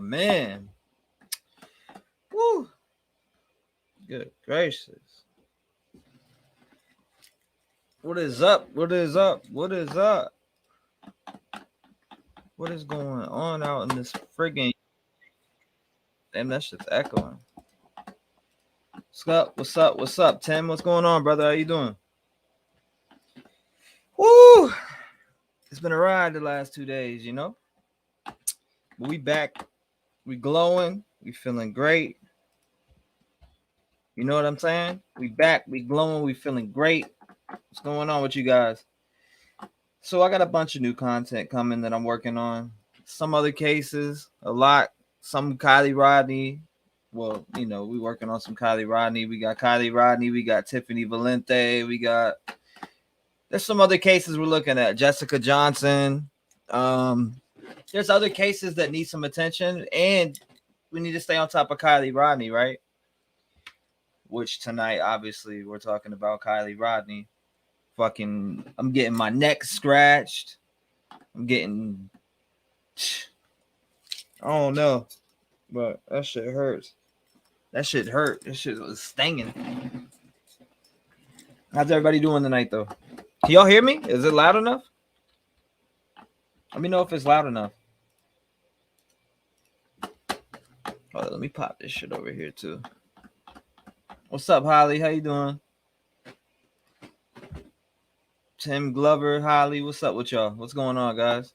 man. Woo. Good gracious. What is up? What is up? What is up? What is going on out in this friggin'? Damn, that shit's echoing. What's up? What's up? What's up, Tim? What's going on, brother? How you doing? Woo! It's been a ride the last 2 days, you know? But we back. We glowing. We feeling great. You know what I'm saying? We back. We glowing. We feeling great. What's going on with you guys? So I got a bunch of new content coming that I'm working on. Some other cases, a lot. Some Kiely Rodni. Well, you know, we working on some Kiely Rodni. We got Kiely Rodni. We got Tiffany Valente. There's some other cases we're looking at. Jessica Johnson. There's other cases that need some attention, and we need to stay on top of Kiely Rodni, right? Which tonight, obviously, we're talking about Kiely Rodni. I'm getting my neck scratched. I don't know, but that shit hurts. That shit hurt. That shit was stinging. How's everybody doing tonight, though? Can y'all hear me? Is it loud enough? Let me know if it's loud enough. Hold on, let me pop this shit over here, too. What's up, Holly? How you doing? Tim Glover, Holly, what's up with y'all? What's going on, guys?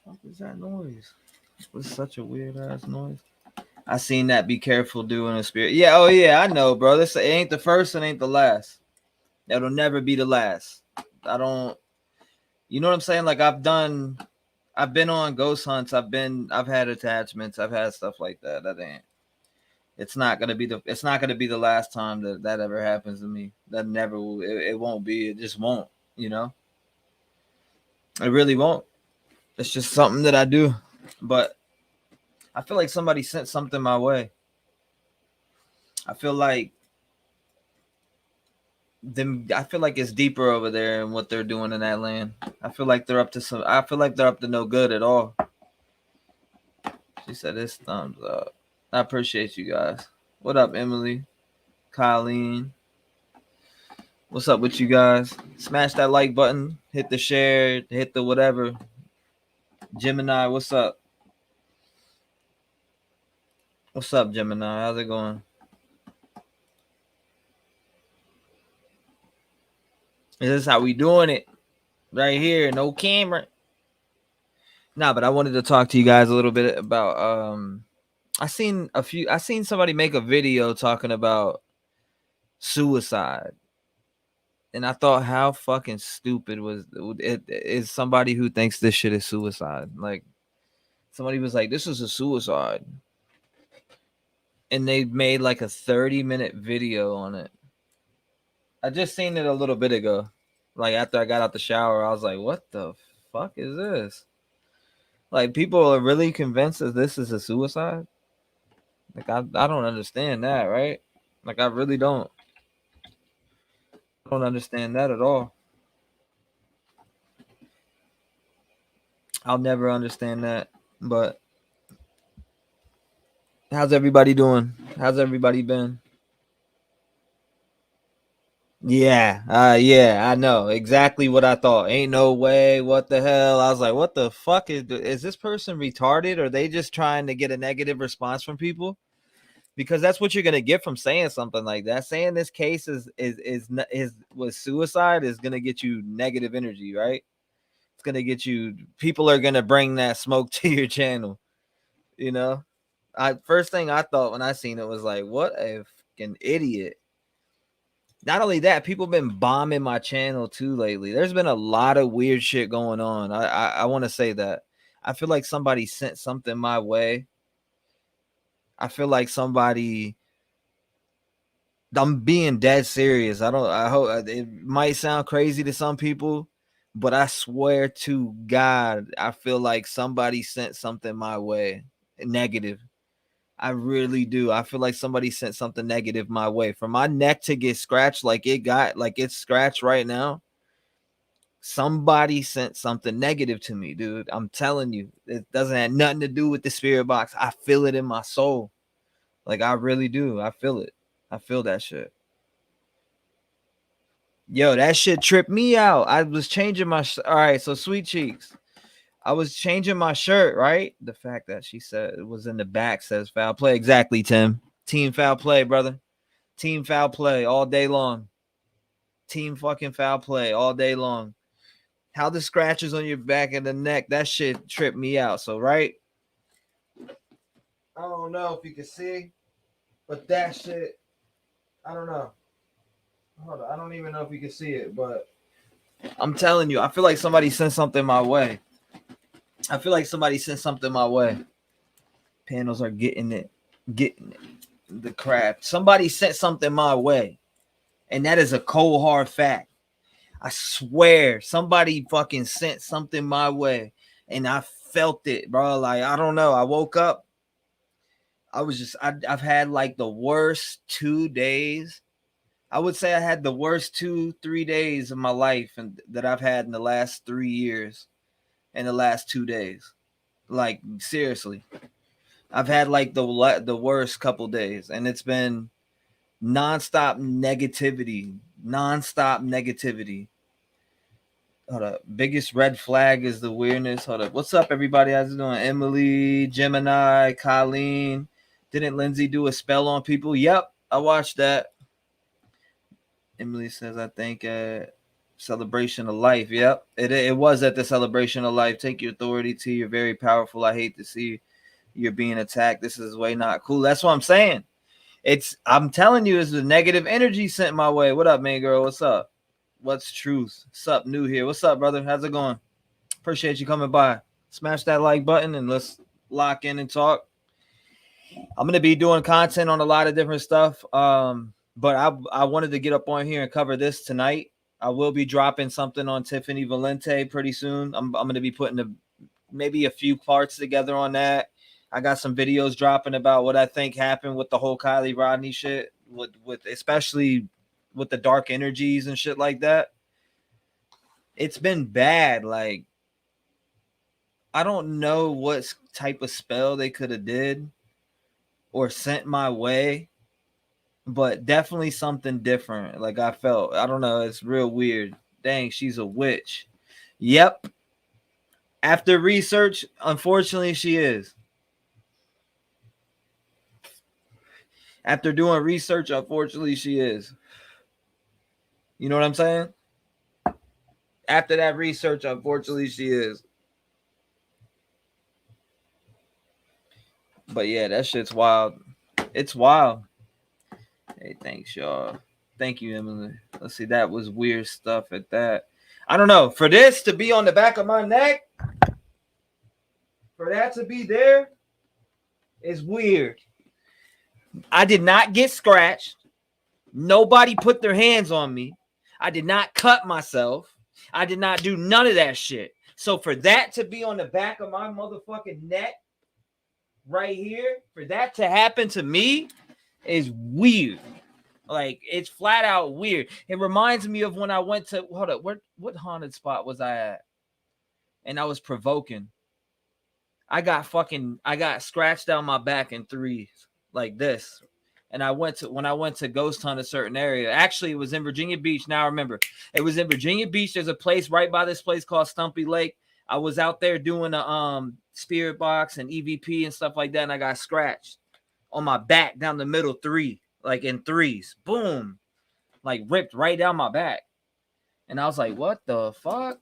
What is that noise? It was such a weird ass noise. I seen that. Be careful doing a spirit. Yeah, oh yeah, I know, bro. This ain't the first and ain't the last. That'll never be the last. I don't. You know what I'm saying? Like I've been on ghost hunts. I've had attachments. I've had stuff like that. That ain't. It's not gonna be the last time that ever happens to me. That never will. It won't be. It just won't. You know. It really won't. It's just something that I do. But I feel like somebody sent something my way. I feel like it's deeper over there in what they're doing in that land. I feel like they're up to no good at all. She said this thumbs up. I appreciate you guys. What up, Emily? Colleen? What's up with you guys? Smash that like button. Hit the share. Hit the whatever. Gemini, what's up? What's up, Gemini? How's it going? This is how we doing it. Right here. No camera. Nah, but I wanted to talk to you guys a little bit about I seen somebody make a video talking about suicide. And I thought, how fucking stupid was it is somebody who thinks this shit is suicide. Like somebody was like, this is a suicide. And they made like a 30-minute video on it. I just seen it a little bit ago. Like after I got out the shower, I was like, what the fuck is this? Like people are really convinced that this is a suicide? Like I don't understand that, right? Like I really don't. I don't understand that at all. I'll never understand that. But how's everybody doing? How's everybody been? Yeah, I know exactly what I thought. Ain't no way. What the hell? I was like, what the fuck is this person retarded? Or are they just trying to get a negative response from people? Because that's what you're gonna get from saying something like that. Saying this case was suicide is gonna get you negative energy, right? It's gonna get you. People are gonna bring that smoke to your channel. You know, first thing I thought when I seen it was like, what a fucking idiot. Not only that, people have been bombing my channel too lately. There's been a lot of weird shit going on. I want to say that. I feel like somebody sent something my way. I feel like I'm being dead serious. I hope it might sound crazy to some people, but I swear to God, I feel like somebody sent something my way. Negative. I really do. I feel like somebody sent something negative my way. For my neck to get scratched like it's scratched right now, Somebody sent something negative to me, dude. I'm telling you, it doesn't have nothing to do with the spirit box. I feel it in my soul. Like, I really do. I feel it. I feel that shit. Yo, that shit tripped me out. I was changing my all right, so Sweet Cheeks. I was changing my shirt, right? The fact that she said it was in the back says foul play. Exactly, Tim. Team foul play, brother. Team foul play all day long. Team fucking foul play all day long. How the scratches on your back and the neck, that shit tripped me out. So, right? I don't know if you can see, but that shit, I don't know. Hold on. I don't even know if you can see it, but I'm telling you, I feel like somebody sent something my way. I feel like somebody sent something my way. Panels are getting it. The crap. Somebody sent something my way. And that is a cold hard fact. I swear somebody fucking sent something my way. And I felt it, bro. Like, I don't know. I woke up. I've had like the worst 2 days. I would say I had the worst 2-3 days of my life and that I've had in the last 3 years in the last 2 days. Like, seriously. I've had like the worst couple days, and it's been nonstop negativity. Hold up. Biggest red flag is the weirdness. Hold up. What's up, everybody? How's it doing? Emily, Gemini, Colleen. Didn't Lindsay do a spell on people? Yep, I watched that. Emily says, I think celebration of life. Yep, it was at the celebration of life. Take your authority to. You're very powerful. I hate to see you're being attacked. This is way not cool. That's what I'm saying. I'm telling you, it's the negative energy sent my way. What up, man, girl? What's up? What's truth? What's up, new here? What's up, brother? How's it going? Appreciate you coming by. Smash that like button and let's lock in and talk. I'm gonna be doing content on a lot of different stuff. But I wanted to get up on here and cover this tonight. I will be dropping something on Tiffany Valente pretty soon. I'm gonna be putting maybe a few parts together on that. I got some videos dropping about what I think happened with the whole Kiely Rodni shit, with especially with the dark energies and shit like that. It's been bad. Like, I don't know what type of spell they could have did or sent my way, but definitely something different. Like, I felt, I don't know, it's real weird. Dang, she's a witch. Yep. After research, unfortunately, she is. After doing research, unfortunately, she is. You know what I'm saying? After that research, unfortunately, she is. But yeah, that shit's wild. It's wild. Hey, thanks, y'all. Thank you, Emily. Let's see. That was weird stuff at that. I don't know. For this to be on the back of my neck, for that to be there, is weird. I did not get scratched. Nobody put their hands on me. I did not cut myself. I did not do none of that shit. So for that to be on the back of my motherfucking neck right here, for that to happen to me is weird. Like, it's flat out weird. It reminds me of when I went to, hold up, what haunted spot was I at? And I was provoking. I got scratched down my back in threes like this. And when I went to ghost hunt a certain area, actually it was in Virginia Beach. Now I remember, it was in Virginia Beach. There's a place right by this place called Stumpy Lake. I was out there doing a spirit box and EVP and stuff like that, and I got scratched on my back down the middle three, like in threes. Boom. Like, ripped right down my back. And I was like, what the fuck?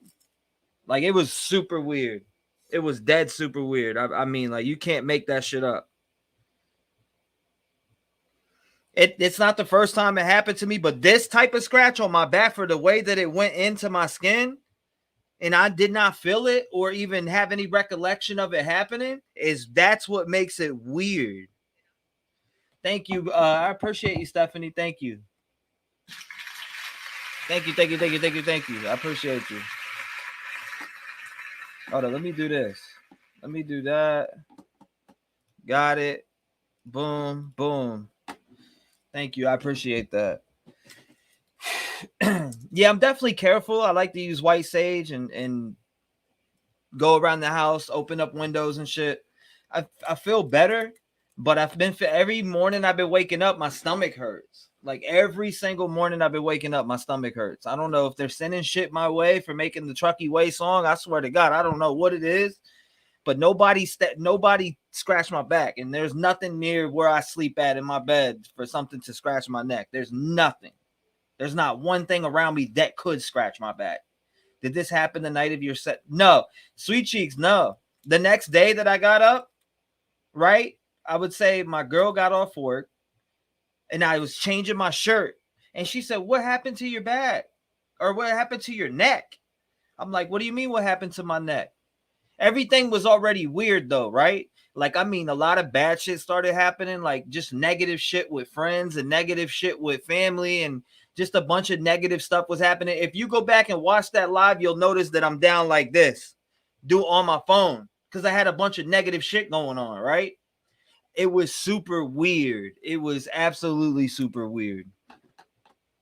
Like, it was super weird. It was dead super weird. I mean, like, you can't make that shit up. It's not the first time it happened to me, but this type of scratch on my back, for the way that it went into my skin, and I did not feel it or even have any recollection of it happening, that's what makes it weird. Thank you. I appreciate you, Stephanie. Thank you. Thank you. I appreciate you. Hold on, let me do this. Let me do that. Got it. Boom, boom. Thank you. I appreciate that. Yeah, I'm definitely careful. I like to use white sage and go around the house, open up windows and shit. I feel better, but every morning I've been waking up, my stomach hurts. Like every single morning I've been waking up, my stomach hurts. I don't know if they're sending shit my way for making the Truckee Way song. I swear to God, I don't know what it is, but nobody scratched my back, and there's nothing near where I sleep at in my bed for something to scratch my neck. There's nothing. There's not one thing around me that could scratch my back. Did this happen the night of your set? No. Sweet Cheeks, no. The next day that I got up, right? I would say my girl got off work and I was changing my shirt. And she said, "What happened to your back? Or what happened to your neck?" I'm like, "What do you mean what happened to my neck?" Everything was already weird though, right? Like, I mean, a lot of bad shit started happening, like just negative shit with friends and negative shit with family, and just a bunch of negative stuff was happening. If you go back and watch that live, you'll notice that I'm down like this, on my phone, because I had a bunch of negative shit going on, right? It was super weird. It was absolutely super weird.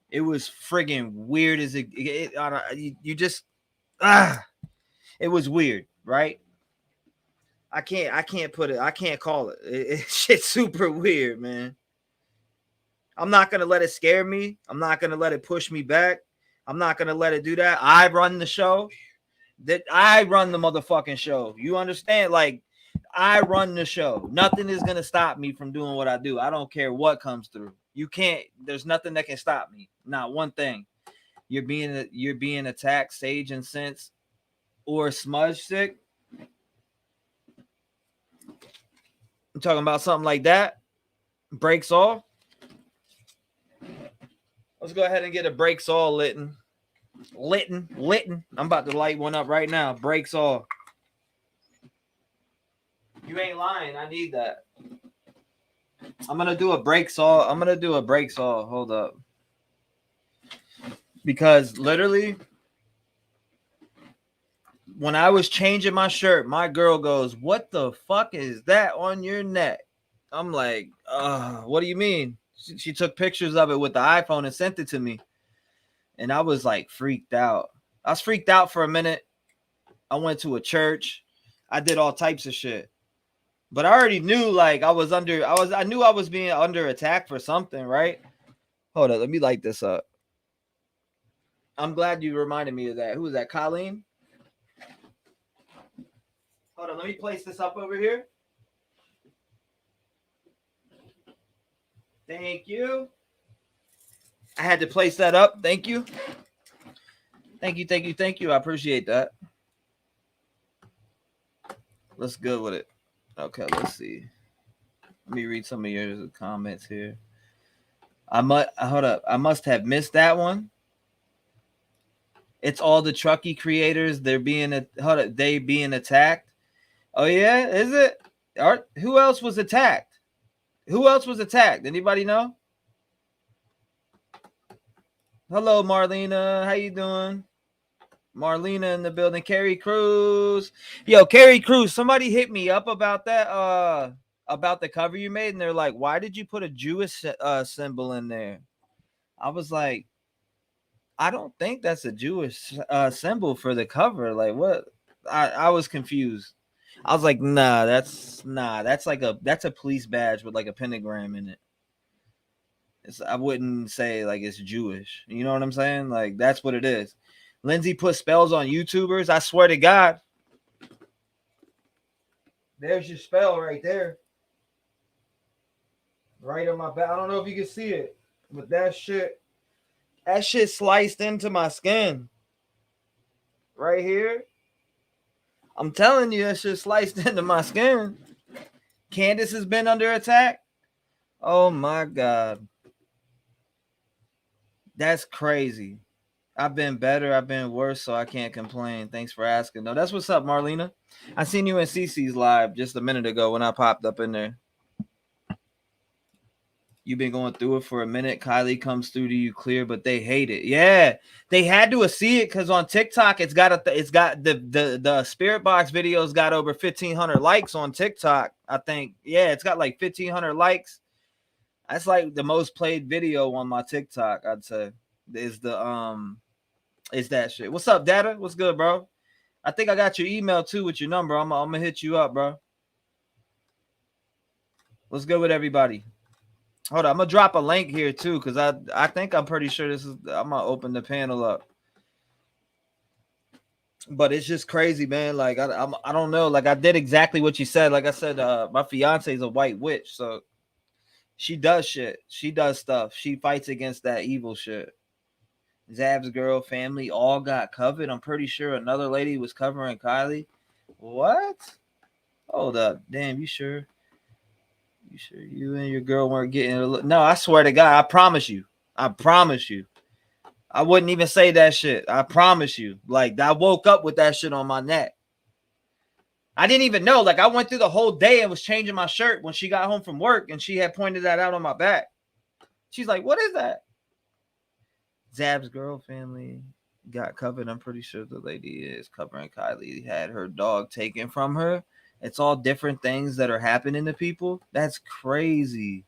It was friggin' weird as you just it was weird, right? I can't put it. I can't call it. Shit's super weird, man. I'm not gonna let it scare me. I'm not gonna let it push me back. I'm not gonna let it do that. I run the show. That I run the motherfucking show. You understand? Like, I run the show. Nothing is gonna stop me from doing what I do. I don't care what comes through. You can't. There's nothing that can stop me. Not one thing. You're being attacked, Sage and Sense, or Smudge Stick. I'm talking about something like that. Breaks all. Let's go ahead and get a breaks all litten. I'm about to light one up right now. Breaks all. You ain't lying. I need that. I'm gonna do a breaks all. Hold up. Because literally, when I was changing my shirt, my girl goes, "What the fuck is that on your neck?" I'm like, what do you mean? She took pictures of it with the iPhone and sent it to me. And I was like freaked out. I was freaked out for a minute. I went to a church. I did all types of shit. But I already knew, like, I knew I was being under attack for something, right? Hold on, let me light this up. I'm glad you reminded me of that. Who was that? Colleen? Hold on, let me place this up over here. Thank you. I had to place that up. Thank you. Thank you. I appreciate that. Let's go with it. Okay, let's see. Let me read some of your comments here. Hold up. I must have missed that one. It's all the Truckee creators. They being attacked. Oh yeah, is it? Who else was attacked? Anybody know? Hello, Marlena. How you doing? Marlena in the building. Carrie Cruz. Yo, Carrie Cruz, somebody hit me up about that, about the cover you made, and they're like, "Why did you put a Jewish symbol in there?" I was like, I don't think that's a Jewish symbol for the cover. Like, what? I was confused. I was like, that's a police badge with like a pentagram in it. I wouldn't say like it's Jewish. You know what I'm saying? Like, that's what it is. Lindsay put spells on YouTubers. I swear to God. There's your spell right there. Right on my back. I don't know if you can see it, but that shit sliced into my skin. Right here. I'm telling you, that shit sliced into my skin. Candace has been under attack. Oh my God. That's crazy. I've been better. I've been worse, so I can't complain. Thanks for asking. No, that's what's up, Marlena. I seen you in CC's live just a minute ago when I popped up in there. You've been going through it for a minute. Kiely comes through to you clear, but they hate it. Yeah, they had to see it because on TikTok it's got the Spirit Box videos got over 1,500 likes on TikTok. I think, yeah, it's got like 1,500 likes. That's like the most played video on my TikTok. I'd say is the It's that shit. What's up, Data? What's good, bro? I think I got your email too with your number. I'm gonna hit you up, bro. What's good with everybody? Hold on, I'm gonna drop a link here too, because I think I'm pretty sure this is. I'm gonna open the panel up. But it's just crazy, man. Like I don't know. Like I did exactly what you said. Like I said, my fiance is a white witch, so she does shit. She does stuff. She fights against that evil shit. Zab's girl family all got covered. I'm pretty sure another lady was covering Kiely. What? Hold up. Damn, you sure? You sure you and your girl weren't getting a look? No, I swear to God, I promise you. I promise you. I wouldn't even say that shit. I promise you. Like, I woke up with that shit on my neck. I didn't even know. Like, I went through the whole day and was changing my shirt when she got home from work, and she had pointed that out on my back. She's like, what is that? Zab's girl family got covered. I'm pretty sure the lady is covering Kiely. Had her dog taken from her. It's all different things that are happening to people. That's crazy.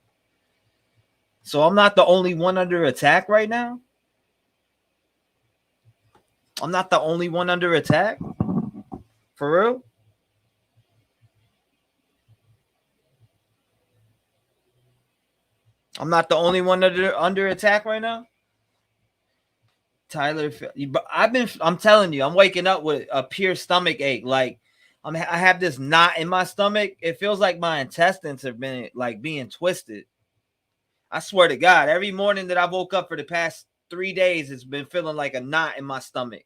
So I'm not the only one under attack right now? I'm not the only one under attack? For real? I'm not the only one under attack right now? Tyler, I'm telling you, I'm waking up with a pure stomach ache. Like I have this knot in my stomach. It feels like my intestines have been like being twisted. I swear to God, every morning that I woke up for the past 3 days, it's been feeling like a knot in my stomach.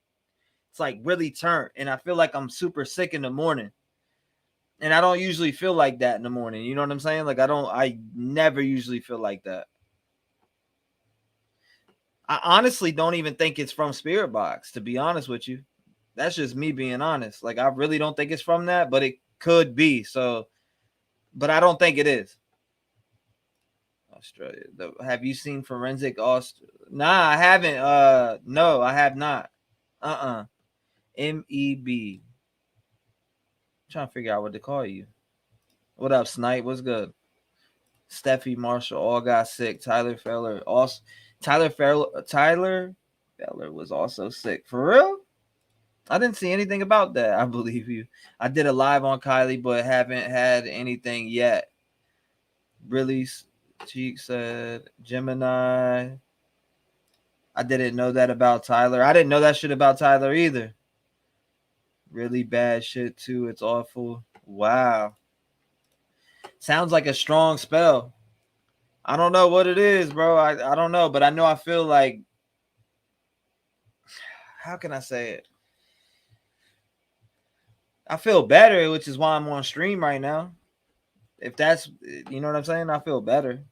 It's like really turned, and I feel like I'm super sick in the morning. And I don't usually feel like that in the morning. You know what I'm saying? Like I never usually feel like that. I honestly don't even think it's from Spirit Box, to be honest with you. That's just me being honest. Like, I really don't think it's from that, but it could be. So, but I don't think it is. Australia. Have you seen Forensic Australia? Nah, I haven't. No, I have not. MEB. Trying to figure out what to call you. What up, Snipe? What's good? Steffi Marshall all got sick. Tyler Feller also. Tyler Feller was also sick. For real? I didn't see anything about that. I believe you. I did a live on Kiely, but haven't had anything yet. Really, Cheek said Gemini. I didn't know that about Tyler. I didn't know that shit about Tyler either. Really bad shit too. It's awful. Wow. Sounds like a strong spell. I don't know what it is, bro. I don't know, but I know I feel like, how can I say it? I feel better, which is why I'm on stream right now. If that's, you know what I'm saying? I feel better.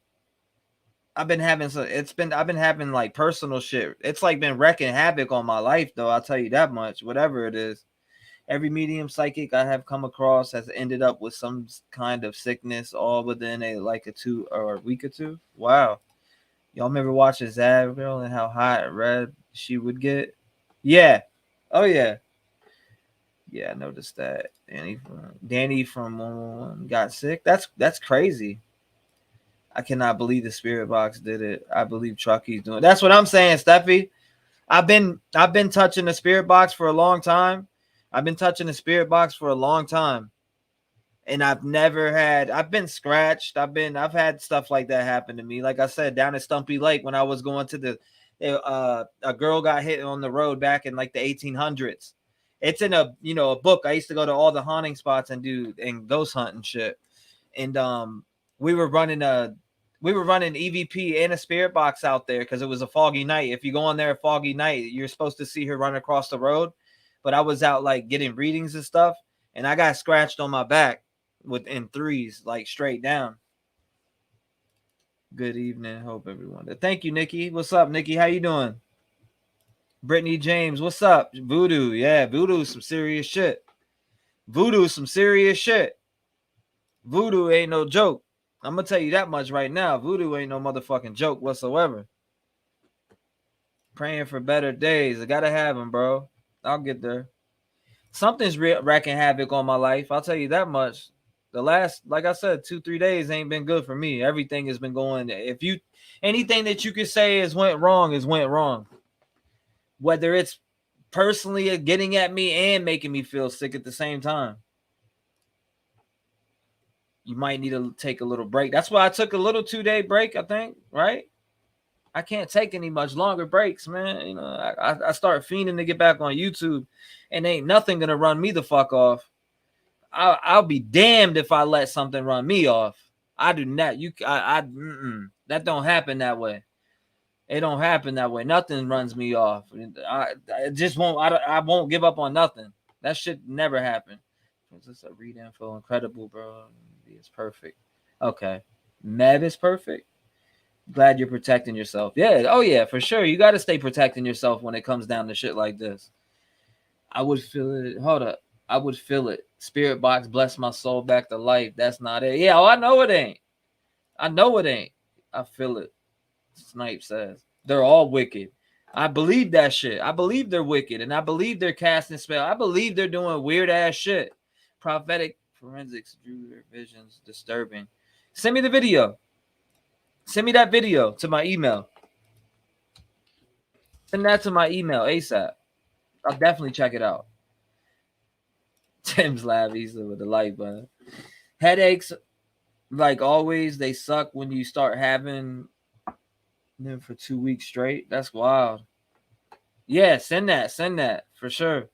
I've been having like personal shit. It's like been wrecking havoc on my life, though. I'll tell you that much. Whatever it is, every medium psychic I have come across has ended up with some kind of sickness, all within a week or two. Wow, y'all remember watching Zaville and how hot red she would get? Yeah, oh yeah, yeah. I noticed that. Danny from got sick. That's crazy. I cannot believe the Spirit Box did it. I believe Truckee's doing it. That's what I'm saying, Steffi. I've been touching the Spirit Box for a long time. I've been touching the Spirit Box for a long time. And I've been scratched. I've had stuff like that happen to me. Like I said, down at Stumpy Lake when I was going to a girl got hit on the road back in like the 1800s. It's in a book. I used to go to all the haunting spots and ghost hunt and shit. And we were running EVP and a Spirit Box out there because it was a foggy night. If you go on there a foggy night, you're supposed to see her run across the road. But I was out like getting readings and stuff, and I got scratched on my back in threes, like straight down. Good evening. Hope everyone. Thank you, Nikki. What's up, Nikki? How you doing? Brittany James, what's up? Voodoo. Yeah, Voodoo is some serious shit. Voodoo is some serious shit. Voodoo ain't no joke. I'm going to tell you that much right now. Voodoo ain't no motherfucking joke whatsoever. Praying for better days. I got to have them, bro. I'll get there. Something's wrecking havoc on my life. I'll tell you that much. The last, like I said, 2-3 days ain't been good for me. Everything has been going. Anything that you could say went wrong. Whether it's personally getting at me and making me feel sick at the same time. You might need to take a little break. That's why I took a little 2-day break, I think, right? I can't take any much longer breaks, man. You know, I start fiending to get back on YouTube, and ain't nothing gonna run me the fuck off. I'll be damned if I let something run me off. I do not. That don't happen that way. It don't happen that way. Nothing runs me off. I just won't. I won't give up on nothing. That shit never happened. Is this a read info? Incredible, bro. It's perfect. Okay. Mev is perfect. Glad you're protecting yourself. Yeah. Oh, yeah, for sure. You got to stay protecting yourself when it comes down to shit like this. I would feel it. Hold up. I would feel it. Spirit box, bless my soul back to life. That's not it. Yeah, I know it ain't. I know it ain't. I feel it. Snipe says. They're all wicked. I believe that shit. I believe they're wicked, and I believe they're casting spell. I believe they're doing weird ass shit. Prophetic forensics drew their visions disturbing. Send me the video. Send me that video to my email. Send that to my email ASAP. I'll definitely check it out. Tim's laugh easily with the light button. Headaches, like always, they suck when you start having them for 2 weeks straight. That's wild. Yeah, send that for sure.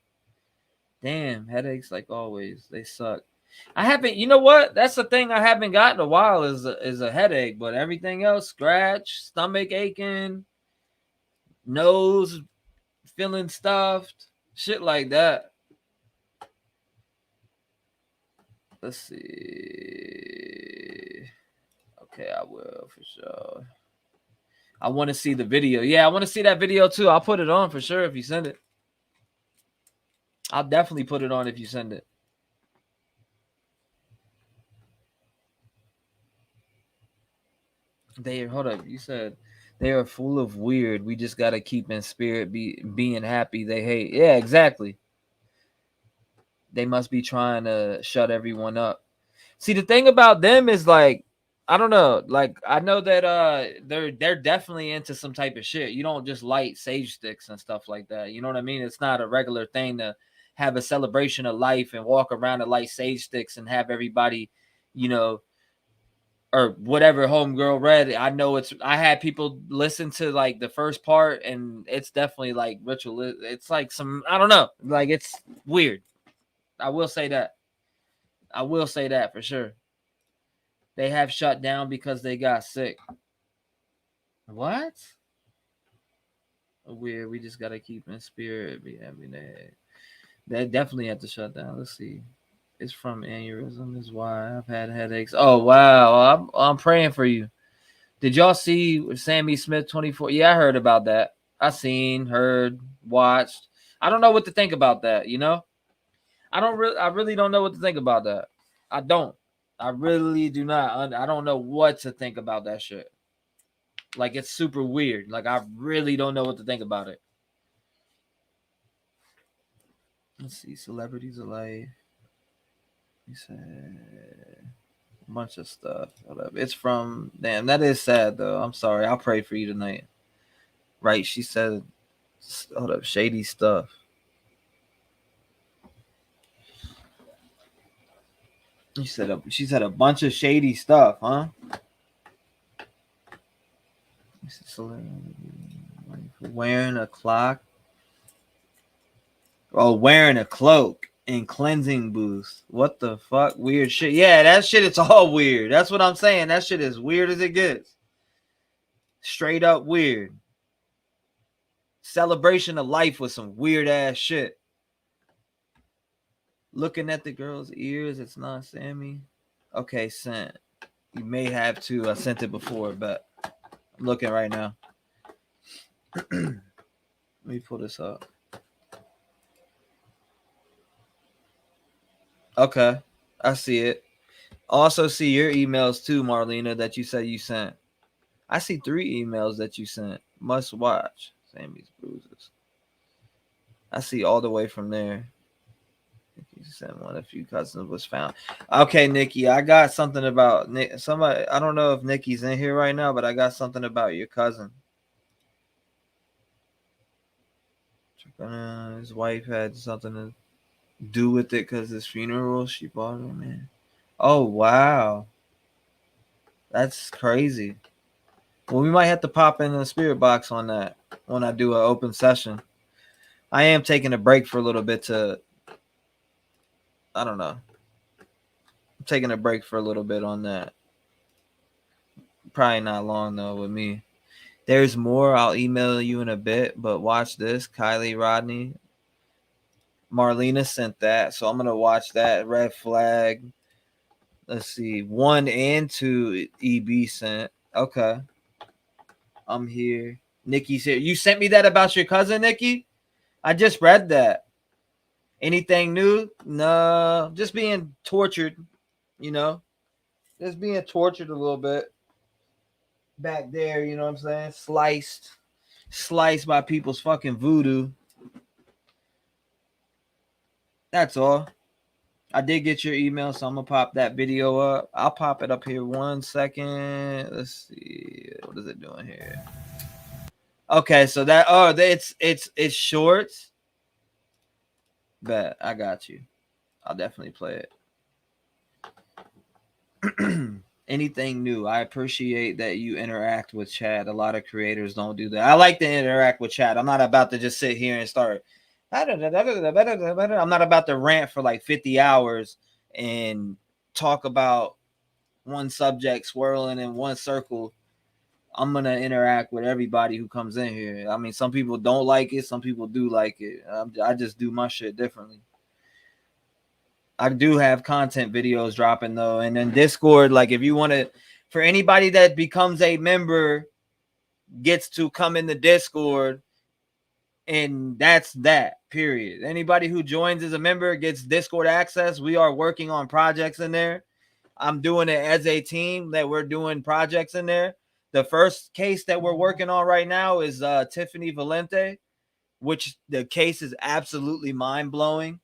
Damn, headaches like always, they suck. I haven't, you know what? That's the thing I haven't got in a while is a headache, but everything else, scratch, stomach aching, nose feeling stuffed, shit like that. Let's see. Okay, I will for sure. I want to see the video. Yeah, I want to see that video too. I'll put it on for sure if you send it. I'll definitely put it on if you send it. Hold up. You said they are full of weird. We just gotta keep in spirit, being happy. They hate. Yeah, exactly. They must be trying to shut everyone up. See, the thing about them is like, I don't know. Like, I know that they're definitely into some type of shit. You don't just light sage sticks and stuff like that. You know what I mean? It's not a regular thing to have a celebration of life and walk around and light sage sticks and have everybody, you know, or whatever homegirl read. I know I had people listen to like the first part, and it's definitely like ritual. It's like some, I don't know, like it's weird. I will say that. I will say that for sure. They have shut down because they got sick. What? Weird. We just gotta keep in spirit. They definitely have to shut down. Let's see. It's from aneurysm. Is why I've had headaches. Oh wow. I'm praying for you. Did y'all see Sammy Smith 24? Yeah, I heard about that. I seen, heard, watched. I don't know what to think about that. You know, I really don't know what to think about that. I don't. I really do not. I don't know what to think about that shit. Like, it's super weird. Like, I really don't know what to think about it. Let's see. Celebrities alive. He said a bunch of stuff. It's from, damn, that is sad, though. I'm sorry. I'll pray for you tonight. Right. She said, hold up, shady stuff. She said a bunch of shady stuff, huh? Wearing a clock. Oh, wearing a cloak and cleansing boost. What the fuck? Weird shit. Yeah, that shit is all weird. That's what I'm saying. That shit is weird as it gets. Straight up weird. Celebration of life with some weird ass shit. Looking at the girl's ears, it's not Sammy. Okay, sent. You may have to. I sent it before, but I'm looking right now. Let me pull this up. Okay, I see it. Also see your emails too, Marlena, that you said you sent. I see 3 emails that you sent. Must watch. Sammy's bruises. I see all the way from there. You sent one. A few cousins was found. Okay, Nikki, I got something about Nick. Somebody, I don't know if Nikki's in here right now, but I got something about your cousin. His wife had something to do with it because his funeral. She bought it, man. Oh wow, that's crazy. Well, we might have to pop in the spirit box on that when I do an open session. I am taking a break for a little bit to, I don't know. I'm taking a break for a little bit on that. Probably not long though with me. There's more. I'll email you in a bit, but watch this. Kiely Rodni. Marlena sent that, so I'm gonna watch that. Red flag. Let's see. 1 and 2 EB sent. Okay. I'm here. Nikki's here. You sent me that about your cousin, Nikki? I just read that. Anything new? No. Just being tortured, you know? Just being tortured a little bit. Back there, you know what I'm saying? Sliced by people's fucking voodoo. That's all. I did get your email, so I'm gonna pop that video up. I'll pop it up here 1 second. Let's see. What is it doing here? Okay, so that it's shorts. Bet I got you. I'll definitely play it. Anything new? I appreciate that you interact with chat. A lot of creators don't do that. I like to interact with chat. I'm not about to just sit here and start. I'm not about to rant for like 50 hours and talk about one subject swirling in one circle. I'm going to interact with everybody who comes in here. I mean, some people don't like it. Some people do like it. I just do my shit differently. I do have content videos dropping though. And then Discord, like if you want to, for anybody that becomes a member, gets to come in the Discord, and that's that, period. Anybody who joins as a member gets Discord access. We are working on projects in there. I'm doing it as a team that we're doing projects in there. The first case that we're working on right now is Tiffany Valente, which the case is absolutely mind-blowing.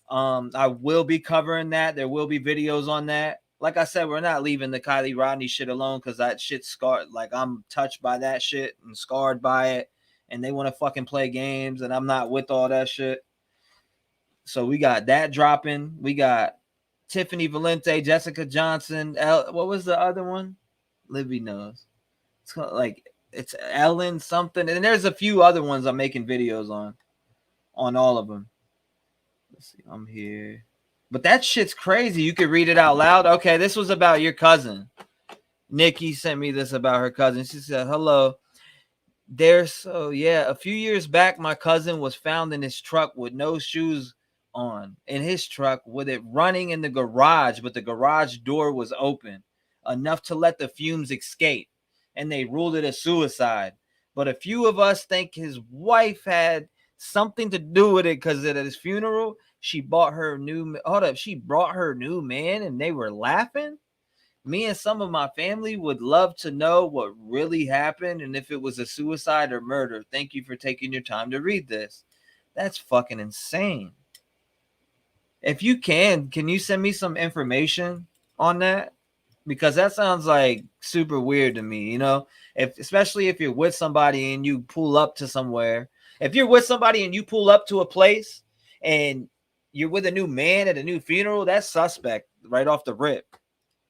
I will be covering that. There will be videos on that. Like I said, we're not leaving the Kiely Rodni shit alone because that shit scarred. Like I'm touched by that shit and scarred by it, and they want to fucking play games, and I'm not with all that shit. So we got that dropping. We got Tiffany Valente, Jessica Johnson. What was the other one? Libby knows. It's called, like it's Ellen something, and there's a few other ones I'm making videos on all of them. Let's see, I'm here. But that shit's crazy. You could read it out loud. Okay, this was about your cousin. Nikki sent me this about her cousin. She said, hello. A few years back, my cousin was found in his truck with no shoes on. In his truck with it running in the garage, but the garage door was open, enough to let the fumes escape. And they ruled it a suicide. But a few of us think his wife had something to do with it because at his funeral, she brought her new man and they were laughing. Me and some of my family would love to know what really happened and if it was a suicide or murder. Thank you for taking your time to read this. That's fucking insane. If you can you send me some information on that? Because that sounds like super weird to me, you know? Especially if you're with somebody and you pull up to somewhere. If you're with somebody and you pull up to a place and you're with a new man at a new funeral, that's suspect right off the rip.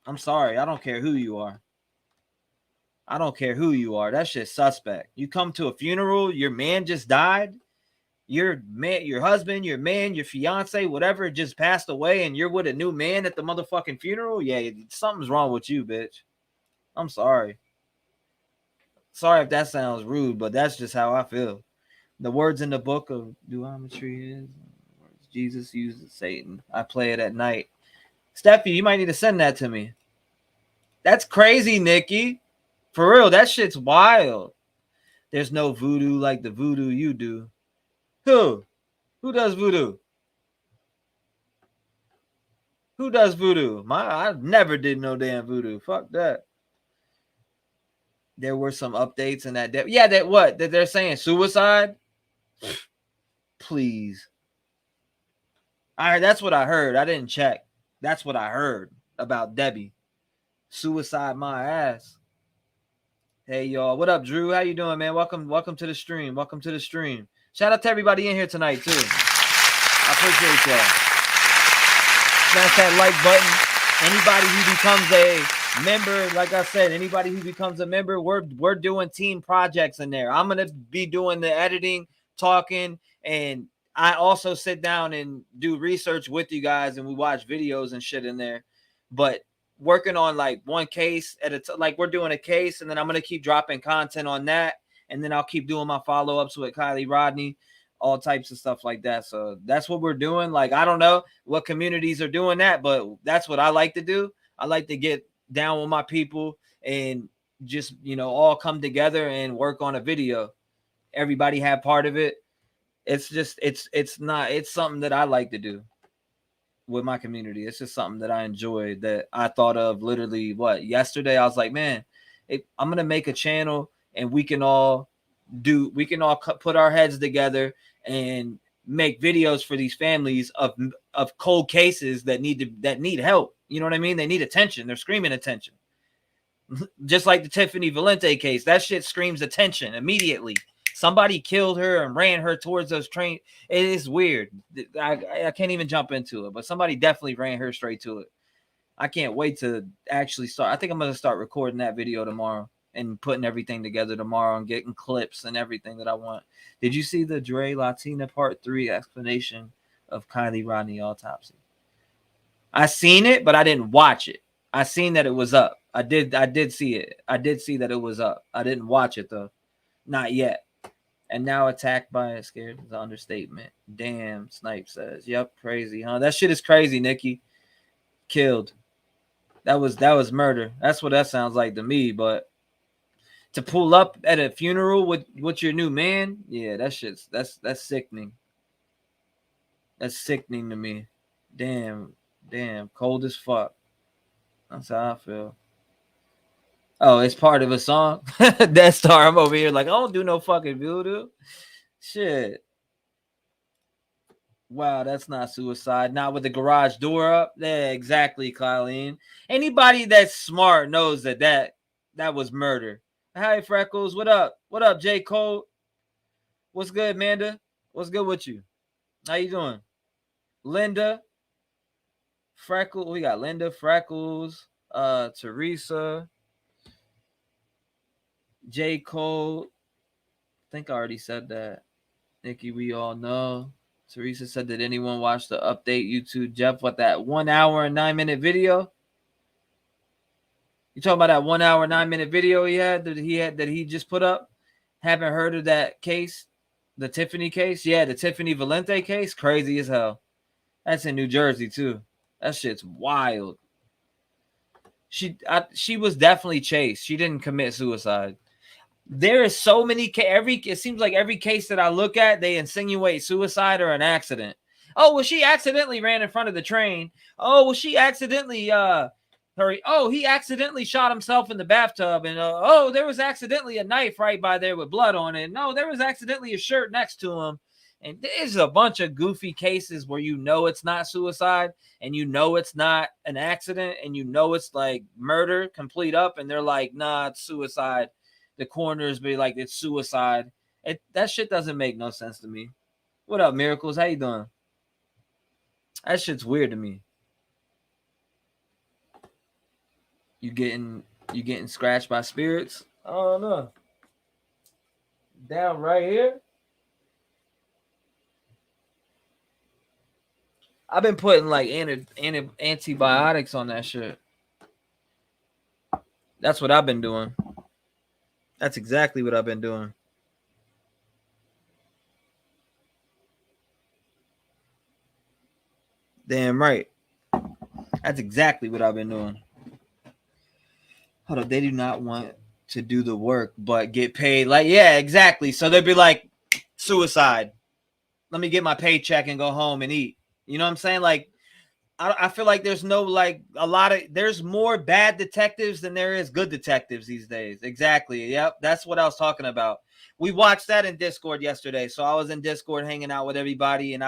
I'm sorry. I don't care who you are. I don't care who you are. That shit's suspect. You come to a funeral, your man just died. Your husband, your man, your fiance, whatever, just passed away, and you're with a new man at the motherfucking funeral. Yeah, something's wrong with you, bitch. I'm sorry. Sorry if that sounds rude, but that's just how I feel. The words in the book of Duometry is Jesus uses Satan. I play it at night. Steffi, you might need to send that to me. That's crazy, Nikki. For real, that shit's wild. There's no voodoo like the voodoo you do. Who? Who does voodoo? Who does voodoo? I never did no damn voodoo. Fuck that. There were some updates in that. Yeah, that they're saying suicide? Please. That's what I heard. I didn't check. That's what I heard about Debbie. Suicide my ass. Hey y'all, what up, Drew? How you doing, man? Welcome to the stream. Shout out to everybody in here tonight, too. I appreciate y'all. Smash that like button. Anybody who becomes a member, like I said, anybody who becomes a member, we're doing team projects in there. I'm going to be doing the editing, talking, and I also sit down and do research with you guys, and we watch videos and shit in there. But working on like one case at a like we're doing a case, and then I'm going to keep dropping content on that. And then I'll keep doing my follow-ups with Kiely Rodni, all types of stuff like that. So that's what we're doing. Like, I don't know what communities are doing that, but that's what I like to do. I like to get down with my people and just, you know, all come together and work on a video. Everybody have part of it. It's just, it's something that I like to do with my community. It's just something that I enjoy, that I thought of literally yesterday. I was like, man, I'm going to make a channel and we can all put our heads together and make videos for these families of cold cases that need help. You know what I mean? They need attention. They're screaming attention. Just like the Tiffany Valente case. That shit screams attention immediately. Somebody killed her and ran her towards those trains. It is weird. I can't even jump into it, but somebody definitely ran her straight to it. I can't wait to actually start. I think I'm going to start recording that video tomorrow and putting everything together tomorrow and getting clips and everything that I want. Did you see the Dre Latina Part 3 explanation of Kiely Rodni autopsy? I seen it, but I didn't watch it. I seen that it was up. I did see it. I did see that it was up. I didn't watch it, though. Not yet. And now attacked by a scared is an understatement. Damn, Snipe says. Yep, crazy, huh? That shit is crazy, Nikki. Killed. That was murder. That's what that sounds like to me, but to pull up at a funeral with your new man, yeah, that's sickening. That's sickening to me. Damn, cold as fuck. That's how I feel. Oh, it's part of a song? Death Star, I'm over here like, I don't do no fucking voodoo. Shit. Wow, that's not suicide. Not with the garage door up. Yeah, exactly, Colleen. Anybody that's smart knows that was murder. Hi, Freckles. What up? What up, J. Cole? What's good, Amanda? What's good with you? How you doing? Linda. Freckles. We got Linda, Freckles, Teresa, J. Cole. I think I already said that. Nikki, we all know. Teresa said, did anyone watch the update YouTube? Jeff, what, that 1 hour and 9 minute video? You talking about that 1 hour, 9 minute video that he just put up? Haven't heard of that case? The Tiffany case? Yeah, the Tiffany Valente case? Crazy as hell. That's in New Jersey, too. That shit's wild. She was definitely chased. She didn't commit suicide. There is so many. It seems like every case that I look at, they insinuate suicide or an accident. Oh, well, she accidentally ran in front of the train. Oh, well, she accidentally he accidentally shot himself in the bathtub, and there was accidentally a knife right by there with blood on it. No, there was accidentally a shirt next to him. And there's a bunch of goofy cases where you know it's not suicide, and you know it's not an accident, and you know it's like murder complete up, and they're like, nah, it's suicide. The coroners be like, it's suicide. That shit doesn't make no sense to me. What up, Miracles? How you doing? That shit's weird to me. You getting scratched by spirits? I don't know. Down right here. I've been putting like antibiotics on that shit. That's what I've been doing. That's exactly what I've been doing. Damn right. That's exactly what I've been doing. Hold up, they do not want to do the work but get paid. Like, yeah, exactly. So they'd be like, suicide. Let me get my paycheck and go home and eat. You know what I'm saying? Like, I feel like there's there's more bad detectives than there is good detectives these days. Exactly. Yep. That's what I was talking about. We watched that in Discord yesterday. So I was in Discord hanging out with everybody, and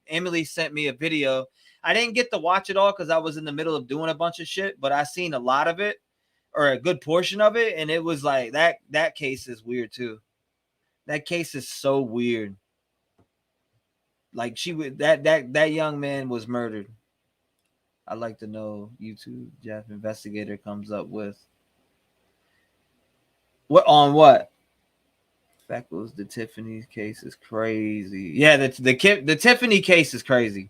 Emily sent me a video. I didn't get to watch it all because I was in the middle of doing a bunch of shit, but I seen a lot of it, or a good portion of it. And it was like that case is weird too. That case is so weird. Like she would that young man was murdered. I'd like to know. YouTube Jeff investigator comes up with what on what? Freckles, the Tiffany case is crazy. Yeah, the Tiffany case is crazy.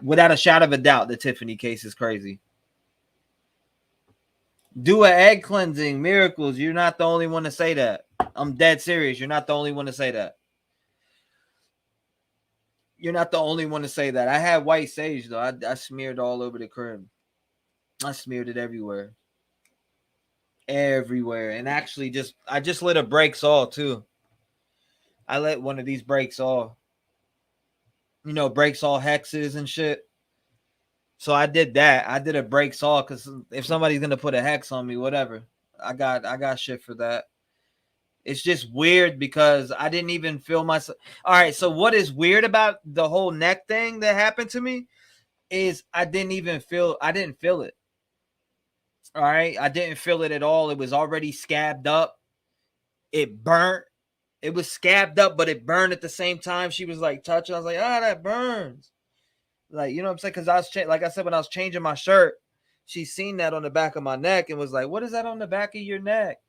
Without a shadow of a doubt, the Tiffany case is crazy. Do an egg cleansing, miracles. You're not the only one to say that. I'm dead serious. You're not the only one to say that. You're not the only one to say that. I had white sage though. I smeared all over the crib. I smeared it everywhere. Everywhere. And actually I just lit a brake saw too. I lit one of these brake saw. You know, brake saw hexes and shit. So I did that. I did a brake saw because if somebody's gonna put a hex on me, whatever. I got shit for that. It's just weird because I didn't even feel myself. All right, so what is weird about the whole neck thing that happened to me is I didn't feel it. All right, I didn't feel it at all. It was already scabbed up. It burnt. It was scabbed up, but it burned at the same time. She was like touching. I was like, that burns. Like, you know what I'm saying? Because I was like I said, when I was changing my shirt, she seen that on the back of my neck and was like, "What is that on the back of your neck?"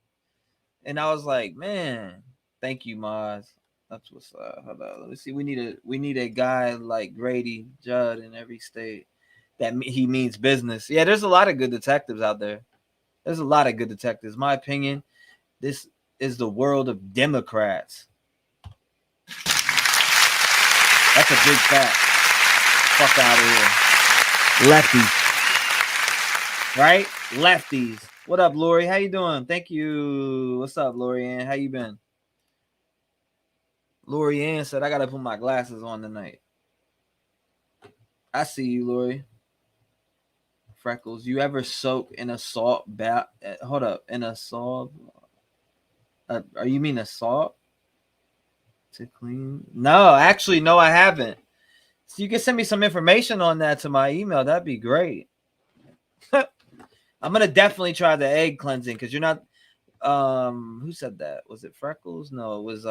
And I was like, "Man, thank you, Maz. That's what's up. Hold on. Let me see. We need a guy like Grady Judd in every state that he means business." Yeah, there's a lot of good detectives out there. There's a lot of good detectives. My opinion, this is the world of Democrats. That's a big fact. Fuck out of here. Lefties. Right? Lefties. What up, Lori? How you doing? Thank you. What's up, Lori Ann? How you been? Lori Ann said, I got to put my glasses on tonight. I see you, Lori. Freckles. You ever soak in a salt bath? Hold up. In a salt? You mean a salt? To clean? No, actually, no, I haven't. So you can send me some information on that to my email. That'd be great. I'm gonna definitely try the egg cleansing because you're not. Who said that? Was it Freckles? No, it was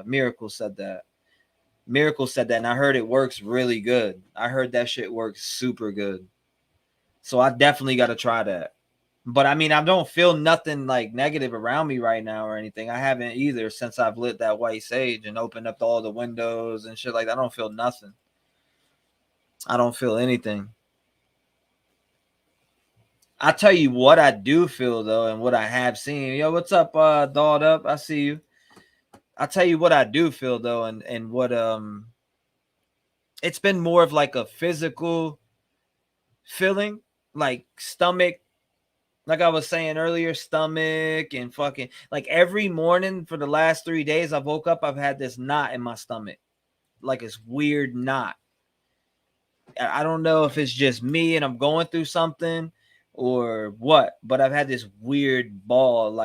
Miracle said that. Miracle said that, and I heard it works really good. I heard that shit works super good. So I definitely got to try that. But I mean, I don't feel nothing like negative around me right now or anything. I haven't either since I've lit that white sage and opened up all the windows and shit like that. I don't feel nothing. I don't feel anything. I tell you what I do feel though, and what I have seen. Yo, what's up, Dolled Up? I see you. I tell you what I do feel though, and what it's been more of like a physical feeling, like stomach. Like I was saying earlier, stomach and fucking like every morning for the last 3 days, I woke up, I've had this knot in my stomach, like it's weird knot. I don't know if it's just me and I'm going through something or what, but I've had this weird bald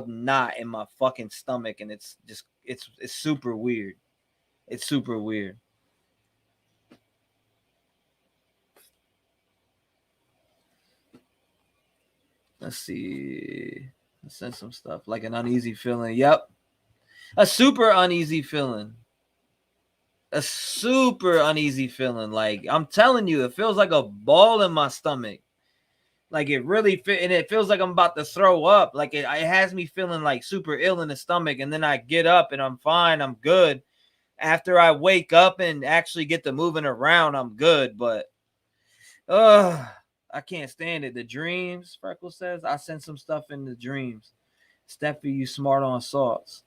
knot in my fucking stomach, and it's just it's super weird. It's super weird. Let's see. Let's send some stuff like an uneasy feeling. Yep, a super uneasy feeling. A super uneasy feeling. Like I'm telling you, it feels like a ball in my stomach. Like it really and it feels like I'm about to throw up. Like it has me feeling like super ill in the stomach, and then I get up and I'm fine. I'm good. After I wake up and actually get to moving around, I'm good. But I can't stand it. The dreams, Freckles says, I sent some stuff in the dreams. Steffi, you smart on salts.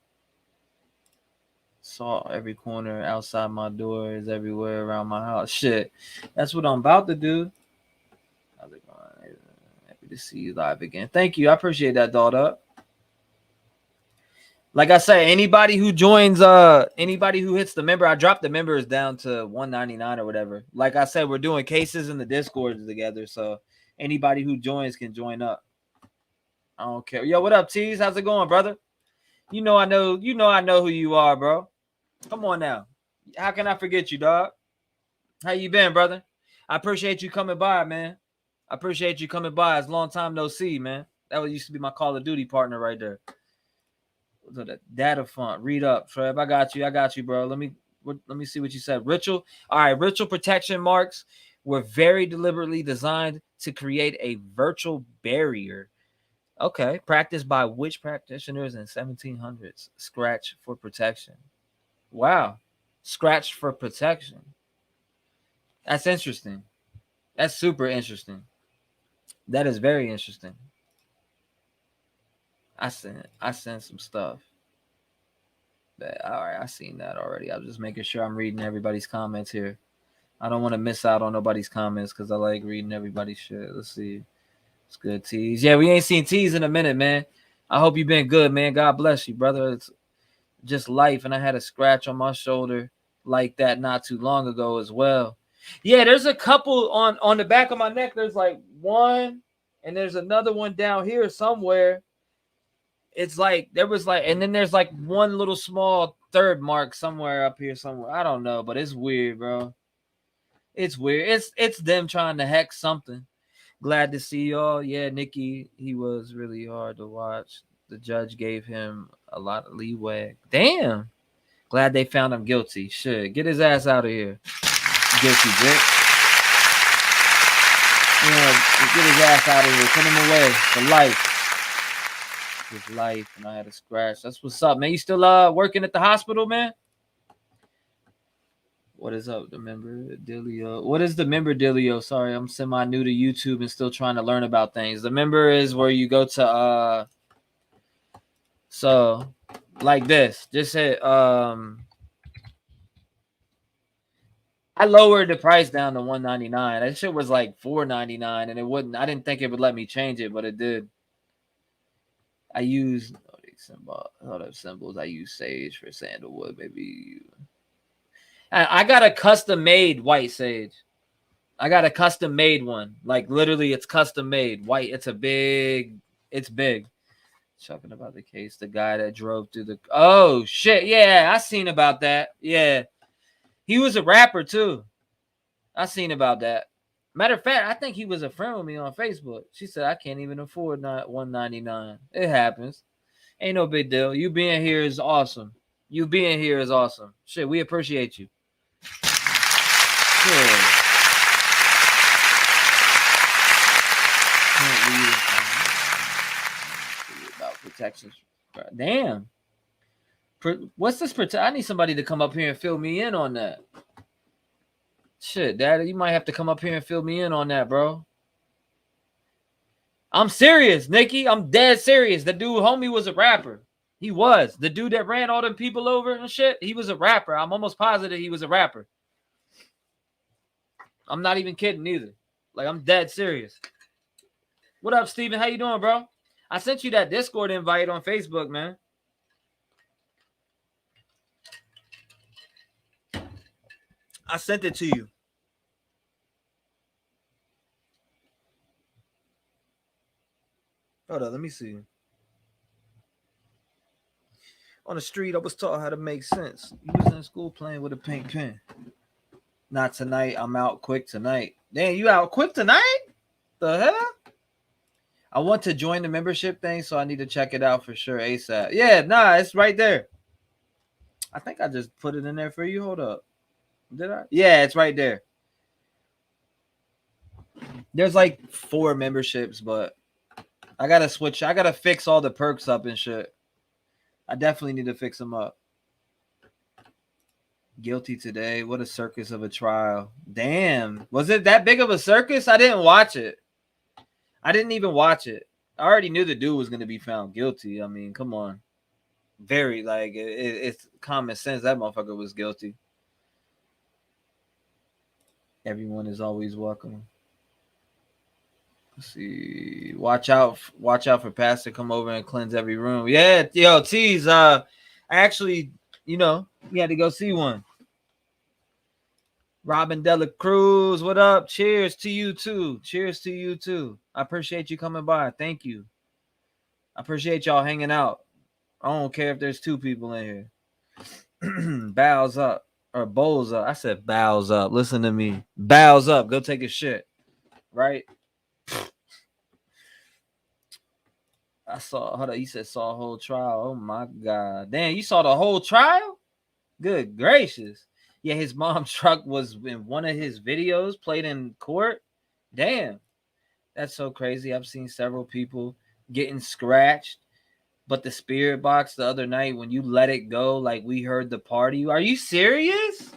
Salt every corner outside my door is everywhere around my house. Shit, that's what I'm about to do. How's it going? Happy to see you live again. Thank you. I appreciate that, Dolled Up. Like I say, anybody who joins, anybody who hits the member, I dropped the members down to 199 or whatever. Like I said, we're doing cases in the Discord together, so anybody who joins can join up. I don't care. Yo, what up, Tease? How's it going, brother? You know I know who you are, bro. Come on now. How can I forget you, dog? How you been, brother? I appreciate you coming by, man. I appreciate you coming by. It's a long time no see, man. That used to be my Call of Duty partner right there. What's that? Data font. Read up, Trev. I got you, bro. Let me Let me see what you said. Ritual. All right. Ritual protection marks were very deliberately designed to create a virtual barrier. Okay. Practiced by witch practitioners in 1700s. Scratch for protection. Wow. Scratch for protection. That's interesting. That's super interesting. That is very interesting. I sent some stuff. But, all right, I seen that already. I'm just making sure I'm reading everybody's comments here. I don't want to miss out on nobody's comments because I like reading everybody's shit. Let's see. It's good, Tease. Yeah, we ain't seen Tease in a minute, man. I hope you've been good, man. God bless you, brother. It's just life. And I had a scratch on my shoulder like that not too long ago as well. Yeah, there's a couple on the back of my neck. There's like one, and there's another one down here somewhere. It's like there was like, and then there's like one little small third mark somewhere up here somewhere. I don't know, but it's weird, bro. It's weird. It's them trying to hex something. Glad to see y'all. Yeah, Nikki, he was really hard to watch. The judge gave him a lot of leeway. Damn. Glad they found him guilty. Shit, get his ass out of here. Guilty bitch. Yeah, get his ass out of here. Put him away for life. His life, and I had a scratch. That's what's up, man. You still working at the hospital, man? What is up, the member dealio? What is the member dealio? Sorry, I'm semi new to YouTube and still trying to learn about things. The member is where you go to so like this. Just hit I lowered the price down to $199. That shit was like $4.99, and it wouldn't. I didn't think it would let me change it, but it did. I use symbols. I use sage for sandalwood, maybe. I got a custom made white sage. I got a custom made one. Like literally, it's custom made white. It's big. Talking about the case, the guy that drove through the. Oh shit! Yeah, I seen about that. Yeah, he was a rapper too. I seen about that. Matter of fact, I think he was a friend with me on Facebook. She said I can't even afford $199. It happens. Ain't no big deal. You being here is awesome. You being here is awesome. Shit, we appreciate you. Shit. About protections. Damn. What's this I need somebody to come up here and fill me in on that. Shit, Daddy, you might have to come up here and fill me in on that, bro. I'm serious, Nikki. I'm dead serious. The dude, homie, was a rapper. He was. The dude that ran all them people over and shit, he was a rapper. I'm almost positive he was a rapper. I'm not even kidding either. Like, I'm dead serious. What up, Steven? How you doing, bro? I sent you that Discord invite on Facebook, man. I sent it to you. Hold on, let me see. On the street, I was taught how to make sense. You was in school playing with a pink pen. Not tonight. I'm out quick tonight. Damn, you out quick tonight? The hell? I want to join the membership thing, so I need to check it out for sure ASAP. Yeah, nah, it's right there. I think I just put it in there for you. Hold up. Did I? Yeah, it's right there. There's like 4 memberships, but I gotta switch. I gotta fix all the perks up and shit. I definitely need to fix them up. Guilty today. What a circus of a trial. Damn. Was it that big of a circus? I didn't watch it. I didn't even watch it. I already knew the dude was going to be found guilty. I mean, come on. Very, like, it's common sense. That motherfucker was guilty. Everyone is always welcome. Let's see. Watch out for Pastor. Come over and cleanse every room. Yeah, yo, T's. I actually, we had to go see one. Robin Dela Cruz, what up? Cheers to you too. Cheers to you too. I appreciate you coming by. Thank you. I appreciate y'all hanging out. I don't care if there's 2 people in here. Bows up or bowls up. I said bows up. Listen to me. Bows up. Go take a shit. Right? I saw. Hold on. You said saw a whole trial. Oh my god. Damn, you saw the whole trial? Good gracious. Yeah, his mom's truck was in one of his videos played in court. Damn, that's so crazy. I've seen several people getting scratched. But the spirit box the other night, when you let it go, like we heard the party. Are you serious?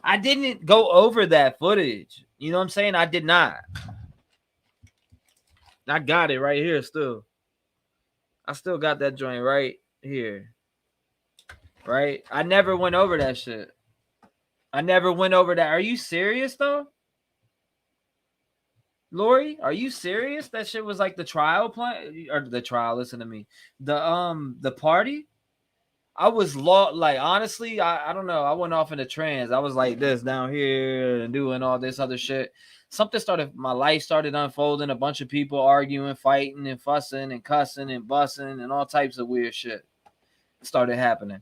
I didn't go over that footage. You know what I'm saying? I did not. I got it right here still. I still got that joint right here. Right? I never went over that shit. I never went over that. Are you serious though? Lori, are you serious? That shit was like the trial plan or the trial, listen to me. The party? I was like honestly, I don't know. I went off in a trance. I was like this down here and doing all this other shit. Something started, my life started unfolding. A bunch of people arguing, fighting, and fussing and cussing and bussing and all types of weird shit started happening.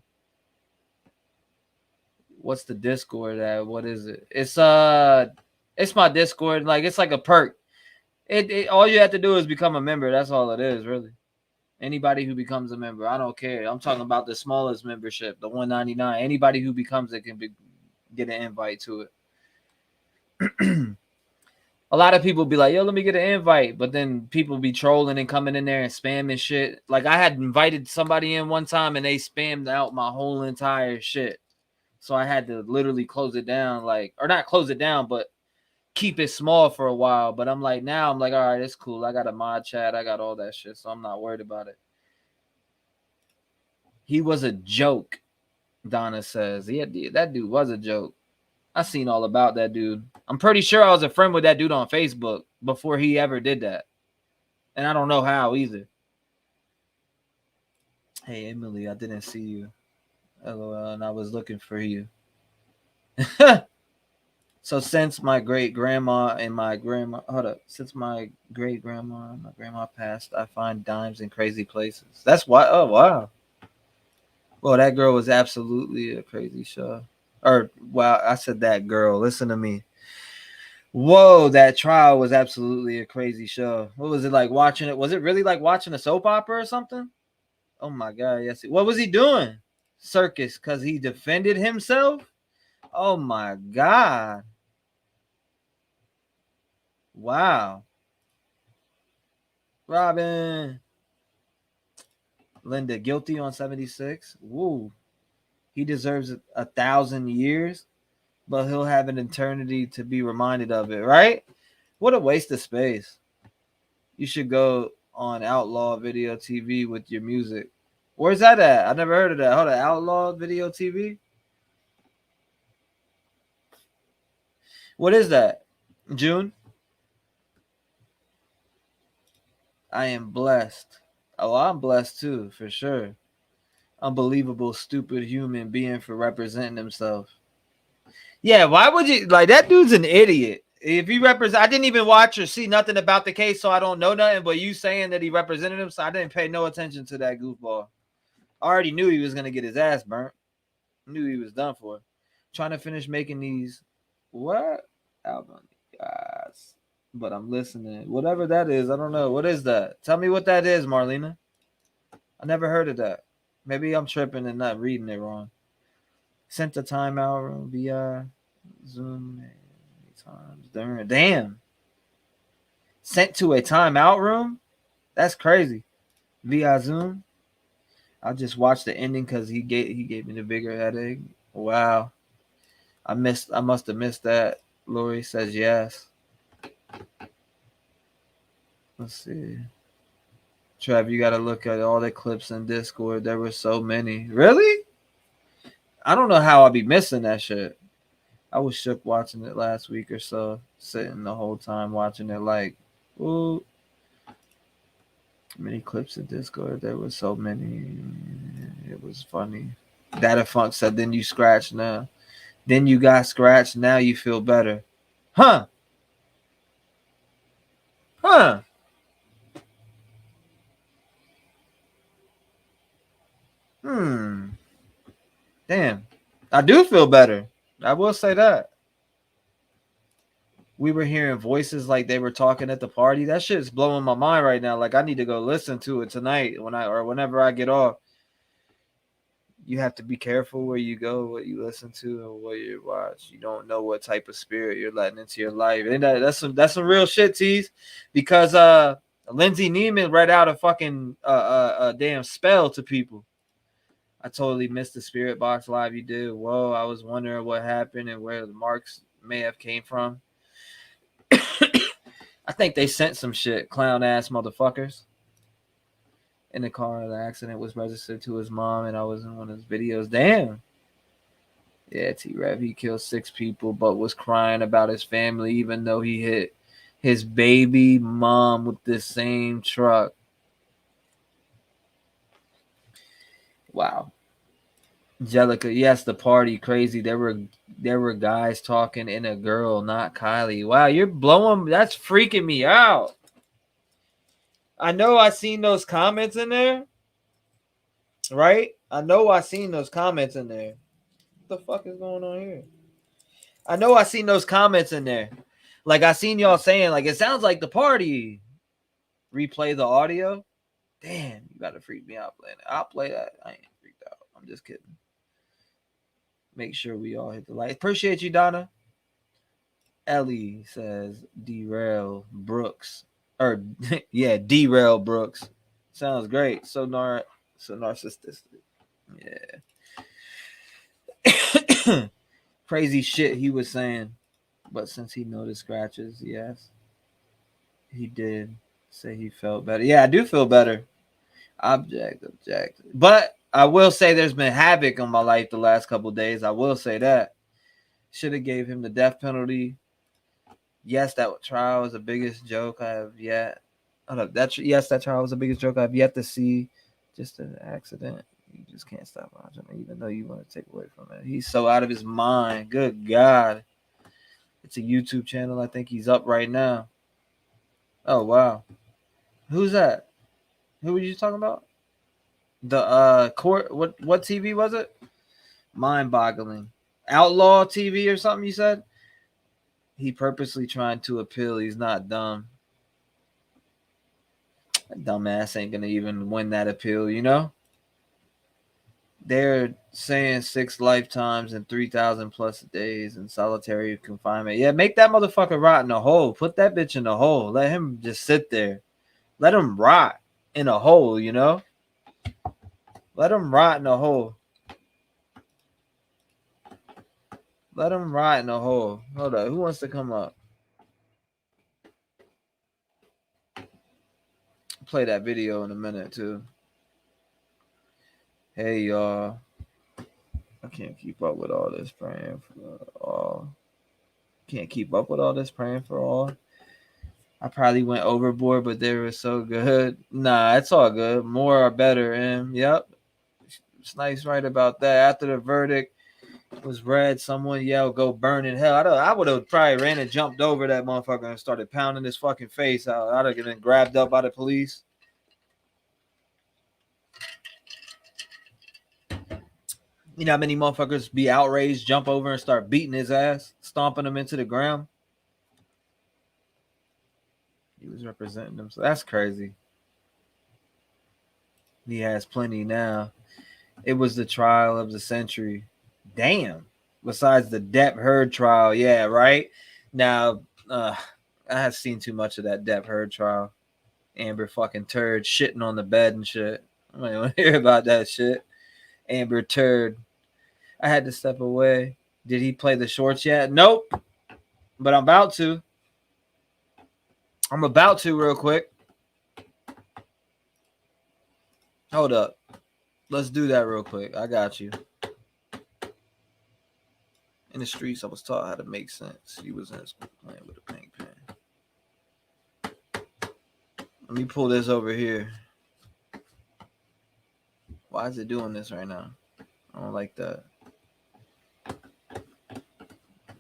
What's the Discord at? What is it? It's my Discord. Like it's like a perk. It all you have to do is become a member. That's all it is, really. Anybody who becomes a member, I don't care. I'm talking about the smallest membership, the $1.99. Anybody who becomes it can get an invite to it. A lot of people be like, yo, let me get an invite. But then people be trolling and coming in there and spamming shit. Like I had invited somebody in one time and they spammed out my whole entire shit. So I had to literally close it down, or not close it down, but keep it small for a while. But I'm like, now I'm like, all right, it's cool. I got a mod chat. I got all that shit. So I'm not worried about it. He was a joke, Donna says. Yeah, that dude was a joke. I seen all about that dude. I'm pretty sure I was a friend with that dude on Facebook before he ever did that. And I don't know how either. Hey, Emily, I didn't see you. LOL, and I was looking for you. So since my great grandma and my grandma, since my great grandma and my grandma passed, I find dimes in crazy places. That's why. Oh, wow. Well, that girl was absolutely a crazy show. Or, wow, I said that girl. Listen to me. Whoa, that trial was absolutely a crazy show. What was it like watching it? Was it really like watching a soap opera or something? Oh my God, yes. What was he doing? Circus, because he defended himself? Oh my God. Wow. Robin. Linda, guilty on 76. Woo. He deserves 1,000 years, but he'll have an eternity to be reminded of it, right? What a waste of space. You should go on Outlaw Video TV with your music. Where's that at? I never heard of that. Hold on, Outlaw Video TV? What is that? June? I am blessed. Oh, I'm blessed too, for sure. Unbelievable, stupid human being for representing himself. Yeah, why would you like that dude's an idiot. If he I didn't even watch or see nothing about the case, so I don't know nothing. But you saying that he represented him, so I didn't pay no attention to that goofball. I already knew he was gonna get his ass burnt. Knew he was done for. Trying to finish making these what album guys. But I'm listening. Whatever that is, I don't know. What is that? Tell me what that is, Marlena. I never heard of that. Maybe I'm tripping and not reading it wrong. Sent the timeout room via Zoom times. Damn. Sent to a timeout room? That's crazy. Via Zoom. I just watched the ending because he gave me the bigger headache. Wow. I must have missed that. Lori says yes. Let's see. Trev, you got to look at all the clips in Discord. There were so many. Really? I don't know how I'll be missing that shit. I was shook watching it last week or so, sitting the whole time watching it like, ooh. Many clips in Discord. There were so many. It was funny. Data Funk said, then you scratch now. Then you got scratched. Now you feel better. Huh. Huh. Damn. I do feel better. I will say that. We were hearing voices like they were talking at the party. That shit's blowing my mind right now. Like I need to go listen to it tonight whenever I get off. You have to be careful where you go, what you listen to, and what you watch. You don't know what type of spirit you're letting into your life. And that's some real shit, Tease. Because Lindsay Neiman read out a fucking damn spell to people. I totally missed the Spirit Box live you did. Whoa, I was wondering what happened and where the marks may have came from. I think they sent some shit, clown ass motherfuckers. In the car, the accident was registered to his mom, and I was in one of his videos. Damn. Yeah, T-REV, he killed 6 people, but was crying about his family, even though he hit his baby mom with this same truck. Wow. Angelica, yes, the party crazy. There were guys talking and a girl, not Kiely. Wow, you're blowing. That's freaking me out. I know I seen those comments in there, right? I know I seen those comments in there. What the fuck is going on here? I know I seen those comments in there. Like I seen y'all saying, like it sounds like the party. Replay the audio. Damn, you gotta freak me out playing it. I'll play that. I ain't freaked out. I'm just kidding. Make sure we all hit the like. Appreciate you, Donna. Ellie says derail Brooks. Or yeah, derail Brooks. Sounds great. So narcissistic. Yeah. Crazy shit he was saying. But since he noticed scratches, yes. He did say he felt better. Yeah, I do feel better. Object. But I will say there's been havoc on my life the last couple of days. I will say that. Should have gave him the death penalty. Yes, that trial was the biggest joke I have yet. That trial was the biggest joke I've yet to see. Just an accident. You just can't stop watching it, even though you want to take away from it. He's so out of his mind. Good God. It's a YouTube channel. I think he's up right now. Oh, wow. Who's that? Who were you talking about? The court. What TV was it? Mind-boggling. Outlaw TV or something, you said? He purposely trying to appeal. He's not dumb. That dumbass ain't gonna even win that appeal, you know? They're saying 6 lifetimes and 3,000 plus days in solitary confinement. Yeah, make that motherfucker rot in a hole. Put that bitch in a hole. Let him just sit there. Let him rot in a hole, you know? Let him rot in a hole. Let him rot in a hole. Hold up. Who wants to come up? Play that video in a minute, too. Hey, y'all. I can't keep up with all this praying for all. Can't keep up with all this praying for all. I probably went overboard, but they were so good. Nah, it's all good. More are better. And yep, it's nice right about that. After the verdict was read, someone yelled, "Go burn in hell." I would have probably ran and jumped over that motherfucker and started pounding his fucking face out. I'd have been grabbed up by the police. You know how many motherfuckers be outraged, jump over and start beating his ass, stomping him into the ground? He was representing them. So that's crazy. He has plenty now. It was the trial of the century. Damn. Besides the Depp Heard trial. Yeah, right? Now, I have seen too much of that Depp Heard trial. Amber fucking turd shitting on the bed and shit. I don't want to hear about that shit. Amber turd. I had to step away. Did he play the shorts yet? Nope. But I'm about to. I'm about to real quick. Hold up. Let's do that real quick. I got you. In the streets, I was taught how to make sense. He was in school playing with a pink pen. Let me pull this over here. Why is it doing this right now? I don't like that.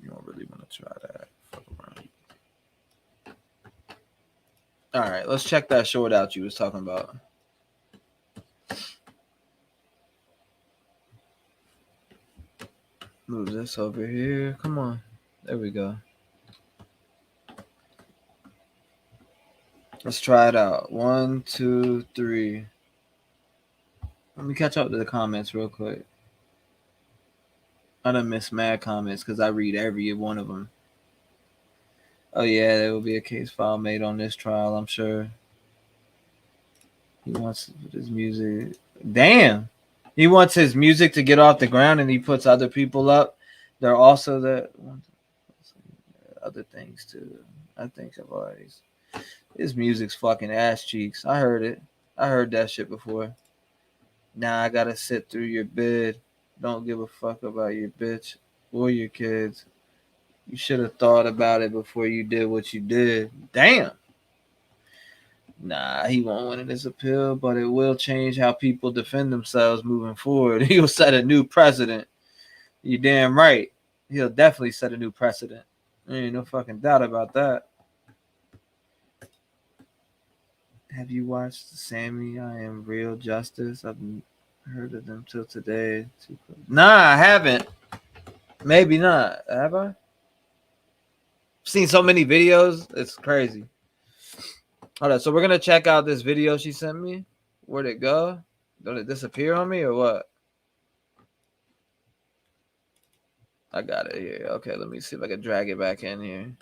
You don't really want to try that. Fuck around. All right, let's check that short out you was talking about. Move this over here. Come on. There we go. Let's try it out. 1, 2, 3. Let me catch up to the comments real quick. I done miss mad comments because I read every one of them. Oh yeah, there will be a case file made on this trial, I'm sure. He wants his music. Damn. He wants his music to get off the ground, and he puts other people up. They're also the other things too. I think I've already. His music's fucking ass cheeks. I heard it. I heard that shit before. Now I gotta sit through your bid. Don't give a fuck about your bitch or your kids. You should have thought about it before you did what you did. Damn. Nah, he won't win in this appeal, but it will change how people defend themselves moving forward. He'll set a new precedent. You damn right. He'll definitely set a new precedent. There ain't no fucking doubt about that. Have you watched Sammy? I Am Real Justice? I've heard of them till today. Nah, I haven't. Maybe not. Have I? Seen so many videos. It's crazy. Hold on. So we're gonna check out this video she sent me. Where'd it go? Did it disappear on me or what? I got it here. Okay, let me see if I can drag it back in here.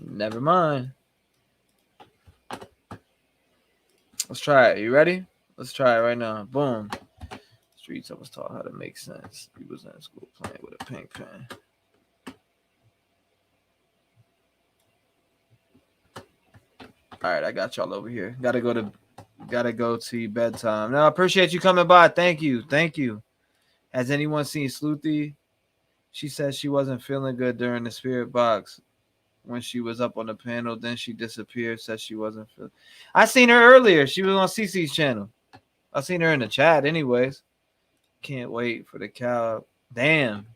Never mind. Let's try it. You ready? Let's try it right now. Boom. Streets, I was taught how to make sense. He was in school playing with a pink pen. All right, I got y'all over here. Gotta go to bedtime. No, I appreciate you coming by. Thank you. Has anyone seen Sleuthy? She said she wasn't feeling good during the spirit box when she was up on the panel. Then she disappeared. Said she wasn't feeling. I seen her earlier. She was on CC's channel. I seen her in the chat. Anyways, can't wait for the cow. Damn.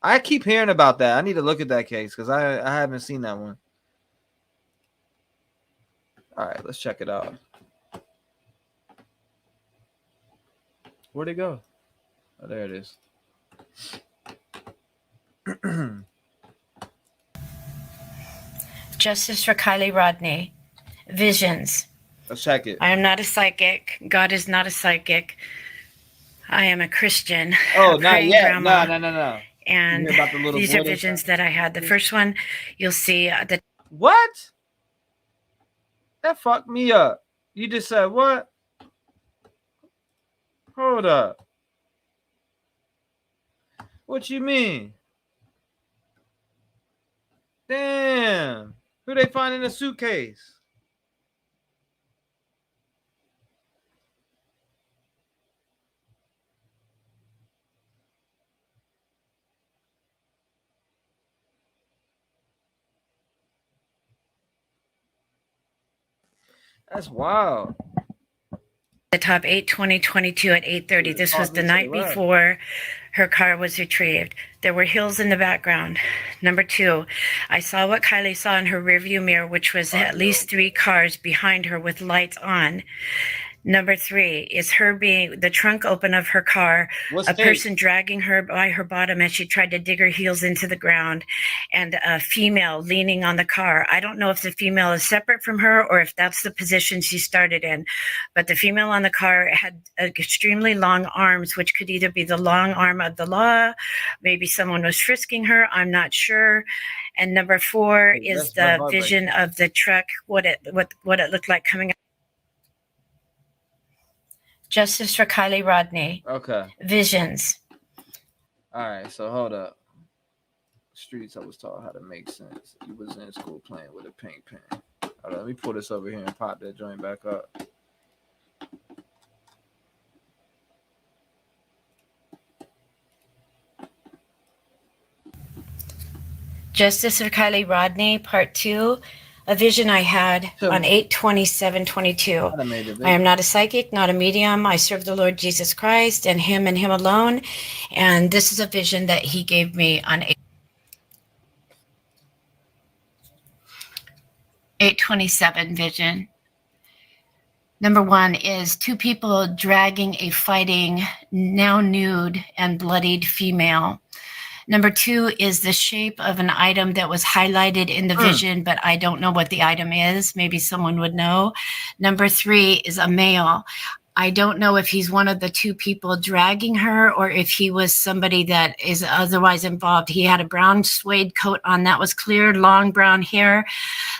I keep hearing about that. I need to look at that case because I haven't seen that one. All right, let's check it out. Where'd it go? Oh, there it is. Justice for Kiely Rodni. Visions. Let's check it. I am not a psychic. God is not a psychic. I am a Christian. Oh, a not yet. grandma. No. And these are visions that I had. The first one, you'll see the. What? That fucked me up. You just said what? Hold up. What you mean? Damn. Who they find in a suitcase? That's wild. The top 8/20/22 at 8:30. This was the night before her car was retrieved. There were hills in the background. Number 2, I saw what Kiely saw in her rearview mirror, which was at least 3 cars behind her with lights on. Number 3 is her being the trunk open of her car, a person dragging her by her bottom as she tried to dig her heels into the ground, and a female leaning on the car. I don't know if the female is separate from her or if that's the position she started in, but the female on the car had extremely long arms, which could either be the long arm of the law, maybe someone was frisking her, I'm not sure. And number 4 is the vision of the truck, what it looked like coming up. Justice for Kiely Rodni. Okay. Visions. All right, so hold up. Streets, I was taught how to make sense. He was in school playing with a pink pen. All right, let me pull this over here and pop that joint back up. Justice for Kiely Rodni, Part 2. A vision I had on 8/27/22. I am not a psychic, not a medium. I serve the Lord Jesus Christ and Him alone. And this is a vision that He gave me on 8/27 vision. Number 1 is 2 people dragging a fighting, now nude and bloodied female. Number 2 is the shape of an item that was highlighted in the vision, but I don't know what the item is. Maybe someone would know. Number 3 is a male. I don't know if he's one of the two people dragging her or if he was somebody that is otherwise involved. He had a brown suede coat on that was clear, long brown hair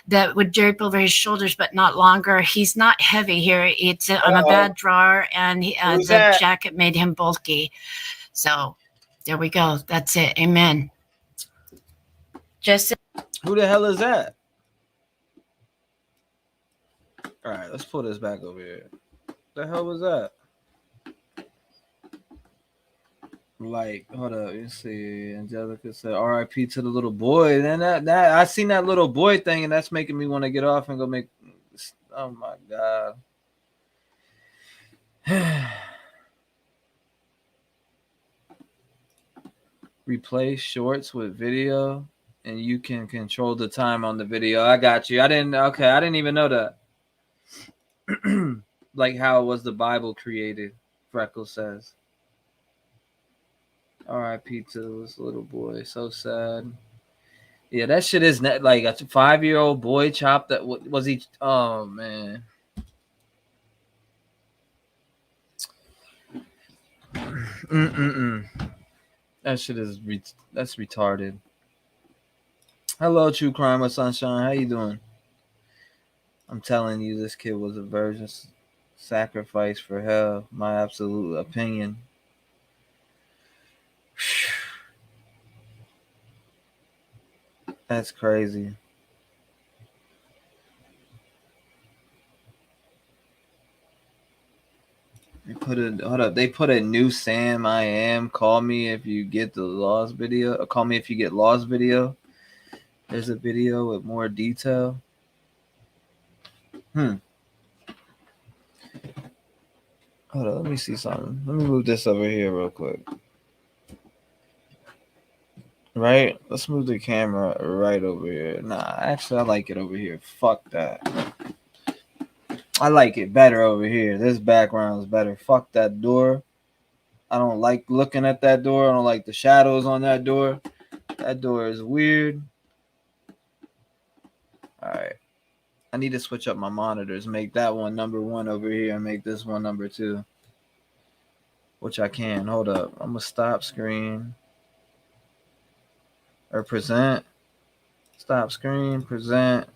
that would drape over his shoulders, but not longer. He's not heavy here. It's on a bad drawer, and the jacket made him bulky. So there we go. That's it. Amen. Just who the hell is that? All right, let's pull this back over here. The hell was that? Like, hold up, you see, Angelica said R.I.P. to the little boy. Then that I seen that little boy thing, and that's making me want to get off and go make. Oh my god. Replace shorts with video, and you can control the time on the video. I got you. I didn't even know that. Like how was the Bible created? Freckles says. R.I.P. to this little boy. So sad. Yeah, that shit is like a 5-year-old boy chopped. That was he? Oh man. That shit is that's retarded. Hello, True Crime with Sunshine. How you doing? I'm telling you, this kid was a virgin sacrifice for hell. My absolute opinion. That's crazy. They put a new Sam I am. Call me if you get the lost video. Or call me if you get lost video. There's a video with more detail. Hold on, let me see something. Let me move this over here real quick. Right? Let's move the camera right over here. Nah, actually, I like it over here. Fuck that. I like it better over here. This background is better. Fuck that door. I don't like looking at that door. I don't like the shadows on that door. That door is weird. All right. I need to switch up my monitors. Make that one number 1 over here and make this one number 2. Which I can. Hold up. I'm going to stop screen. Or present. Stop screen. Present.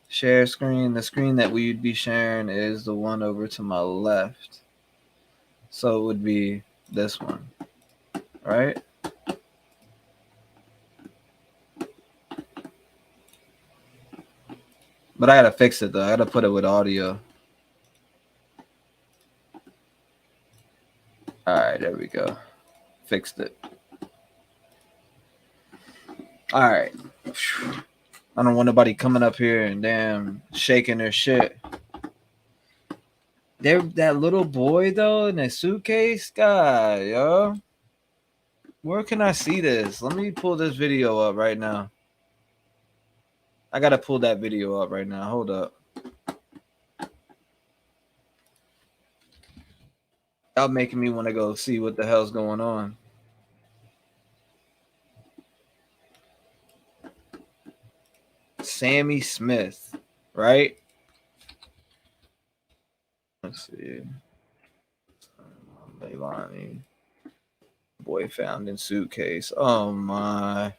Share screen. The screen that we would be sharing is the one over to my left. So it would be this one. Right? But I gotta fix it though. I gotta put it with audio. Alright, there we go. Fixed it. Alright. I don't want nobody coming up here and damn shaking their shit. That little boy though in a suitcase, God, yo. Where can I see this? Let me pull this video up right now. I gotta pull that video up right now. Hold up. Y'all making me want to go see what the hell's going on. Sammy Smith, right? Let's see. Leilani. Boy found in suitcase. Oh my.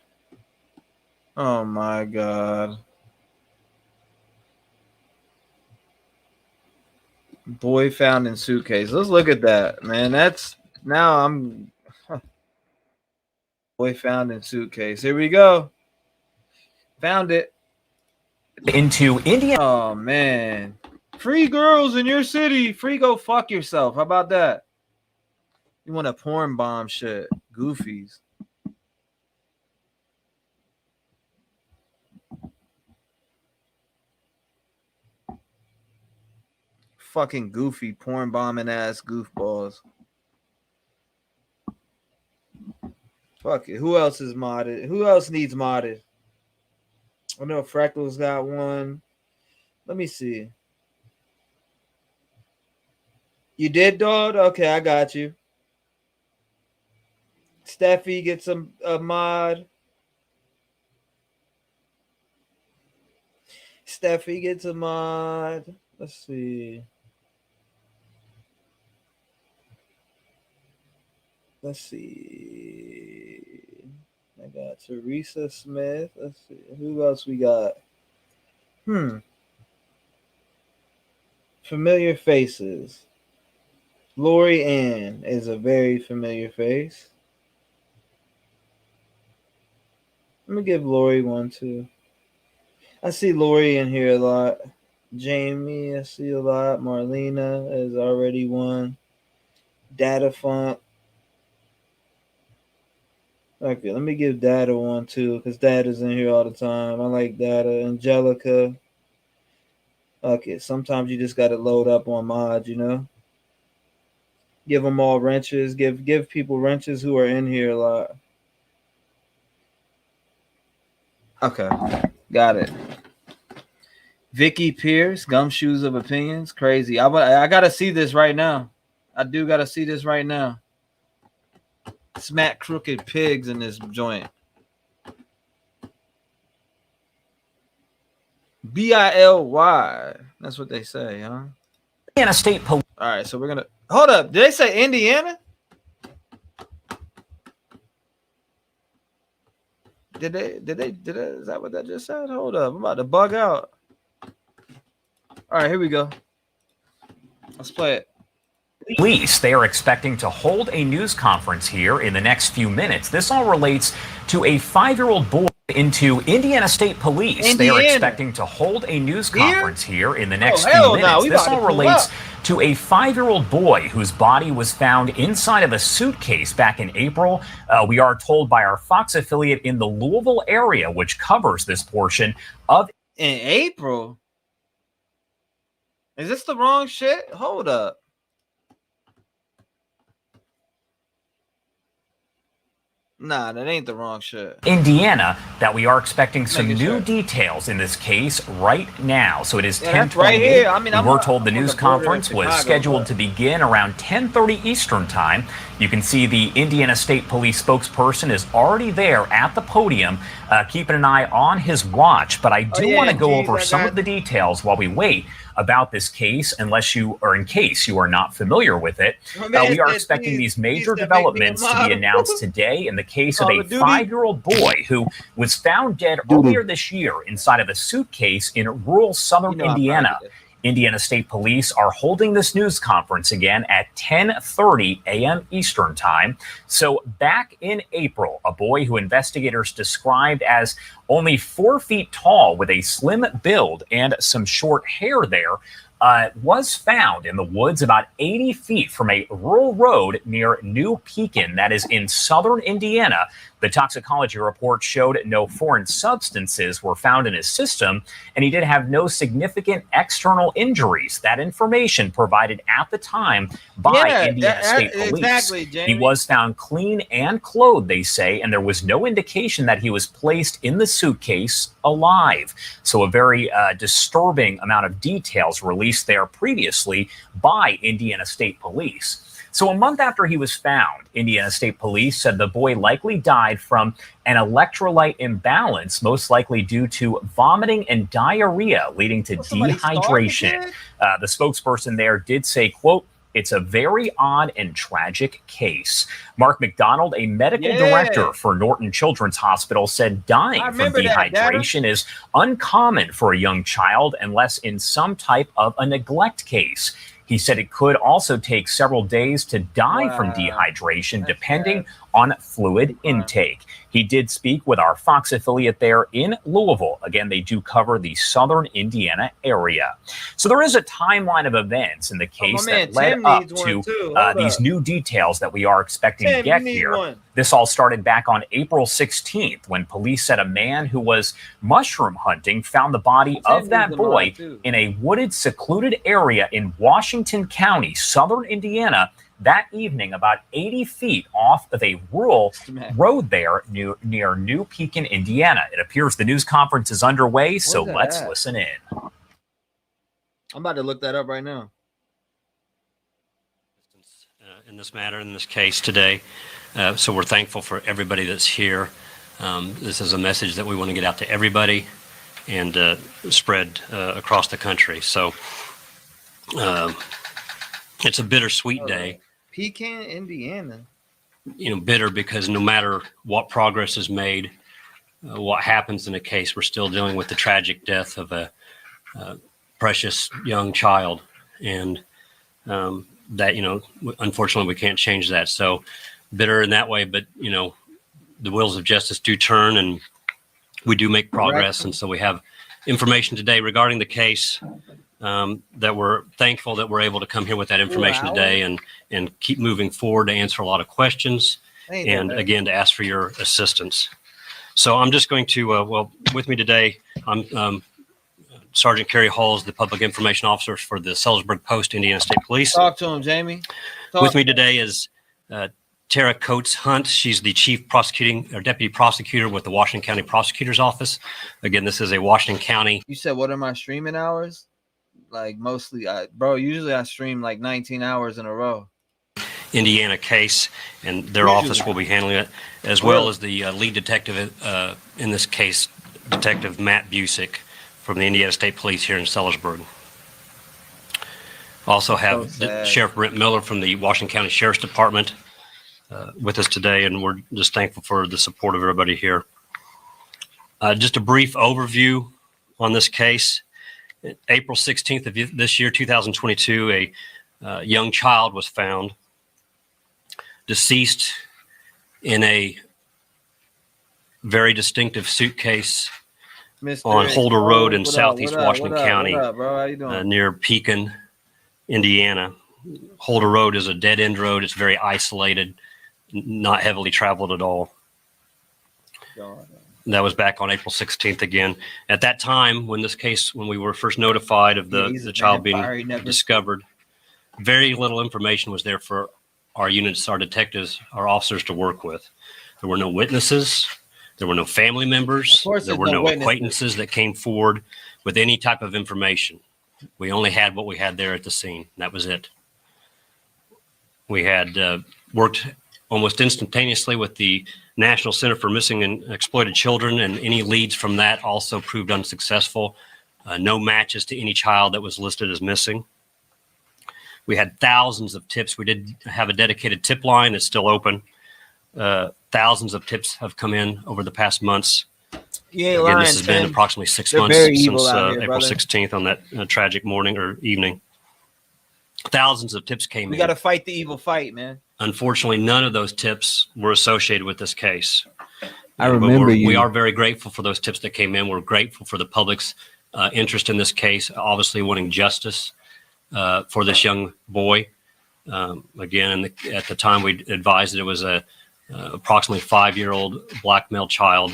Oh my God. Boy found in suitcase. Let's look at that, man. That's now I'm. Boy found in suitcase. Here we go. Found it. Into India. Oh man. Free girls in your city. Free go fuck yourself. How about that? You want a porn bomb shit. Goofies. Fucking goofy porn bombing ass goofballs. Fuck it. Who else is modded? Who else needs modded? I know Freckles got one. Let me see. You did, dog? Okay, I got you. Steffi gets a mod. Steffi gets a mod. Let's see. Let's see. I got Teresa Smith. Let's see. Who else we got? Familiar faces. Lori Ann is a very familiar face. Let me give Lori one too. I see Lori in here a lot. Jamie, I see a lot. Marlena is already one. Data Funk. Okay, let me give Data one too, because Data's in here all the time. I like Data. Angelica. Okay, sometimes you just gotta load up on mods, you know. Give them all wrenches. Give people wrenches who are in here a lot. Okay, got it. Vicky Pierce, Gumshoes of Opinions, crazy. I gotta see this right now. I do gotta see this right now. Smack crooked pigs in this joint. Billy. That's what they say, huh? Indiana State Police. All right, so we're gonna hold up. Did they say Indiana? Did they? Is that what that just said? Hold up, I'm about to bug out. All right, here we go. Let's play it. Police, they are expecting to hold a news conference here in the next few minutes. This all relates to a 5-year-old boy into Indiana State Police. Indiana. They are expecting to hold a news conference here in the next few hell minutes. No. This all relates to a 5-year-old boy whose body was found inside of a suitcase back in April. We are told by our Fox affiliate in the Louisville area, which covers this portion of. In April? Is this the wrong shit? Hold up. Nah, that ain't the wrong shit. Indiana, that we are expecting some new details in this case right now. So it is 10:28. Right here. I mean, we were told the news conference was scheduled to begin around 10:30 Eastern time. You can see the Indiana State Police spokesperson is already there at the podium, keeping an eye on his watch. But I do want to go over some of the details while we wait about this case, unless you, or in case you are not familiar with it. We are expecting these major developments to be announced today in the case of a 5-year-old boy who was found dead earlier this year inside of a suitcase in rural southern Indiana. Indiana State Police are holding this news conference again at 10:30 a.m. Eastern time. So back in April, a boy who investigators described as only 4 feet tall with a slim build and some short hair there was found in the woods about 80 feet from a rural road near New Pekin, that is in southern Indiana. The toxicology report showed no foreign substances were found in his system, and he did have no significant external injuries. That information provided at the time by Indiana State Police. Exactly, he was found clean and clothed, they say, and there was no indication that he was placed in the suitcase alive. So a very disturbing amount of details released there previously by Indiana State Police. So a month after he was found, Indiana State Police said the boy likely died from an electrolyte imbalance, most likely due to vomiting and diarrhea, leading to dehydration. The spokesperson there did say, quote, "It's a very odd and tragic case." Mark McDonald, a medical director for Norton Children's Hospital, said dying from dehydration is uncommon for a young child unless in some type of a neglect case. He said it could also take several days to die from dehydration, depending on fluid intake. He did speak with our Fox affiliate there in Louisville. Again, they do cover the southern Indiana area. So there is a timeline of events in the case that led up to these new details that we are expecting to get here. This all started back on April 16th when police said a man who was mushroom hunting found the body of that boy in a wooded, secluded area in Washington County, southern Indiana, that evening, about 80 feet off of a rural road there near New Pekin, Indiana. It appears the news conference is underway, so let's listen in. I'm about to look that up right now. In this matter, in this case today, so we're thankful for everybody that's here. This is a message that we want to get out to everybody and spread across the country. So it's a bittersweet day. Pekin, Indiana. bitter because no matter what progress is made, what happens in a case, we're still dealing with the tragic death of a precious young child. And that, unfortunately, we can't change that. So bitter in that way, but, the wheels of justice do turn and we do make progress. And so we have information today regarding the case that we're thankful that we're able to come here with that information today and keep moving forward to answer a lot of questions and again, to ask for your assistance. So I'm just going to, with me today, I'm Sergeant Kerry Halls, the Public Information Officer for the Sellersburg Post, Indiana State Police. Talk to him, Jamie. With me today is Tara Coates Hunt. She's the Deputy Prosecutor with the Washington County Prosecutor's Office. Again, this is a Washington County. You said, what are my streaming hours? Like mostly, usually I stream like 19 hours in a row. Indiana case, and their office will be handling it, as well as the lead detective in this case, Detective Matt Busick from the Indiana State Police here in Sellersburg. Also have Sheriff Brent Miller from the Washington County Sheriff's Department with us today, and we're just thankful for the support of everybody here. Just a brief overview on this case. April 16th of this year, 2022, a young child was found deceased in a very distinctive suitcase on Holder Road in southeast Washington County, near Pekin, Indiana. Holder Road is a dead-end road. It's very isolated, not heavily traveled at all. That was back on April 16th again. At that time, when we were first notified of the child being discovered, very little information was there for our units, our detectives, our officers to work with. There were no witnesses. There were no family members. There were no acquaintances that came forward with any type of information. We only had what we had there at the scene. That was it. We had worked almost instantaneously with the National Center for Missing and Exploited Children, and any leads from that also proved unsuccessful. No matches to any child that was listed as missing. We had thousands of tips. We did have a dedicated tip line that's still open. Thousands of tips have come in over the past months. Again, this has been approximately 6 months since April 16th on that tragic morning or evening. Thousands of tips came in. We got to fight the evil fight, man. Unfortunately, none of those tips were associated with this case. I remember we are very grateful for those tips that came in. We're grateful for the public's interest in this case, obviously wanting justice for this young boy. Again, at the time, we advised that it was a approximately 5-year-old black male child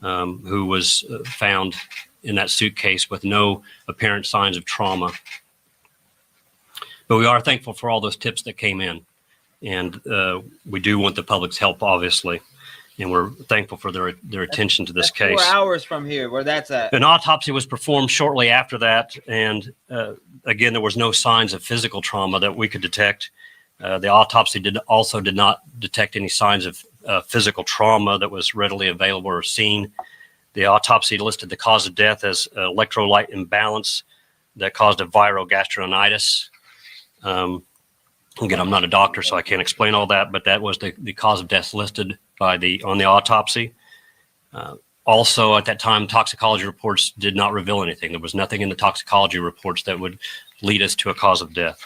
who was found in that suitcase with no apparent signs of trauma. But we are thankful for all those tips that came in, and we do want the public's help, obviously, and we're thankful for their attention to this case. 4 hours from here, where that's at. An autopsy was performed shortly after that, and again, there was no signs of physical trauma that we could detect. The autopsy did not detect any signs of physical trauma that was readily available or seen. The autopsy listed the cause of death as electrolyte imbalance that caused a viral gastronitis. Again, I'm not a doctor, so I can't explain all that, but that was the cause of death listed on the autopsy. Also, at that time, toxicology reports did not reveal anything. There was nothing in the toxicology reports that would lead us to a cause of death.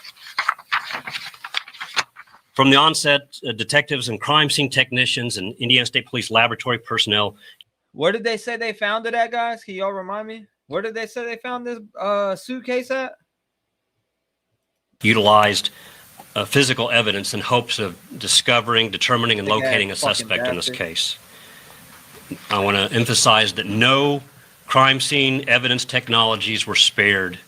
From the onset, detectives and crime scene technicians and Indiana State Police laboratory personnel. Where did they say they found it at, guys? Can y'all remind me? Where did they say they found this suitcase at? Utilized physical evidence in hopes of discovering, determining, and locating a suspect in this case. I want to emphasize that no crime scene evidence technologies were spared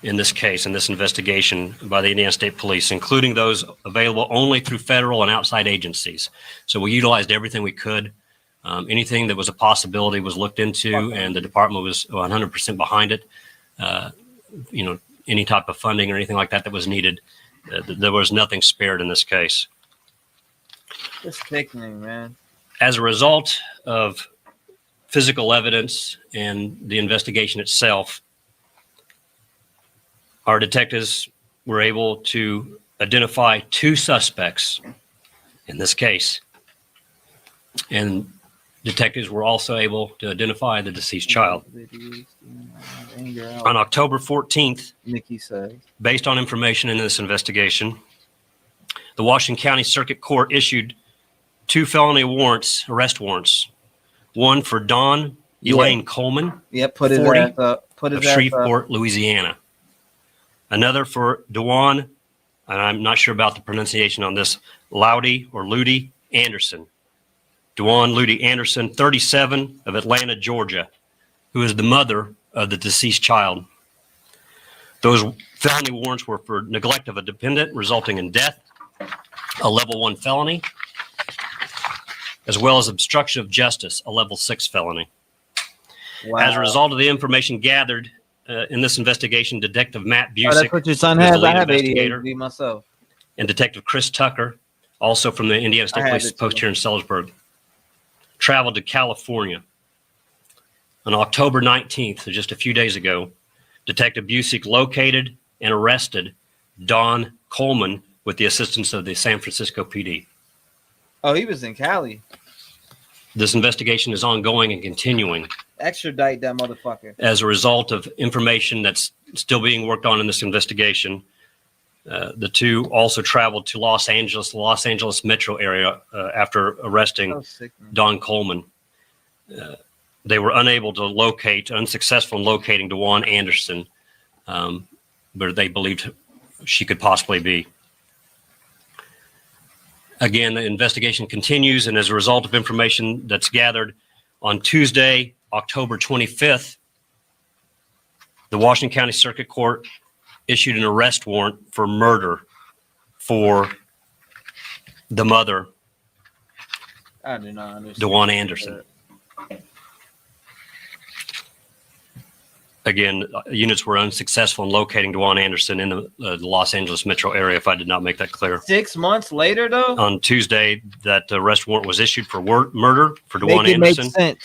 in this case, in this investigation by the Indiana State Police, including those available only through federal and outside agencies. So we utilized everything we could. Anything that was a possibility was looked into, and the department was 100% behind it. Any type of funding or anything like that was needed. There was nothing spared in this case. It's sickening, man. As a result of physical evidence and the investigation itself, our detectives were able to identify 2 suspects in this case. And detectives were also able to identify the deceased child. On October 14th, Nikki says, based on information in this investigation, the Washington County Circuit Court issued 2 felony warrants, arrest warrants. One for Don Elaine Coleman, put his 40, ass up. Put his of ass up. Shreveport, Louisiana. Another for Dewan, and I'm not sure about the pronunciation on this, Ludi Anderson. Dewan Ludi Anderson, 37, of Atlanta, Georgia, who is the mother of the deceased child. Those felony warrants were for neglect of a dependent resulting in death, a level 1 felony, as well as obstruction of justice, a level 6 felony. Wow. As a result of the information gathered in this investigation, Detective Matt Busick, that's what your son who is has. the lead I have investigator, ADHD myself. and Detective Chris Tucker, also from the Indiana State I have Police it Post too. here in Sellersburg, traveled to California. On October 19th, so just a few days ago, Detective Busick located and arrested Don Coleman with the assistance of the San Francisco PD. Oh, he was in Cali. This investigation is ongoing and continuing. Extradite that motherfucker. As a result of information that's still being worked on in this investigation, the two also traveled to Los Angeles metro area after arresting So sick, man. Don Coleman. They were unsuccessful in locating Dewan Anderson, but they believed she could possibly be. Again, the investigation continues, and as a result of information that's gathered on Tuesday, October 25th, the Washington County Circuit Court issued an arrest warrant for murder for the mother, I do not understand. Dewan Anderson. Again, units were unsuccessful in locating Dewan Anderson in the Los Angeles metro area, if I did not make that clear. 6 months later, though? On Tuesday, that arrest warrant was issued for murder for Dewan Make it make Anderson. sense.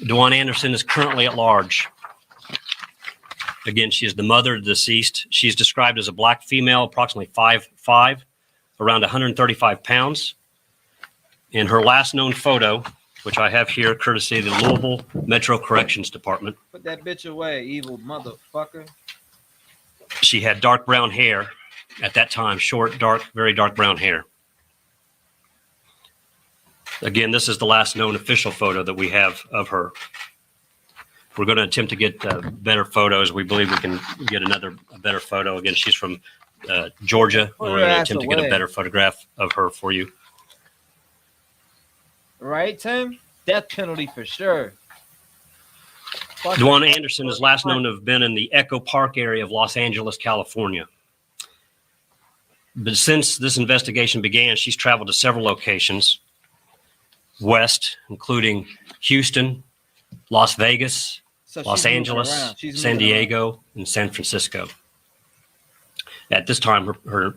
Dewan Anderson is currently at large. Again, she is the mother of the deceased. She's described as a black female, approximately 5'5", around 135 pounds. In her last known photo, which I have here, courtesy of the Louisville Metro Corrections Department, Put that bitch away, evil motherfucker. she had dark brown hair at that time, short, dark, very dark brown hair. Again, this is the last known official photo that we have of her. We're going to attempt to get better photos. We believe we can get a better photo. Again, she's from Georgia. Put her We're going to ass attempt to get away. a better photograph of her for you. Right, Tim? Death penalty for sure. Fuck Dewan it. Anderson is last known to have been in the Echo Park area of Los Angeles, California. But since this investigation began, she's traveled to several locations west, including Houston, Las Vegas, So Los she's moving Angeles, around. She's San moving around. Diego, and San Francisco. At this time, her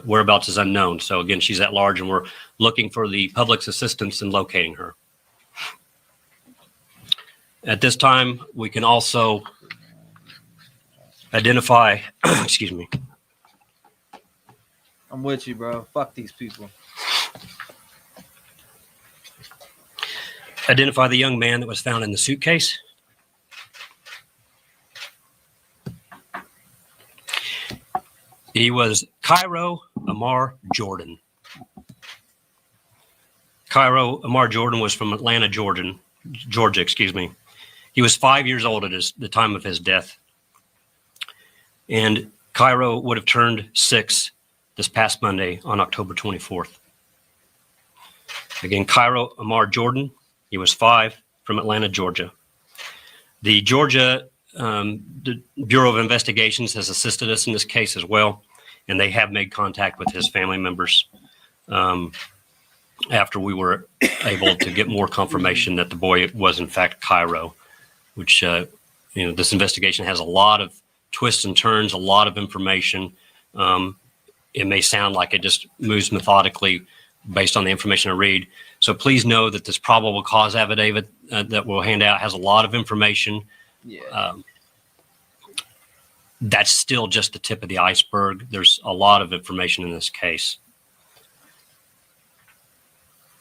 whereabouts is unknown. So again, she's at large, and we're looking for the public's assistance in locating her. At this time, we can also identify, excuse me, I'm with you, bro. Fuck these people. identify the young man that was found in the suitcase. He was Cairo Amar Jordan. Cairo Amar Jordan was from Atlanta, Georgia, excuse me. He was 5 years old at the time of his death. And Cairo would have turned 6 this past Monday on October 24th. Again, Cairo Amar Jordan, he was 5, from Atlanta, Georgia. The Georgia the Bureau of Investigations has assisted us in this case as well, and they have made contact with his family members after we were able to get more confirmation that the boy was in fact Cairo, which, this investigation has a lot of twists and turns, a lot of information. It may sound like it just moves methodically based on the information I read. So please know that this probable cause affidavit that we'll hand out has a lot of information. Yeah. That's still just the tip of the iceberg. There's a lot of information in this case.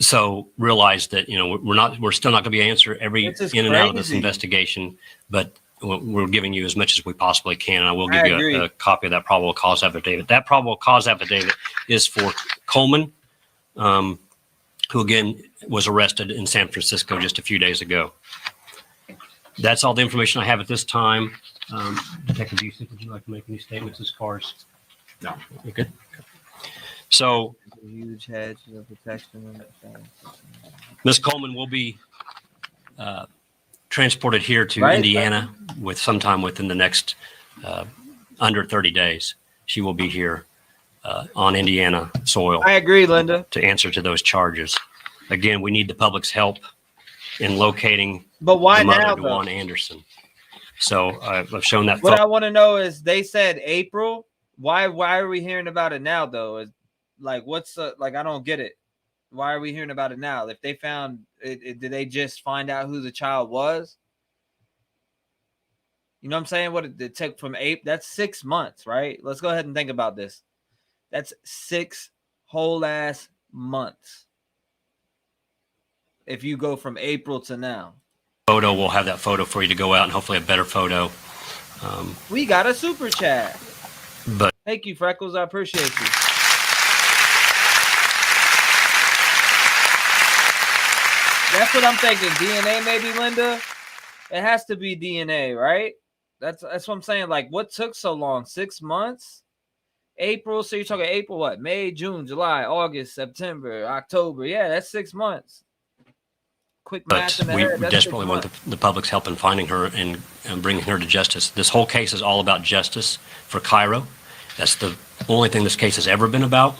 So realize that, we're still not going to be able to answer every This is in and out of this crazy. investigation, but we're giving you as much as we possibly can. And I will give I you agree. a copy of that probable cause affidavit. That probable cause affidavit is for Coleman, who again was arrested in San Francisco just a few days ago. That's all the information I have at this time. Detective Busek, would you like to make any statements as far as? No. You're good? So A huge hedge of protection. Ms. Coleman will be transported here to Right. Indiana with sometime within the next under 30 days. She will be here on Indiana soil I agree, Linda. to answer to those charges. Again, we need the public's help in locating But why the mother, now, though? DeJuan Anderson. So I've shown that. What I want to know is, they said April. Why are we hearing about it now, though? Is like, what's like, I don't get it. Why are we hearing about it now? If they found it, did they just find out who the child was? You know what I'm saying? What it took from April? That's 6 months, right? Let's go ahead and think about this. That's 6 whole ass months. If you go from April to now. Photo, we'll have that photo for you to go out and hopefully a better photo. We got a super chat. But Thank you, Freckles. I appreciate you. That's what I'm thinking. DNA, maybe, Linda. It has to be DNA, right? That's what I'm saying. Like, what took so long? 6 months? April. So you're talking April, what? May, June, July, August, September, October. Yeah, that's 6 months. Quick math in the we head. That's desperately 6 want months. the public's help in finding her and bringing her to justice. This whole case is all about justice for Cairo. That's the only thing this case has ever been about.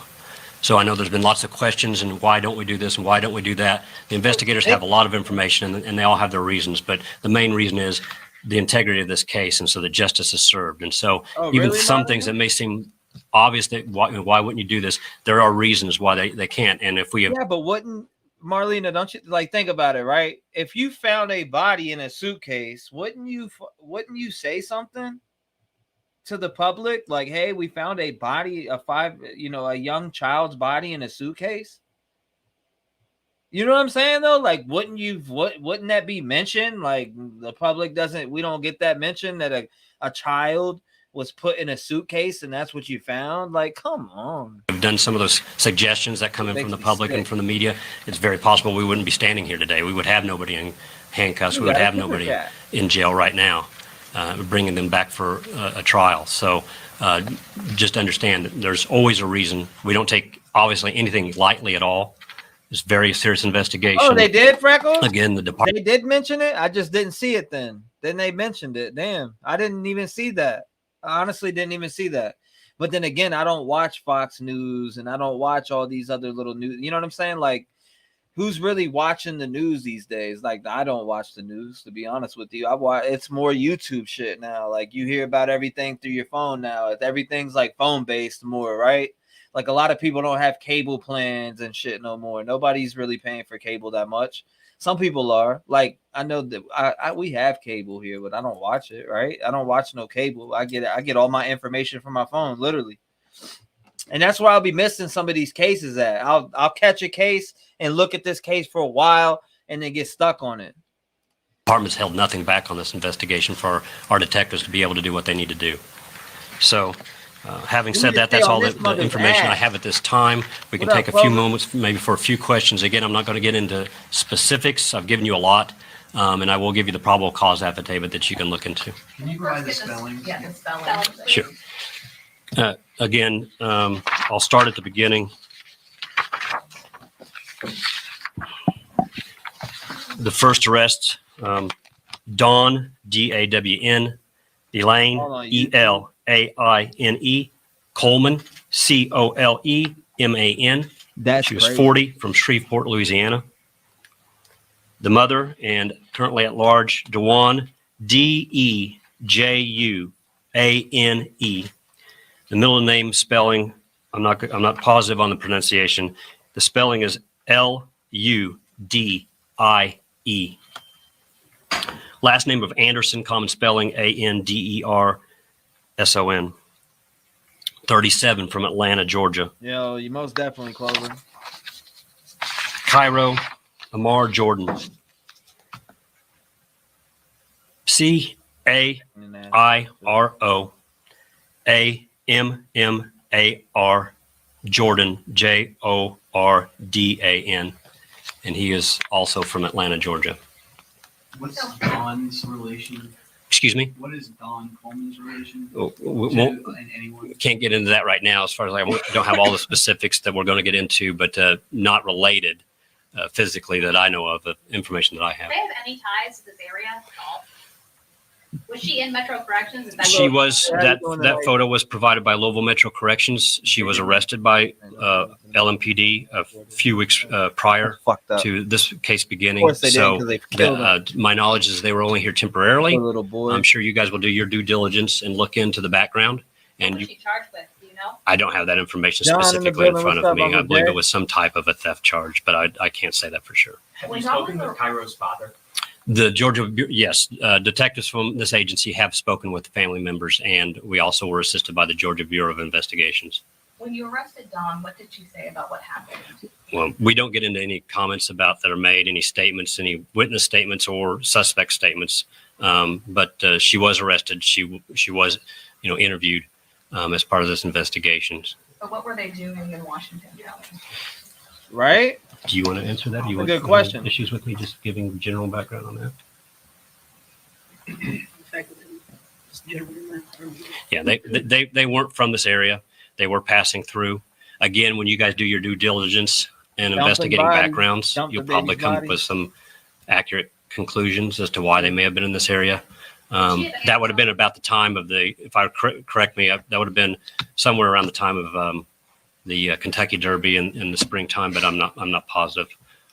So I know there's been lots of questions and why don't we do this and why don't we do that? The investigators have a lot of information and they all have their reasons, but the main reason is the integrity of this case and so that justice is served. And so even really, some Marlon? things that may seem obvious that why wouldn't you do this? There are reasons why they can't. And if we have Yeah, but wouldn't, Marlena, don't you like think about it, right? If you found a body in a suitcase, wouldn't you say something to the public like, "Hey, we found a body, a young child's body in a suitcase"? You know what I'm saying though? Like, wouldn't that be mentioned? Like, the public we don't get that mention that a child was put in a suitcase and that's what you found? Like, come on. We've done some of those suggestions that come in from the Makes me public and sick. from the media. It's very possible we wouldn't be standing here today. We would have nobody in handcuffs. We would have nobody in jail right now, bringing them back for a trial. So just understand that there's always a reason. We don't take, obviously, anything lightly at all. It's a very serious investigation. Oh, they did, Freckles? Again, the department. They did mention it? I just didn't see it then. Then they mentioned it. Damn, I didn't even see that. I honestly didn't even see that. But then again, I don't watch Fox News and I don't watch all these other little news. You know what I'm saying? Like, who's really watching the news these days? Like, I don't watch the news, to be honest with you. It's more YouTube shit now. Like, you hear about everything through your phone now. Everything's like phone based more, right? Like, a lot of people don't have cable plans and shit no more. Nobody's really paying for cable that much. Some people are. Like, I know that we have cable here, but I don't watch it, right? I don't watch no cable. I get all my information from my phone, literally. And that's where I'll be missing some of these cases at. I'll catch a case and look at this case for a while and then get stuck on it. Department's held nothing back on this investigation for our detectives to be able to do what they need to do. So having said that, that's all the information I have at this time. We can take a few moments maybe for a few questions. Again, I'm not going to get into specifics. I've given you a lot, and I will give you the probable cause affidavit that you can look into. Can you provide the spelling? Yeah, the spelling. Sure. Again, I'll start at the beginning. The first arrest, Dawn, D-A-W-N, Elaine, E-L-A-I-N-E, Coleman, C-O-L-E-M-A-N. She was 40 from Shreveport, Louisiana. The mother and currently at large, DeJuan, D-E-J-U-A-N-E. The middle name spelling, I'm not positive on the pronunciation. The spelling is L-U-D-I-E. Last name of Anderson, common spelling A-N-D-E-R-S-O-N. 37 from Atlanta, Georgia. You most definitely, Clover. Cairo Amar Jordan. Cairo Ammar Jordan, Jordan. And he is also from Atlanta, Georgia. What's Don's relation? Excuse me? What is Don Coleman's relation Oh, to anyone? can't get into that right now as far as I don't have all the specifics that we're going to get into, but not related physically that I know of, information that I have. Do they have any ties to this area at all? Was she in Metro Corrections? Is that She was, that photo was provided by Louisville Metro Corrections. She was arrested by LMPD a few weeks prior Fucked up. to this case Of beginning. course they didn't, So 'cause they killed him. my knowledge is they were only here temporarily. Poor little boy. I'm sure you guys will do your due diligence and look into the background. And what was she charged with? Do you know? I don't have that information John in the specifically in building, front what's of up, me. I Uncle believe Jay? it was some type of a theft charge, but I can't say that for sure. Have you spoken with Cairo's father? The Georgia, yes, detectives from this agency have spoken with family members, and we also were assisted by the Georgia Bureau of Investigations. When you arrested Don, what did you say about what happened? Well, we don't get into any comments about that are made, any statements, any witness statements or suspect statements. But she was arrested. She was, interviewed as part of this investigation. But what were they doing in Washington County? Right? Do you want to answer that? Do you That's want a good question. Issues with me just giving general background on that? Yeah, they weren't from this area. They were passing through. Again, when you guys do your due diligence and Dumping investigating bodies, backgrounds, dump you'll the probably baby's come up body. with some accurate conclusions as to why they may have been in this area. That would have been about the time of if I correct me, that would have been somewhere around the time of the Kentucky Derby in the springtime, but I'm not positive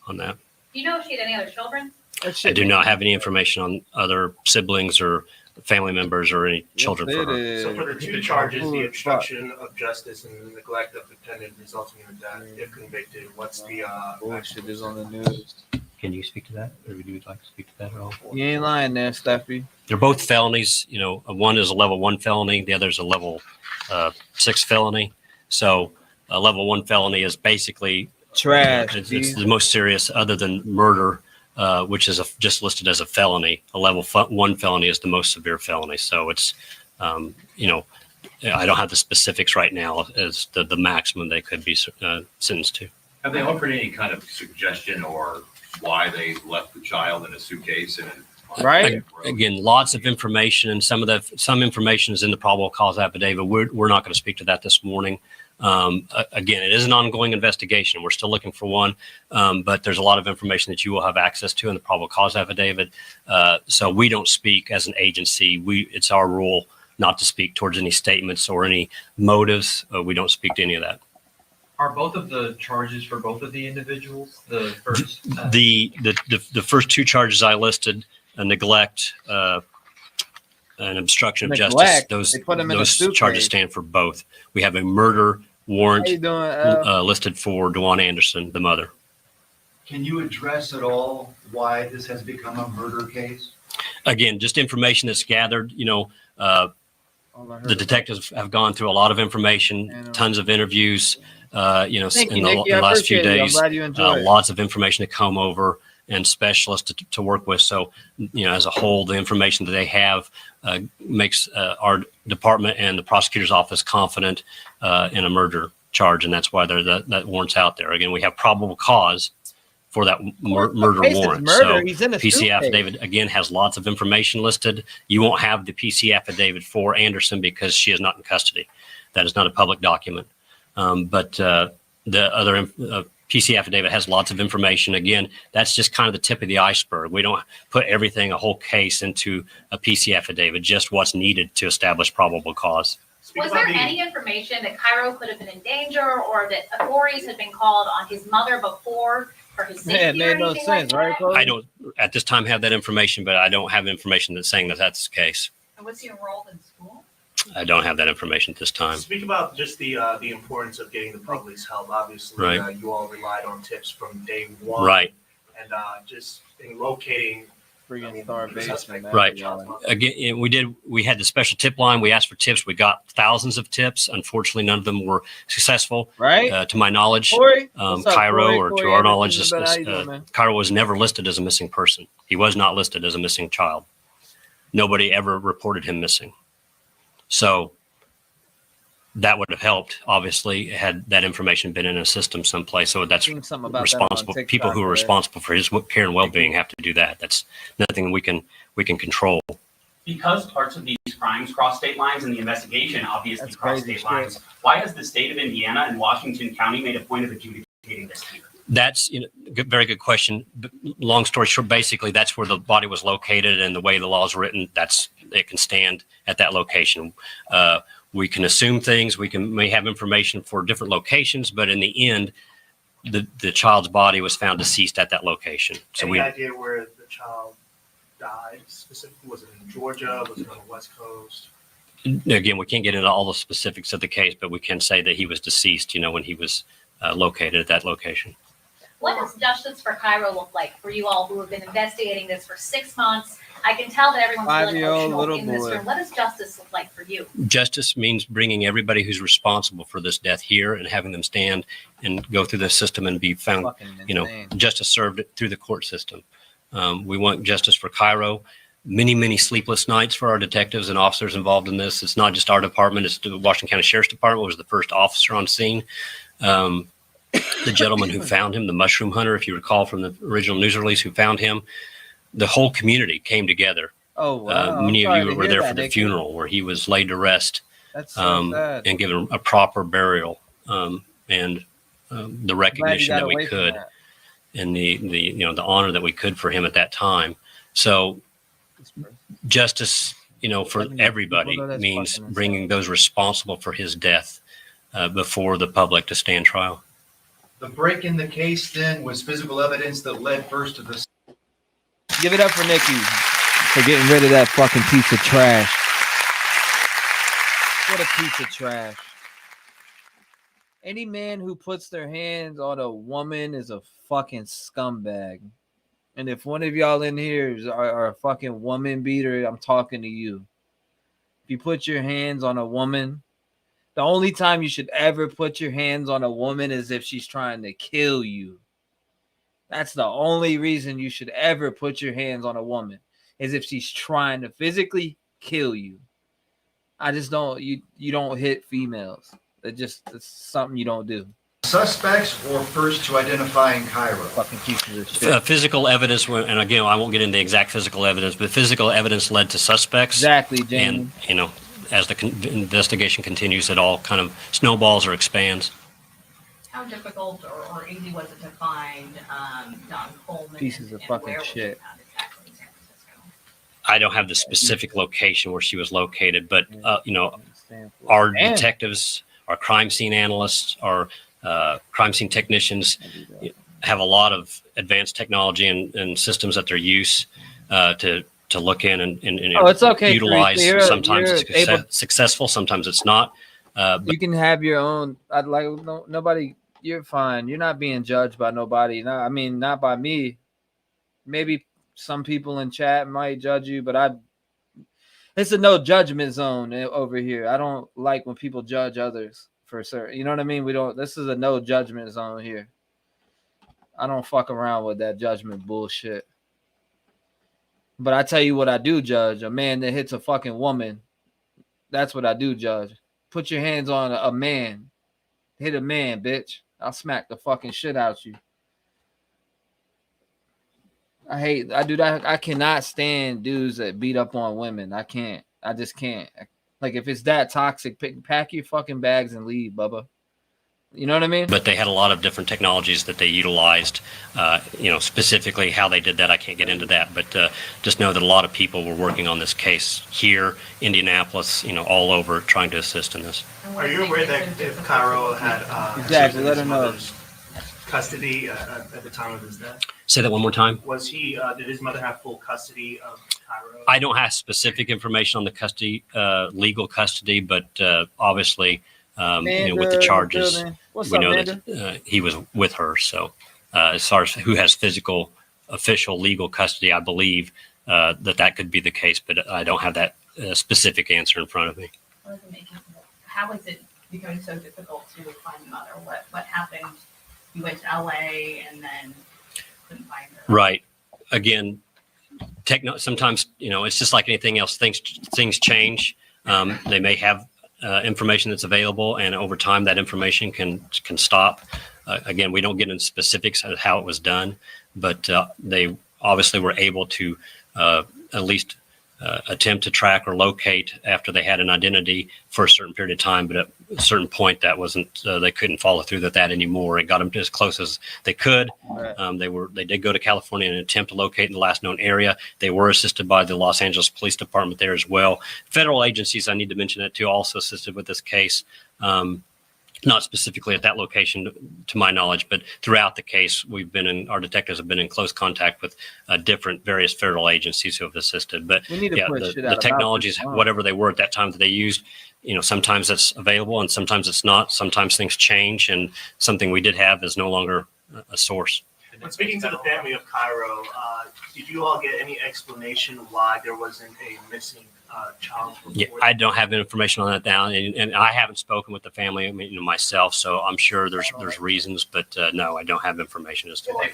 on that. Do you know if she had any other children? That shit I do not have any information on other siblings or family members or any children for her. So for the two charges, the obstruction of justice and the neglect of defendant resulting in death, if convicted, what's the bullshit is on the news. Can you speak to that, or would you like to speak to that at all? You ain't lying there, Steffi. They're both felonies. One is a level 1 felony, the other is a level 6 felony. So a level 1 felony is basically Trash. It's the most serious, other than murder, which is just listed as a felony. A level 1 felony is the most severe felony. So it's, I don't have the specifics right now as the maximum they could be sentenced to. Have they offered any kind of suggestion or why they left the child in a suitcase and Right. Again, lots of information, and some information is in the probable cause affidavit. We're not going to speak to that this morning. Again, it is an ongoing investigation. We're still looking for one, but there's a lot of information that you will have access to in the probable cause affidavit. So we don't speak as an agency. It's our rule not to speak towards any statements or any motives. We don't speak to any of that. Are both of the charges for both of the individuals the first? The first two charges I listed, a neglect, and obstruction of justice, Neglect? those They put 'em in a charges suitcase. stand for both. We have a murder warrant How you doing? listed for Dewan Anderson, the mother. Can you address at all why this has become a murder case? Again, just information that's gathered. The detectives have gone through a lot of information, tons of interviews. Thank you, in the Nikki. I last few appreciate it. I'm days, glad you enjoyed it. lots of information to come over and specialists to work with. So, as a whole, the information that they have makes our department and the prosecutor's office confident in a murder charge, and that's why that warrant's out there. Again, we have probable cause for that murder case is warrant. murder. So He's in a PC suitcase. affidavit, again, has lots of information listed. You won't have the PC affidavit for Anderson because she is not in custody. That is not a public document. But the other PC affidavit has lots of information. Again, that's just kind of the tip of the iceberg. We don't put everything, a whole case, into a PC affidavit, just what's needed to establish probable cause. Was there any information that Cairo could have been in danger or that authorities had been called on his mother before for his safety Yeah, it or made no anything like sense, right, that? Chloe? I don't at this time have that information, but I don't have information that's saying that that's the case. And was he enrolled in school? I don't have that information at this time. Speak about just the importance of getting the public's help. Obviously, Right. you all relied on tips from day one. Right. And just in locating freaking starvation, man. Right. y'all. Again, we had the special tip line. We asked for tips. We got thousands of tips. Unfortunately, none of them were successful. Right? To my knowledge, Corey? What's up, Cairo, Corey? or Corey to our knowledge, Anderson, how you doing, man? Cairo was never listed as a missing person. He was not listed as a missing child. Nobody ever reported him missing. So that would have helped, obviously, had that information been in a system someplace. So that's Seen something about responsible. that on People who are TikTok, responsible for his care and well-being have to do that. That's nothing we can control. Because parts of these crimes cross state lines and the investigation obviously That's cross crazy state lines, why has the state of Indiana and Washington County made a point of adjudicating this here? That's very good question. Long story short, basically, that's where the body was located, and the way the law is written, it can stand at that location. We can assume things. We may have information for different locations, but in the end, the child's body was found deceased at that location. So Any idea where the child died specifically? Was it in Georgia? Was it on the West Coast? Again, we can't get into all the specifics of the case, but we can say that he was deceased, when he was located at that location. What does justice for Cairo look like for you all who have been investigating this for 6 months? I can tell that everyone's really 5-year-old emotional little in this boy. room. What does justice look like for you? Justice means bringing everybody who's responsible for this death here and having them stand and go through the system and be found, Fucking insane. justice served through the court system. We want justice for Cairo. Many, many sleepless nights for our detectives and officers involved in this. It's not just our department. It's the Washington County Sheriff's Department was the first officer on scene. The gentleman who found him, the mushroom hunter, if you recall from the original news release, who found him, the whole community came together. Oh, wow. Many I'm of sorry you to were hear there that, for the Nicky. funeral where he was laid to rest That's so sad. and given a proper burial and the recognition that we could and the honor that we could for him at that time. So justice, for everybody means bringing those responsible for his death before the public to stand trial. The break in the case then was physical evidence that led first to the. Give it up for Nikki for getting rid of that fucking piece of trash. What a piece of trash. Any man who puts their hands on a woman is a fucking scumbag. And if one of y'all in here are a fucking woman beater, I'm talking to you. If you put your hands on a woman, the only time you should ever put your hands on a woman is if she's trying to kill you. That's the only reason you should ever put your hands on a woman, is if she's trying to physically kill you. I just don't, you don't hit females. It's something you don't do. Suspects or first to identifying Cairo? Fucking pieces of shit. Physical evidence, and again, I won't get into exact physical evidence, but physical evidence led to suspects. Exactly, Jamie. And, as the investigation continues, it all kind of snowballs or expands. How difficult or easy was it to find Don Coleman? Pieces of fucking shit. I don't have the specific location where she was located, but our detectives, our crime scene analysts, our crime scene technicians have a lot of advanced technology and systems at their use to look in and it's okay, utilize. Teresa. Sometimes You're it's able- successful, sometimes it's not. You can have your own. I'd like nobody. You're fine. You're not being judged by nobody. Not by me. Maybe some people in chat might judge you, but it's a no judgment zone over here. I don't like when people judge others for certain. You know what I mean? This is a no judgment zone here. I don't fuck around with that judgment bullshit. But I tell you what I do judge. A man that hits a fucking woman. That's what I do judge. Put your hands on a man. Hit a man, bitch. I'll smack the fucking shit out you. I cannot stand dudes that beat up on women. I can't. I just can't. Like, if it's that toxic, pack your fucking bags and leave, Bubba. You know what I mean? But they had a lot of different technologies that they utilized. Specifically how they did that, I can't get into that. But just know that a lot of people were working on this case here, Indianapolis, all over, trying to assist in this. Are you aware that if Cairo had Exactly, let his her know. mother's custody at the time of his death? Say that one more time. Was did his mother have full custody of Cairo? I don't have specific information on the custody, legal custody, but obviously, with the charges, we know that he was with her. So as far as who has physical, official, legal custody, I believe that could be the case, but I don't have that specific answer in front of me. How is it becoming so difficult to find the mother? What happened? You went to LA and then couldn't find her. Right. Again, sometimes, it's just like anything else. Things change. They may have information that's available, and over time that information can stop. Again, we don't get into specifics of how it was done, but they obviously were able to at least attempt to track or locate after they had an identity for a certain period of time. But at a certain point, that wasn't they couldn't follow through with that anymore. It got them as close as they could. They did go to California and attempt to locate in the last known area. They were assisted by the Los Angeles Police Department there as well. Federal agencies, I need to mention that too, also assisted with this case. Not specifically at that location, to my knowledge, but throughout the case, our detectives have been in close contact with different various federal agencies who have assisted. But the technologies, whatever they were at that time that they used, sometimes it's available and sometimes it's not. Sometimes things change, and something we did have is no longer a source. When speaking to the family of Cairo, did you all get any explanation why there wasn't a missing child report? Yeah, I don't have information on that now, and I haven't spoken with the family myself, so I'm sure there's reasons, but no, I don't have information as to why.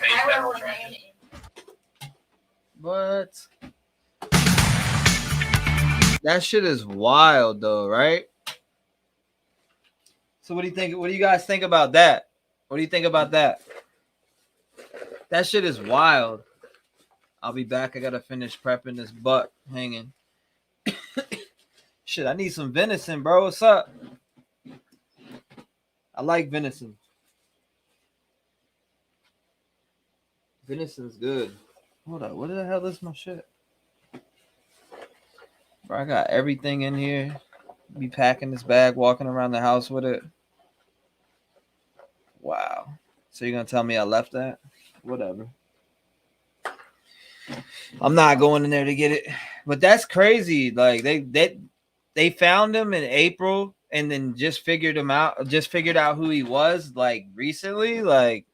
But that shit is wild, though, right? So what do you think? What do you guys think about that? What do you think about that? That shit is wild. I'll be back. I gotta finish prepping this butt hanging. Shit, I need some venison, bro. What's up? I like venison. Venison's good. Hold up. What the hell is my shit? Bro, I got everything in here. Be packing this bag, walking around the house with it. Wow. So you're gonna tell me I left that? Whatever. I'm not going in there to get it. But that's crazy. Like they found him in April and then just figured out who he was like recently. Like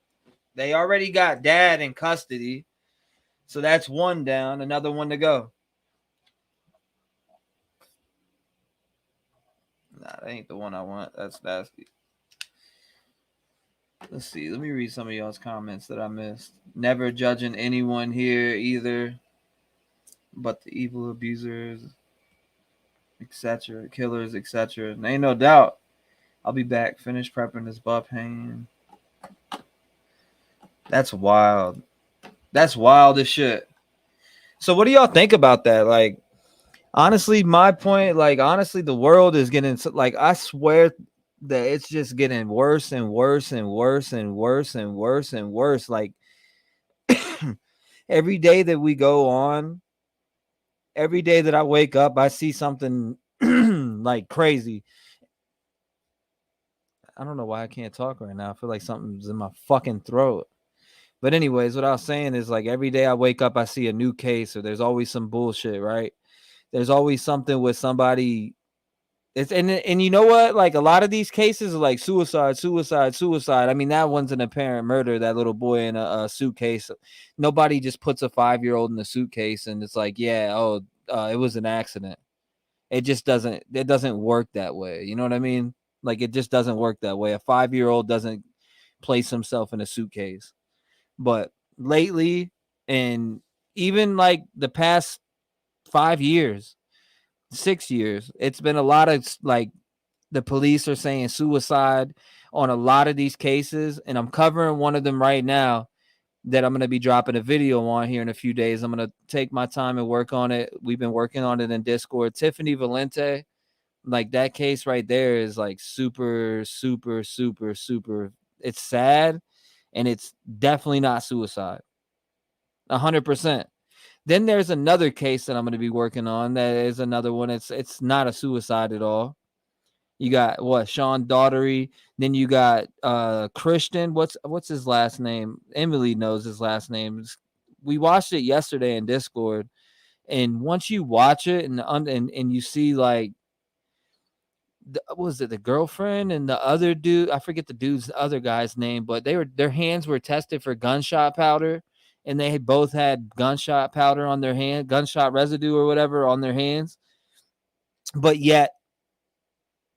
they already got dad in custody. So that's one down, another one to go. Nah, that ain't the one I want. That's nasty. Let's see. Let me read some of y'all's comments that I missed. Never judging anyone here either, but the evil abusers, etc., killers, etc. Ain't no doubt. I'll be back. Finish prepping this butt pain. That's wild. That's wild as shit. So what do y'all think about that? Like, honestly, my point, like, honestly, the world is getting, like, I swear that it's just getting worse and worse and worse and worse and worse and worse. Like, every day that we go on, every day that I wake up, I see something like crazy. I don't know why I can't talk right now. I feel like something's in my fucking throat. But anyways, what I was saying is, like, every day I wake up, I see a new case, or there's always some bullshit, right? There's always something with somebody. And you know what? Like, a lot of these cases are like suicide. I mean, that one's an apparent murder, that little boy in a suitcase. Nobody just puts a 5-year-old in the suitcase and it's like, yeah, it was an accident. It doesn't work that way. You know what I mean? Like, it just doesn't work that way. A 5-year-old doesn't place himself in a suitcase. But lately, and even like the past 5 years, 6 years, it's been a lot of, like, the police are saying suicide on a lot of these cases, and I'm covering one of them right now that I'm going to be dropping a video on here in a few days. I'm going to take my time and work on it. We've been working on it in Discord. Tiffany Valente, like, that case right there is like super, super, super, super. It's sad, and it's definitely not suicide. 100%. Then there's another case that I'm going to be working on. That is another one. It's not a suicide at all. You got Sean Daughtery. Then you got Christian. What's his last name? Emily knows his last name. We watched it yesterday in Discord, and once you watch it and you see, like, was it the girlfriend and the other dude? I forget the other guy's name, but their hands were tested for gunshot powder, and they both had gunshot powder on their hand, gunshot residue or whatever on their hands. But yet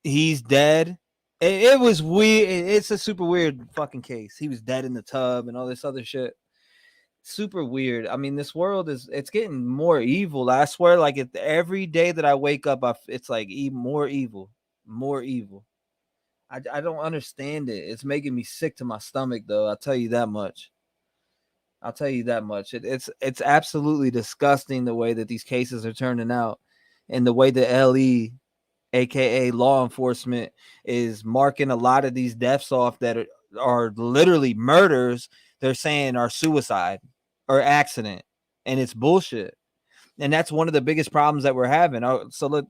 he's dead. It was weird. It's a super weird fucking case. He was dead in the tub and all this other shit. Super weird. I mean, this world it's getting more evil. I swear, like every day that I wake up, it's like more evil, more evil. I don't understand it. It's making me sick to my stomach, though. I'll tell you that much. It's absolutely disgusting the way that these cases are turning out, and the way the LE, aka law enforcement, is marking a lot of these deaths off that are literally murders. They're saying are suicide or accident, and it's bullshit. And that's one of the biggest problems that we're having. So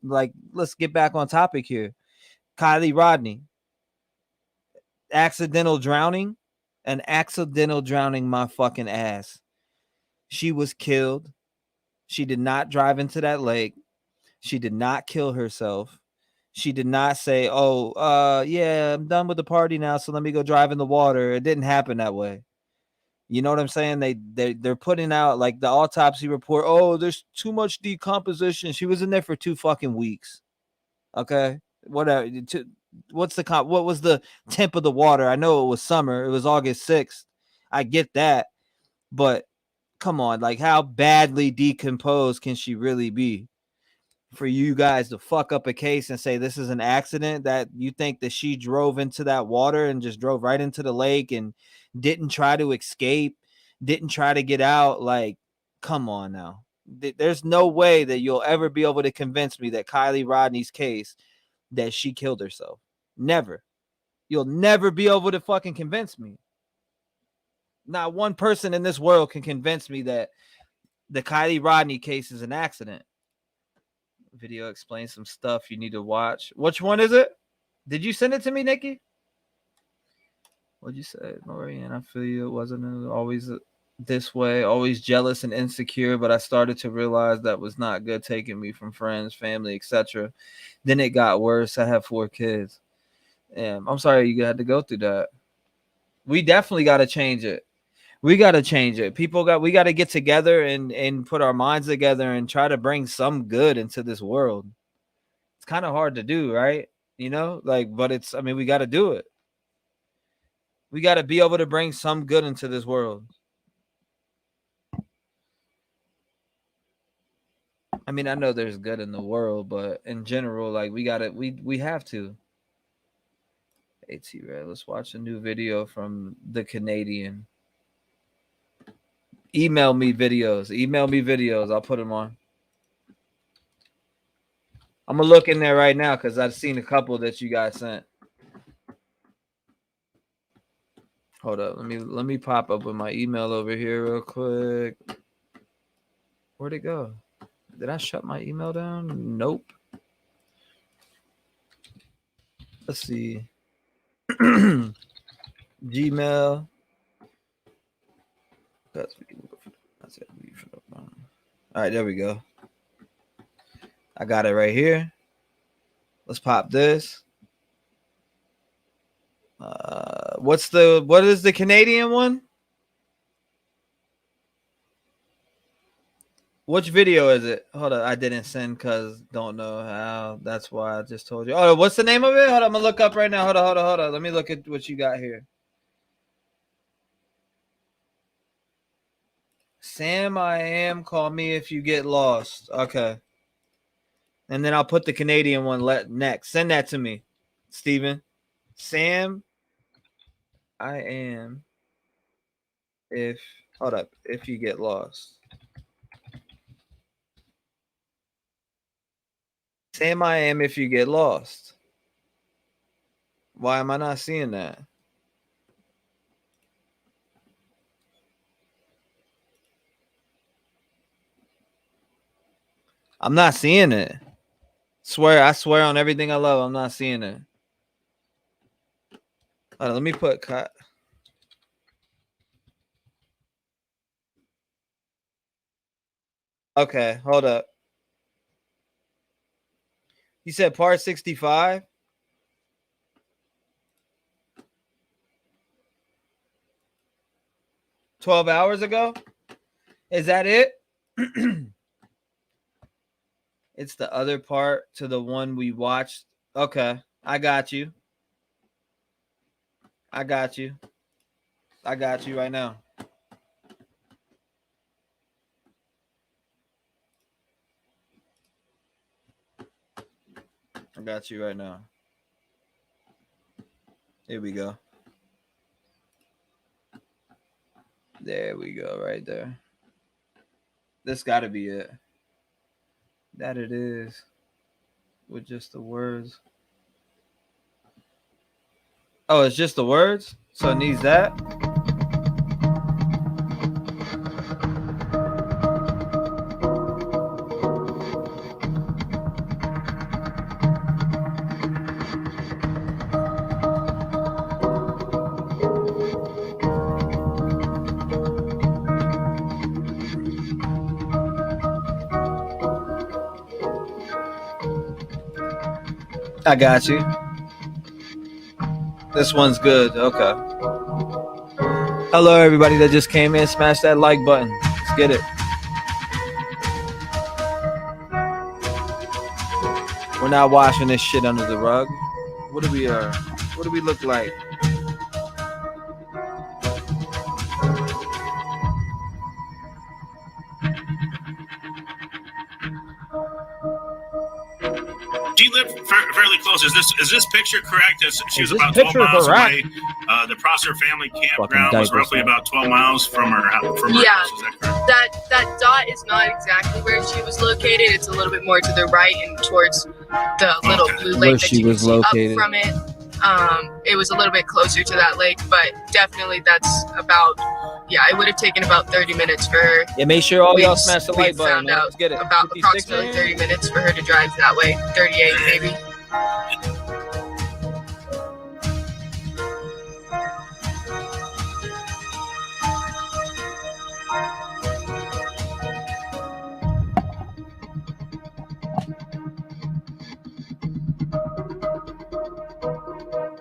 let's get back on topic here. Kiely Rodni, accidental drowning, an accidental drowning, my fucking ass. She was killed. She did not drive into that lake. She did not kill herself. She did not say, "Oh, yeah, I'm done with the party now, so let me go drive in the water." It didn't happen that way. You know what I'm saying? They're putting out like the autopsy report. Oh, there's too much decomposition. She was in there for 2 fucking weeks. Okay, whatever. What was the temp of the water? I know it was summer. It was August 6th. I get that, but come on, like how badly decomposed can she really be for you guys to fuck up a case and say this is an accident, that you think that she drove into that water and just drove right into the lake and didn't try to escape, didn't try to get out? Like, come on now. There's no way that you'll ever be able to convince me that Kiely Rodni's case, that she killed herself. Never. You'll never be able to fucking convince me. Not one person in this world can convince me that the Kiely Rodni case is an accident. Video explains some stuff you need to watch. Which one is it? Did you send it to me, Nikki? What'd you say, Marianne? I feel you. It wasn't always this way, always jealous and insecure, but I started to realize that was not good, taking me from friends, family, etc. Then it got worse. I have 4 kids. I'm sorry you had to go through that. We definitely got to change it. We got to change it. We got to get together and put our minds together and try to bring some good into this world. It's kind of hard to do, right? You know, like, but we got to do it. We got to be able to bring some good into this world. I mean, I know there's good in the world, but in general, like we have to. Hey, T-REV, let's watch a new video from the Canadian. Email me videos. I'll put them on. I'm gonna look in there right now because I've seen a couple that you guys sent. Hold up, let me pop up with my email over here real quick. Where'd it go? Did I shut my email down? Nope. Let's see. Gmail. All right, there we go. I got it right here. Let's pop this. What is the Canadian one? Which video is it? Hold on, I didn't send because don't know how. That's why I just told you. Oh, what's the name of it? Hold on, I'm gonna look up right now. Hold on. Let me look at what you got here. Sam, I am. Call me if you get lost. Okay. And then I'll put the Canadian one next. Send that to me, Steven. Sam, I am. If you get lost. Sam, I am if you get lost. Why am I not seeing that? I'm not seeing it. I swear on everything I love, I'm not seeing it. All right, let me put cut. Okay, hold up. You said part 65? $12 hours ago? Is that it? It's the other part to the one we watched. Okay, I got you. I got you. I got you right now. I got you right now. Here we go. There we go, right there. This got to be it. That it is. With just the words. Oh, it's just the words? So it needs that? I got you. This one's good. Okay. Hello, everybody that just came in. Smash that like button. Let's get it. We're not washing this shit under the rug. What do we look like? She lived fairly close. Is this picture correct? She was about 12 picture miles correct? away. The Prosser family campground was roughly about 12 miles from her house. Yeah. Is that correct? That dot is not exactly where she was located. It's a little bit more to the right and towards the little blue lake Where that she you can was see located. up from it. It was a little bit closer to that lake, but definitely that's about, it would have taken about 30 minutes for her. Yeah, make sure all y'all We- smash the we like button. found Man. out Let's get it. About 56 approximately in? 30 minutes for her to drive that way. 38 maybe.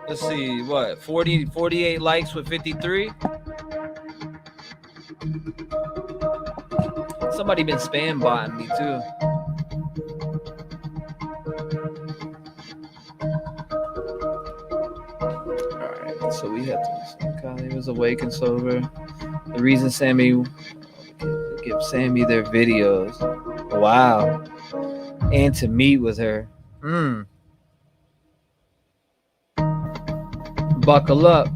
Let's see, what? 48 likes with 53? Somebody been spam botting me too. Alright, so we had to Kylie was awake and sober. The reason Sammy give Sammy their videos. Wow. And to meet with her. Buckle up.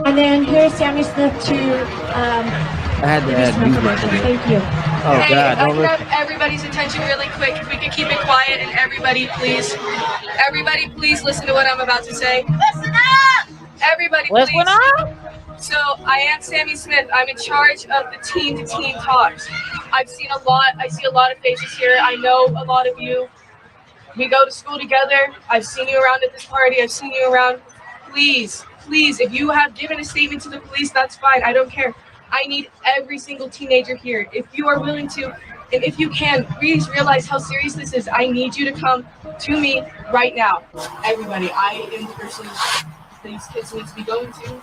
And then here's Sammy Smith to I had to add music to it. Thank you. Oh Hey, God, I don't can have everybody's attention really quick. If we could keep it quiet and everybody please listen to what I'm about to say. Listen up! Everybody please. Listen up! So I am Sammy Smith. I'm in charge of the teen-to-teen talks. I see a lot of faces here. I know a lot of you. We go to school together. I've seen you around at this party. I've seen you around. Please, if you have given a statement to the police, that's fine. I don't care. I need every single teenager here. If you are willing to, and if you can, please realize how serious this is. I need you to come to me right now. Everybody, I am the person these kids need to be going to.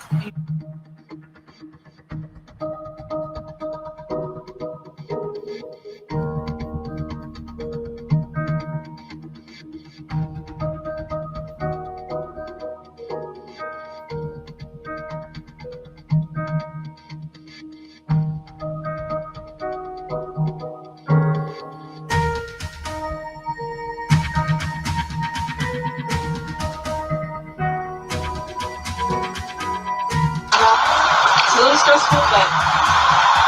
It's a little stressful, but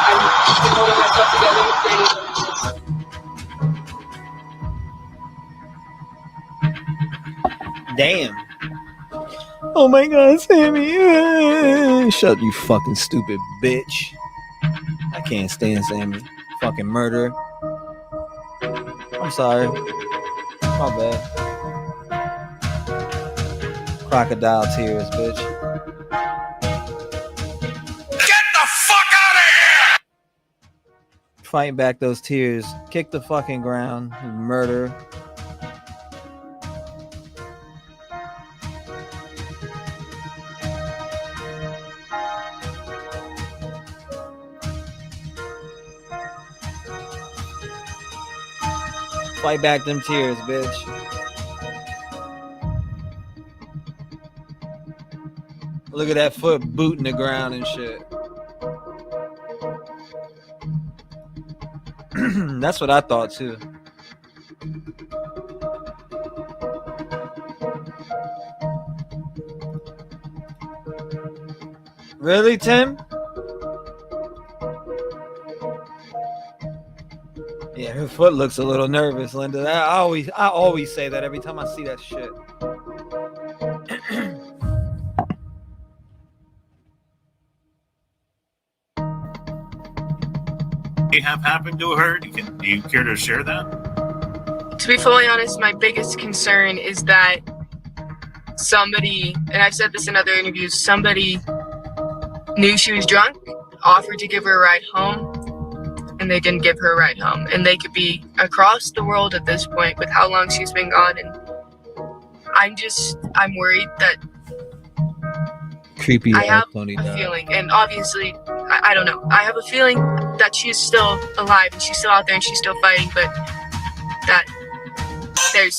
I'm just holding myself together. Damn. Oh my God, Sammy. Shut you fucking stupid bitch. I can't stand Sammy. Fucking murderer. I'm sorry. My bad. Crocodile tears, bitch. Get the fuck out of here! Fighting back those tears. Kick the fucking ground. Murder. Fight back them tears, bitch. Look at that foot booting the ground and shit. That's what I thought too. Really, Tim? Yeah, her foot looks a little nervous, Linda. I always say that every time I see that shit. Have happened to her? Do you care to share that? To be fully honest, my biggest concern is that somebody, and I've said this in other interviews, somebody knew she was drunk, offered to give her a ride home, and they didn't give her a ride home. And they could be across the world at this point with how long she's been gone. And I'm worried that creepy. I have a feeling, and obviously, I don't know. I have a feeling that she's still alive and she's still out there and she's still fighting, but that there's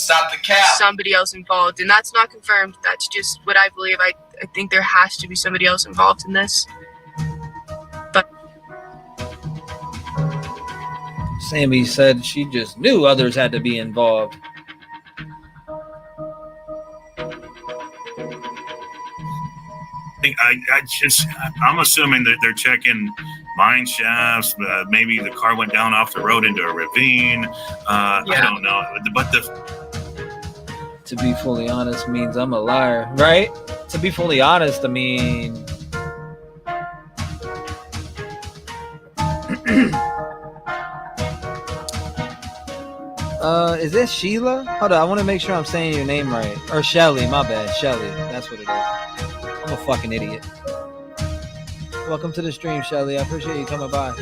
somebody else involved, and that's not confirmed. That's just what I believe. I think there has to be somebody else involved in this. But Sammy said she just knew others had to be involved. I'm assuming that they're checking mine shafts. Maybe the car went down off the road into a ravine. I don't know. But to be fully honest means I'm a liar, right? To be fully honest, I mean, is this Sheila? Hold on, I want to make sure I'm saying your name right. Or Shelly, my bad. Shelly, that's what it is. I'm a fucking idiot. Welcome to the stream, Shelly. I appreciate you coming by.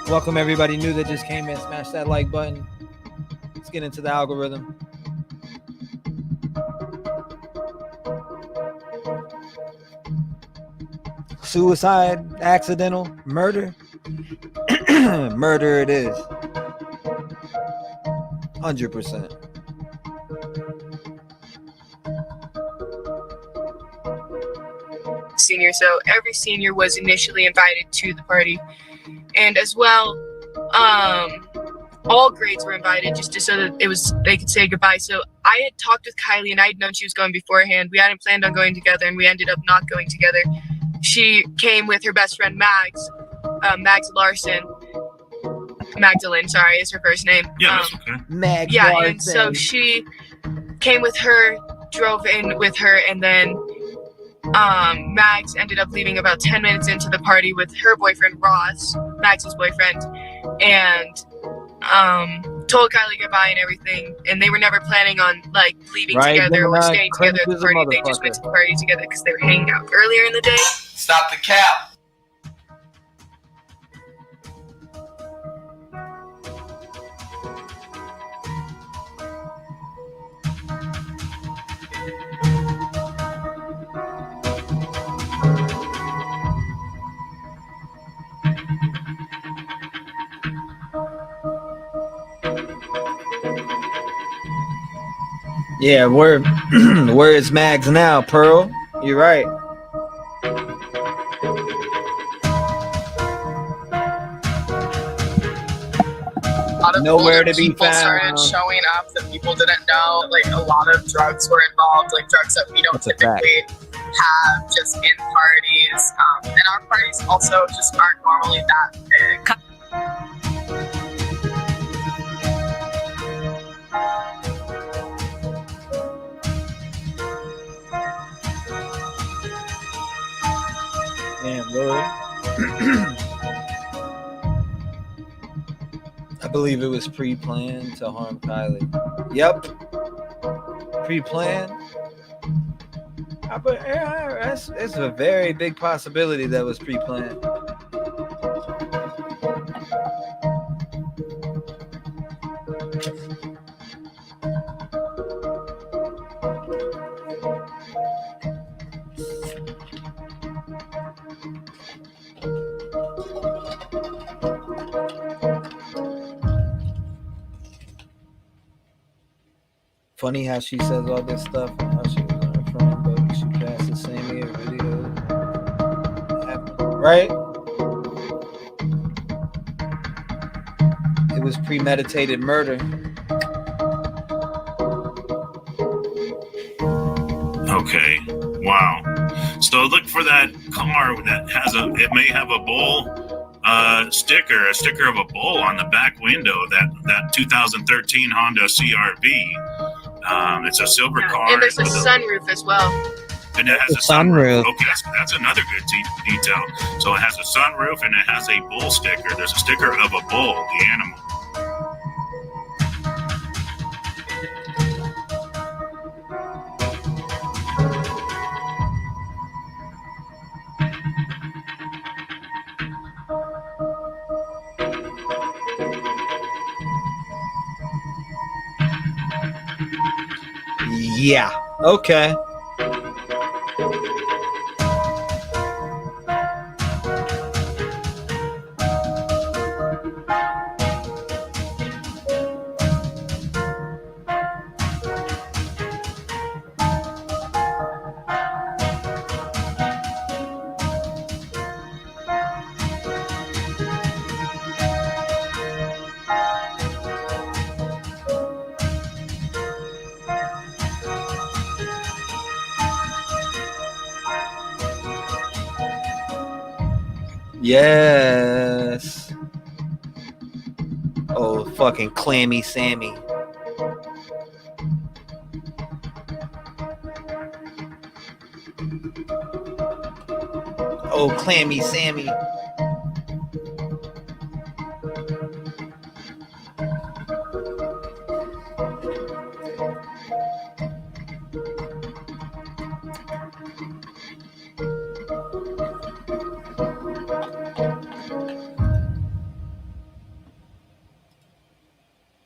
Welcome everybody new that just came in. Smash that like button. Let's get into the algorithm. Suicide, accidental, murder. Murder it is. 100%. Senior, so every senior was initially invited to the party, and as well, all grades were invited just so that they could say goodbye. So I had talked with Kiely, and I had known she was going beforehand. We hadn't planned on going together, and we ended up not going together. She came with her best friend Mags Larson. Magdalene, sorry, is her first name. Yeah, that's okay. Larson. And so she came with her, drove in with her, and then Mags ended up leaving about 10 minutes into the party with her boyfriend Ross, Mags's boyfriend, and told Kiely goodbye and everything. And they were never planning on like leaving together or staying together at the party. They just went to the party together because they were hanging out earlier in the day. Stop the cap. Yeah, where is Mags now, Pearl? You're right. Nowhere to be people found. Started showing up that people didn't know. Like a lot of drugs were involved, like drugs that we don't typically have just in parties. And our parties also just aren't normally that big. Damn, Lord. I believe it was pre-planned to harm Kiely. Yep. Pre-planned. It's a very big possibility that was pre-planned. Funny how she says all this stuff and how she was on her phone, but she passed the same year video. Right? It was premeditated murder. Okay. Wow. So look for that car that has it may have a bull sticker, a sticker of a bull on the back window, that 2013 Honda CR-V. It's a silver car. And there's a sunroof as well. And it has a sunroof. Okay, that's another good detail. So it has a sunroof and it has a bull sticker. There's a sticker of a bull, the animal. Yeah. Okay. Yes. Oh, fucking Clammy Sammy. Oh, Clammy Sammy.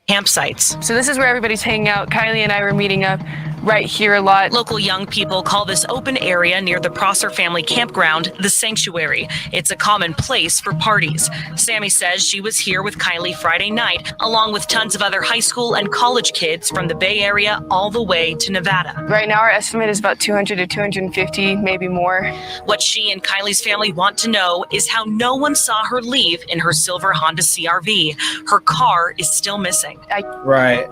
Campsites. So this is where everybody's hanging out. Kiely and I were meeting up right here a lot. Local young people call this open area near the Prosser family campground the Sanctuary. It's a common place for parties. Sammy says she was here with Kiely Friday night, along with tons of other high school and college kids from the Bay Area all the way to Nevada. Right now our estimate is about 200 to 250, maybe more. What she and Kiely's family want to know is how no one saw her leave in her silver Honda CR-V. Her car is still missing. Right.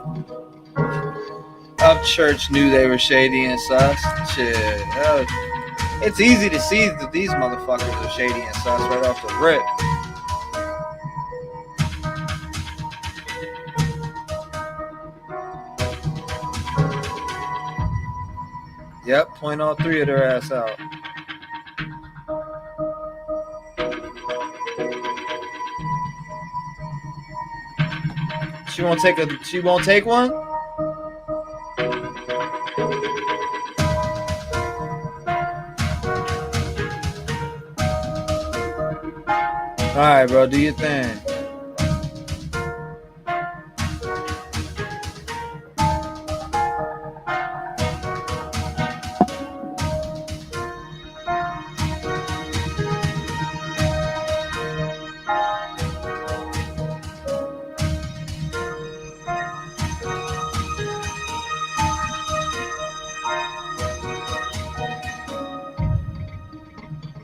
Upchurch knew they were shady and sus. Shit. It's easy to see that these motherfuckers are shady and sus right off the rip. Yep, point all three of their ass out. She won't take one? All right, bro, do your thing.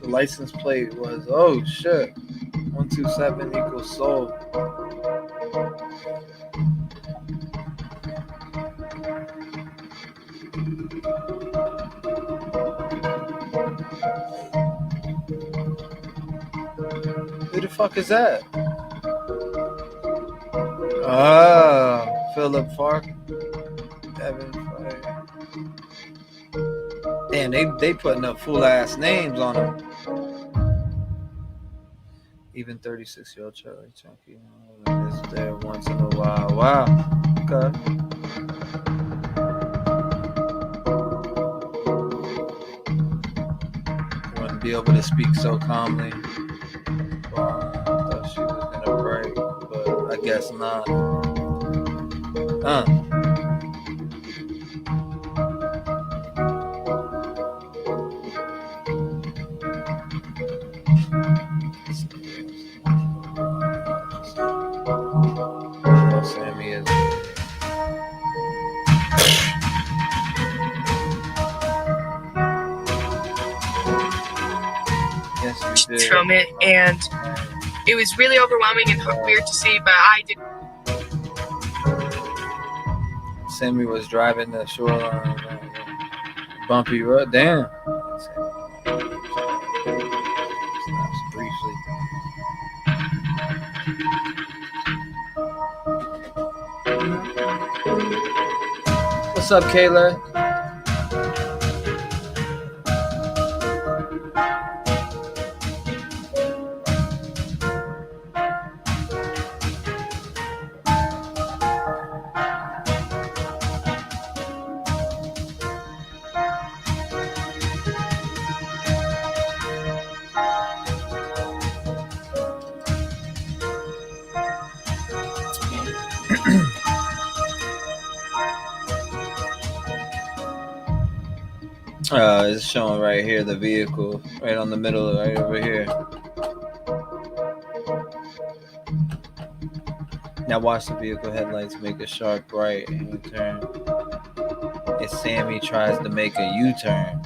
The license plate was, oh shit. 127 equals sold. Who the fuck is that? Ah, Philip Fark. Evan Fire. Damn, they putting up full ass names on them. Even 36-year-old Charlie Truckee is there once in a while. Wow. Okay. Wouldn't be able to speak so calmly. Wow, I thought she was gonna break, but I guess not. Sammy is. from it, and it was really overwhelming and weird to see, but I did. Sammy was driving the shoreline, bumpy road. Damn. Briefly. What's up, Kayla? It's showing right here the vehicle, right on the middle, right over here. Now watch the vehicle headlights make a sharp right hand turn. As Sammy tries to make a U-turn.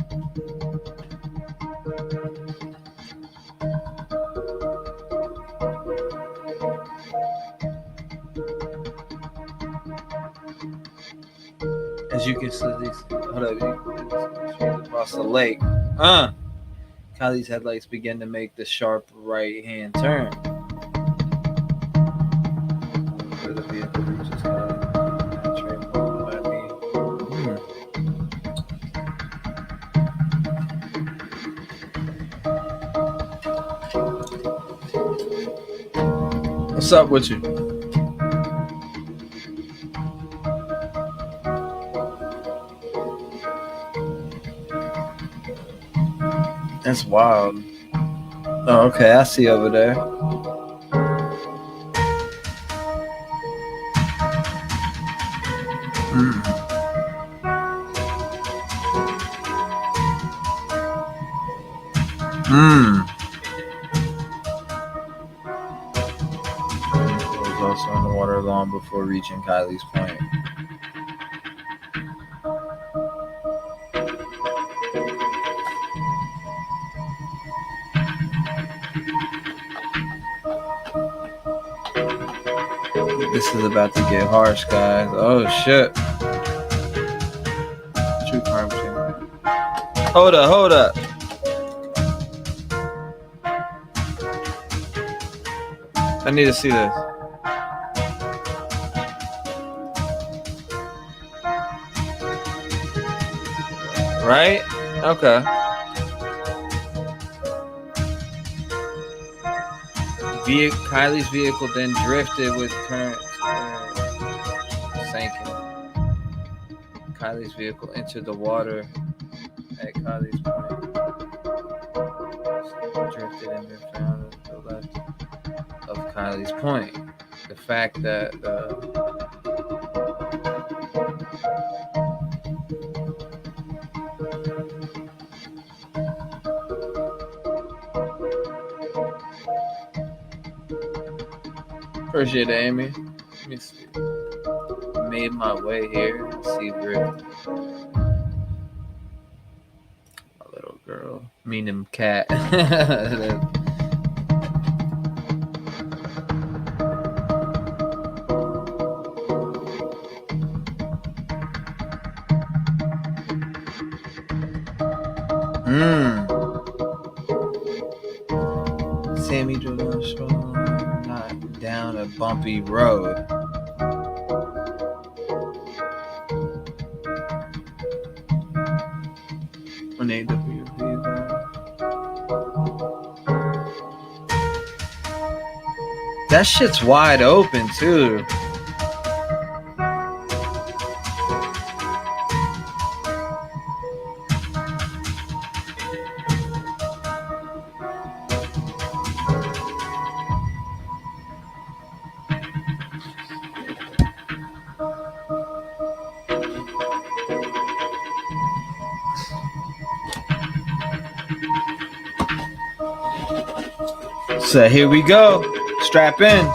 As you can see, across the lake. Kiely's headlights begin to make the sharp right-hand turn. Where the vehicle reaches What's up with you? That's wild. Oh, okay, I see over there. It was also in the water long before reaching Kiely's point. This is about to get harsh, guys. Oh shit. True crime scene. Hold up. I need to see this. Right? Okay. Kiely's vehicle then drifted with current sinking. Kiely's vehicle entered the water at Kiely's point. Drifted and then found at the left of Kiely's point. The fact that appreciate it, Amy. Let me see. Made my way here. See where my little girl, meaning cat. Sammy drove on the shoreline, not down a bumpy road. When they that shit's wide open too. So here we go. Strap in.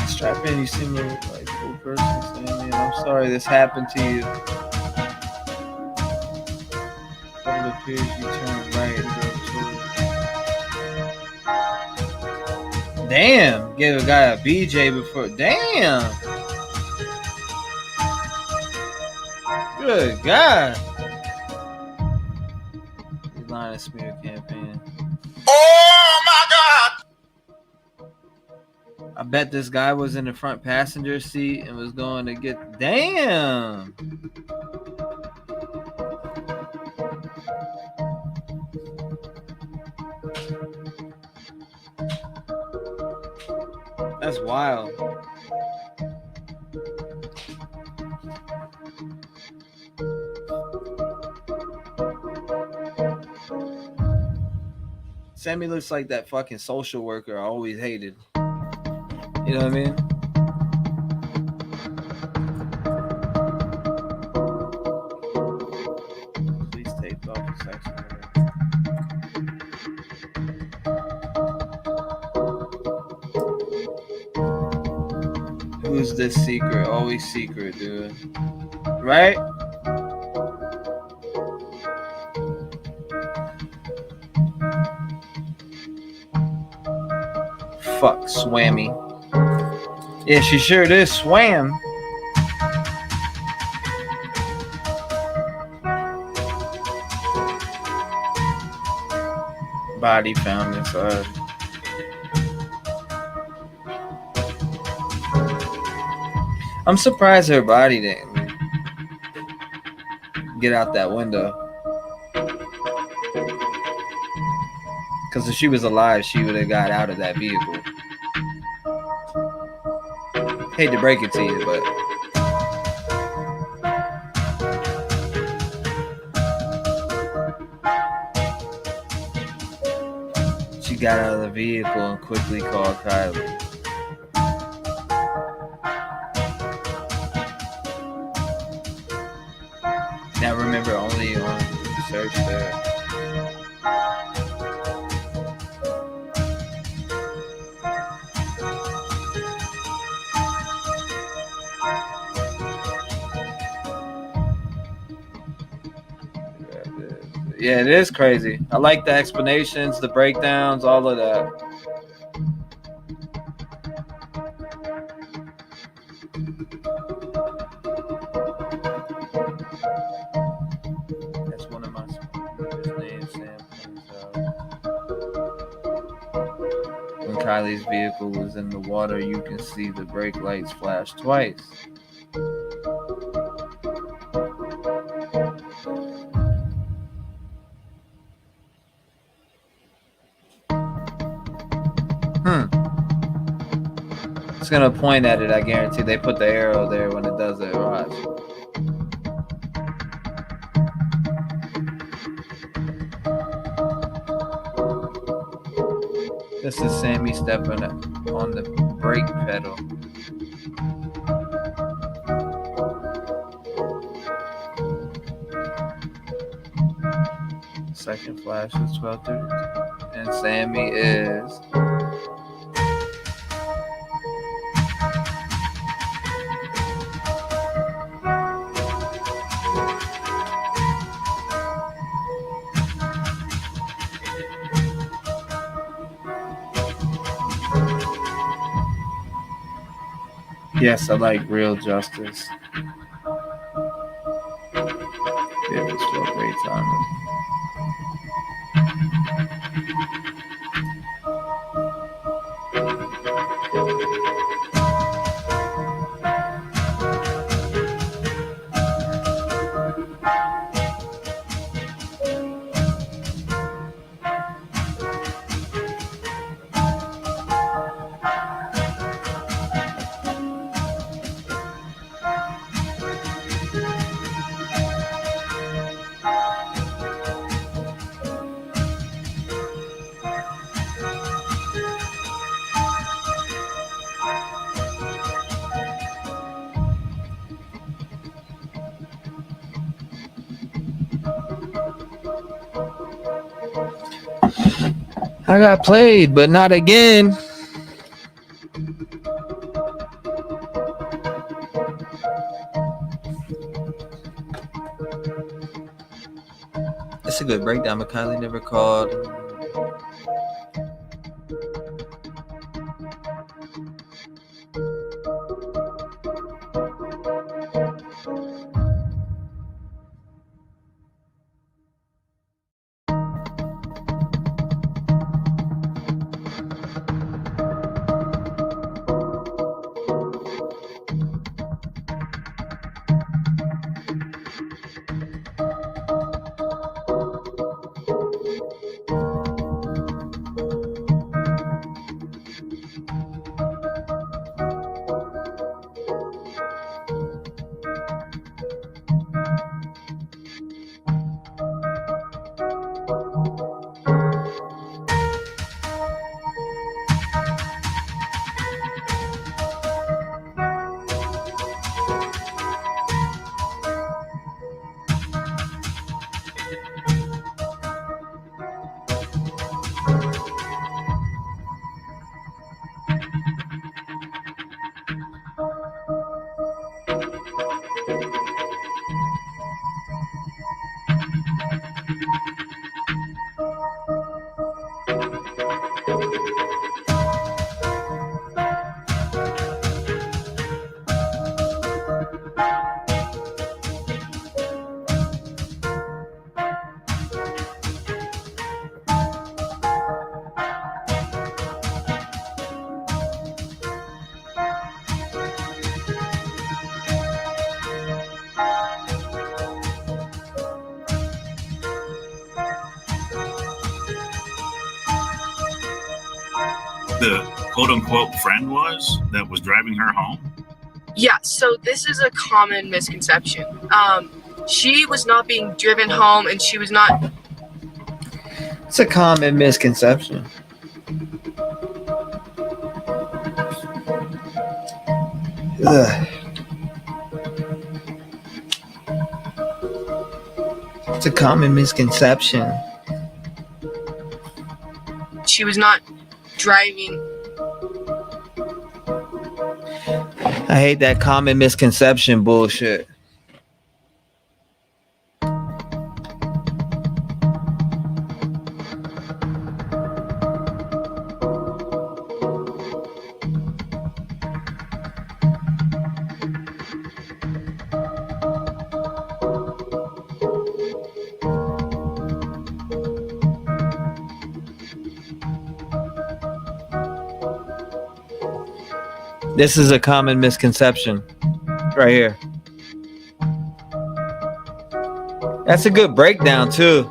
Strap in. You seem like a cool person. sorry this happened to you. But it appears you turned right and drove toward. Damn, gave a guy a BJ before. Damn. Good God. The line of smear campaign. Oh my God! I bet this guy was in the front passenger seat and was going to get. Damn. That's wild. Sammy looks like that fucking social worker I always hated. You know what I mean? Please take off the section. Who's this secret? Always secret, dude. Right? Fuck, Swammy. Yeah, she sure did swam. Body found inside. I'm surprised her body didn't get out that window. Because if she was alive, she would have got out of that vehicle. Hate to break it to you, but she got out of the vehicle and quickly called Kiely. Now remember, only on search there. Yeah, it is crazy. I like the explanations, the breakdowns, all of that. That's one of my names, Sam. When Kylie's vehicle was in the water, you can see the brake lights flash twice. It's gonna point at it, I guarantee. They put the arrow there when it does it. Watch. This is Sammy stepping on the brake pedal. Second flash is 12:32, and Sammy is. Yes, I like real justice. Yeah, it's for a great time. I got played, but not again. That's a good breakdown, but Kiely never called. The quote unquote friend that was driving her home? Yeah, so this is a common misconception. She was not being driven home and she was not. It's a common misconception. Ugh. It's a common misconception. She was not driving. I hate that common misconception bullshit. This is a common misconception right here. That's a good breakdown too.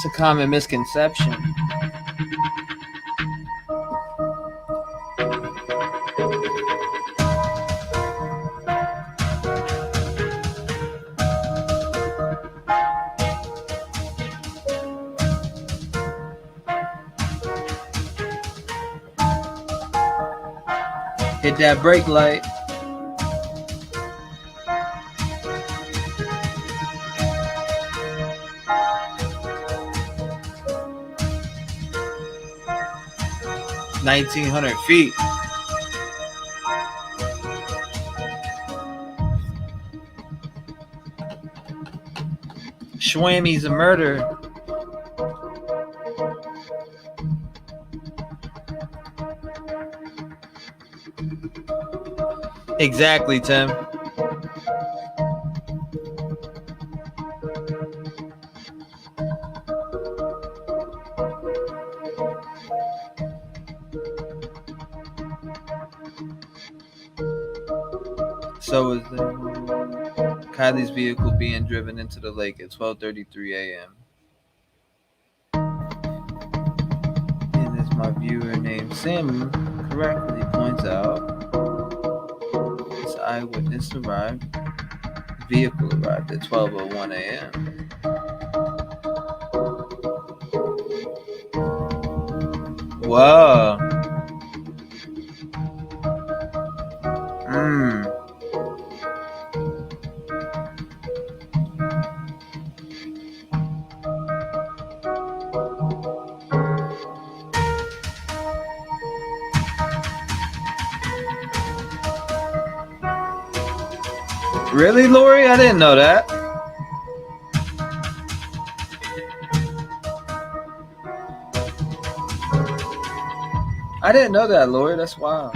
It's a common misconception. Hit that brake light. $1,900 feet. Schwammy's a murder. Exactly, Tim. So is Kiely's vehicle being driven into the lake at 12:33 a.m. And as my viewer named Sam correctly points out, this eyewitness arrived. Vehicle arrived at 12:01 a.m. Wow. Really, Lori? I didn't know that. I didn't know that, Lori. That's wild.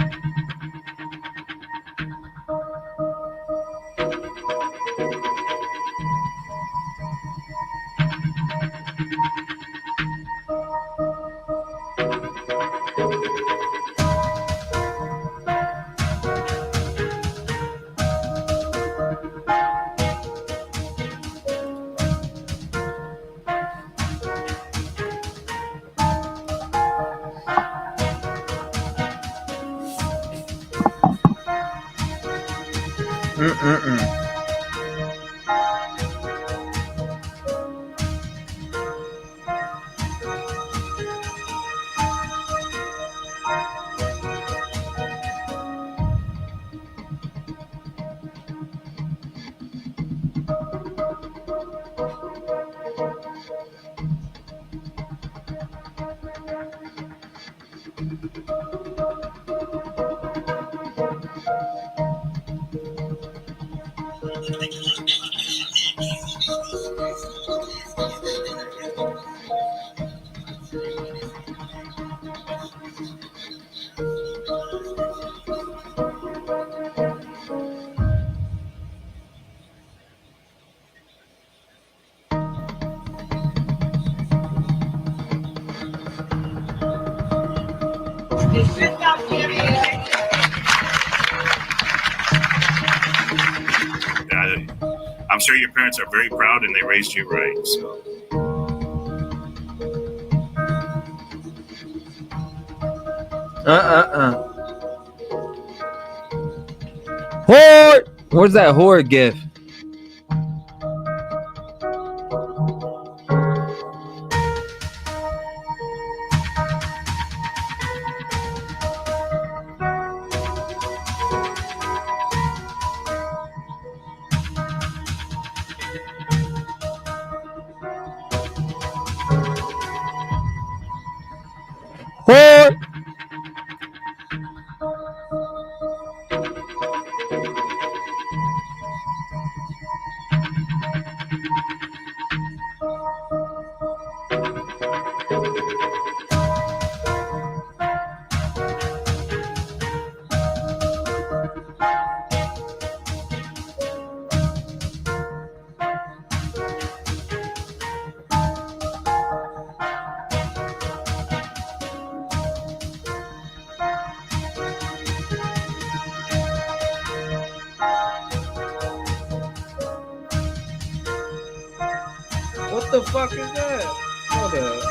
Mm-mm-mm. I'm sure your parents are very proud and they raised you right. So. Horde! Where's that horde gift? Horde! What the fuck is that? Hold up.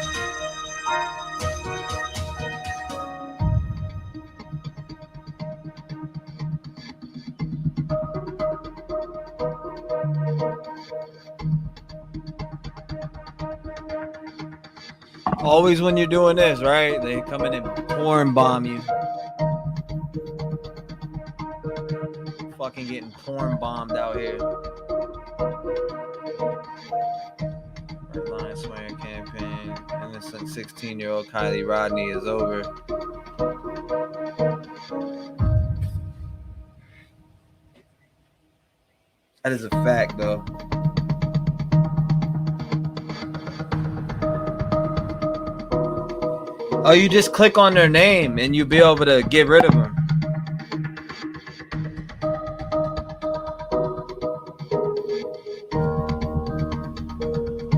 Always when you're doing this, right? They come in and porn bomb you. Fucking getting porn bombed out here. Line swearing campaign. Innocent 16-year-old Kiely Rodni is over. That is a fact, though. Oh, you just click on their name and you'll be able to get rid of them.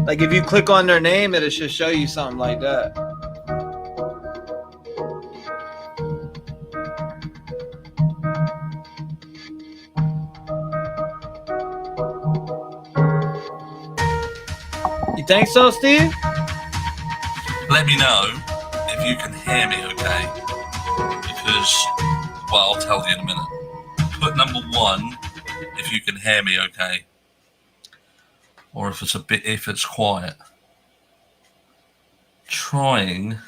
Like if you click on their name, it should show you something like that. You think so, Steve? Let me know if you can hear me okay. Because, well, I'll tell you in a minute. Put number 1 if you can hear me okay. Or if it's quiet. Trying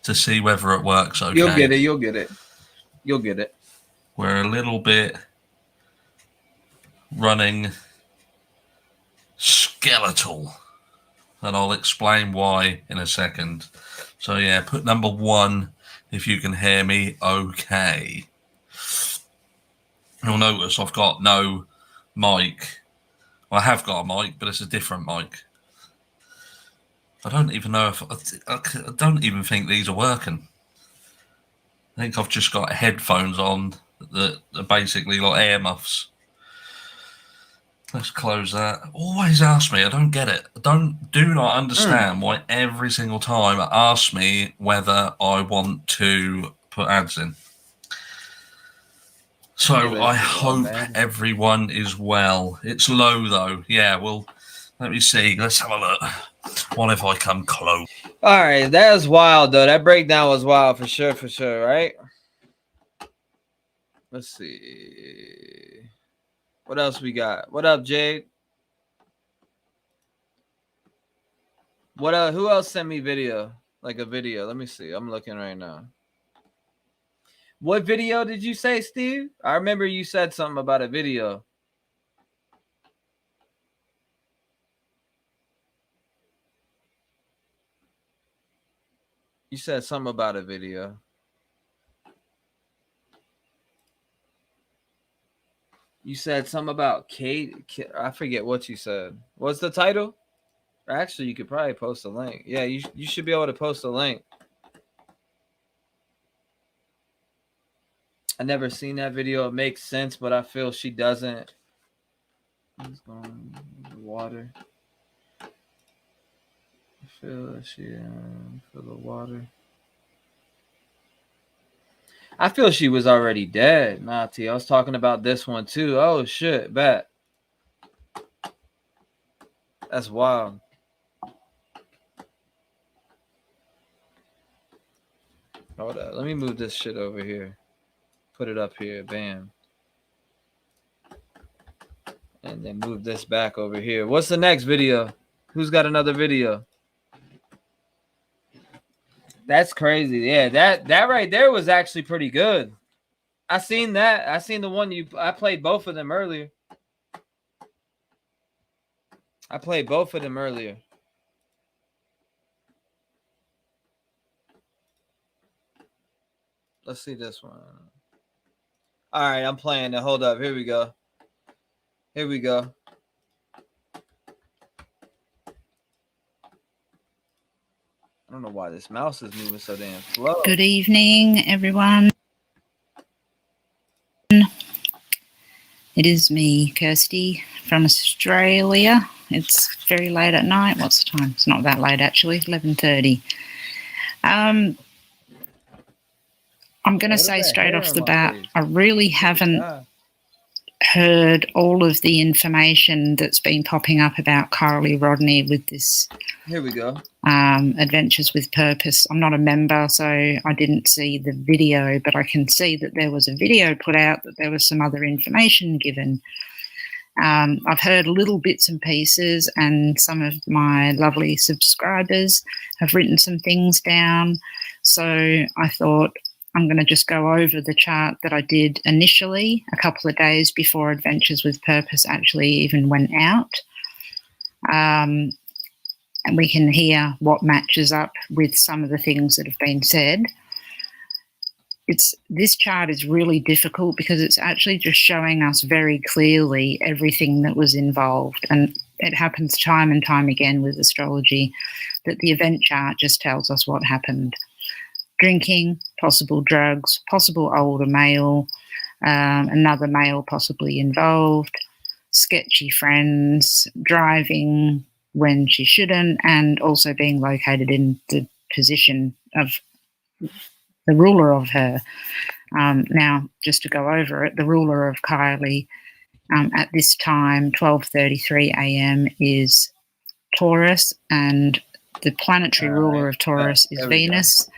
to see whether it works okay. You'll get it. We're a little bit running skeletal. And I'll explain why in a second. So yeah, put number 1 if you can hear me okay. You'll notice I've got no mic. Well, I have got a mic, but it's a different mic. I don't even know if I don't even think these are working. I think I've just got headphones on that are basically like ear muffs. Let's close that. Always ask me. I don't get it. Do not understand why every single time ask me whether I want to put ads in. So I hope everyone is well. It's low though. Yeah, well, let me see. Let's have a look. What if I come close? All right, that was wild though. That breakdown was wild for sure, right? Let's see. What else we got? What up, Jade? What who else sent me video? Like a video. Let me see. I'm looking right now. What video did you say, Steve? I remember you said something about a video. You said something about a video. You said something about Kate. I forget what you said. What's the title? Actually, you could probably post a link. Yeah, you should be able to post a link. I never seen that video. It makes sense, but I feel she doesn't. What's going on? Water. I feel she feel the water. I feel she was already dead. Nah, T. I was talking about this one too. Oh shit, bet. That's wild. Hold up. Let me move this shit over here. Put it up here. Bam. And then move this back over here. What's the next video? Who's got another video? That's crazy. Yeah, that right there was actually pretty good. I seen that. I seen the one I played both of them earlier. Let's see this one. All right, I'm playing it. Hold up. Here we go. I don't know why this mouse is moving so damn slow. Good evening, everyone. It is me, Kirsty, from Australia. It's very late at night. What's the time? It's not that late, actually. 11:30. I'm going to say straight off the bat, I really haven't heard all of the information that's been popping up about Kiely Rodni with this. Here we go. Adventures with Purpose. I'm not a member, so I didn't see the video, but I can see that there was a video put out, that there was some other information given. I've heard little bits and pieces, and some of my lovely subscribers have written some things down. So I thought I'm going to just go over the chart that I did initially a couple of days before Adventures with Purpose actually even went out. And we can hear what matches up with some of the things that have been said. This chart is really difficult because it's actually just showing us very clearly everything that was involved. And it happens time and time again with astrology that the event chart just tells us what happened. Drinking, possible drugs, possible older male, another male possibly involved, sketchy friends, driving when she shouldn't, and also being located in the position of the ruler of her. Now, just to go over it, the ruler of Kiely at this time, 12:33 a.m., is Taurus, and the planetary ruler of Taurus is Venus.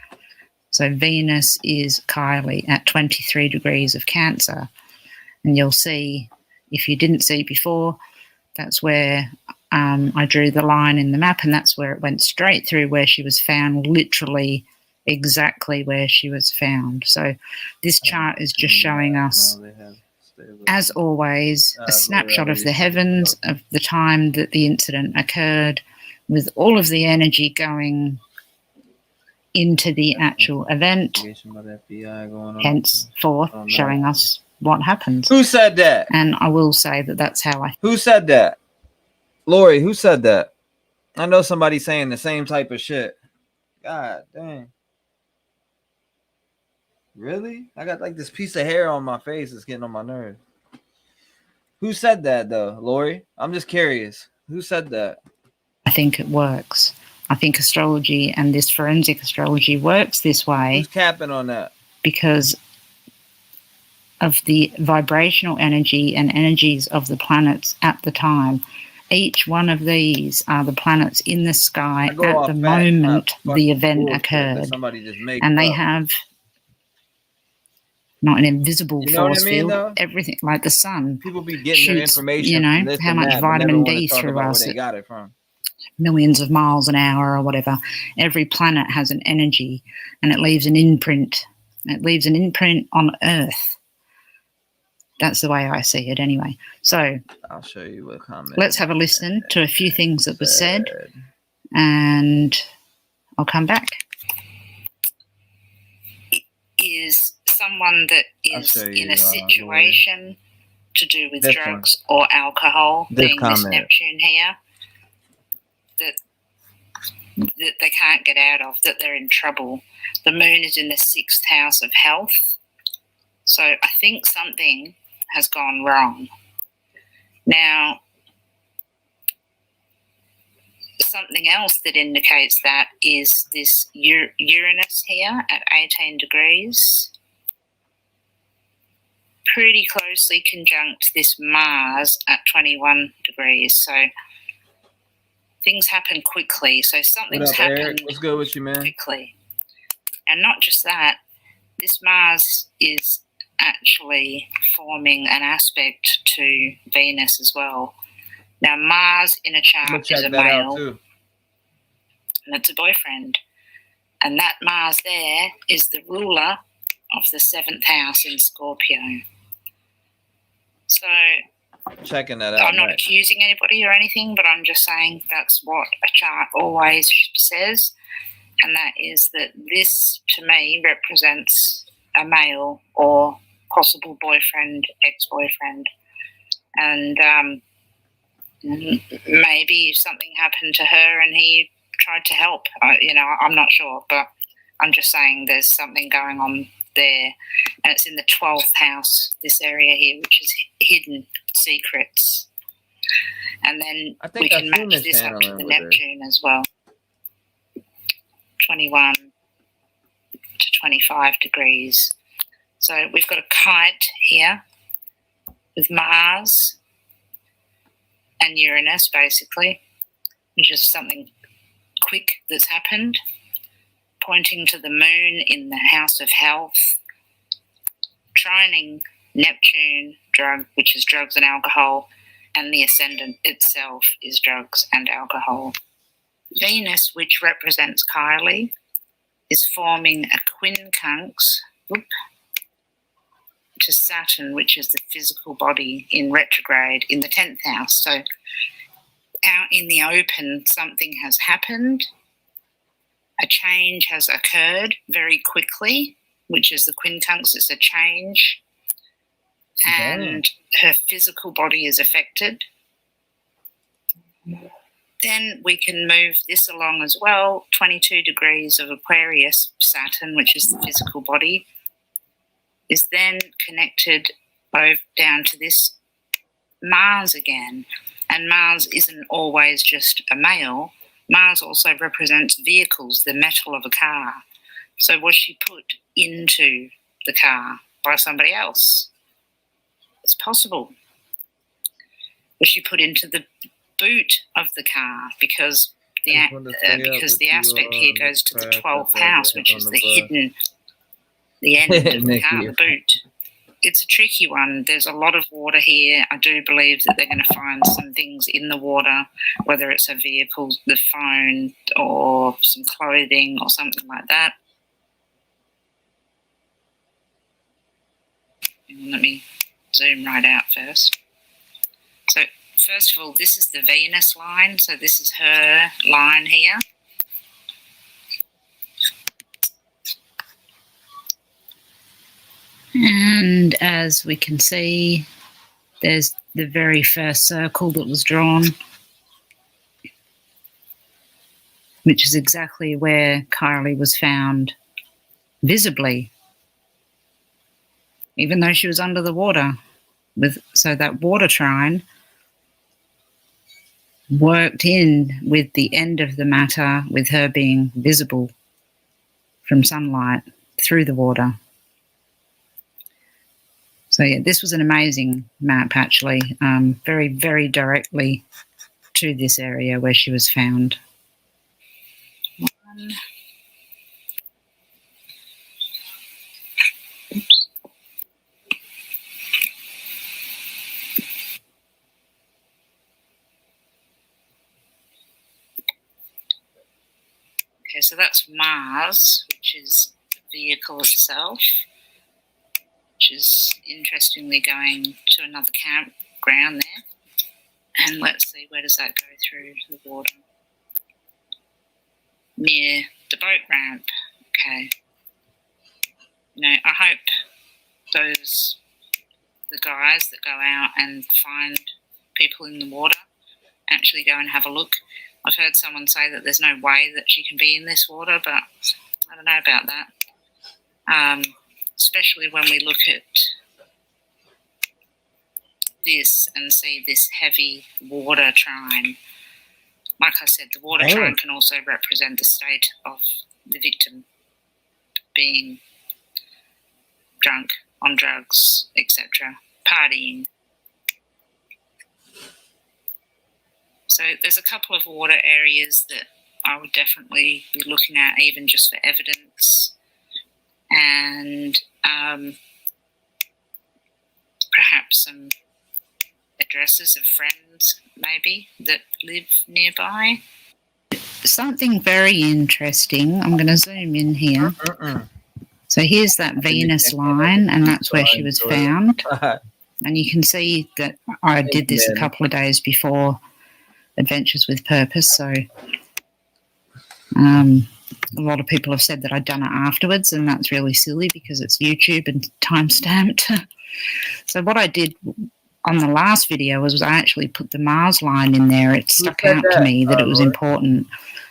So Venus is Kiely at 23 degrees of Cancer. And you'll see, if you didn't see before, that's where I drew the line in the map, and that's where it went straight through where she was found, literally exactly where she was found. So this chart is just showing us, as always, a snapshot of the heavens of the time that the incident occurred, with all of the energy going into the actual event, henceforth showing us what happens. Who said that? And I will say that that's how I. Who said that? Lori, who said that? I know somebody saying the same type of shit. God dang. Really? I got like this piece of hair on my face that's getting on my nerves. Who said that though, Lori? I'm just curious. Who said that? I think it works. I think astrology and this forensic astrology works this way. Who's capping on that? Because of the vibrational energy and energies of the planets at the time. Each one of these are the planets in the sky at the moment the event occurred. And they have not an invisible force field, everything like the sun. People be getting their shoots, information. you know, from this how and much that, but vitamin never wanna D talk through about us. where they got it from. Millions of miles an hour or whatever. Every planet has an energy and it leaves an imprint. It leaves an imprint on Earth. That's the way I see it anyway. So I'll show you what comment. Let's have a listen to a few things that were said and I'll come back. Is someone that is in a situation to do with drugs or alcohol, being this Neptune here, that they can't get out of, that they're in trouble. The moon is in the 6th house of health. So I think something has gone wrong. Now, something else that indicates that is this Uranus here at 18 degrees. Pretty closely conjunct this Mars at 21 degrees. So things happen quickly. So something's happened. Eric? What's good with you, man? Quickly. And not just that, this Mars is actually forming an aspect to Venus as well. Now, Mars in a chart is a male, and it's a boyfriend. And that Mars there is the ruler of the 7th house in Scorpio. So, checking that out. I'm not accusing anybody or anything, but I'm just saying that's what a chart always says. And that is that this, to me, represents a male or possible boyfriend, ex-boyfriend. And maybe something happened to her and he tried to help. I'm not sure, but I'm just saying there's something going on there. And it's in the 12th house, this area here, which is hidden secrets. And then we can match this up to the Neptune as well. 21 to 25 degrees. So we've got a kite here with Mars and Uranus, basically, which is something quick that's happened, pointing to the moon in the house of health, trining Neptune, which is drugs and alcohol, and the ascendant itself is drugs and alcohol. Venus, which represents Kiely, is forming a quincunx to Saturn, which is the physical body in retrograde in the 10th house. So out in the open, something has happened. A change has occurred very quickly, which is the quincunx. It's a change. And her physical body is affected. Then we can move this along as well. 22 degrees of Aquarius, Saturn, which is the physical body, is then connected down to this Mars again. And Mars isn't always just a male. Mars also represents vehicles, the metal of a car. So was she put into the car by somebody else? It's possible. Was she put into the boot of the car? Because the aspect here goes to the 12th house, which is the hidden, the end of the car, the boot. It's a tricky one. There's a lot of water here. I do believe that they're going to find some things in the water, whether it's a vehicle, the phone, or some clothing or something like that. Let me zoom right out first. So first of all, this is the Venus line. So this is her line here. And as we can see, there's the very first circle that was drawn, which is exactly where Kiely was found visibly, even though she was under the water. So that water trine worked in with the end of the matter, with her being visible from sunlight through the water. So yeah, this was an amazing map, actually, very, very directly to this area where she was found. Okay, so that's Mars, which is the vehicle itself, which is interestingly going to another campground there. And let's see, where does that go through the water? Near the boat ramp. Okay. I hope the guys that go out and find people in the water actually go and have a look. I've heard someone say that there's no way that she can be in this water, but I don't know about that. Especially when we look at this and see this heavy water trine. Like I said, the water trine can also represent the state of the victim, being drunk, on drugs, etc., partying. So there's a couple of water areas that I would definitely be looking at, even just for evidence, and perhaps some addresses of friends, maybe, that live nearby. Something very interesting. I'm going to zoom in here. So here's that Venus line, and that's where she was found. And you can see that I did this a couple of days before Adventures with Purpose, so a lot of people have said that I'd done it afterwards, and that's really silly because it's YouTube and time-stamped. So what I did on the last video was I actually put the Mars line in there. It stuck out to me that it was important,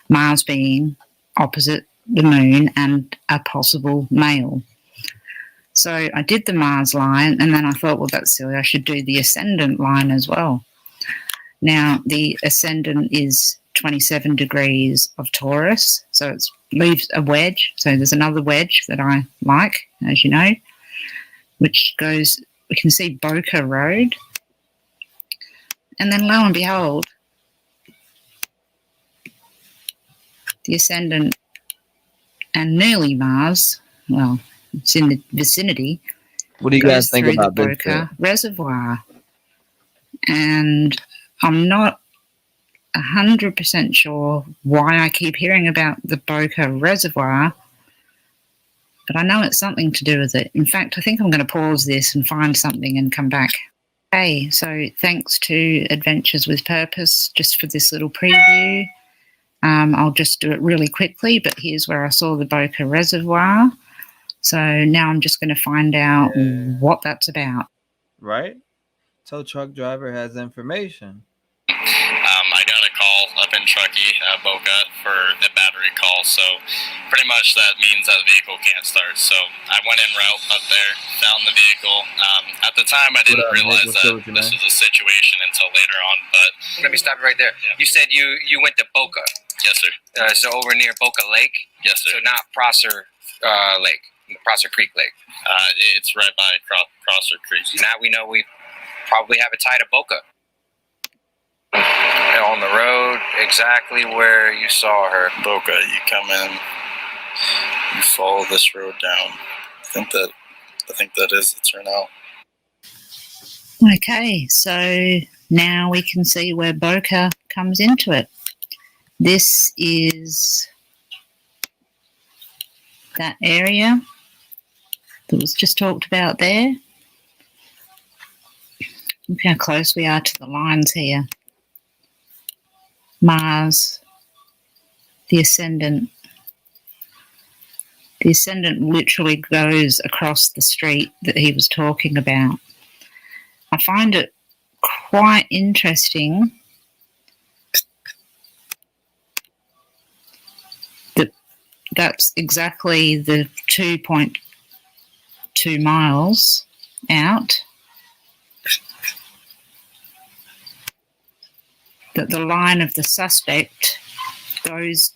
Mars being opposite the moon and a possible male. So I did the Mars line, and then I thought, well, that's silly, I should do the ascendant line as well. Now, the ascendant is 27 degrees of Taurus, so it leaves a wedge. So there's another wedge that I like, as you know, which goes, we can see Boca Road. And then lo and behold, the ascendant and nearly Mars, well, it's in the vicinity. What do you guys think about the this? Boca Reservoir? And I'm not 100% sure why I keep hearing about the Boca Reservoir, but I know it's something to do with it. In fact, I think I'm going to pause this and find something and come back. Okay, so thanks to Adventures with Purpose just for this little preview. I'll just do it really quickly, but here's where I saw the Boca Reservoir. So now I'm just going to find out what that's about. Right? Tow truck driver has information. I got a call up in Truckee at Boca for a battery call, so pretty much that means that the vehicle can't start. So I went en route up there, found the vehicle. At the time, I didn't realize that this was a situation until later on. But let me stop you right there. Yeah. You said you went to Boca. Yes, sir. So over near Boca Lake. Yes, sir. So not Prosser Lake, Prosser Creek Lake. It's right by Prosser Creek. So now we know we probably have a tie to Boca. On the road, exactly where you saw her. Boca, you come in, you follow this road down. I think that is the turnout. Okay, so now we can see where Boca comes into it. This is that area that was just talked about there. Look how close we are to the lines here. Mars, the ascendant, The ascendant literally goes across the street that he was talking about. I find it quite interesting that that's exactly the 2.2 miles out that the line of the suspect goes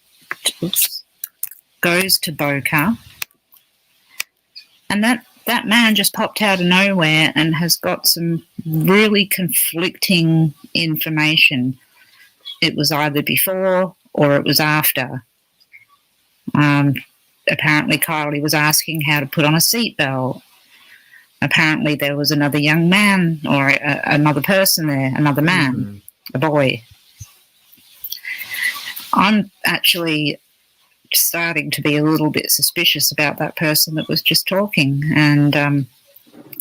to Boca, and that man just popped out of nowhere and has got some really conflicting information. It was either before or it was after. Apparently Kiely was asking how to put on a seatbelt. Apparently there was another young man or another person there, another man, a boy. I'm actually starting to be a little bit suspicious about that person that was just talking. And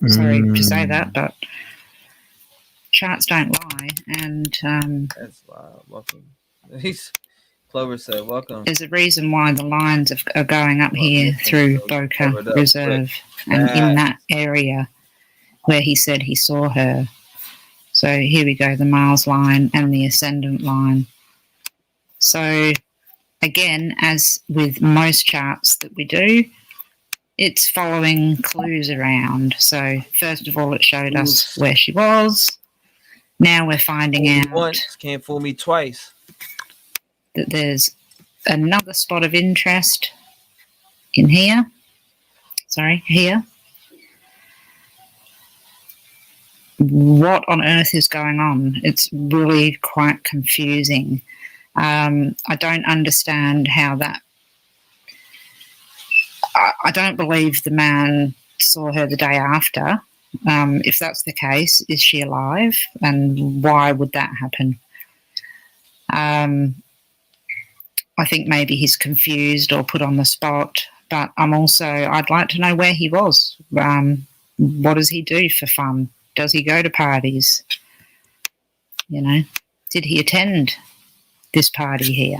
sorry to say that, but charts don't lie. And that's wild. Welcome. Clover said, welcome. There's a reason why the lines are going up here through Boca Reserve and in that area where he said he saw her. So here we go, the Mars line and the ascendant line. So again, as with most charts that we do, it's following clues around. So first of all, it showed us where she was. Now we're finding out once, can't fool me twice. That there's another spot of interest in here. Sorry, here. What on earth is going on? It's really quite confusing. I don't understand how that... I don't believe the man saw her the day after. If that's the case, is she alive? And why would that happen? I think maybe he's confused or put on the spot, but I'd like to know where he was. What does he do for fun? Does he go to parties? You know, did he attend this party here?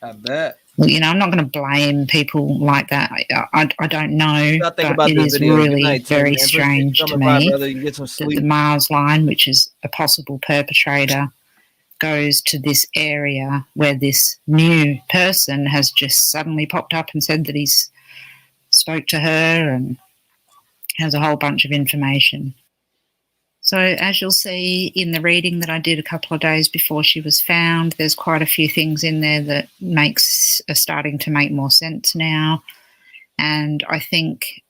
I bet. Well, you know, I'm not going to blame people like that. I don't know, but it is really very strange to me that the Mars line, which is a possible perpetrator, goes to this area where this new person has just suddenly popped up and said that he's spoke to her and has a whole bunch of information. So as you'll see in the reading that I did a couple of days before she was found, there's quite a few things in there that are starting to make more sense now. And I think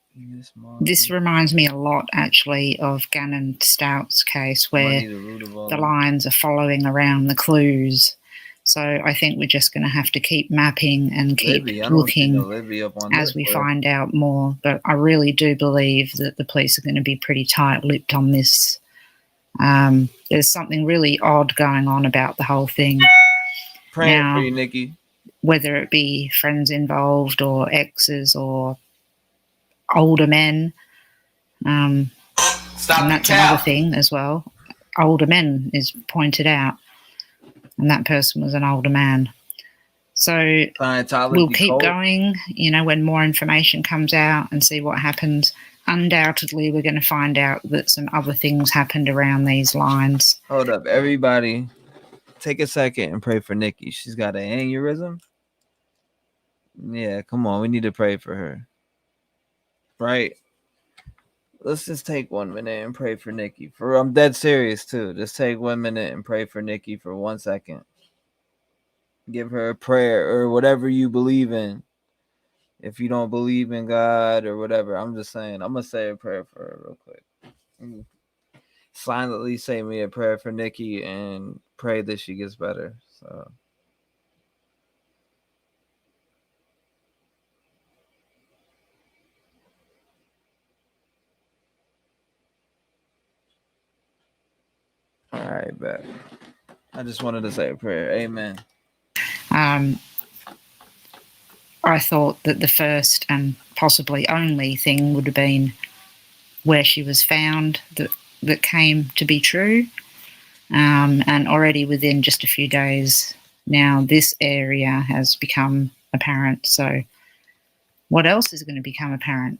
this reminds me a lot, actually, of Gannon Stout's case, where the lines are following around the clues. So I think we're just going to have to keep mapping and keep looking as we find out more. But I really do believe that the police are going to be pretty tight-lipped on this. There's something really odd going on about the whole thing. Praying for you, Nikki. Whether it be friends involved or exes or older men. And that's another thing as well. Older men is pointed out. And that person was an older man. So we'll keep going, you know, when more information comes out and see what happens. Undoubtedly, we're going to find out that some other things happened around these lines. Hold up, everybody. Take a second and pray for Nikki. She's got an aneurysm. Yeah, come on. We need to pray for her. Right? Let's just take 1 minute and pray for Nikki. I'm dead serious, too. Just take 1 minute and pray for Nikki for 1 second. Give her a prayer or whatever you believe in. If you don't believe in God or whatever, I'm just saying, I'm going to say a prayer for her real quick. Silently say me a prayer for Nikki and pray that she gets better. So. All right, bet. I just wanted to say a prayer. Amen. I thought that the first and possibly only thing would have been where she was found that came to be true. And already within just a few days now, this area has become apparent. So what else is going to become apparent?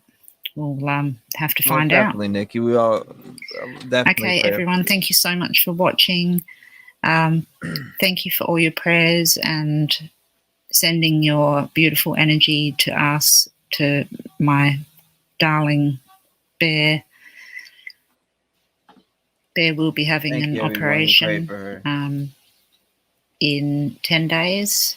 We'll have to Well, find out. definitely, Nikki. We all definitely. Okay, everyone, thank you so much for watching. Thank you for all your prayers and sending your beautiful energy to us, to my darling Bear. Bear will be having Thank an you, everyone who prayed operation for her. in 10 days.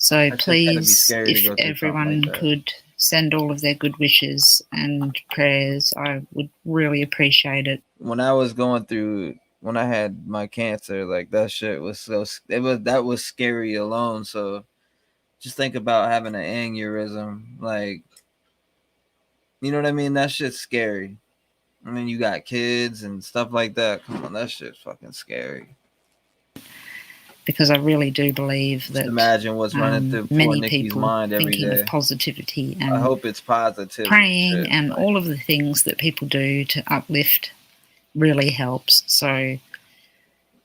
So That's just gotta be please, scary to if go through something everyone like that. could send all of their good wishes and prayers, I would really appreciate it. When I was going through, when I had my cancer, like that shit was that was scary alone. So just think about having an aneurysm, like, you know what I mean? That shit's scary. I mean, you got kids and stuff like that. Come on, that shit's fucking scary. Because I really do believe Just that imagine what's running through poor many Nikki's people mind every thinking day. of positivity I and hope it's positive. praying shit. and all of the things that people do to uplift really helps. So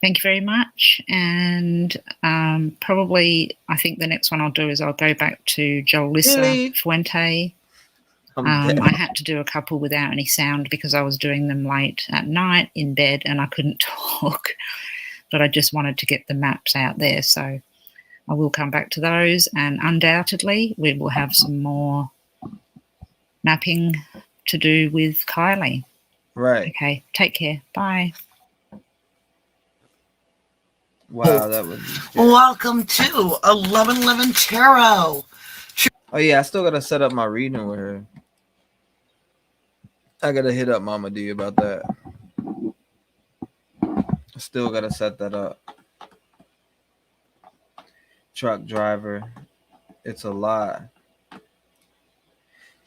thank you very much. And probably I think the next one I'll do is I'll go back to Jolissa Fuente. I had to do a couple without any sound because I was doing them late at night in bed and I couldn't talk. But I just wanted to get the maps out there. So I will come back to those, and undoubtedly we will have some more mapping to do with Kiely. Right. Okay, take care. Bye. Wow, that was. Welcome to 1111 Tarot. Oh yeah, I still gotta set up my reading with her. I gotta hit up Mama D about that. I still gotta set that up. Truck driver, it's a lot.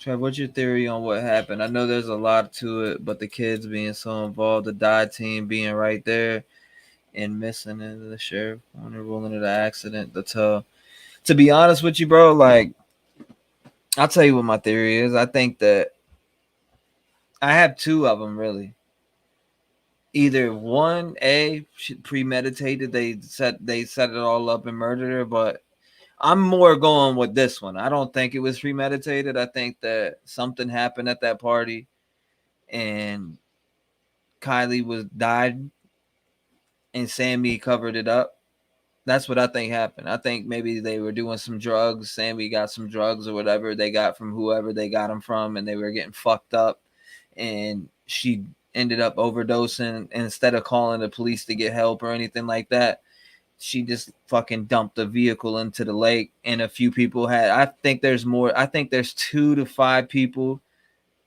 Trev, what's your theory on what happened? I know there's a lot to it, but the kids being so involved, the dive team being right there, and missing in the sheriff vulnerable into the accident. The tow. To be honest with you, bro, like, I'll tell you what my theory is. I think that I have two of them really. Either one, premeditated, they set it all up and murdered her, but I'm more going with this one. I don't think it was premeditated. I think that something happened at that party and Kiely died and Sammy covered it up. That's what I think happened. I think maybe they were doing some drugs. Sammy got some drugs or whatever they got from whoever they got them from, and they were getting fucked up. And she ended up overdosing. And instead of calling the police to get help or anything like that, she just fucking dumped the vehicle into the lake. And a few people had. I think there's more. I think there's 2 to 5 people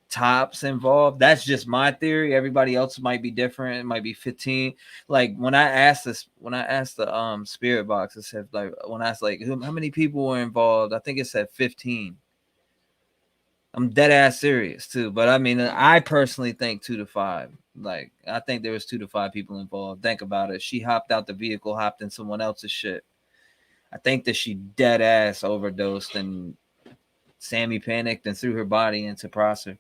tops involved. That's just my theory. Everybody else might be different. It might be 15. Like when I asked the spirit box, it said, like, when I asked like how many people were involved, I think it said 15. I'm dead ass serious too. But I mean, I personally think 2 to 5. Like, I think there was 2 to 5 people involved. Think about it. She hopped out the vehicle, hopped in someone else's shit. I think that she dead ass overdosed and Sammy panicked and threw her body into Prosser.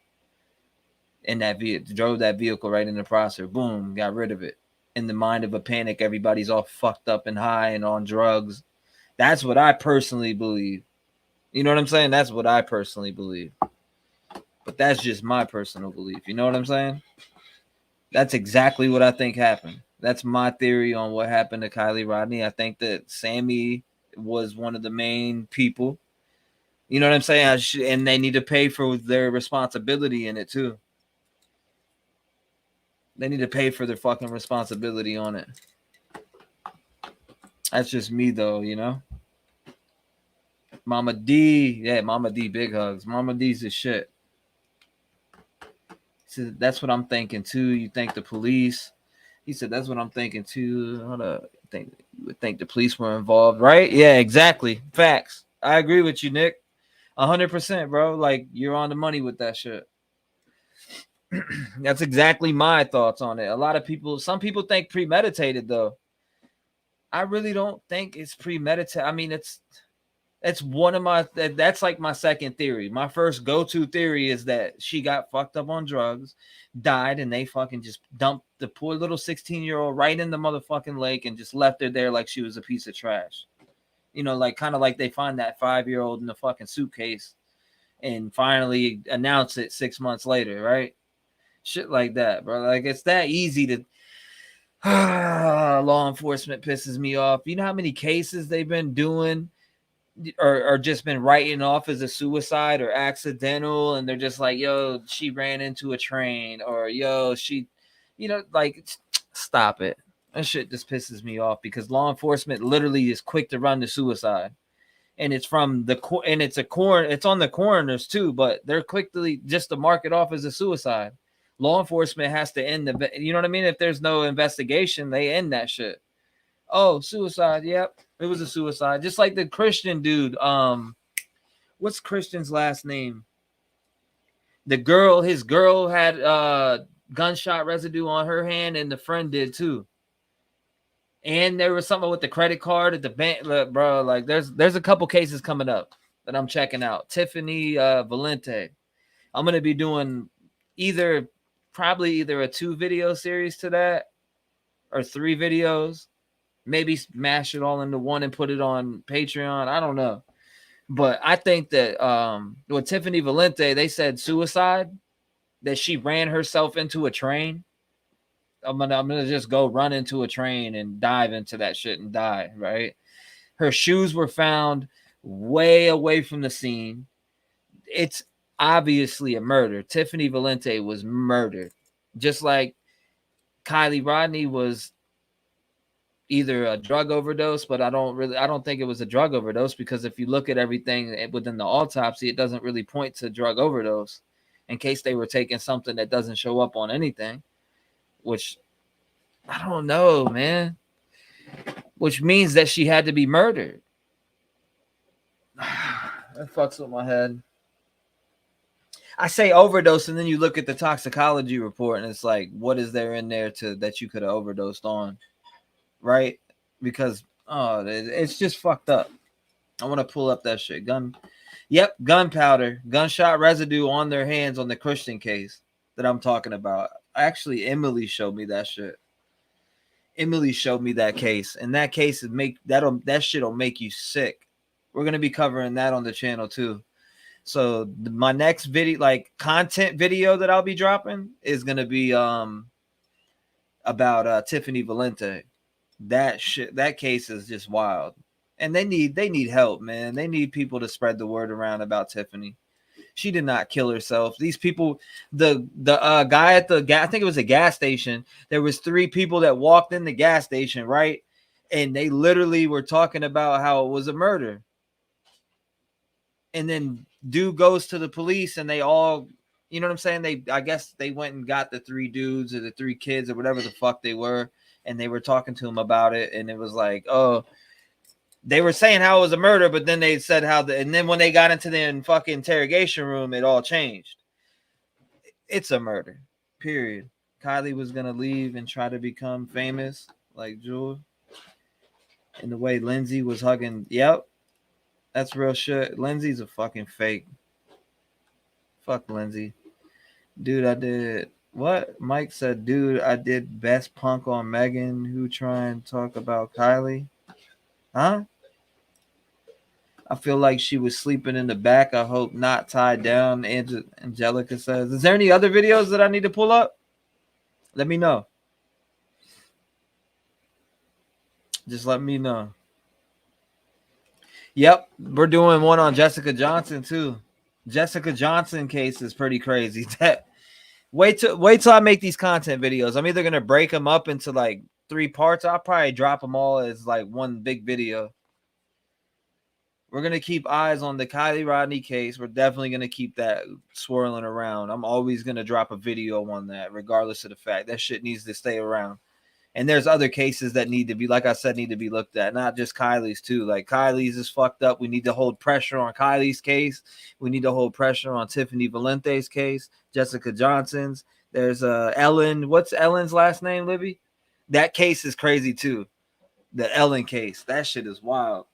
In that vehicle, drove that vehicle right into Prosser. Boom, got rid of it. In the mind of a panic, everybody's all fucked up and high and on drugs. That's what I personally believe. You know what I'm saying? That's what I personally believe. But that's just my personal belief. You know what I'm saying? That's exactly what I think happened. That's my theory on what happened to Kiely Rodni. I think that Sammy was one of the main people. You know what I'm saying? And they need to pay for their responsibility in it too. They need to pay for their fucking responsibility on it. That's just me though, you know? Mama D, yeah, Mama D, big hugs. Mama D's the shit. So that's what I'm thinking too. You think the police? He said that's what I'm thinking too. Hold up. You would think the police were involved, right? Yeah, exactly. Facts. I agree with you, Nick. 100%, bro. Like, you're on the money with that shit. That's exactly my thoughts on it. Some people think premeditated though. I really don't think it's premeditated. I mean, it's one of my, that's like my second theory. My first go-to theory is that she got fucked up on drugs, died, and they fucking just dumped the poor little 16-year-old right in the motherfucking lake and just left her there like she was a piece of trash. You know, like kind of like they find that 5-year-old in the fucking suitcase and finally announce it 6 months later, right? Shit like that, bro. Like, it's that easy to law enforcement pisses me off. You know how many cases they've been doing or just been writing off as a suicide or accidental, and they're just like, yo, she ran into a train, or yo, she, like, stop it. That shit just pisses me off because law enforcement literally is quick to run to suicide. And it's from it's on the coroners too, but they're quickly just to mark it off as a suicide. Law enforcement has to end you know what I mean? If there's no investigation, they end that shit. Oh, suicide. Yep. It was a suicide. Just like the Christian dude. What's Christian's last name? His girl had gunshot residue on her hand, and the friend did too. And there was something with the credit card at the bank. Look, bro, like there's a couple cases coming up that I'm checking out. Tiffany Valente. I'm gonna be doing probably either a 2-video series to that or 3 videos. Maybe smash it all into one and put it on Patreon. I don't know. But I think that with Tiffany Valente, they said suicide, that she ran herself into a train. I'm gonna just go run into a train and dive into that shit and die, right? Her shoes were found way away from the scene. It's obviously a murder. Tiffany Valente was murdered. Just like Kiely Rodni was either a drug overdose, but I don't think it was a drug overdose, because if you look at everything within the autopsy, it doesn't really point to drug overdose, in case they were taking something that doesn't show up on anything, which I don't know, man. Which means that she had to be murdered. That fucks with my head. I say overdose, and then you look at the toxicology report, and it's like, what is there in there that you could have overdosed on? Right? Because it's just fucked up. I want to pull up that shit. Gunpowder, gunshot residue on their hands on the Christian case that I'm talking about. Actually, Emily showed me that shit. Emily showed me that case, and that case that shit'll make you sick. We're gonna be covering that on the channel too. So my next video, like content video that I'll be dropping, is gonna be about Tiffany Valente. That case is just wild, and they need help, man. They need people to spread the word around about Tiffany. She did not kill herself. These people, the guy at I think it was a gas station. There was 3 people that walked in the gas station, right? And they literally were talking about how it was a murder. And then dude goes to the police, and they all, you know what I'm saying? I guess they went and got the 3 dudes or the 3 kids or whatever the fuck they were, and they were talking to him about it. And it was like, oh, they were saying how it was a murder, but then they said and then when they got into the fucking interrogation room, it all changed. It's a murder, period. Kiely was going to leave and try to become famous like Jewel. And the way Lindsay was hugging, yep, that's real shit. Lindsay's a fucking fake. Fuck Lindsay. Dude, I did what? Mike said, dude, I did best punk on Megan, who try and talk about Kiely. Huh? I feel like she was sleeping in the back. I hope not tied down. Angelica says, is there any other videos that I need to pull up? Let me know. Just let me know. Yep, we're doing one on Jessica Johnson too. Jessica Johnson case is pretty crazy. Wait till I make these content videos. I'm either gonna break them up into like 3 parts. I'll probably drop them all as like one big video. We're going to keep eyes on the Kiely Rodni case. We're definitely going to keep that swirling around. I'm always going to drop a video on that, regardless of the fact. That shit needs to stay around. And there's other cases that need to be, like I said, need to be looked at. Not just Kylie's too. Like Kylie's is fucked up. We need to hold pressure on Kylie's case. We need to hold pressure on Tiffany Valente's case. Jessica Johnson's. There's Ellen. What's Ellen's last name, Libby? That case is crazy too. The Ellen case. That shit is wild.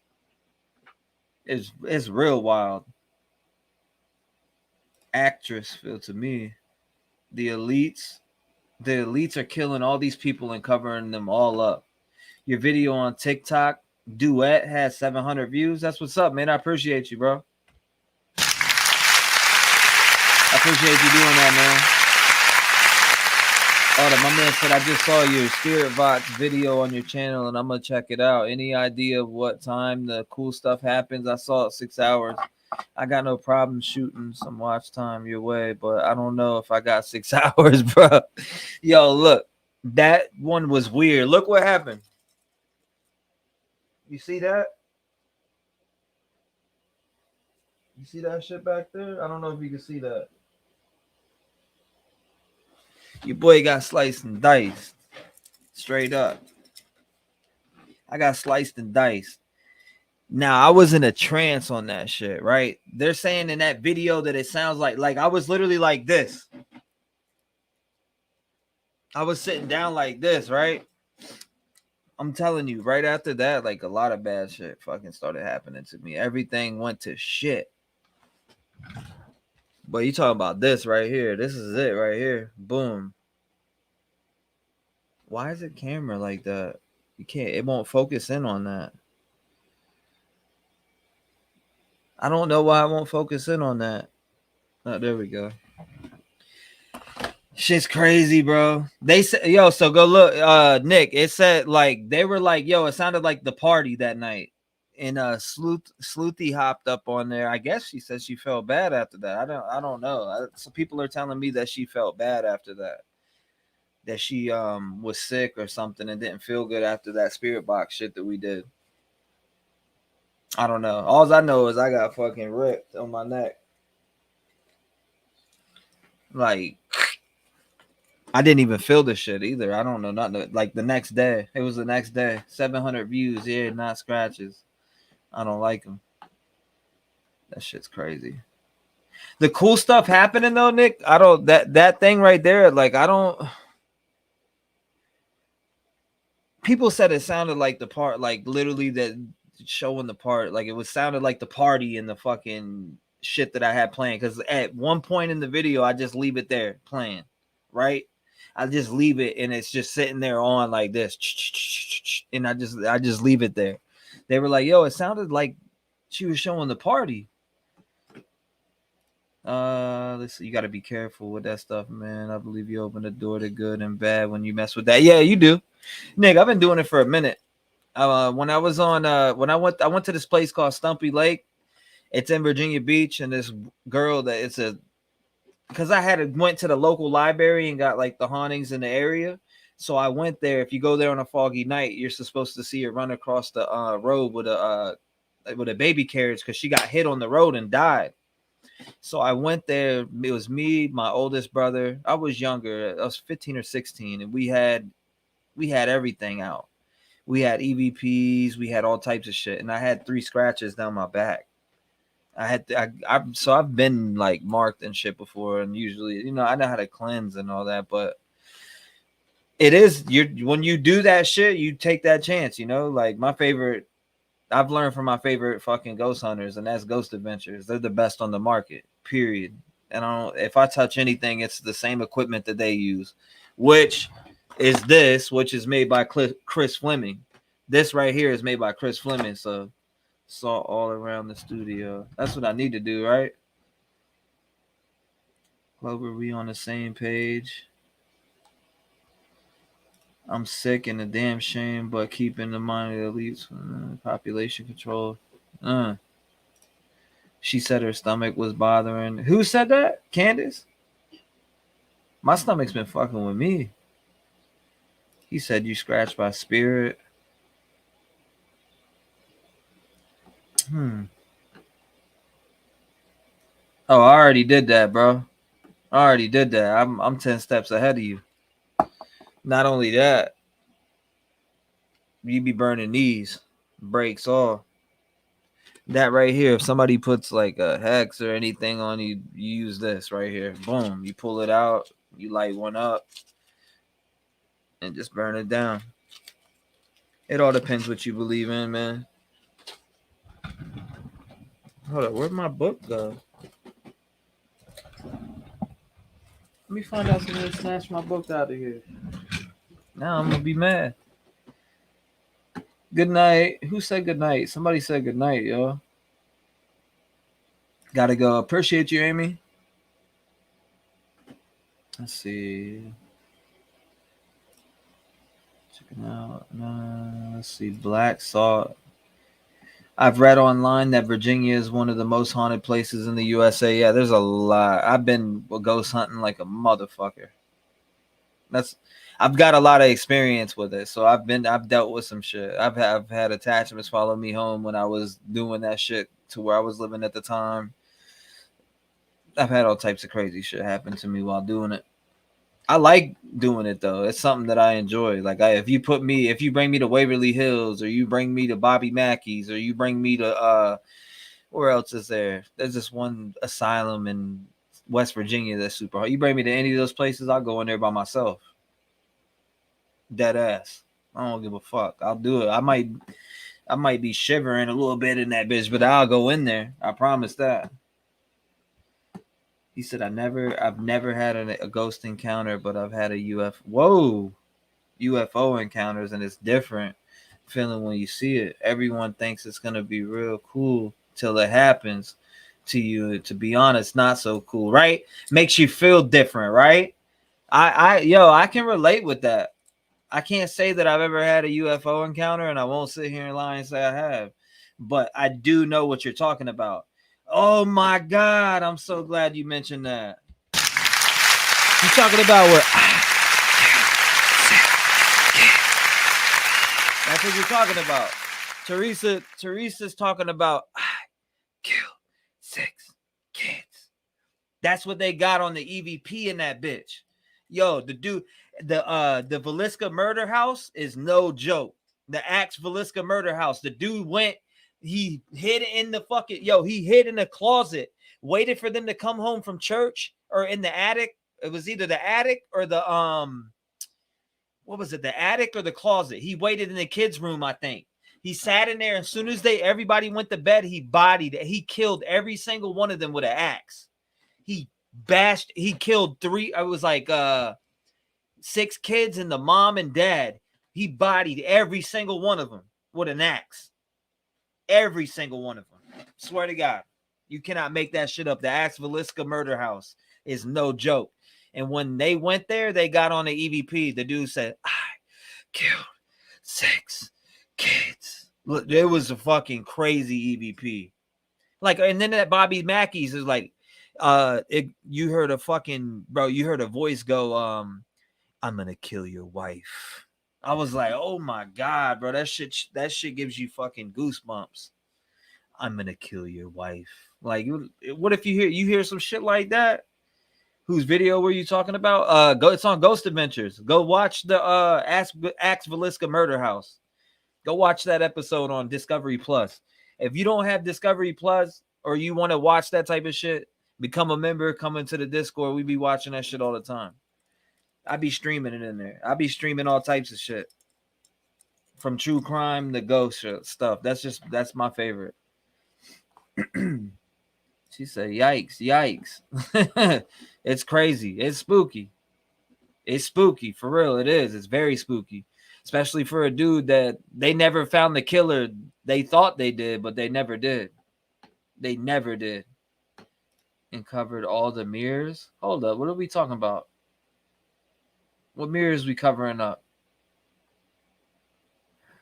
It's real wild. Actress feel to me. The elites are killing all these people and covering them all up. Your video on TikTok, Duet, has 700 views. That's what's up, man. I appreciate you, bro. appreciate you doing that, man. Oh, my man said I just saw your Spirit Box video on your channel, and I'm gonna check it out. Any idea of what time the cool stuff happens? I saw it 6 hours. I got no problem shooting some watch time your way, but I don't know if I got 6 hours, bro. Yo, look, that one was weird. Look what happened. You see that? You see that shit back there? I don't know if you can see that. Your boy got sliced and diced. Straight up. I got sliced and diced. Now, I was in a trance on that shit, right? They're saying in that video that it sounds like I was literally like this. I was sitting down like this, right? I'm telling you, right after that, like a lot of bad shit fucking started happening to me. Everything went to shit. But you talking about this right here. This is it right here. Boom. Why is it camera like that? You can't, it won't focus in on that. I don't know why I won't focus in on that. Oh, there we go. Shit's crazy, bro. They said, yo, so go look, Nick. It said like they were like, yo, it sounded like the party that night. And Sleuthy hopped up on there. I guess she said she felt bad after that. I don't know. So people are telling me that she felt bad after that. That she was sick or something and didn't feel good after that Spirit Box shit that we did. I don't know. All I know is I got fucking ripped on my neck. Like, I didn't even feel the shit either. I don't know. Not like the next day. It was the next day. 700 views. Yeah, not scratches. I don't like them. That shit's crazy. The cool stuff happening though, Nick. I don't that thing right there. Like, I don't. People said it sounded like the part, like literally that showing the part, like it was sounded like the party and the fucking shit that I had playing. Because at one point in the video, I just leave it there playing, right? I just leave it and it's just sitting there on like this, and I just leave it there. They were like, "Yo, it sounded like she was showing the party." Let's see. You got to be careful with that stuff, man. I believe you open the door to good and bad when you mess with that. Yeah, you do, Nick. I've been doing it for a minute. When I was on, when I went to this place called Stumpy Lake. It's in Virginia Beach, and this girl because I went to the local library and got like the hauntings in the area. So I went there. If you go there on a foggy night, you're supposed to see her run across the road with a baby carriage because she got hit on the road and died. So I went there. It was me, my oldest brother. I was younger. I was 15 or 16, and we had everything out. We had EVPs. We had all types of shit, and I had 3 scratches down my back. So I've been like marked and shit before, and usually, I know how to cleanse and all that, but it is when you do that shit, you take that chance, like I've learned from my favorite fucking ghost hunters, and that's Ghost Adventures. They're the best on the market, period. And if I touch anything, it's the same equipment that they use, which is made by Chris Fleming. This right here is made by Chris Fleming, so saw all around the studio. That's what I need to do, right? Clover, we on the same page. I'm sick and a damn shame, but keeping the mind of the elites population control. She said her stomach was bothering. Who said that? Candace? My stomach's been fucking with me. He said you scratched by spirit. Oh, I already did that, bro. I already did that. I'm 10 steps ahead of you. Not only that, you be burning these. Breaks off. That right here, if somebody puts like a hex or anything on you, you use this right here. Boom. You pull it out, you light one up, and just burn it down. It all depends what you believe in, man. Hold up, where'd my book go? Let me find out somebody snatched my book out of here. Now I'm gonna be mad. Good night. Who said good night? Somebody said good night, yo. Gotta go. Appreciate you, Amy. Let's see. Checking out. Let's see. Black Salt. I've read online that Virginia is one of the most haunted places in the USA. Yeah, there's a lot. I've been ghost hunting like a motherfucker. I've got a lot of experience with it, so I've dealt with some shit. I've had attachments follow me home when I was doing that shit to where I was living at the time. I've had all types of crazy shit happen to me while doing it. I like doing it though. It's something that I enjoy. Like if you bring me to Waverly Hills, or you bring me to Bobby Mackey's, or you bring me to where else is there? There's this one asylum in West Virginia that's super hard. You bring me to any of those places, I'll go in there by myself. Dead ass. I don't give a fuck. I'll do it. I might be shivering a little bit in that bitch, but I'll go in there. I promise that. He said, I've never had a ghost encounter, but I've had a UFO encounters, and it's different feeling when you see it. Everyone thinks it's gonna be real cool till it happens to you. To be honest, not so cool, right? Makes you feel different, right? I can relate with that. I can't say that I've ever had a UFO encounter, and I won't sit here and lie and say I have, but I do know what you're talking about. Oh my God, I'm so glad you mentioned that. You're talking about what? That's what you're talking about. Teresa's talking about I killed 6 kids. That's what they got on the EVP in that bitch. Yo, the dude, the Velisca murder house is no joke. The Axe Velisca murder house. The dude went, he hid in the fucking, he hid in a closet, waited for them to come home from church, or in the attic. It was either the attic or the what was it? The attic or the closet. He waited in the kids' room, I think. He sat in there. As soon as everybody went to bed, he killed every single one of them with an axe. He killed 3. I was like 6 kids and the mom and dad. He bodied every single one of them with an axe. Every single one of them. Swear to God. You cannot make that shit up. The Axe Velisca murder house is no joke. And when they went there, they got on the EVP. The dude said, I killed 6 kids. Look, it was a fucking crazy EVP. Like, and then that Bobby Mackey's is like, you heard a voice go, I'm gonna kill your wife. I was like, oh my God, bro, that shit gives you fucking goosebumps. I'm gonna kill your wife. Like, what if you hear some shit like that? Whose video were you talking about? It's on Ghost Adventures. Go watch the Axe Velisca Murder House. Go watch that episode on Discovery Plus. If you don't have Discovery Plus, or you want to watch that type of shit, become a member, come into the Discord. We be watching that shit all the time. I be streaming it in there. I be streaming all types of shit, from true crime to ghost stuff. That's my favorite. She said, yikes. It's crazy. It's spooky. It's spooky. For real, it is. It's very spooky. Especially for a dude that they never found the killer. They thought they did, but they never did. They never did. And covered all the mirrors. Hold up. What are we talking about? What mirrors we covering up?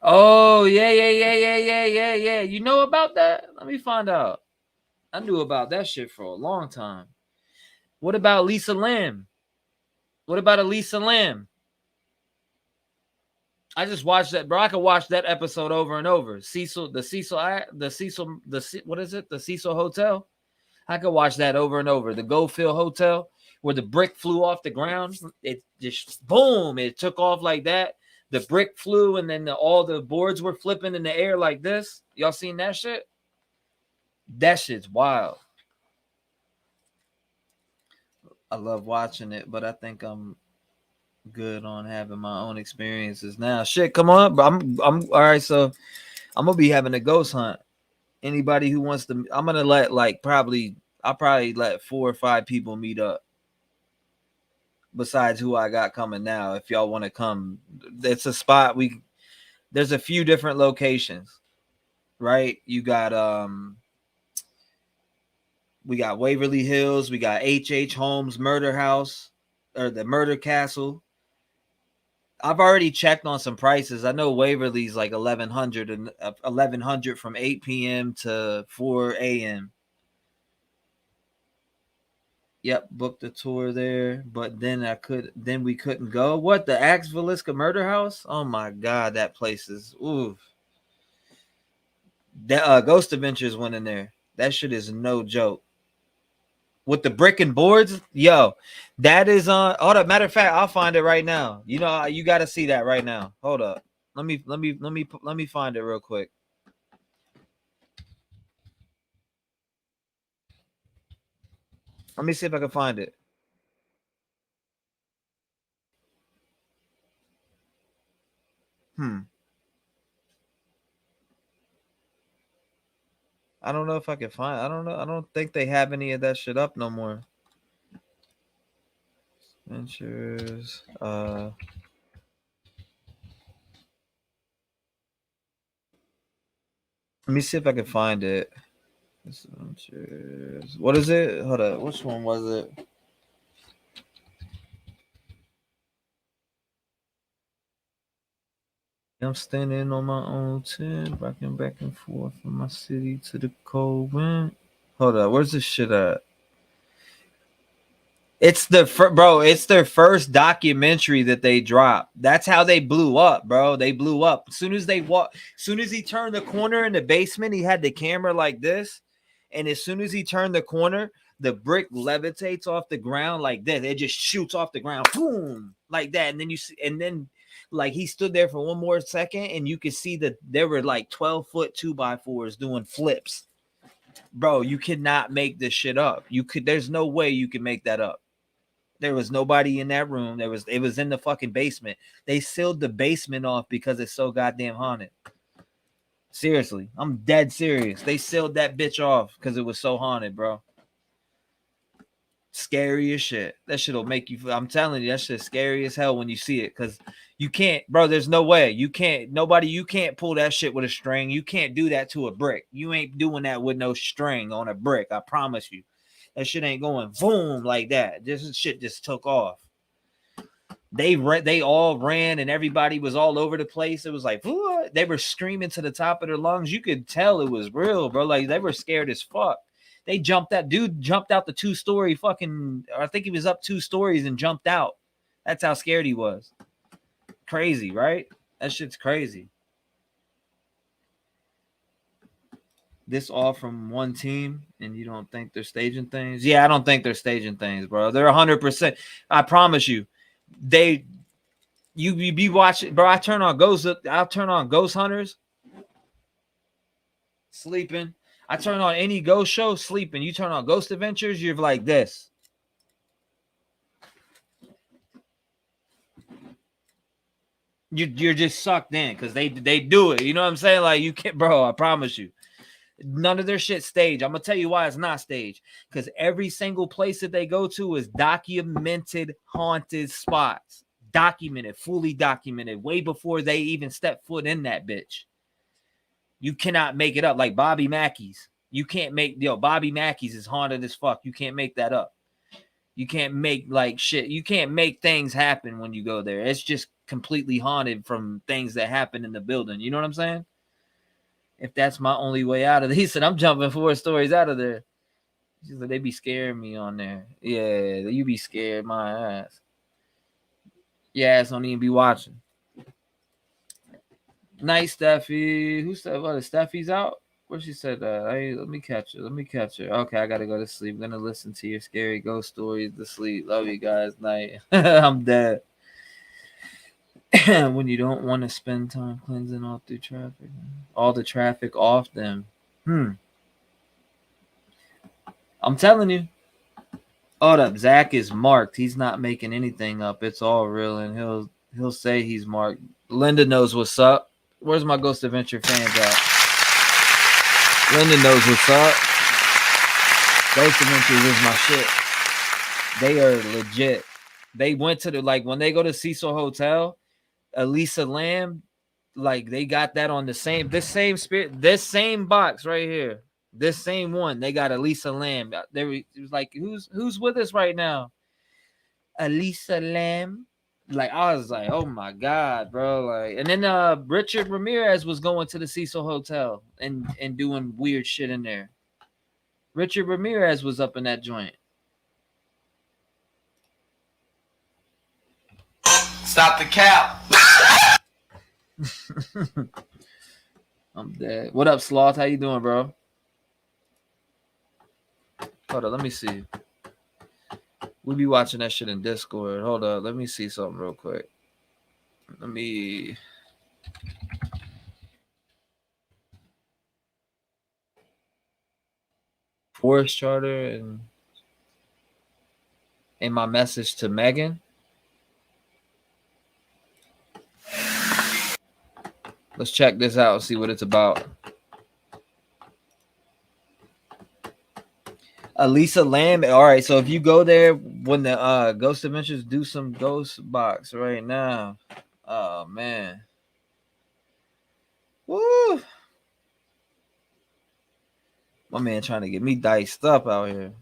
Oh, yeah. You know about that? Let me find out. I knew about that shit for a long time. What about Lisa Lam? What about Elisa Lam? I just watched that, bro. I could watch that episode over and over. What is it? The Cecil Hotel. I could watch that over and over. The Goldfield Hotel, where the brick flew off the ground. It just boom. It took off like that. The brick flew, and then all the boards were flipping in the air like this. Y'all seen that shit? That shit's wild. I love watching it, but I think I'm good on having my own experiences now. Shit, come on, bro. I'm all right. So I'm gonna be having a ghost hunt. Anybody who wants to, I'm gonna let I'll probably let 4 or 5 people meet up. Besides who I got coming now, if y'all want to come, it's a spot. There's a few different locations, right? You got we got Waverly Hills, we got H.H. Holmes Murder House, or the Murder Castle. I've already checked on some prices. I know Waverly's like 1100 and 1100 from 8 p.m. to 4 a.m. Yep, booked the tour there, but then we couldn't go. What, the Axe Villisca Murder House? Oh my god, that place is oof. That Ghost Adventures went in there. That shit is no joke. With the brick and boards, yo, that is on. Hold up, matter of fact, I'll find it right now. You know, you got to see that right now. Hold up, let me find it real quick. Let me see if I can find it. I don't know if I can find. I don't know. I don't think they have any of that shit up no more. Ventures. Let me see if I can find it. What is it? Hold up. Which one was it? I'm standing on my own 10, rocking back and forth from my city to the cold wind. Hold up. Where's this shit at? It's it's their first documentary that they dropped. That's how they blew up, bro. They blew up. As soon as he turned the corner in the basement, he had the camera like this. And as soon as he turned the corner, the brick levitates off the ground like this. It just shoots off the ground, boom, like that. And then you see, and then like he stood there for one more second, and you could see that there were like 12-foot 2x4s doing flips. Bro, you cannot make this shit up. There's no way you can make that up. There was nobody in that room. It was in the fucking basement. They sealed the basement off because it's so goddamn haunted. Seriously, I'm dead serious. They sealed that bitch off because it was so haunted, bro. Scary as shit. That shit'll make you. I'm telling you, that shit's scary as hell when you see it, because you can't, bro. There's no way you can't. You can't pull that shit with a string. You can't do that to a brick. You ain't doing that with no string on a brick. I promise you. That shit ain't going boom like that. This shit just took off. They all ran and everybody was all over the place. It was like, what? They were screaming to the top of their lungs. You could tell it was real, bro. Like they were scared as fuck. They jumped. That dude jumped out the 2-story fucking. I think he was up 2 stories and jumped out. That's how scared he was. Crazy, right? That shit's crazy. This all from one team, and you don't think they're staging things? Yeah, I don't think they're staging things, bro. They're 100%. I promise you. You be watching, bro. I'll turn on Ghost Hunters, sleeping. I turn on any ghost show, sleeping. You turn on Ghost Adventures, you're like this. You're just sucked in because they do it. You know what I'm saying? Like you can't, bro. I promise you. None of their shit staged. I'm gonna tell you why it's not staged. Because every single place that they go to is documented haunted spots. Documented, fully documented, way before they even step foot in that bitch. You cannot make it up. Like Bobby Mackey's. You can't make, Bobby Mackey's is haunted as fuck. You can't make that up. You can't make like shit. You can't make things happen when you go there. It's just completely haunted from things that happen in the building. You know what I'm saying? If that's my only way out of it. He said, I'm jumping 4 stories out of there. She said, they be scaring me on there. Yeah, you be scared my ass. Your ass don't even be watching. Night, Steffi. Who said what? Steffi's out? What she said? Hey, let me catch her. Okay, I gotta go to sleep. I'm gonna listen to your scary ghost stories to sleep. Love you guys. Night. I'm dead. When you don't want to spend time cleansing off the traffic, all the traffic off them. I'm telling you. Hold up, Zach is marked. He's not making anything up. It's all real, and he'll say he's marked. Linda knows what's up. Where's my Ghost Adventure fans at? Linda knows what's up. Ghost Adventures is my shit. They are legit. They went to when they go to Cecil Hotel, Elisa Lamb, like they got that on this same box right here. This same one, they got Elisa Lamb. It was like, who's with us right now? Elisa Lam. Like I was like, oh my god, bro. Like, and then Richard Ramirez was going to the Cecil Hotel and doing weird shit in there. Richard Ramirez was up in that joint. Stop the cap. I'm dead. What up, Sloth? How you doing, bro? Hold on, let me see. We be watching that shit in Discord. Hold up, let me see something real quick. Let me. Forest Charter and my message to Megan. Let's check this out and see what it's about. Elisa Lamb. All right, so if you go there when the Ghost Adventures do some ghost box right now. Oh man. Woo. My man trying to get me diced up out here.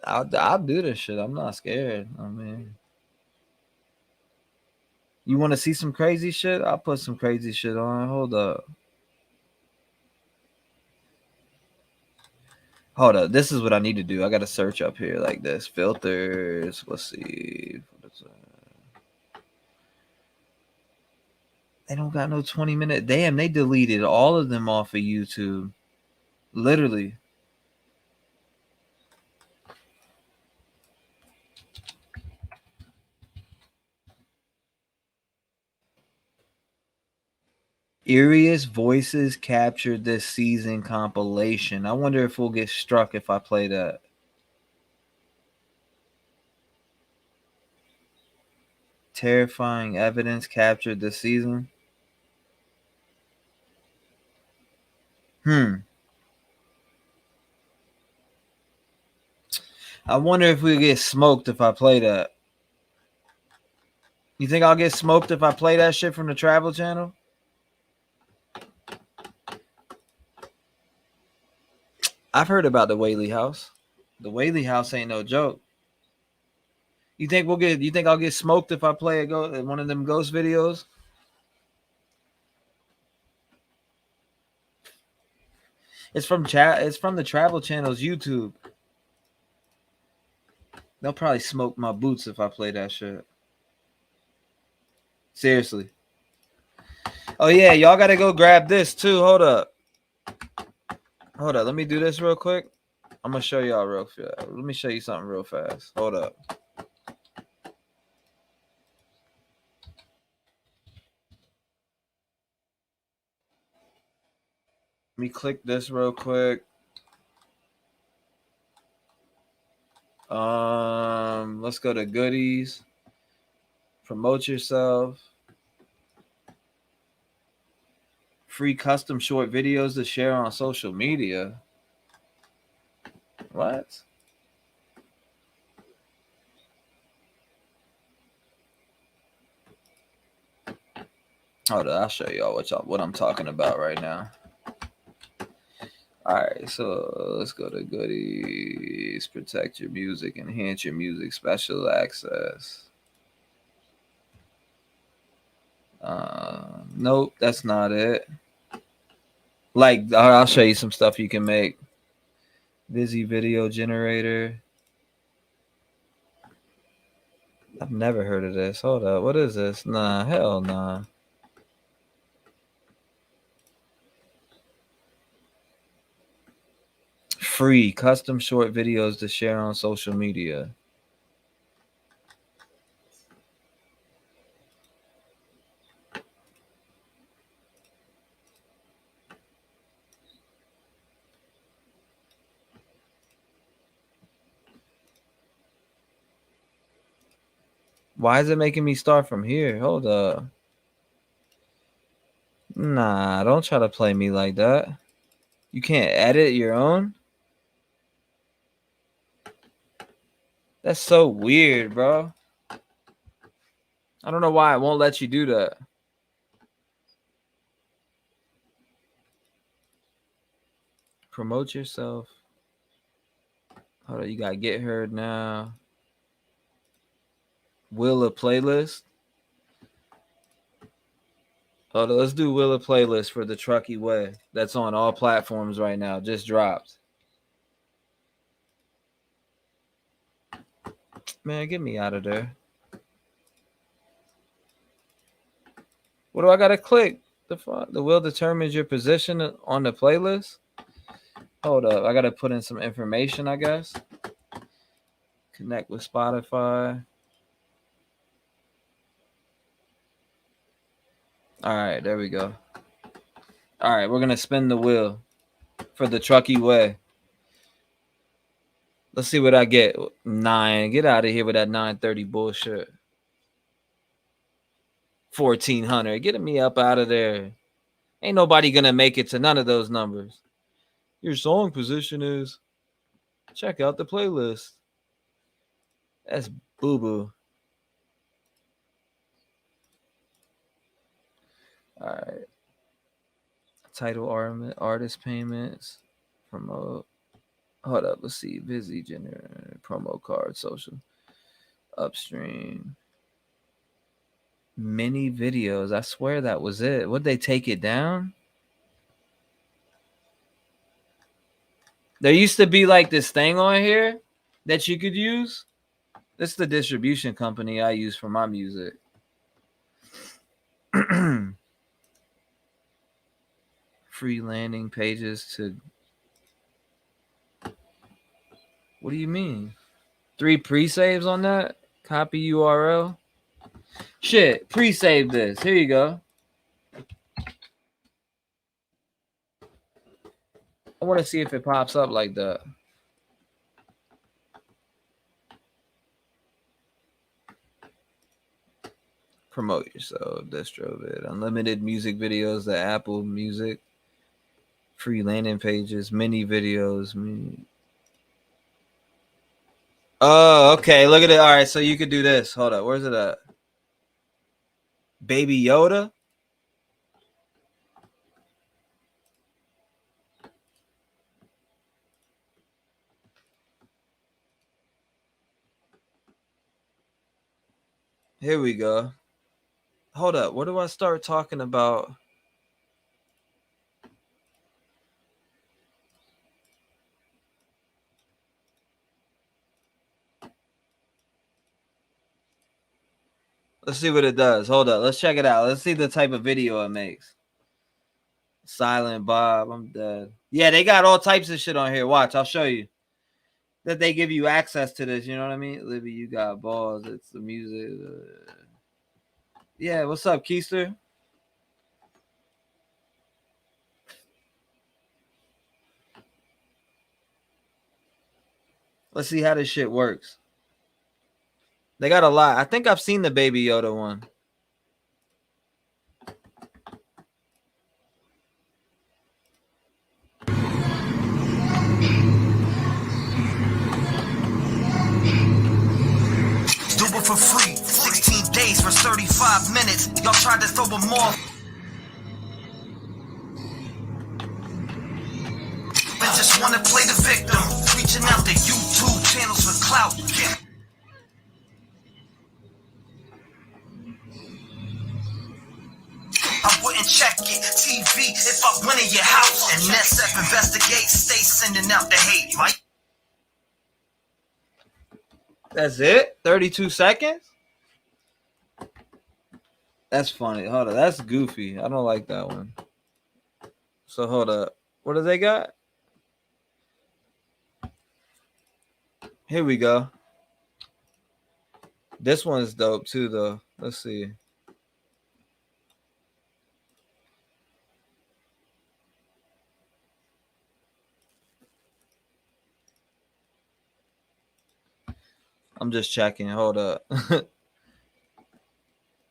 I'll do this shit. I'm not scared. I mean, you want to see some crazy shit? I'll put some crazy shit on. Hold up. Hold up. This is what I need to do. I got to search up here like this. Filters. Let's see. What is that? They don't got no 20-minute. Damn, they deleted all of them off of YouTube. Literally. Eeriest voices captured this season compilation. I wonder if we'll get struck if I play that. Terrifying evidence captured this season. I wonder if we get smoked if I play that. You think I'll get smoked if I play that shit from the Travel Channel? I've heard about the Whaley House. The Whaley House ain't no joke. You think I'll get smoked if I play one of them ghost videos? It's from the Travel Channel's YouTube. They'll probably smoke my boots if I play that shit. Seriously. Oh yeah, y'all gotta go grab this too. Hold up. Let me do this real quick. I'm gonna show y'all real fast. Let me show you something real fast. Hold up. Let me click this real quick. Let's go to goodies. Promote yourself. Free custom short videos to share on social media. What? Hold on, I'll show y'all what I'm talking about right now. All right, so let's go to goodies. Protect your music, enhance your music, special access. Nope, that's not it. Like, I'll show you some stuff you can make. Busy video generator. I've never heard of this. Hold up, what is this? Nah, hell nah. Free custom short videos to share on social media. Why is it making me start from here? Hold up. Nah, don't try to play me like that. You can't edit your own? That's so weird, bro. I don't know why it won't let you do that. Promote yourself. Hold on, you gotta get heard now. Willa playlist. Oh, let's do Willa playlist for the Truckee Way. That's on all platforms right now. Just dropped. Man, get me out of there. What do I gotta click? The fuck? The wheel determines your position on the playlist. Hold up, I gotta put in some information, I guess. Connect with Spotify. All right, there we go. All right, we're gonna spin the wheel for the Truckee Way. Let's see what I get. 9. Get out of here with that 930 bullshit. 1400. Get me up out of there. Ain't nobody gonna make it to none of those numbers. Your song position is. Check out the playlist. That's boo-boo. All right. Title artist payments. Promote. Hold up. Let's see. Busy generate promo card. Social. Upstream. Mini videos. I swear that was it. Would they take it down? There used to be like this thing on here that you could use. This is the distribution company I use for my music. Free landing pages to. What do you mean? 3 pre-saves on that? Copy URL? Shit, pre-save this. Here you go. I want to see if it pops up like that. Promote yourself. DistroVid. Unlimited music videos. The Apple Music. Free landing pages. Mini videos. Oh, okay. Look at it. All right, so you could do this. Hold up. Where's it at? Baby Yoda? Here we go. Hold up. Where do I start talking about? Let's see what it does. Hold up. Let's check it out. Let's see the type of video it makes. Silent Bob. I'm dead. Yeah, they got all types of shit on here. Watch. I'll show you. That they give you access to this. You know what I mean? Libby, you got balls. It's the music. Yeah, what's up, Keister? Let's see how this shit works. They got a lot. I think I've seen the Baby Yoda one. Do it for free. 16 days for 35 minutes. Y'all tried to throw a more. I just want to play the victim. Reaching out to YouTube channels for clout. Yeah. I wouldn't check it. TV if I went in your house. And NSF investigates. Stay sending out the hate, Mike. That's it? 32 seconds? That's funny. Hold up. That's goofy. I don't like that one. So hold up. What do they got? Here we go. This one's dope too, though. Let's see. I'm just checking. Hold up.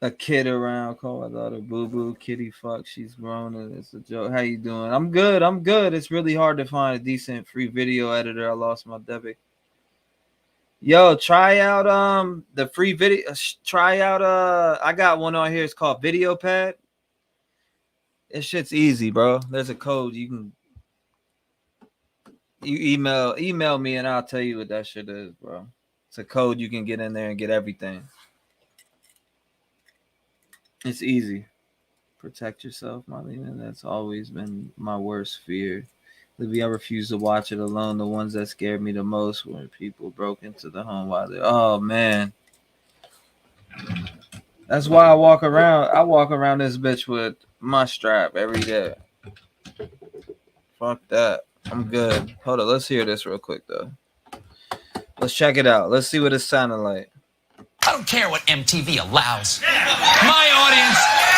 A kid around. Call my daughter Boo Boo. Kitty fuck. She's grown and it's a joke. How you doing? I'm good. I'm good. It's really hard to find a decent free video editor. I lost my debit. Yo, try out the free video. Try out I got one on here. It's called Video Pad. This shit's easy, bro. There's a code you email me and I'll tell you what that shit is, bro. It's a code you can get in there and get everything. It's easy. Protect yourself, Marlena. That's always been my worst fear. Libby, I refuse to watch it alone. The ones that scared me the most were people broke into the home while they. Oh man, that's why I walk around. I walk around this bitch with my strap every day. Fuck that. I'm good. Hold on. Let's hear this real quick though. Let's check it out. Let's see what it sounded like. I don't care what MTV allows.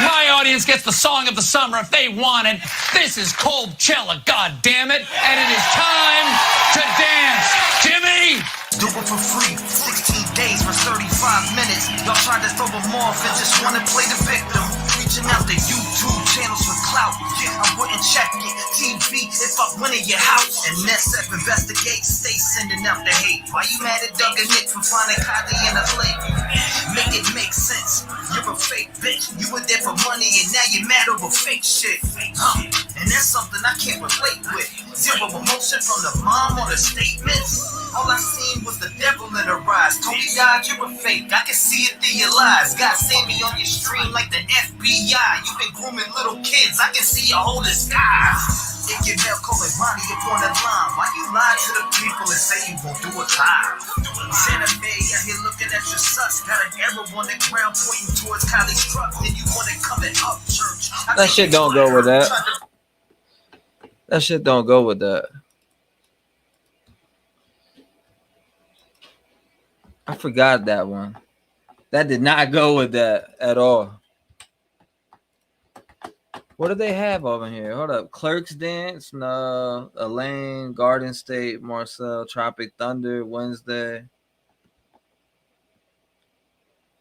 My audience gets the song of the summer if they want it. This is Coldchella, God damn it, and it is time to dance. Jimmy! Do it for free, 16 days for 35 minutes. Y'all tried to throw them off and just want to play the victim. Reaching out to YouTube channels for clout. I wouldn't check it. TV if I went in your house. And SF investigate, stay sending out the hate. Why you mad at Doug and Nick for finding Kylie in a lake? Make it make sense. You're a fake bitch. You were there for money and now you're mad over fake shit. And that's something I can't relate with. Zero emotion from the mom on the statements. All I seen was the devil in her eyes. Told me, God, you're a fake. I can see it through your lies. God sent me on your stream like the FBI. You've been grooming little kids. I can see your whole disguise. If your mail calling Ronnie up on the line, why you lie to the people and say you won't do it live? Santa Fe out here looking at your sus. Got an arrow on the ground pointing towards Kylie's truck. Then you want to come and up church. That shit don't go with that. That shit don't go with that. I forgot that one. That did not go with that at all. What do they have over here? Hold up. Clerks Dance, no. Elaine, Garden State, Marcel, Tropic Thunder, Wednesday.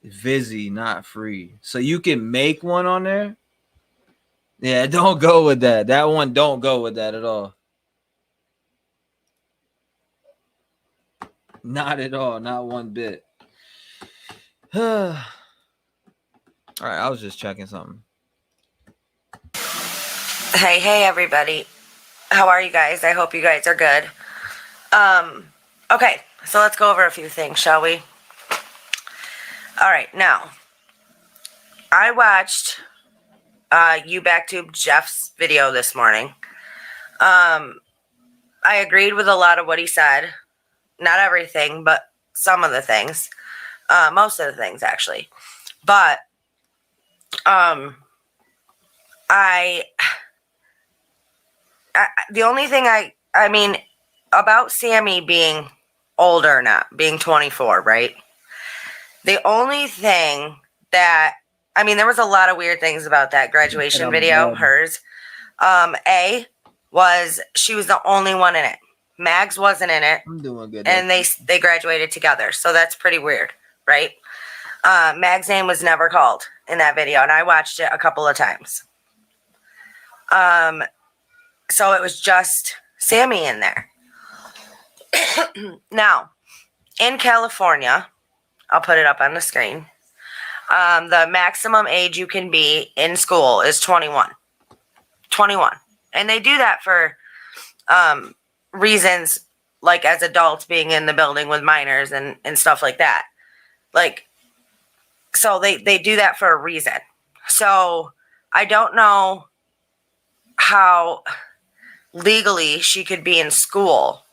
Vizzy, not free. So you can make one on there? Yeah, don't go with that. That one don't go with that at all. Not at all. Not one bit. All right, I was just checking something. Hey, everybody. How are you guys? I hope you guys are good. Okay, so let's go over a few things, shall we? All right, now, I watched YouBackTube Jeff's video this morning. I agreed with a lot of what he said. Not everything, but some of the things. Most of the things, actually. But the only thing I mean, about Sammy being older now, being 24, right? The only thing that, I mean, there was a lot of weird things about that graduation video, hers. A, was she was the only one in it. Mags wasn't in it. I'm doing good. And they graduated together. So that's pretty weird, right? Mag's name was never called in that video, and I watched it a couple of times. So it was just Sammy in there. Now, in California, I'll put it up on the screen. The maximum age you can be in school is 21. 21. And they do that for reasons like as adults being in the building with minors and stuff like that. Like, so they do that for a reason. So I don't know how legally she could be in school.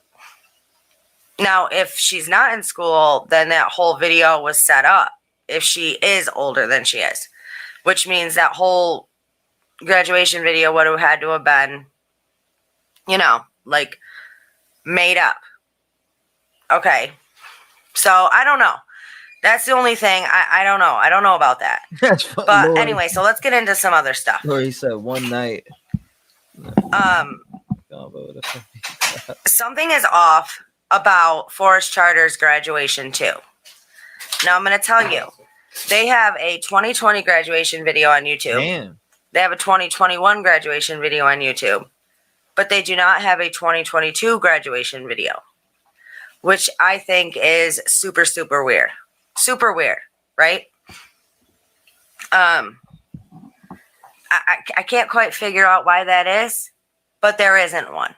Now, if she's not in school, then that whole video was set up if she is older than she is, which means that whole graduation video would have had to have been, you know, like made up. Okay. So I don't know. That's the only thing. I don't know. I don't know about that. That's fun, but Lord. anyway, so let's get into some other stuff. Or he said one night. Something is off about Forest Charter's graduation too. Now I'm going to tell you, they have a 2020 graduation video on YouTube. Damn. They have a 2021 graduation video on YouTube, but they do not have a 2022 graduation video, which I think is super, super weird. Super weird, right? I can't quite figure out why that is, but there isn't one.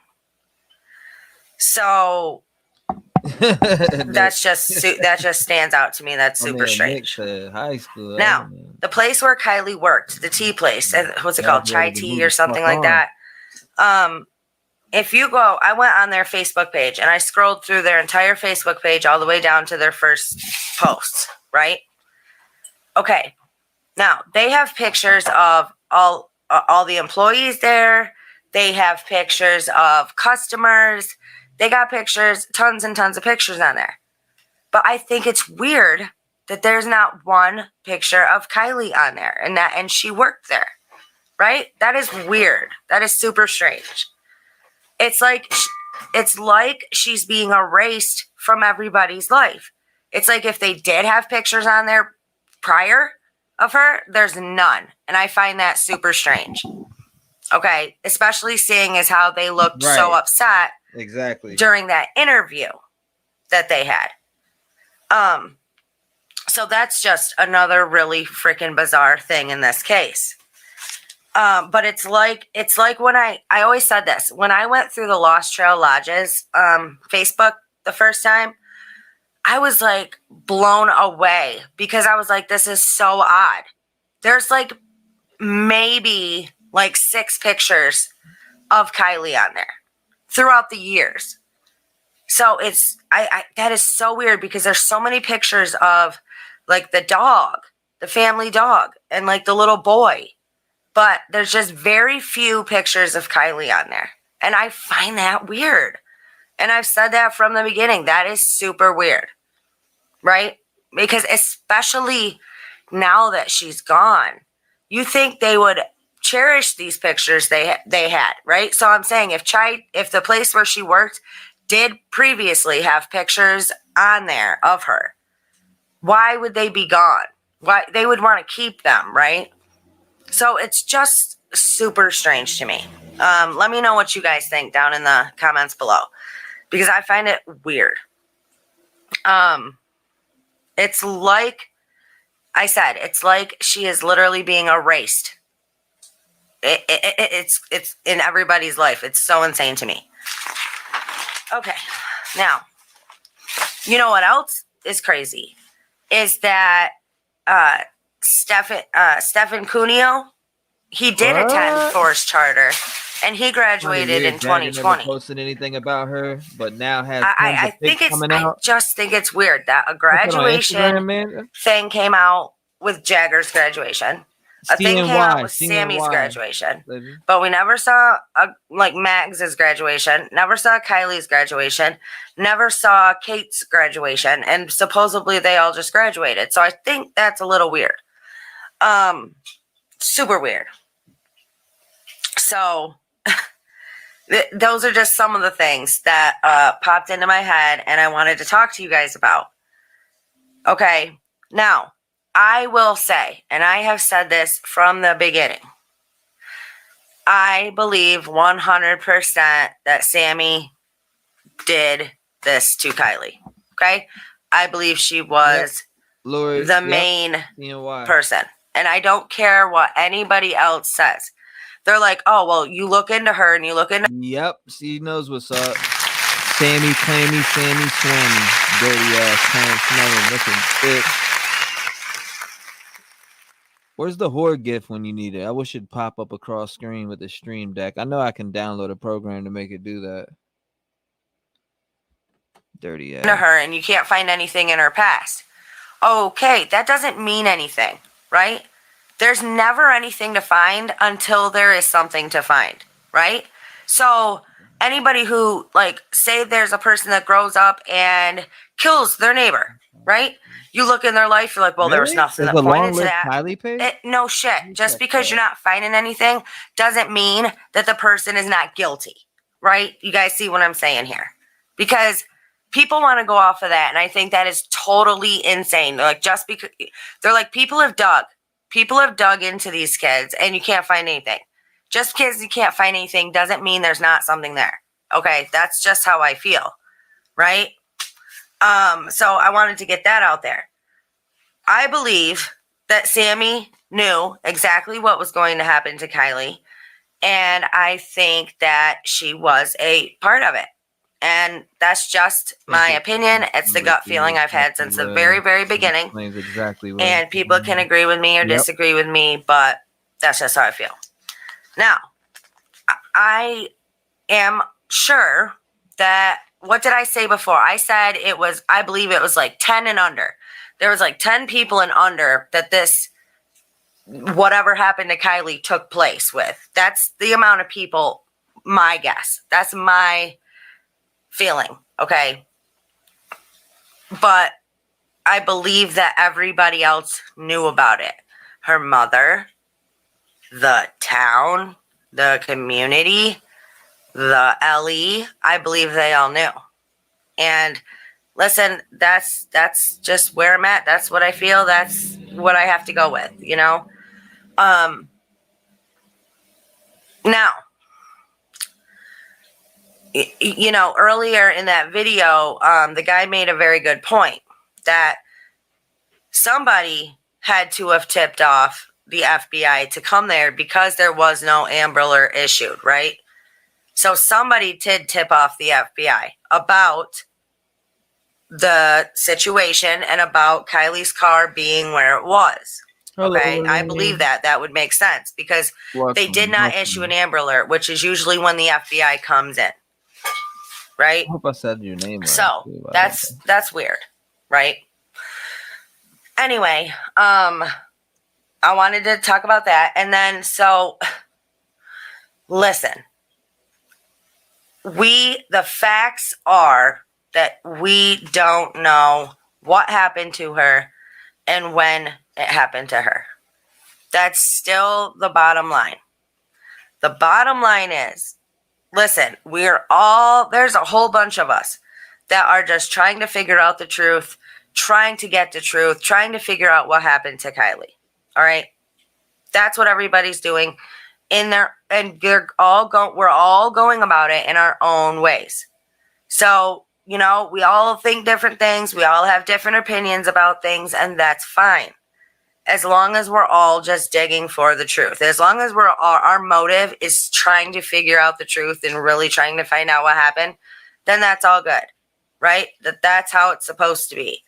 So That just stands out to me. That's super strange. Nick said high school. Now, the place where Kiely worked, the tea place, what's it called? Chai tea or something like that. If you go, I went on their Facebook page and I scrolled through their entire Facebook page all the way down to their first posts, right? Okay. Now, they have pictures of all the employees there. They have pictures of customers. They got pictures, tons and tons of pictures on there. But I think it's weird that there's not one picture of Kiely on there and she worked there, right? That is weird. That is super strange. It's like she's being erased from everybody's life. It's like if they did have pictures on there prior of her, there's none. And I find that super strange. Okay. Especially seeing as how they looked so upset during that interview that they had. So that's just another really freaking bizarre thing in this case. But it's like when I always said this, when I went through the Lost Trail Lodges Facebook the first time, I was like blown away because I was like, this is so odd. There's like maybe like 6 pictures of Kiely on there throughout the years. So that is so weird because there's so many pictures of like the dog, the family dog, and like the little boy. But there's just very few pictures of Kiely on there. And I find that weird. And I've said that from the beginning. That is super weird. Right? Because especially now that she's gone, you think they would cherish these pictures they had, right? So I'm saying if the place where she worked did previously have pictures on there of her, why would they be gone? Why they would want to keep them, right? So it's just super strange to me. Let me know what you guys think down in the comments below because I find it weird. It's like I said, it's like she is literally being erased. It's in everybody's life. It's so insane to me. Okay, now, you know what else is crazy? Is that Stephen Cuneo, he did attend Forest Charter, and he graduated in 2020. Posted anything about her, but now has I just think it's weird that a graduation thing came out with Jagger's graduation. A thing came out with Sammy's graduation, but we never saw Mags's graduation, never saw Kylie's graduation, never saw Kate's graduation, and supposedly they all just graduated. So I think that's a little weird. Super weird. So those are just some of the things that popped into my head and I wanted to talk to you guys about. Okay, now I will say, and I have said this from the beginning, I believe 100% that Sammy did this to Kiely. Okay? I believe she was the main person. And I don't care what anybody else says. They're like, oh, well, you look into her and you look into... Yep, she knows what's up. Sammy, Clammy, Sammy, Swammy. Dirty ass, pants, smelling, looking thick. Where's the whore GIF when you need it? I wish it'd pop up across screen with the stream deck. I know I can download a program to make it do that. Dirty ass. ...into her and you can't find anything in her past. Okay, that doesn't mean anything, right? There's never anything to find until there is something to find, right? So anybody who, like, say there's a person that grows up and kills their neighbor, right? You look in their life, you're like, well, there was nothing that pointed to that. No shit. Just because you're not finding anything doesn't mean that the person is not guilty, right? You guys see what I'm saying here? Because people want to go off of that, and I think that is totally insane. They're like, just because they're like, people have dug into these kids, and you can't find anything. Just because you can't find anything doesn't mean there's not something there. Okay, that's just how I feel, right? So I wanted to get that out there. I believe that Sammy knew exactly what was going to happen to Kiely, and I think that she was a part of it. And that's just my opinion. It's the gut feeling I've had since the very, very beginning. Explains exactly what. And people can agree with me or Yep. disagree with me, but that's just how I feel. Now, I am sure that, what did I say before? I said I believe it was like 10 and under. There was like 10 people and under that this, whatever happened to Kiely, took place with. That's the amount of people, my guess. That's my feeling, okay? But I believe that everybody else knew about it. Her mother, the town, the community, the LE, I believe they all knew. And listen, that's just where I'm at. That's what I feel. That's what I have to go with, you know? Now, you know, earlier in that video, the guy made a very good point that somebody had to have tipped off the FBI to come there because there was no Amber Alert issued, right? So somebody did tip off the FBI about the situation and about Kiely's car being where it was. Okay, I believe that would make sense because they did not issue an Amber Alert, which is usually when the FBI comes in, right? I hope I said your name right. So too, that's weird, right? Anyway, I wanted to talk about that, and then so listen, the facts are that we don't know what happened to her and when it happened to her. That's still the bottom line. The bottom line is, listen, there's a whole bunch of us that are just trying to figure out the truth, trying to get the truth, trying to figure out what happened to Kiely. All right? That's what everybody's doing in there, and we're all going about it in our own ways. So, you know, we all think different things, we all have different opinions about things, and that's fine. As long as we're all just digging for the truth. As long as our motive is trying to figure out the truth and really trying to find out what happened, then that's all good, right? That's how it's supposed to be.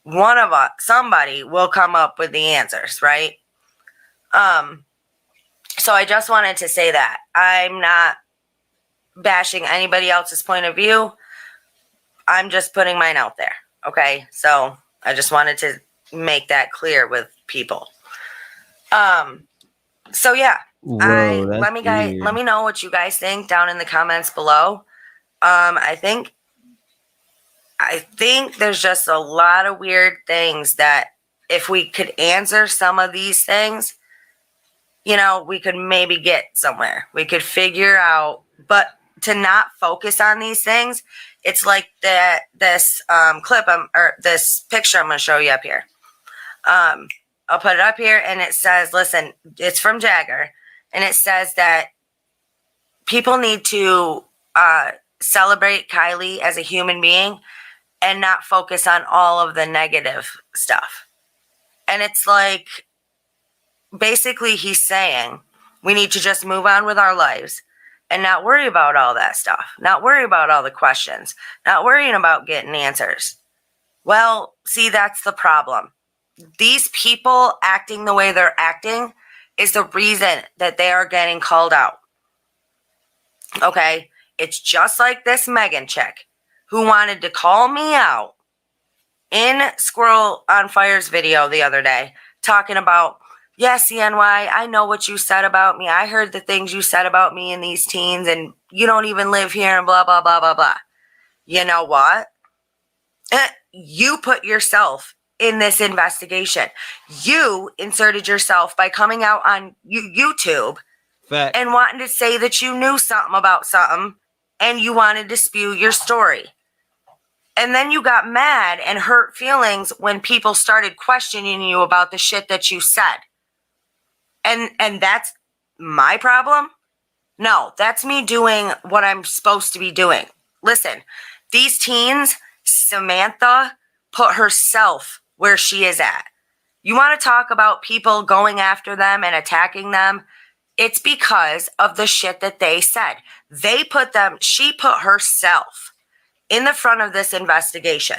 One of us, somebody will come up with the answers, right? So I just wanted to say that. I'm not bashing anybody else's point of view. I'm just putting mine out there, okay? So I just wanted to make that clear with people. So yeah, let me know what you guys think down in the comments below. I think there's just a lot of weird things that if we could answer some of these things, you know, we could maybe get somewhere. We could figure out, but to not focus on these things, it's like this clip or this picture I'm going to show you up here. I'll put it up here, and it says, listen, it's from Jagger, and it says that people need to celebrate Kiely as a human being and not focus on all of the negative stuff. And it's like, basically he's saying we need to just move on with our lives and not worry about all that stuff, not worry about all the questions, not worrying about getting answers. Well, see, that's the problem. These people acting the way they're acting is the reason that they are getting called out. Okay? It's just like this Megan chick who wanted to call me out in Squirrel on Fire's video the other day, talking about, yes, CNY, I know what you said about me. I heard the things you said about me and these teens, and you don't even live here and blah, blah, blah, blah, blah. You know what? You put yourself in this investigation. You inserted yourself by coming out on YouTube and wanting to say that you knew something about something and you wanted to spew your story. And then you got mad and hurt feelings when people started questioning you about the shit that you said. And that's my problem? No, that's me doing what I'm supposed to be doing. Listen, these teens, Samantha put herself where she is at. You want to talk about people going after them and attacking them? It's because of the shit that they said. She put herself in the front of this investigation,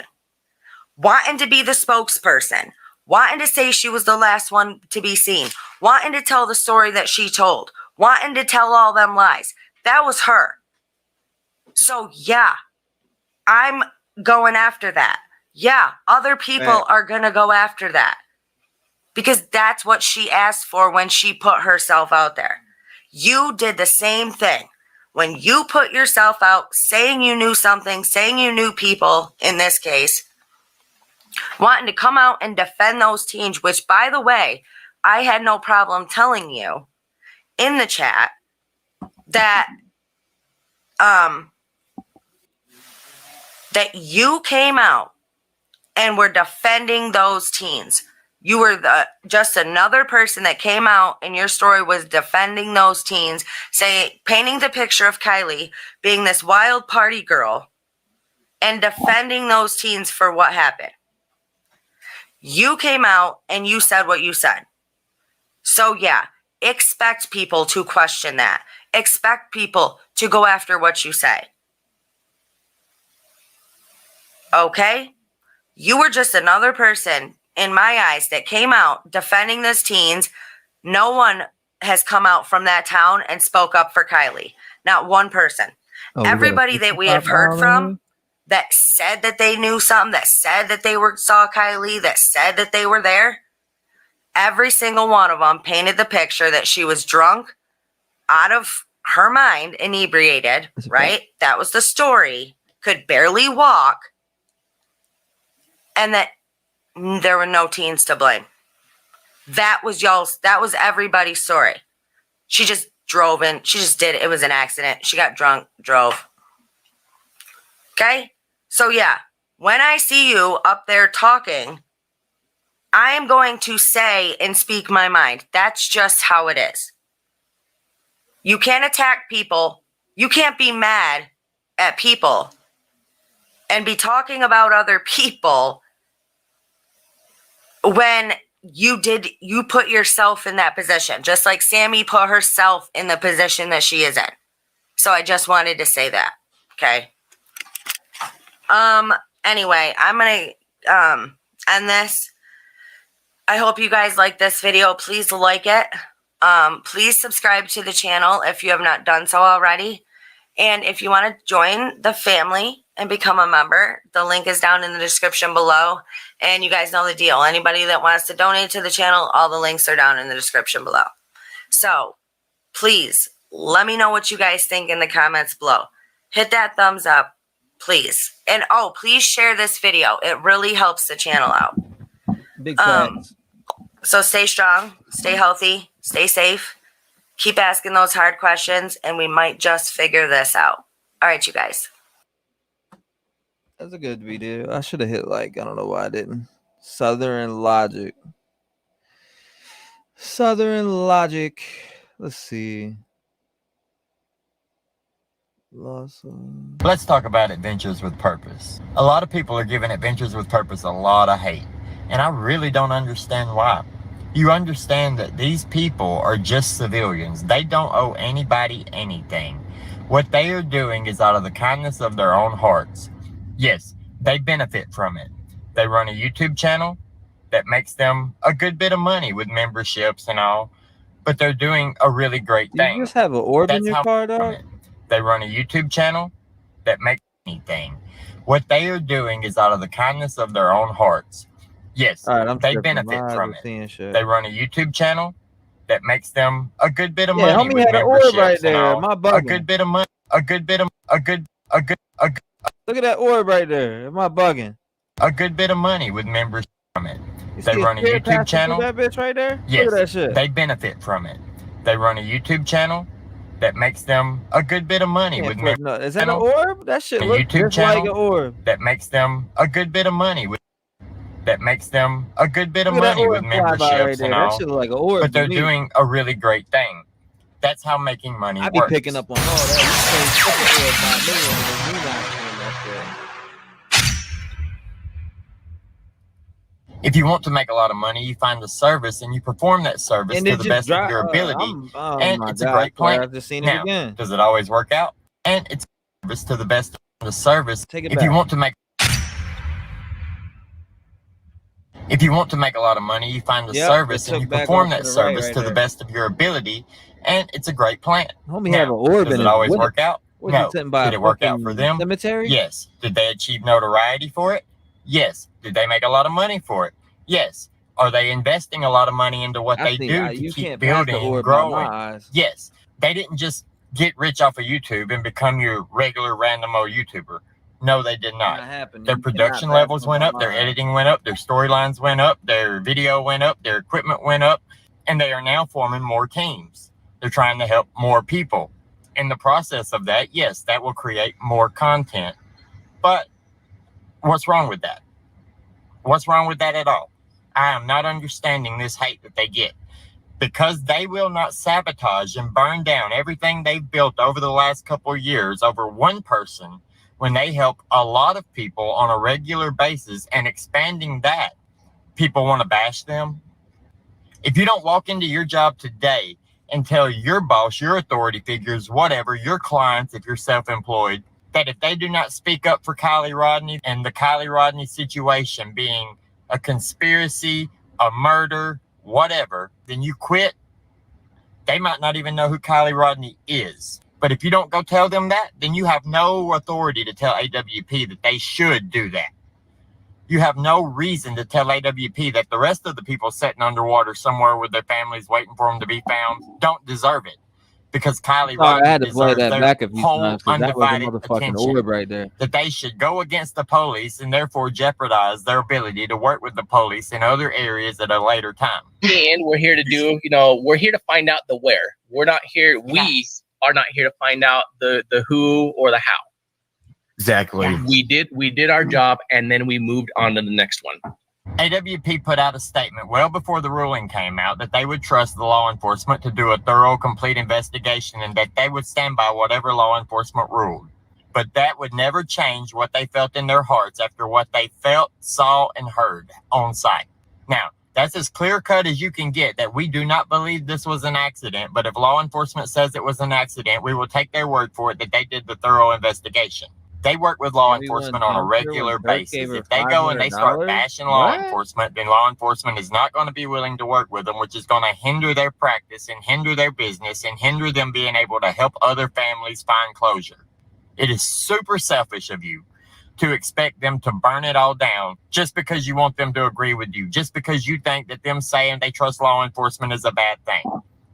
wanting to be the spokesperson, wanting to say she was the last one to be seen, wanting to tell the story that she told, wanting to tell all them lies. That was her. So yeah, I'm going after that. Yeah, other people are going to go after that because that's what she asked for when she put herself out there. You did the same thing. When you put yourself out saying you knew something, saying you knew people, in this case, wanting to come out and defend those teens, which, by the way, I had no problem telling you in the chat that that you came out and were defending those teens. You were just another person that came out and your story was defending those teens, painting the picture of Kiely being this wild party girl and defending those teens for what happened. You came out and you said what you said. So yeah, expect people to question that. Expect people to go after what you say. Okay? You were just another person, in my eyes, that came out defending those teens. No one has come out from that town and spoke up for Kiely. Not one person. Everybody that we have heard from that said that they knew something, that said that they saw Kiely, that said that they were there, every single one of them painted the picture that she was drunk, out of her mind, inebriated, right? That was the story. Could barely walk. And that there were no teens to blame. That was everybody's story. She just drove in. She just did it. It was an accident. She got drunk, drove. Okay? So yeah, when I see you up there talking, I am going to say and speak my mind. That's just how it is. You can't attack people. You can't be mad at people and be talking about other people when you put yourself in that position, just like Sammy put herself in the position that she is in. So I just wanted to say that. Okay. Anyway, I'm going to end this. I hope you guys like this video. Please like it. Please subscribe to the channel if you have not done so already. And if you want to join the family and become a member, the link is down in the description below. And you guys know the deal. Anybody that wants to donate to the channel, all the links are down in the description below. So please let me know what you guys think in the comments below. Hit that thumbs up, please. And please share this video. It really helps the channel out. Big facts. So stay strong, stay healthy, stay safe. Keep asking those hard questions, and we might just figure this out. All right, you guys. That's a good video. I should have hit like. I don't know why I didn't. Southern Logic. Southern Logic. Let's see. Let's talk about Adventures with Purpose. A lot of people are giving Adventures with Purpose a lot of hate, and I really don't understand why. You understand that these people are just civilians. They don't owe anybody anything. What they are doing is out of the kindness of their own hearts. Yes, they benefit from it. They run a YouTube channel that makes them a good bit of money with memberships and all, but they're doing a really great thing. You just have an orb in your car, dog? They run a YouTube channel that makes anything. What they are doing is out of the kindness of their own hearts. Yes, they benefit from it. They run a YouTube channel that makes them a good bit of money homie with had an orb memberships right there. and all. Am I bugging? A good bit of money. A good bit of Look at that orb right there. Am I bugging? A good bit of money with memberships from it. You They see run a spirit YouTube passing channel. through that bitch right there? Yes, Look at that shit. they benefit from it. They run a YouTube channel that makes them a good bit of money with memberships. Is that an orb? That shit A looks YouTube just like channel an orb. that makes them a good bit of money with memberships right there. and That all. shit look like an orb. But they're to me. doing a really great thing. That's how making money I be works. picking up on all that. You can't put the orb by me and me not doing that shit. If you want to make a lot of money, you find a service and you perform that service And to it the just best of dropped. your ability. Oh And my it's a God, great plan. I've just seen it Now, again. does it always work out? And it's a service to the best the service. Take it If back. you want to make a lot of money, you find the Yep, service it and you took back perform off to that the right service right to the there. best of your ability, and it's a great plan. Homie have Now, an orb does in it his always whip. work out? Was he No. sitting by Did a it work out for fucking them? cemetery? Yes. Did they achieve notoriety for it? Yes. Did they make a lot of money for it? Yes. Are they investing a lot of money into what they do to you keep can't pass the building and orb by my growing? eyes. Yes. They didn't just get rich off of YouTube and become your regular random old YouTuber. No, they did not. Happening. Their You production cannot pass levels them went by up, their my eyes. editing went up, their storylines went up, their video went up, their equipment went up, and they are now forming more teams. They're trying to help more people. In the process of that, yes, that will create more content. But what's wrong with that? What's wrong with that at all? I am not understanding this hate that they get. Because they will not sabotage and burn down everything they've built over the last couple of years over one person when they help a lot of people on a regular basis and expanding that, people want to bash them. If you don't walk into your job today and tell your boss, your authority figures, whatever, your clients, if you're self-employed, that if they do not speak up for Kiely Rodni and the Kiely Rodni situation being a conspiracy, a murder, whatever, then you quit. They might not even know who Kiely Rodni is. But if you don't go tell them that, then you have no authority to tell AWP that they should do that. You have no reason to tell AWP that the rest of the people sitting underwater somewhere with their families waiting for them to be found don't deserve it. Because Kiely Sorry, I had Rodni to play deserves that their back a few whole times because that was a undivided motherfucking attention. orb right there. That they should go against the police and therefore jeopardize their ability to work with the police in other areas at a later time. And we're here to do, we're here to find out the where. We are not here to find out the who or the how. Exactly. We did our job, and then we moved on to the next one. AWP put out a statement well before the ruling came out that they would trust the law enforcement to do a thorough, complete investigation and that they would stand by whatever law enforcement ruled. But that would never change what they felt in their hearts after what they felt, saw, and heard on site. Now, that's as clear cut as you can get that we do not believe this was an accident, but if law enforcement says it was an accident, we will take their word for it that they did the thorough investigation. They work with law enforcement on a regular basis. If they go and they start bashing law enforcement, then law enforcement is not going to be willing to work with them, which is going to hinder their practice and hinder their business and hinder them being able to help other families find closure. It is super selfish of you to expect them to burn it all down just because you want them to agree with you, just because you think that them saying they trust law enforcement is a bad thing.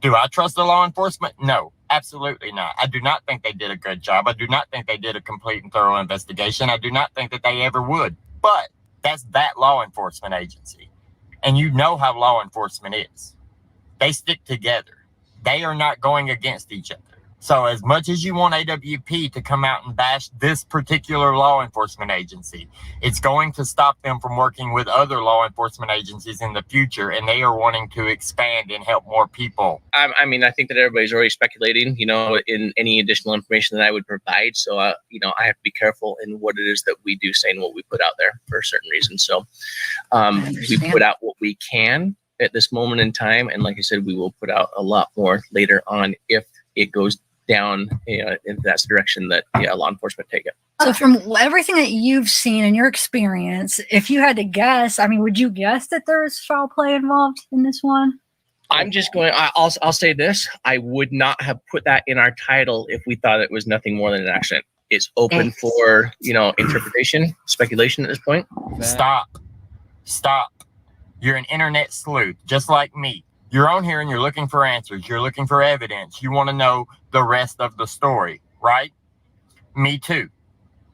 Do I trust the law enforcement? No, absolutely not. I do not think they did a good job. I do not think they did a complete and thorough investigation. I do not think that they ever would. But that's that law enforcement agency. And you know how law enforcement is. They stick together. They are not going against each other. So as much as you want AWP to come out and bash this particular law enforcement agency, it's going to stop them from working with other law enforcement agencies in the future, and they are wanting to expand and help more people. I mean, I think that everybody's already speculating, in any additional information that I would provide. So, I have to be careful in what it is that we do say and what we put out there for a certain reason. So we put out what we can at this moment in time. And like I said, we will put out a lot more later on if it goes down in that direction that law enforcement take it. So from everything that you've seen in your experience, if you had to guess, would you guess that there is foul play involved in this one? I'm just going, I'll say this. I would not have put that in our title if we thought it was nothing more than an accident. It's open for, interpretation, speculation at this point. Stop. You're an internet sleuth, just like me. You're on here and you're looking for answers. You're looking for evidence. You want to know the rest of the story, right? Me too.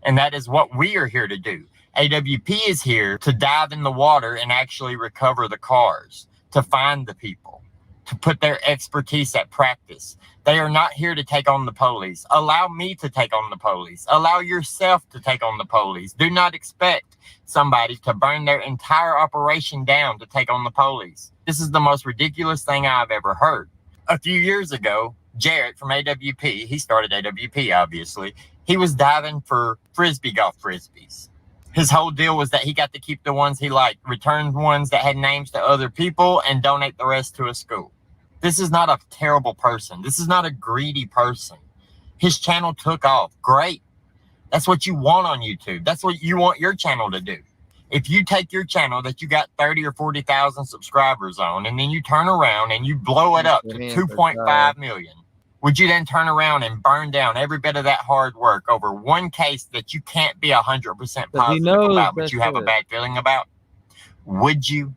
And that is what we are here to do. AWP is here to dive in the water and actually recover the cars, to find the people, to put their expertise at practice. They are not here to take on the police. Allow me to take on the police. Allow yourself to take on the police. Do not expect somebody to burn their entire operation down to take on the police. This is the most ridiculous thing I've ever heard. A few years ago, Jarrett from AWP, he started AWP, obviously. He was diving for golf frisbees. His whole deal was that he got to keep the ones he liked, return ones that had names to other people, and donate the rest to a school. This is not a terrible person. This is not a greedy person. His channel took off. Great. That's what you want on YouTube. That's what you want your channel to do. If you take your channel that you got 30 or 40,000 subscribers on, and then you turn around and you blow it up to 2.5 million, would you then turn around and burn down every bit of that hard work over one case that you can't be 100% positive about, but you have a bad feeling about? Would you?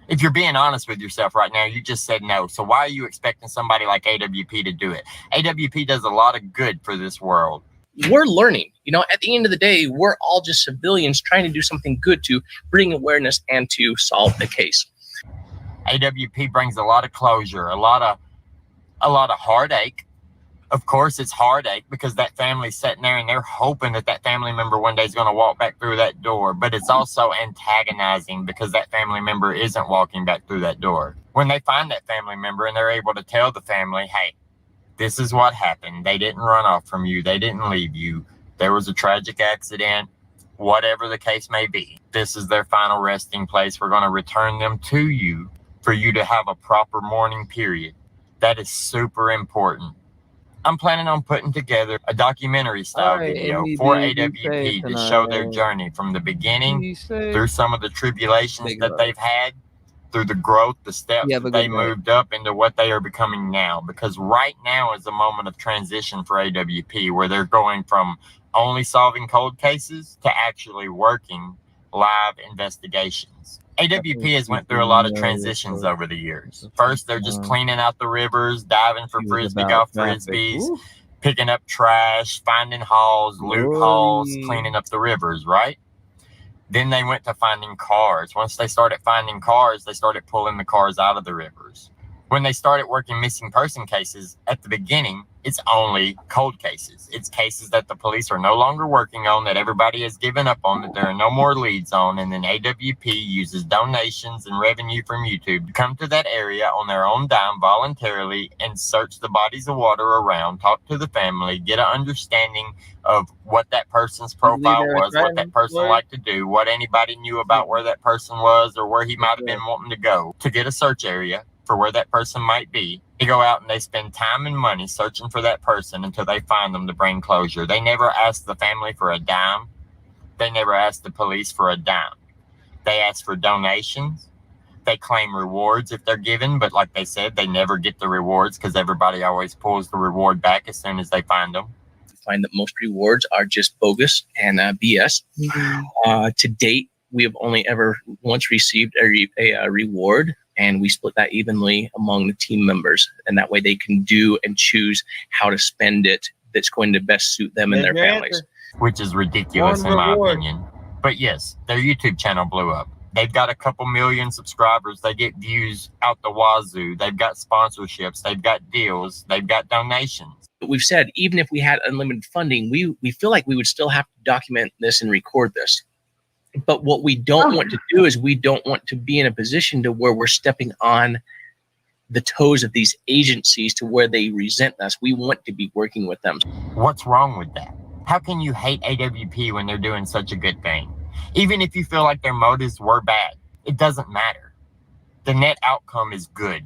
If you're being honest with yourself right now, you just said no. So why are you expecting somebody like AWP to do it? AWP does a lot of good for this world. We're learning. You know, at the end of the day, we're all just civilians trying to do something good to bring awareness and to solve the case. AWP brings a lot of closure, a lot of heartache. Of course, it's heartache because that family's sitting there and they're hoping that that family member one day is going to walk back through that door. But it's also antagonizing because that family member isn't walking back through that door. When they find that family member and they're able to tell the family, hey, this is what happened. They didn't run off from you. They didn't leave you. There was a tragic accident, whatever the case may be. This is their final resting place. We're going to return them to you for you to have a proper mourning period. That is super important. I'm planning on putting together a documentary style video for AWP to show their journey from the beginning through some of the tribulations that they've had, through the growth, the steps that they moved up into what they are becoming now. Because right now is a moment of transition for AWP where they're going from only solving cold cases to actually working live investigations. AWP has went through a lot of transitions over the years. First, they're just cleaning out the rivers, diving for frisbee golf frisbees, picking up trash, finding hauls, loot hauls, cleaning up the rivers, right? Then they went to finding cars. Once they started finding cars, they started pulling the cars out of the rivers. When they started working missing person cases, at the beginning, it's only cold cases. It's cases that the police are no longer working on, that everybody has given up on, that there are no more leads on, and then AWP uses donations and revenue from YouTube to come to that area on their own dime voluntarily and search the bodies of water around, talk to the family, get an understanding of what that person's profile was, what that person liked to do, what anybody knew about where that person was or where he might have been wanting to go, to get a search area for where that person might be. They go out and they spend time and money searching for that person until they find them to bring closure. They never ask the family for a dime. They never ask the police for a dime. They ask for donations. They claim rewards if they're given, but like they said, they never get the rewards because everybody always pulls the reward back as soon as they find them. Find that most rewards are just bogus and BS. To date, we have only ever once received a reward, and we split that evenly among the team members, and that way they can do and choose how to spend it that's going to best suit them and their families. Which is ridiculous in my opinion. But yes, their YouTube channel blew up. They've got a couple million subscribers. They get views out the wazoo. They've got sponsorships. They've got deals. They've got donations. We've said, even if we had unlimited funding, we feel like we would still have to document this and record this. But what we don't want to do is we don't want to be in a position to where we're stepping on the toes of these agencies to where they resent us. We want to be working with them. What's wrong with that? How can you hate AWP when they're doing such a good thing? Even if you feel like their motives were bad, it doesn't matter. The net outcome is good.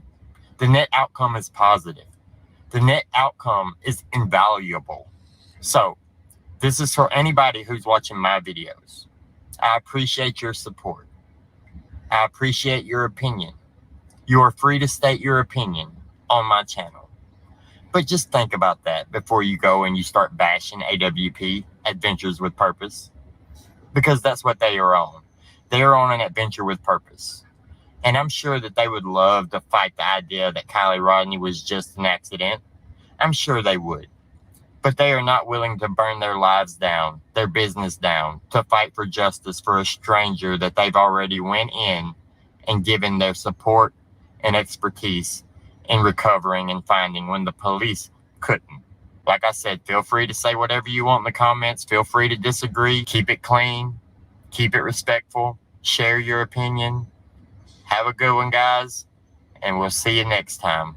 The net outcome is positive. The net outcome is invaluable. So this is for anybody who's watching my videos. I appreciate your support. I appreciate your opinion. You are free to state your opinion on my channel. But just think about that before you go and you start bashing AWP, Adventures with Purpose. Because that's what they are on. They are on an adventure with purpose. And I'm sure that they would love to fight the idea that Kiely Rodni was just an accident. I'm sure they would. But they are not willing to burn their lives down, their business down, to fight for justice for a stranger that they've already went in and given their support and expertise in recovering and finding when the police couldn't. Like I said, feel free to say whatever you want in the comments. Feel free to disagree. Keep it clean. Keep it respectful. Share your opinion. Have a good one, guys. And we'll see you next time.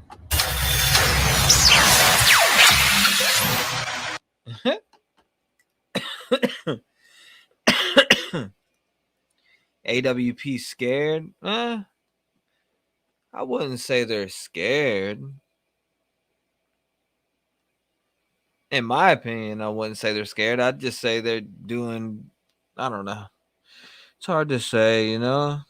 AWP scared? I wouldn't say they're scared. In my opinion, I wouldn't say they're scared. I'd just say they're doing, I don't know. It's hard to say, you know?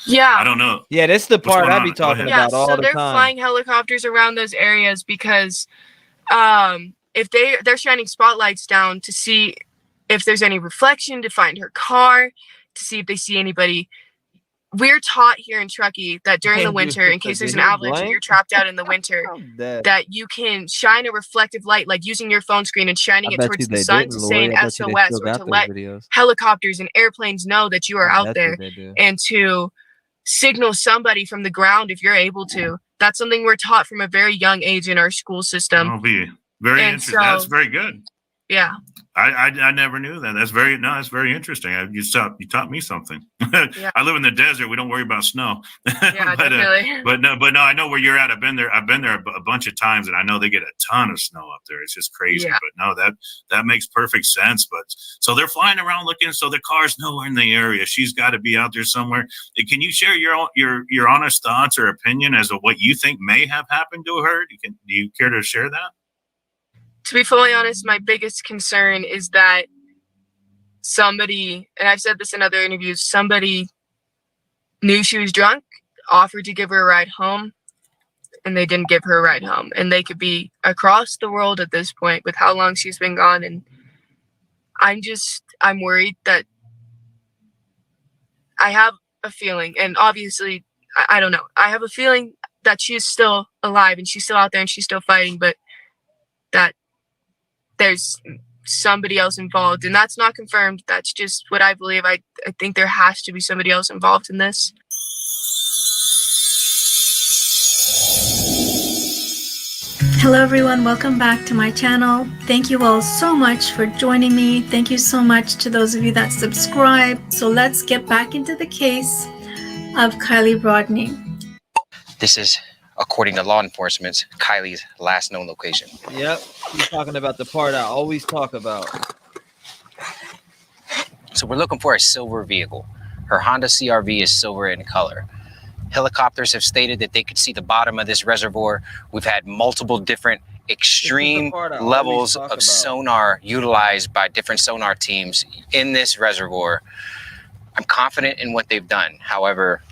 Yeah. I don't know. Yeah, that's the What's part going I on? be Go talking ahead. Yeah, about all so the they're time. flying helicopters around those areas because if they're shining spotlights down to see if there's any reflection, to find her car, to see if they see anybody. We're taught here in Truckee that during the winter, in case there's an avalanche and you're trapped out in the winter, that you can shine a reflective light, like using your phone screen and shining I it bet towards you the they sun didn't, to say Lori. an I bet you they SOS still or got to those let videos. helicopters and airplanes know that you are I out bet there you they do. and to signal somebody from the ground if you're able to. That's something we're taught from a very young age in our school system. That'll be very And interesting. so- That's very good. Yeah. I never knew that. That's very interesting. You taught me something. I live in the desert. We don't worry about snow. Yeah, definitely. But no, I know where you're at. I've been there a bunch of times, and I know they get a ton of snow up there. It's just crazy. Yeah. But no, that makes perfect sense. But so they're flying around looking. So the car's nowhere in the area. She's got to be out there somewhere. Can you share your honest thoughts or opinion as to what you think may have happened to her? Do you care to share that? To be fully honest, my biggest concern is that somebody, and I've said this in other interviews, somebody knew she was drunk, offered to give her a ride home, and they didn't give her a ride home. And they could be across the world at this point with how long she's been gone. And I'm worried that I have a feeling, and obviously, I don't know, I have a feeling that she's still alive and she's still out there and she's still fighting, but that there's somebody else involved, and that's not confirmed. That's just what I believe. I think there has to be somebody else involved in this. Hello everyone, welcome back to my channel. Thank you all so much for joining me. Thank you so much to those of you that subscribe. So let's get back into the case of Kiely Rodni. This is, according to law enforcement, Kiely's last known location. Yep, he's talking about the part I always talk about. So we're looking for a silver vehicle. Her Honda CR-V is silver in color. Helicopters have stated that they could see the bottom of this reservoir. We've had multiple different extreme levels of sonar utilized by different sonar teams in this reservoir. I'm confident in what they've done. However,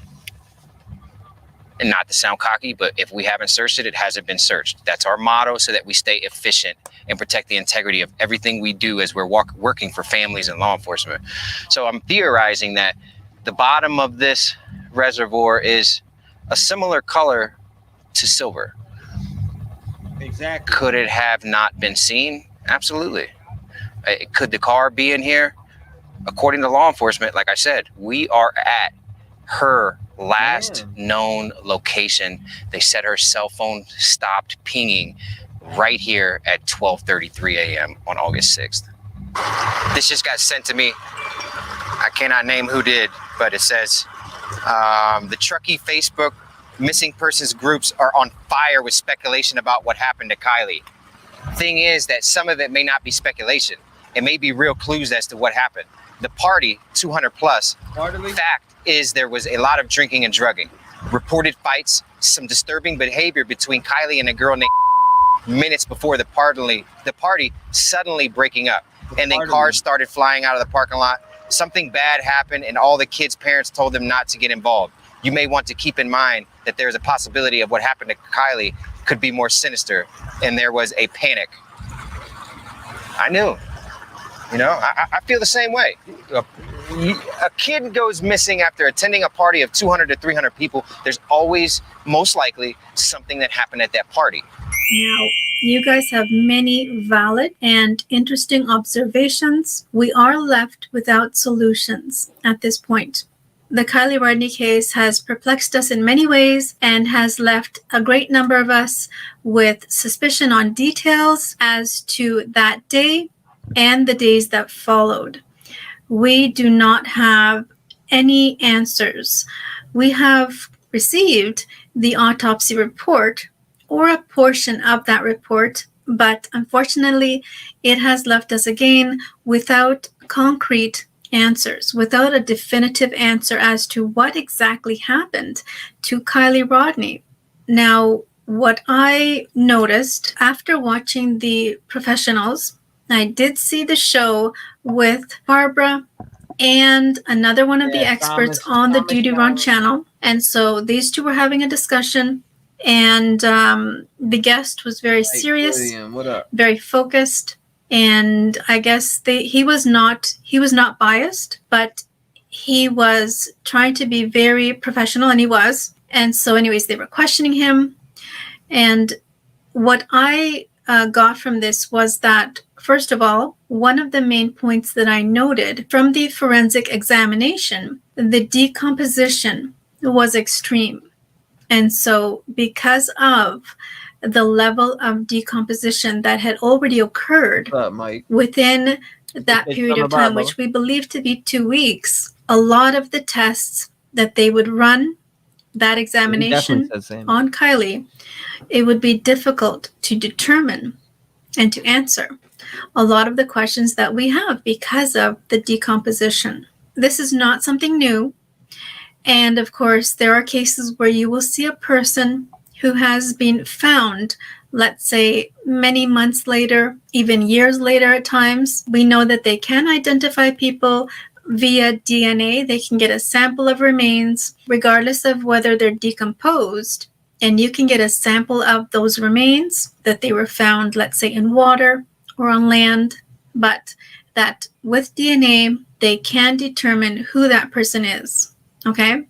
and not to sound cocky, but if we haven't searched it, it hasn't been searched. That's our motto, so that we stay efficient and protect the integrity of everything we do as we're working for families and law enforcement. So I'm theorizing that the bottom of this reservoir is a similar color to silver. Exactly. Could it have not been seen? Absolutely. Could the car be in here? According to law enforcement, like I said, we are at her last known location. They said her cell phone stopped pinging right here at 12:33 a.m. on August 6th. This just got sent to me. I cannot name who did, but it says the Truckee Facebook missing persons groups are on fire with speculation about what happened to Kiely. Thing is that some of it may not be speculation. It may be real clues as to what happened. The party, 200 plus, fact is there was a lot of drinking and drugging. Reported fights, some disturbing behavior between Kiely and a girl named minutes before the party suddenly breaking up. And then cars started flying out of the parking lot. Something bad happened and all the kids' parents told them not to get involved. You may want to keep in mind that there's a possibility of what happened to Kiely could be more sinister, and there was a panic. I knew. You know, I feel the same way. A kid goes missing after attending a party of 200 to 300 people. There's always, most likely, something that happened at that party. Now, you guys have many valid and interesting observations. We are left without solutions at this point. The Kiely Rodni case has perplexed us in many ways and has left a great number of us with suspicion on details as to that day and the days that followed. We do not have any answers. We have received the autopsy report or a portion of that report, but unfortunately, it has left us again without concrete answers, without a definitive answer as to what exactly happened to Kiely Rodni. Now, what I noticed after watching the professionals, I did see the show with Barbara and another one of the experts on the Duty Run channel. And so these two were having a discussion, and the guest was very serious, William, what up? very focused, and I guess he was not biased, but he was trying to be very professional, and he was. And so anyways, they were questioning him, and what I got from this was that, first of all, one of the main points that I noted from the forensic examination, the decomposition was extreme. And so because of the level of decomposition that had already occurred within that period of time, which we believe to be 2 weeks, a lot of the tests that they would run, that examination on Kiely, it would be difficult to determine and to answer a lot of the questions that we have because of the decomposition. This is not something new. And of course, there are cases where you will see a person who has been found, let's say, many months later, even years later at times. We know that they can identify people via DNA. They can get a sample of remains, regardless of whether they're decomposed. And you can get a sample of those remains that they were found, let's say, in water or on land, but that with DNA, they can determine who that person is, okay?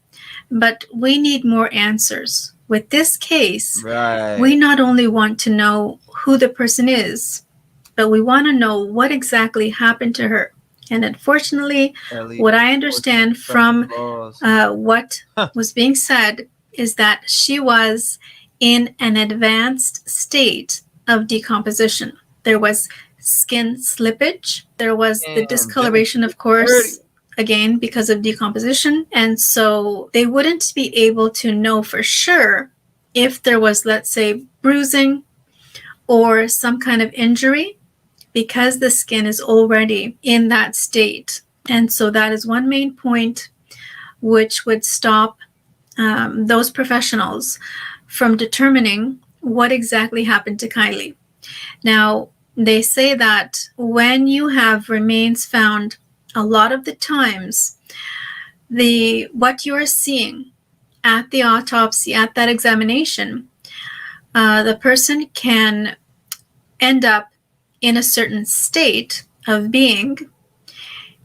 But we need more answers. With this case, we not only want to know who the person is, but we want to know what exactly happened to her. And unfortunately, what I understand from what was being said is that she was in an advanced state of decomposition. There was skin slippage. There was the discoloration, of course, again, because of decomposition. And so they wouldn't be able to know for sure if there was, let's say, bruising or some kind of injury because the skin is already in that state. And so that is one main point which would stop those professionals from determining what exactly happened to Kiely. Now, they say that when you have remains found, a lot of the times, what you are seeing at the autopsy, at that examination, the person can end up in a certain state of being,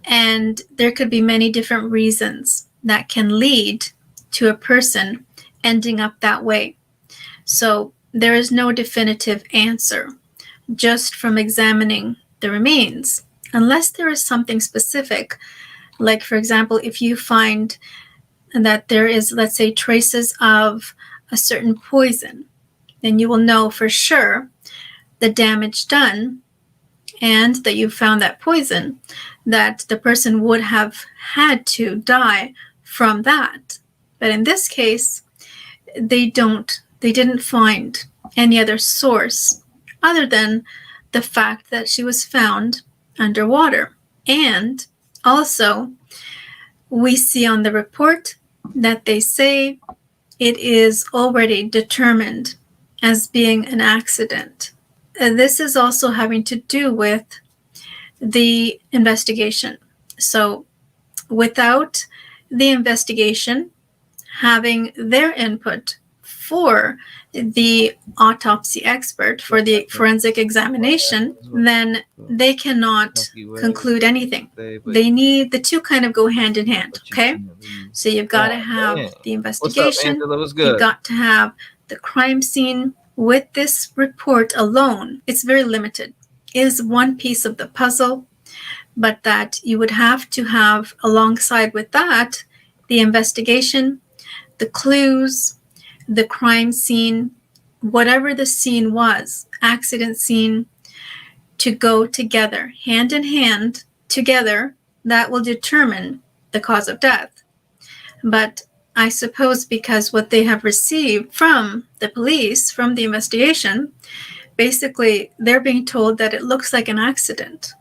and there could be many different reasons that can lead to a person ending up that way. So there is no definitive answer just from examining the remains, unless there is something specific. Like, for example, if you find that there is, let's say, traces of a certain poison, then you will know for sure the damage done and that you found that poison, that the person would have had to die from that. But in this case, they didn't find any other source other than the fact that she was found underwater. And also, we see on the report that they say it is already determined as being an accident. This is also having to do with the investigation. So without the investigation having their input for the autopsy expert, for the forensic examination, then they cannot conclude anything. They need the two kind of go hand in hand, okay? So you've got to have the investigation, you've got to have the crime scene. With this report alone, it's very limited. It is one piece of the puzzle, but that you would have to have alongside with that, the investigation, the clues, the crime scene, whatever the scene was, accident scene, to go together, hand in hand, together, that will determine the cause of death. But I suppose because what they have received from the police, from the investigation, basically they're being told that it looks like an accident.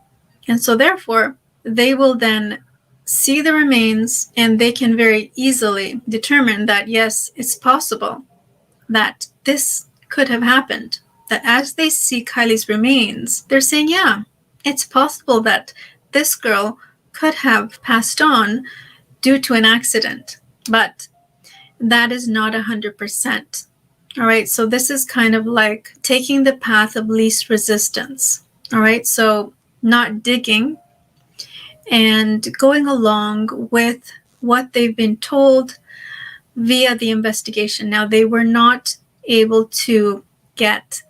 And so therefore, they will then see the remains and they can very easily determine that, yes, it's possible that this could have happened. That as they see Kiely's remains, they're saying, yeah, it's possible that this girl could have passed on due to an accident, but that is not 100%. All right, so this is kind of like taking the path of least resistance. All right, so not digging and going along with what they've been told via the investigation. Now, they were not able to get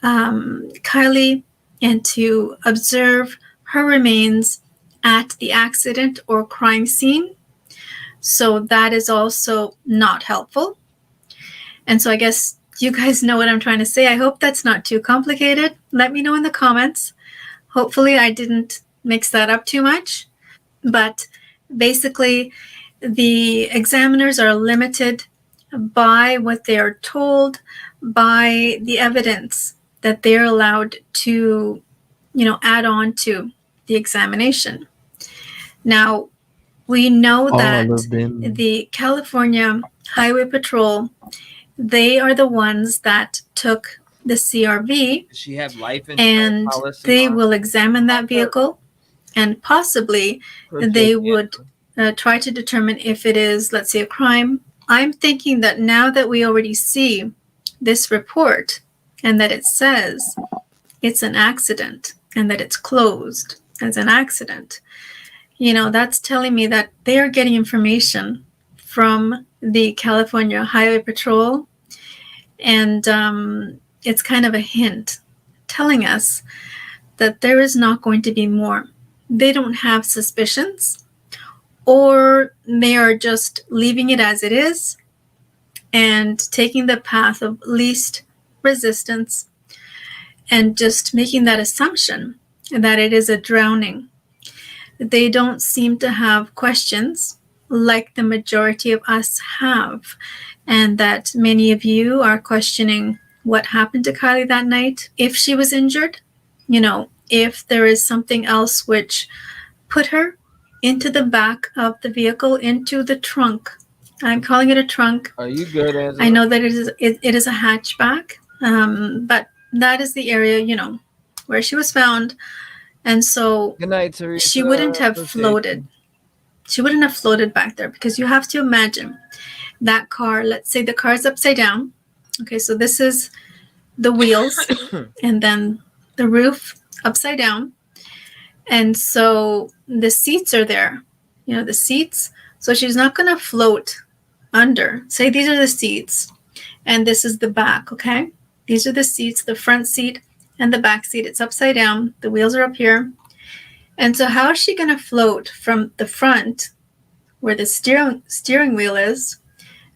Kiely and to observe her remains at the accident or crime scene. So that is also not helpful. And so I guess you guys know what I'm trying to say. I hope that's not too complicated. Let me know in the comments. Hopefully I didn't mix that up too much. But basically, the examiners are limited by what they are told, by the evidence that they're allowed to, add on to the examination. Now, we know that the California Highway Patrol, they are the ones that took the CRV. Does she have life insurance and policy they on? will examine that vehicle, and possibly they would try to determine if it is, let's say, a crime. I'm thinking that now that we already see this report and that it says it's an accident and that it's closed as an accident, that's telling me that they are getting information from the California Highway Patrol. And it's kind of a hint telling us that there is not going to be more. They don't have suspicions, or they are just leaving it as it is and taking the path of least resistance and just making that assumption that it is a drowning. They don't seem to have questions like the majority of us have, and that many of you are questioning what happened to Kiely that night, if she was injured, if there is something else which put her into the back of the vehicle, into the trunk. I'm calling it a trunk. Are you good, Angela? I know that it is a hatchback, but that is the area, where she was found. And so Good night, Teresa. she wouldn't have floated. She wouldn't have floated back there, because you have to imagine that car. Let's say the car is upside down. Okay, so this is the wheels and then the roof upside down. And so the seats are there, the seats. So she's not going to float under. Say these are the seats and this is the back, okay? These are the seats, the front seat and the back seat. It's upside down. The wheels are up here. And so how is she going to float from the front where the steering wheel is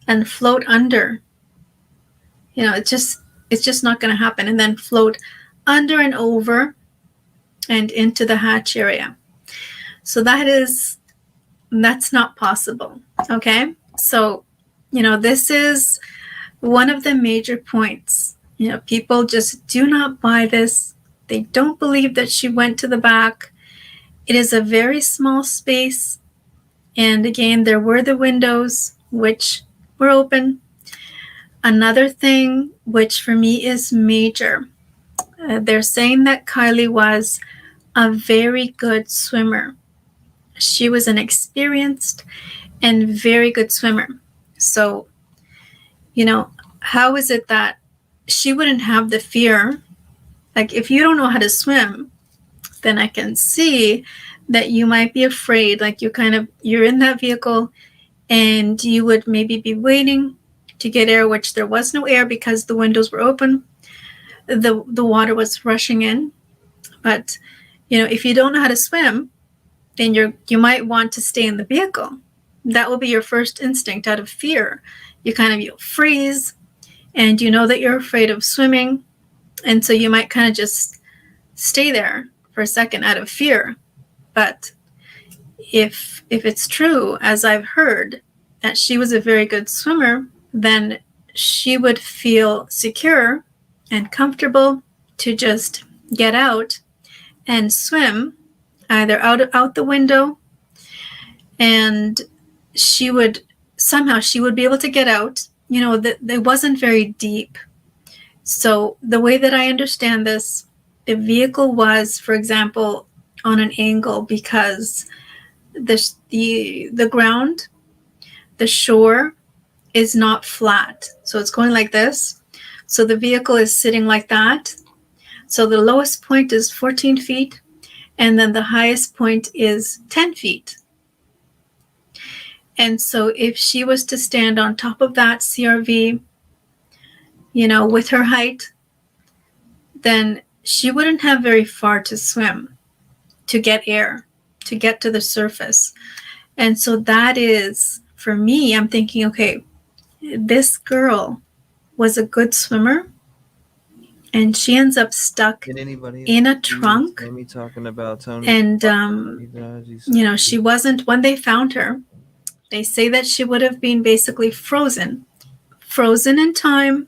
and float under? It's just not going to happen. And then float under and over and into the hatch area. So that's not possible. Okay. So, this is one of the major points. People just do not buy this. They don't believe that she went to the back. It is a very small space. And again, there were the windows, which were open. Another thing, which for me is major, they're saying that Kiely was a very good swimmer. She was an experienced and very good swimmer. So, how is it that she wouldn't have the fear? Like, if you don't know how to swim, then I can see that you might be afraid. Like, you're in that vehicle and you would maybe be waiting to get air, which there was no air because the windows were open. The water was rushing in. But, if you don't know how to swim, then you might want to stay in the vehicle. That will be your first instinct out of fear. You'll freeze, and you know that you're afraid of swimming. And so you might kind of just stay there for a second out of fear. But if it's true, as I've heard, that she was a very good swimmer, then she would feel secure and comfortable to just get out and swim either out the window, and she would be able to get out. That it wasn't very deep. So the way that I understand this, the vehicle was, for example, on an angle because the ground, the shore is not flat. So it's going like this. So the vehicle is sitting like that. So the lowest point is 14 feet, and then the highest point is 10 feet. And so if she was to stand on top of that CRV, you know, with her height, then she wouldn't have very far to swim, to get air, to get to the surface. And so that is, for me, I'm thinking, okay, this girl was a good swimmer, and she ends up stuck in a trunk. Me talking about Tony. And, you know, she wasn't, when they found her, they say that she would have been basically frozen in time,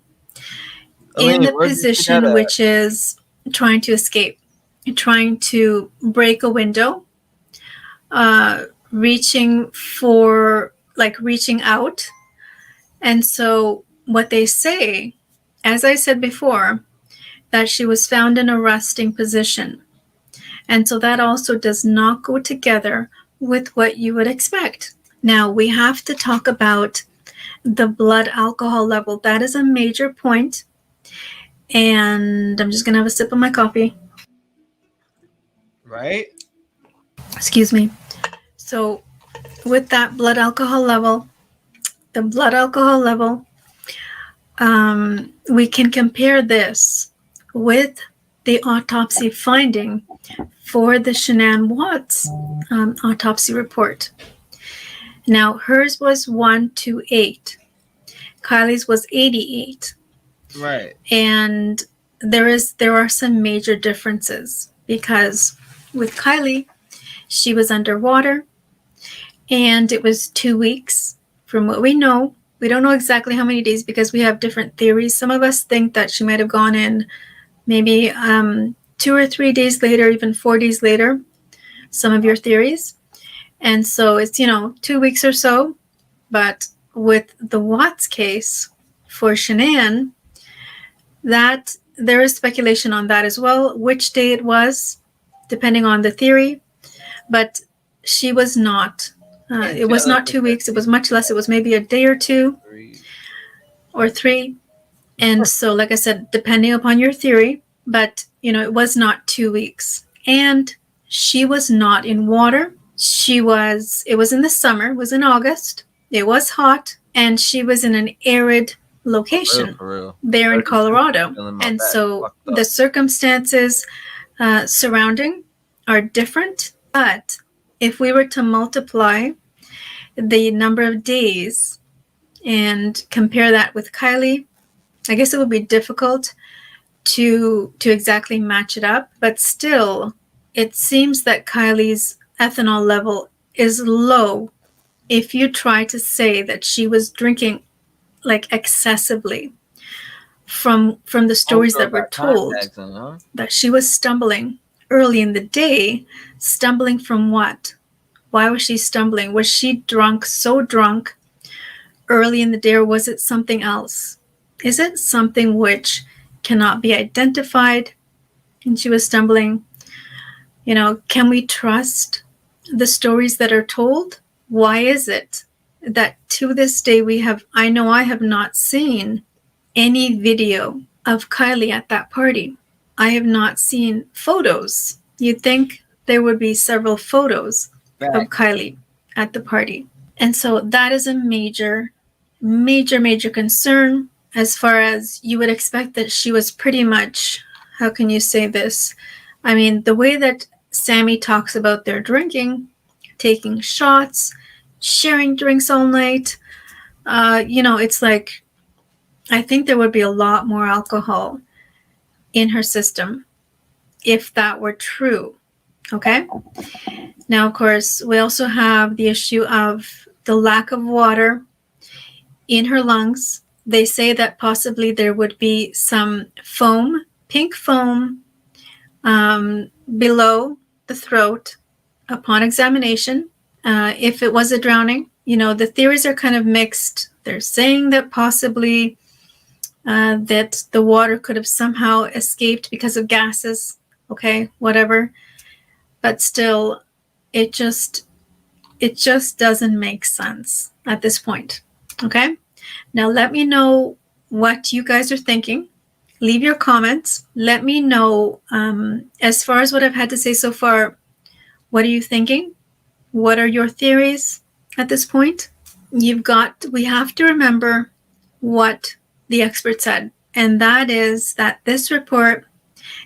in the position which is trying to escape, trying to break a window, reaching out. And so what they say, as I said before, that she was found in a resting position. And so that also does not go together with what you would expect. Now, we have to talk about the blood alcohol level. That is a major point. And I'm just going to have a sip of my coffee. Right? Excuse me. So with that blood alcohol level, we can compare this with the autopsy finding for the Shanann Watts autopsy report. Now, hers was 128. Kiely's was 88. Right. And there are some major differences because with Kiely, she was underwater, and it was 2 weeks from what we know. We don't know exactly how many days because we have different theories. Some of us think that she might have gone in maybe 2 or 3 days later, even 4 days later, some of your theories. And so it's, 2 weeks or so. But with the Watts case for Shanann, that there is speculation on that as well, which day it was, depending on the theory. But she was not. It was not 2 weeks. It was much less. It was maybe a day or two or three. And so, like I said, depending upon your theory, but, it was not 2 weeks. And she was not in water. It was in the summer, it was in August. It was hot, and she was in an arid location there in Colorado. And so the circumstances surrounding are different. But if we were to multiply the number of days and compare that with Kiely, I guess it would be difficult to exactly match it up. But still, it seems that Kiely's ethanol level is low if you try to say that she was drinking like excessively from the stories that were told, that she was stumbling early in the day. Stumbling from what? Why was she stumbling? Was she drunk, so drunk early in the day, or was it something else? Is it something which cannot be identified and she was stumbling? Can we trust the stories that are told? Why is it that to this day I know I have not seen any video of Kiely at that party. I have not seen photos. You'd think there would be several photos of Kiely at the party. And so that is a major, major, major concern, as far as you would expect that she was pretty much, how can you say this? I mean, the way that Sammy talks about their drinking, taking shots, sharing drinks all night, it's like, I think there would be a lot more alcohol in her system if that were true. Okay. Now, of course, we also have the issue of the lack of water in her lungs. They say that possibly there would be some foam, pink foam, below the throat upon examination. If it was a drowning, the theories are kind of mixed. They're saying that possibly that the water could have somehow escaped because of gases. Okay, whatever. But still, it just doesn't make sense at this point. Okay, now let me know what you guys are thinking. Leave your comments. Let me know, as far as what I've had to say so far, what are you thinking? What are your theories at this point? We have to remember what the expert said, and that is that this report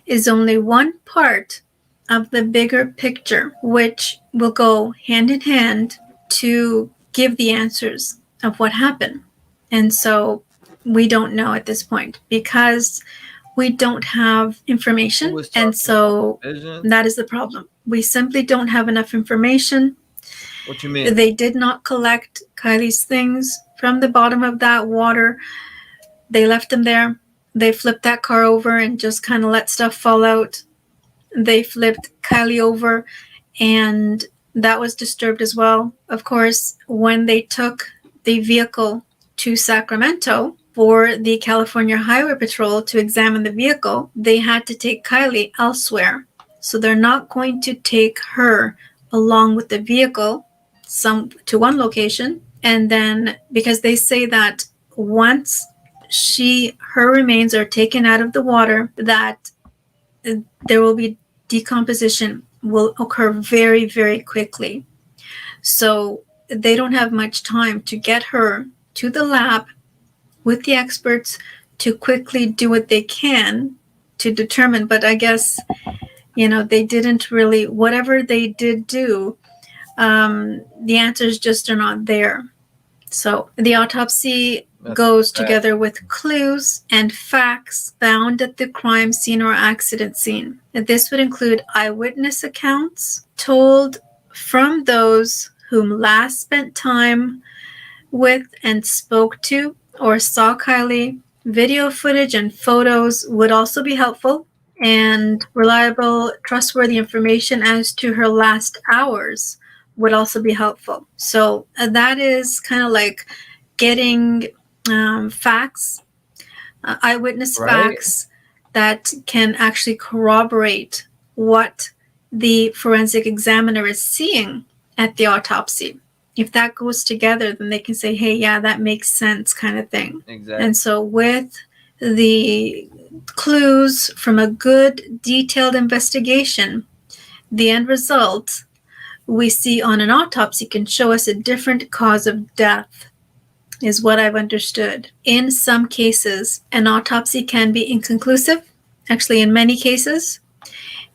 is only one part of the bigger picture, which will go hand in hand to give the answers of what happened. And so we don't know at this point because we don't have information. And so that is the problem. We simply don't have enough information. What you mean? They did not collect Kiely's things from the bottom of that water. They left them there. They flipped that car over and just kind of let stuff fall out. They flipped Kiely over, and that was disturbed as well. Of course, when they took the vehicle to Sacramento for the California Highway Patrol to examine the vehicle, they had to take Kiely elsewhere. So they're not going to take her along with the vehicle to one location. And then because they say that once her remains are taken out of the water, that there will be decomposition will occur very, very quickly. So they don't have much time to get her to the lab with the experts to quickly do what they can to determine. But I guess, they didn't really, whatever they did do, the answers just are not there. So the autopsy goes together with clues and facts found at the crime scene or accident scene. This would include eyewitness accounts told from those whom last spent time with and spoke to or saw Kiely. Video footage and photos would also be helpful, and reliable, trustworthy information as to her last hours would also be helpful. So that is kind of like getting facts, eyewitness facts that can actually corroborate what the forensic examiner is seeing at the autopsy. If that goes together, then they can say, hey, yeah, that makes sense, kind of thing. Exactly. And so with the clues from a good, detailed investigation, the end result we see on an autopsy can show us a different cause of death, is what I've understood. In some cases, an autopsy can be inconclusive, actually in many cases,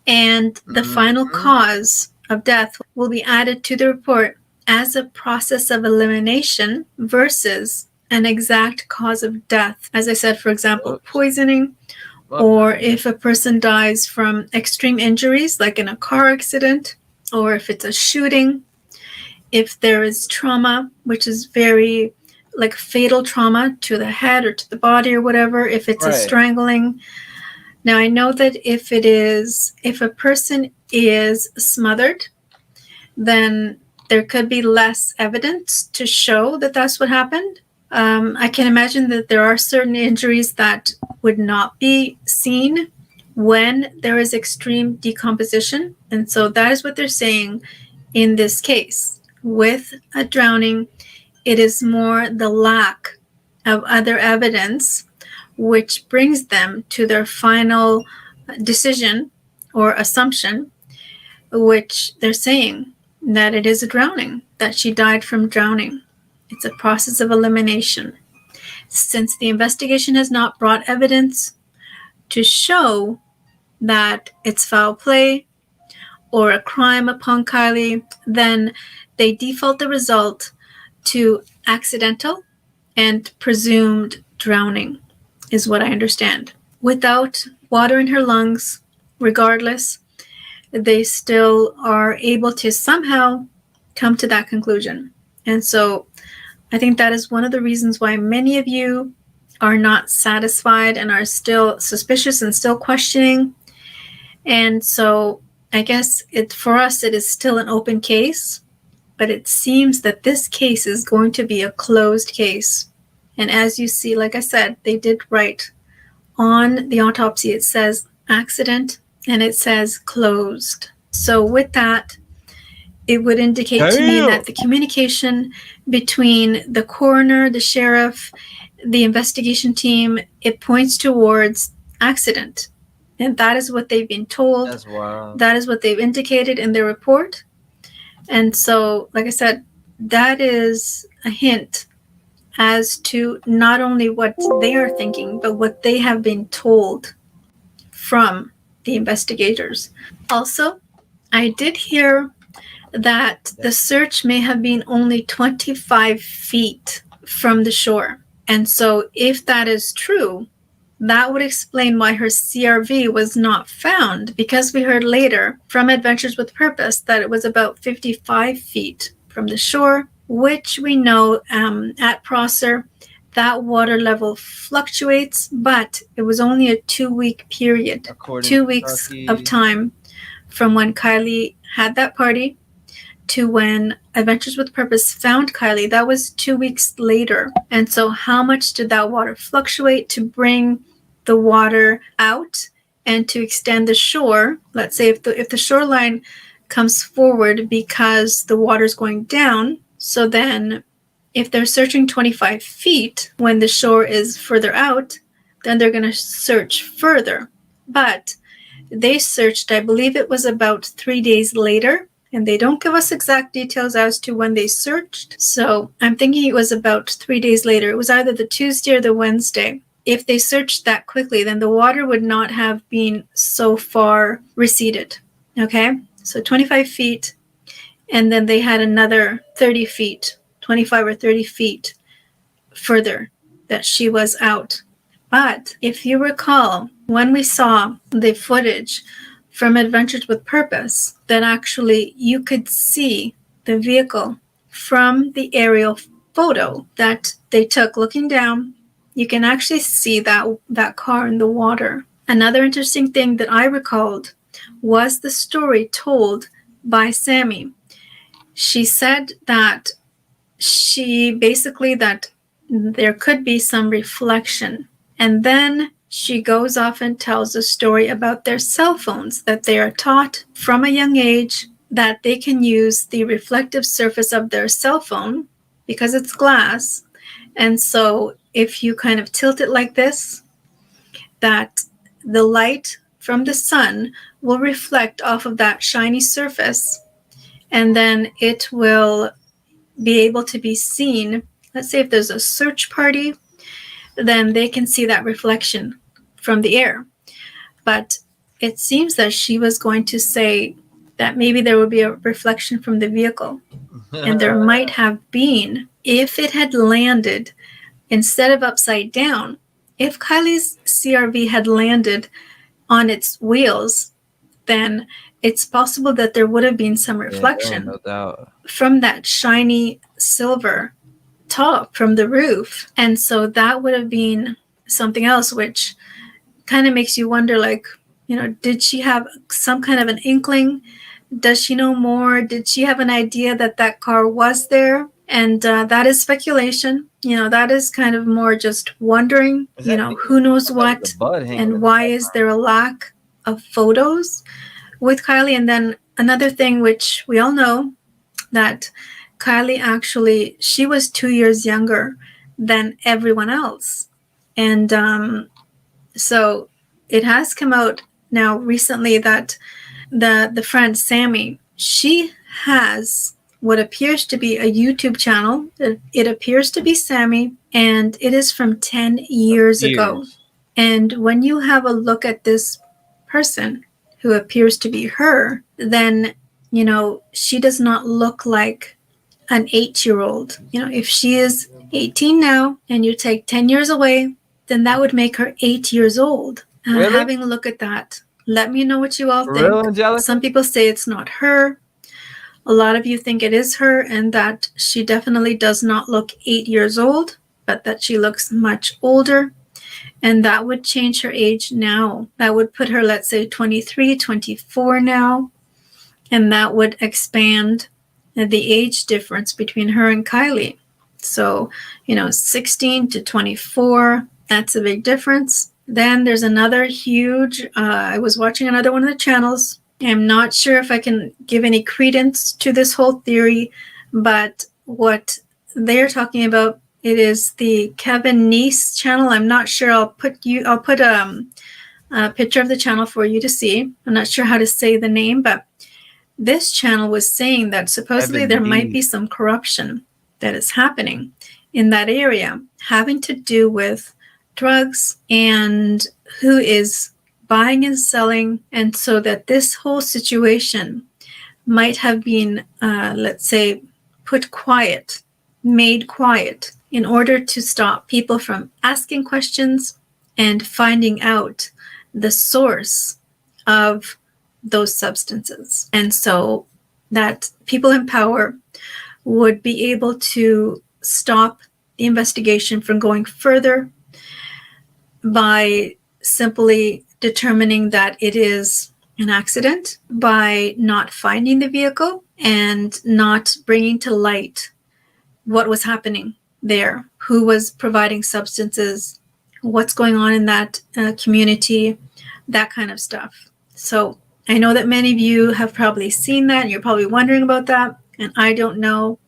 and the final cause of death will be added to the report as a process of elimination versus an exact cause of death. As I said, for example, poisoning, or if a person dies from extreme injuries, like in a car accident, or if it's a shooting, if there is trauma, which is very like fatal trauma to the head or to the body or whatever, if it's a strangling. Now, I know that if a person is smothered, then there could be less evidence to show that that's what happened. I can imagine that there are certain injuries that would not be seen when there is extreme decomposition. And so that is what they're saying in this case. With a drowning, it is more the lack of other evidence which brings them to their final decision or assumption, which they're saying that it is a drowning, that she died from drowning. It's a process of elimination. Since the investigation has not brought evidence to show that it's foul play or a crime upon Kiely, then they default the result to accidental and presumed drowning, is what I understand. Without water in her lungs, regardless, they still are able to somehow come to that conclusion. And so I think that is one of the reasons why many of you are not satisfied and are still suspicious and still questioning. And so I guess for us, it is still an open case, but it seems that this case is going to be a closed case. And as you see, like I said, they did write on the autopsy, it says accident and it says closed. So with that, it would indicate to me that the communication between the coroner, the sheriff, the investigation team, it points towards accident. And that is what they've been told. That's wild. That is what they've indicated in their report. And so, like I said, that is a hint as to not only what they are thinking, but what they have been told from the investigators. Also, I did hear that the search may have been only 25 feet from the shore. And so if that is true, that would explain why her CRV was not found, because we heard later from Adventures with Purpose that it was about 55 feet from the shore, which we know at Prosser, that water level fluctuates, but it was only a 2-week period, According 2 to weeks Truckee. of time from when Kiely had that party to when Adventures with Purpose found Kiely. That was 2 weeks later. And so how much did that water fluctuate to bring the water out and to extend the shore? Let's say if the shoreline comes forward because the water's going down, so then if they're searching 25 feet when the shore is further out, then they're going to search further. But they searched, I believe it was about 3 days later, and they don't give us exact details as to when they searched. So I'm thinking it was about 3 days later. It was either the Tuesday or the Wednesday. If they searched that quickly, then the water would not have been so far receded. Okay? So 25 feet, and then they had another 30 feet, 25 or 30 feet further that she was out. But if you recall, when we saw the footage from Adventures with Purpose, then actually you could see the vehicle from the aerial photo that they took looking down. You can actually see that car in the water. Another interesting thing that I recalled was the story told by Sammy. She said that that there could be some reflection. And then she goes off and tells a story about their cell phones, that they are taught from a young age that they can use the reflective surface of their cell phone because it's glass. And so if you kind of tilt it like this, that the light from the sun will reflect off of that shiny surface, and then it will be able to be seen. Let's say if there's a search party, then they can see that reflection from the air. But it seems that she was going to say that maybe there would be a reflection from the vehicle. And there might have been, if it had landed instead of upside down, if Kiely's CRV had landed on its wheels, then it's possible that there would have been some reflection no doubt. from that shiny silver top from the roof. And so that would have been something else, which kind of makes you wonder, like, did she have some kind of an inkling? Does she know more? Did she have an idea that that car was there? And that is speculation. That is kind of more just wondering, who knows what, and why is there a lack of photos with Kiely? And then another thing, which we all know, that Kiely actually, she was 2 years younger than everyone else. And so it has come out now recently that the friend Sammy, she has what appears to be a YouTube channel. It appears to be Sammy, and it is from 10 years ago. And when you have a look at this person who appears to be her, then, she does not look like an 8-year-old. If she is 18 now and you take 10 years away, then that would make her 8 years old. Really? Having a look at that, let me know what you all For think. real, Angelica? Some people say it's not her. A lot of you think it is her, and that she definitely does not look 8 years old, but that she looks much older. And that would change her age now. That would put her, let's say, 23, 24 now. And that would expand the age difference between her and Kiely. So, 16 to 24, that's a big difference. Then there's another huge, I was watching another one of the channels. I'm not sure if I can give any credence to this whole theory, but what they're talking about, it is the Kevin Neese channel. I'm not sure. I'll put a picture of the channel for you to see. I'm not sure how to say the name, but this channel was saying that supposedly Kevin there might Neese. be some corruption that is happening in that area, having to do with drugs and who is buying and selling, and so that this whole situation might have been, let's say, made quiet in order to stop people from asking questions and finding out the source of those substances. And so that people in power would be able to stop the investigation from going further by simply determining that it is an accident, by not finding the vehicle and not bringing to light what was happening there, who was providing substances, what's going on in that community, that kind of stuff. So I know that many of you have probably seen that, and you're probably wondering about that, and I don't know.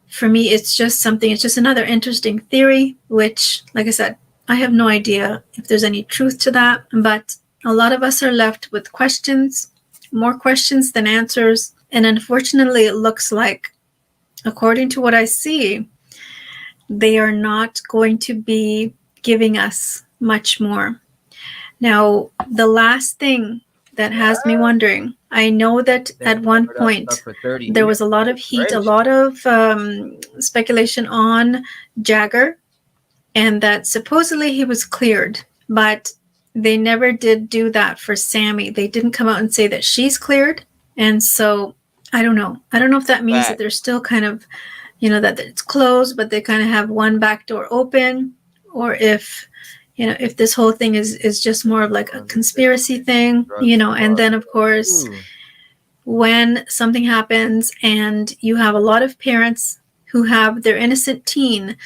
For me, it's just another interesting theory, which, like I said, I have no idea if there's any truth to that, but a lot of us are left with questions, more questions than answers, and unfortunately, it looks like, according to what I see, they are not going to be giving us much more. Now, the last thing that has me wondering, I know that at one point there was a lot of heat, a lot of speculation on Jagger, and that supposedly he was cleared, but they never did do that for Sammy. They didn't come out and say that she's cleared, and so I don't know. I don't know if that means that they're still kind of, that it's closed, but they kind of have one back door open, or if this whole thing is just more of like a conspiracy thing, and then of course, when something happens and you have a lot of parents who have their innocent teen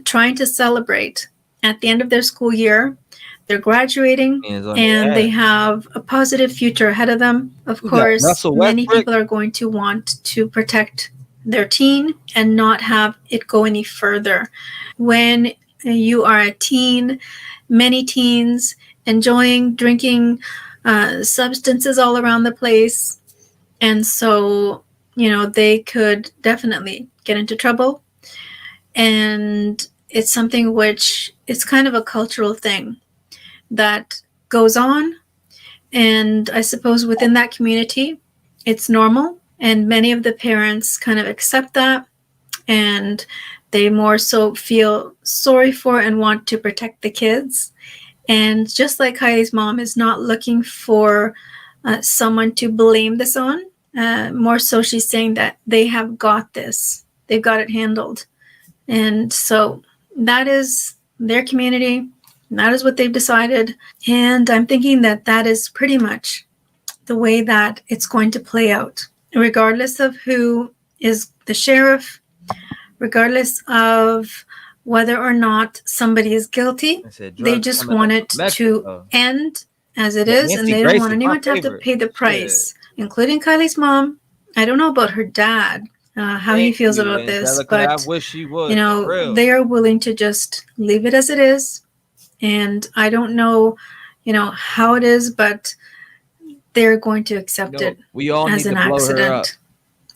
trying to celebrate at the end of their school year, they're graduating and they have a positive future ahead of them. Of course, many people are going to want to protect their teen and not have it go any further. When you are a teen, many teens enjoying drinking substances all around the place, and so they could definitely get into trouble, and it's something which it's kind of a cultural thing that goes on, and I suppose within that community it's normal, and many of the parents kind of accept that, and they more so feel sorry for and want to protect the kids. And just like Kiely's mom is not looking for someone to blame this on, more so she's saying that they have got this, they've got it handled. And so that is their community, that is what they've decided, and I'm thinking that that is pretty much the way that it's going to play out, regardless of who is the sheriff, regardless of whether or not somebody is guilty. They just want it to end as it is, and they don't want anyone to have to pay the price, including Kiely's mom. I don't know about her dad, how he feels about this, but I wish she would. they are willing to just leave it as it is. And I don't know, how it is, but they're going to accept it we all as need an to blow her up. accident.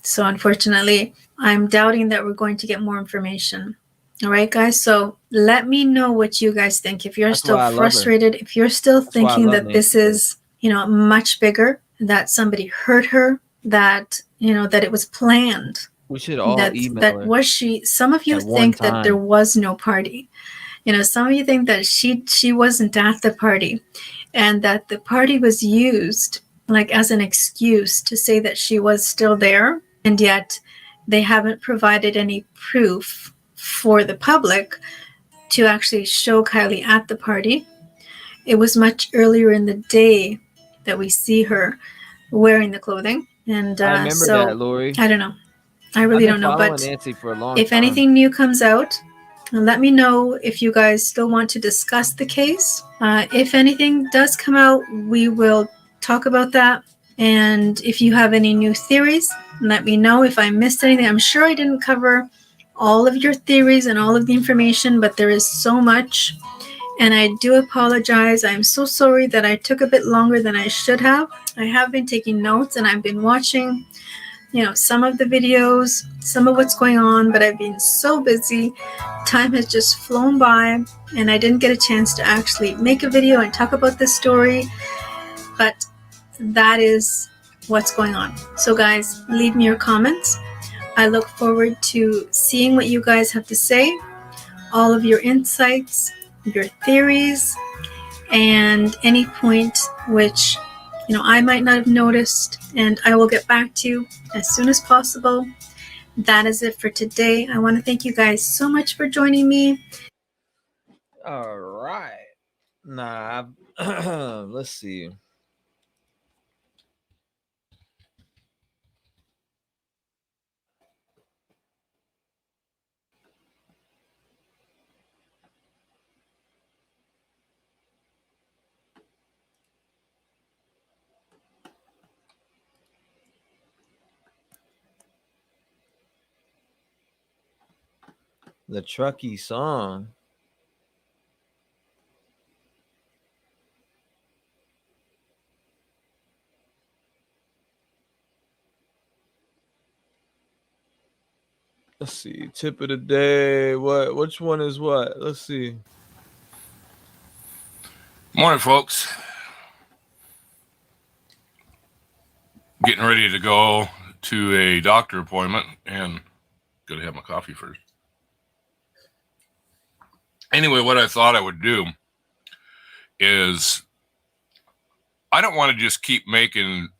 So unfortunately, I'm doubting that we're going to get more information. All right, guys. So let me know what you guys think. If you're still frustrated, if you're still thinking that this is, much bigger, that somebody hurt her, that, that it was planned. We should all email that her. Was she? Some of you think that there was no party. Some of you think that she wasn't at the party, and that the party was used like as an excuse to say that she was still there, and yet they haven't provided any proof for the public to actually show Kiely at the party. It was much earlier in the day that we see her wearing the clothing, and I remember that, Lori. I don't know. I really I've don't been know. following But Nancy for a long if time. anything new comes out, let me know if you guys still want to discuss the case. If anything does come out, we will talk about that. And if you have any new theories, let me know. If I missed anything, I'm sure I didn't cover all of your theories and all of the information, but there is so much. And I do apologize. I'm so sorry that I took a bit longer than I should have. I have been taking notes and I've been watching, some of the videos, some of what's going on, but I've been so busy. Time has just flown by and I didn't get a chance to actually make a video and talk about this story. But that is what's going on. So guys, leave me your comments. I look forward to seeing what you guys have to say, all of your insights, your theories, and any point which I might not have noticed, and I will get back to you as soon as possible. That is it for today. I want to thank you guys so much for joining me. All right. Nah, let's see. The Truckee song. Let's see. Tip of the day. Which one is what? Let's see. Morning, folks. Getting ready to go to a doctor appointment and gotta have my coffee first. Anyway, what I thought I would do is I don't want to just keep making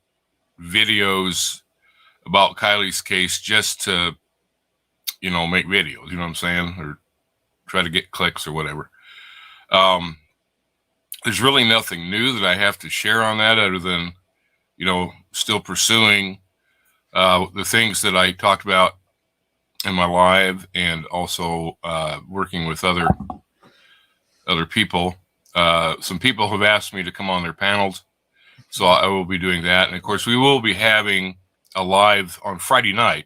videos about Kiely's case just to, make videos, you know what I'm saying? Or try to get clicks or whatever. There's really nothing new that I have to share on that other than, still pursuing the things that I talked about in my live, and also working with other people. Some people have asked me to come on their panels, so I will be doing that. And of course, we will be having a live on Friday night.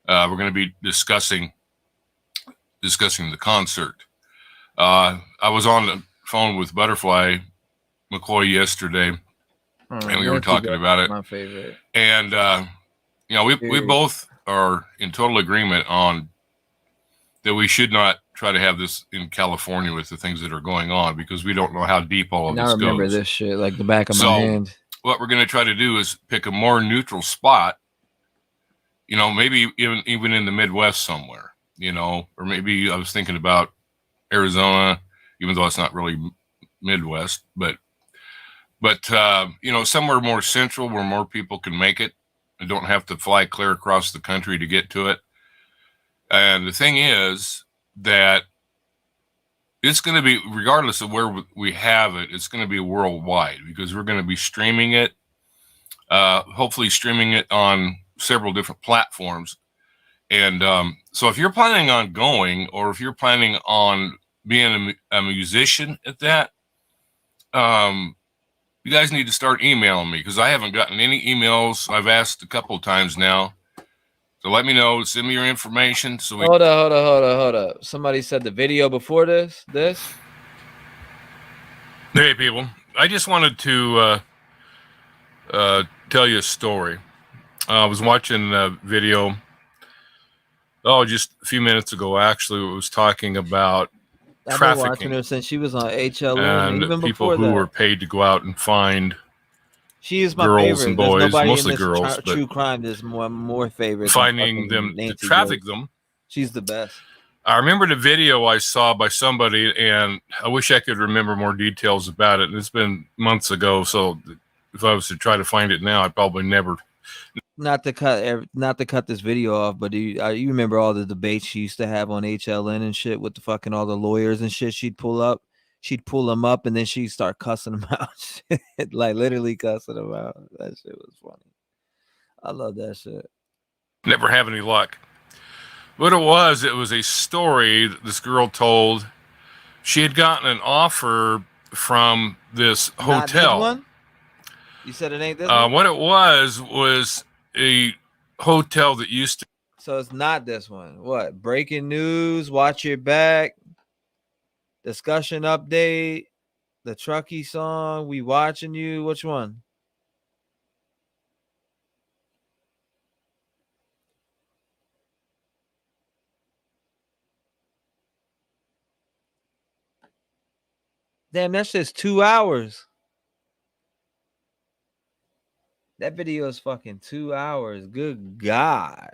We're going to be discussing the concert. I was on the phone with Butterfly McCoy yesterday, and we were talking about it. My favorite. And we both are in total agreement on that we should not try to have this in California with the things that are going on, because we don't know how deep all of And this I remember goes. this shit like the back of my hand. What we're going to try to do is pick a more neutral spot, maybe even in the Midwest somewhere, or maybe I was thinking about Arizona, even though it's not really Midwest, but somewhere more central where more people can make it and don't have to fly clear across the country to get to it. And the thing is that it's going to be, regardless of where we have it, it's going to be worldwide, because we're going to be streaming it, hopefully streaming it on several different platforms. And so if you're planning on going, or if you're planning on being a musician at that, you guys need to start emailing me, because I haven't gotten any emails. I've asked a couple of times now. So let me know. Send me your information. So we Hold up. Somebody said the video before this. Hey, people. I just wanted to tell you a story. I was watching a video, just a few minutes ago, actually. It was talking about I've been trafficking. watching her since she was on HLN, And even people before who that. were paid to go out and find She is my girls favorite. and There's boys, nobody mostly in this girls, but true crime. There's more favorite. finding them to Nancy traffic Grace. them. She's the best. I remember the video I saw by somebody, and I wish I could remember more details about it. It's been months ago, so if I was to try to find it now, I'd probably never. Not to cut this video off, but you remember all the debates she used to have on HLN and shit with the fucking all the lawyers and shit. She'd pull them up, and then she'd start cussing them out, like literally cussing them out. That shit was funny. I love that shit. Never have any luck. What it was a story that this girl told. She had gotten an offer from this Not this hotel. one? You said it ain't this one? What it was a hotel that used to. So it's not this one. What? Breaking news, watch your back, discussion update, the Truckee song, we watching you. Which one? Damn, that shit's 2 hours. That video is fucking 2 hours. Good God.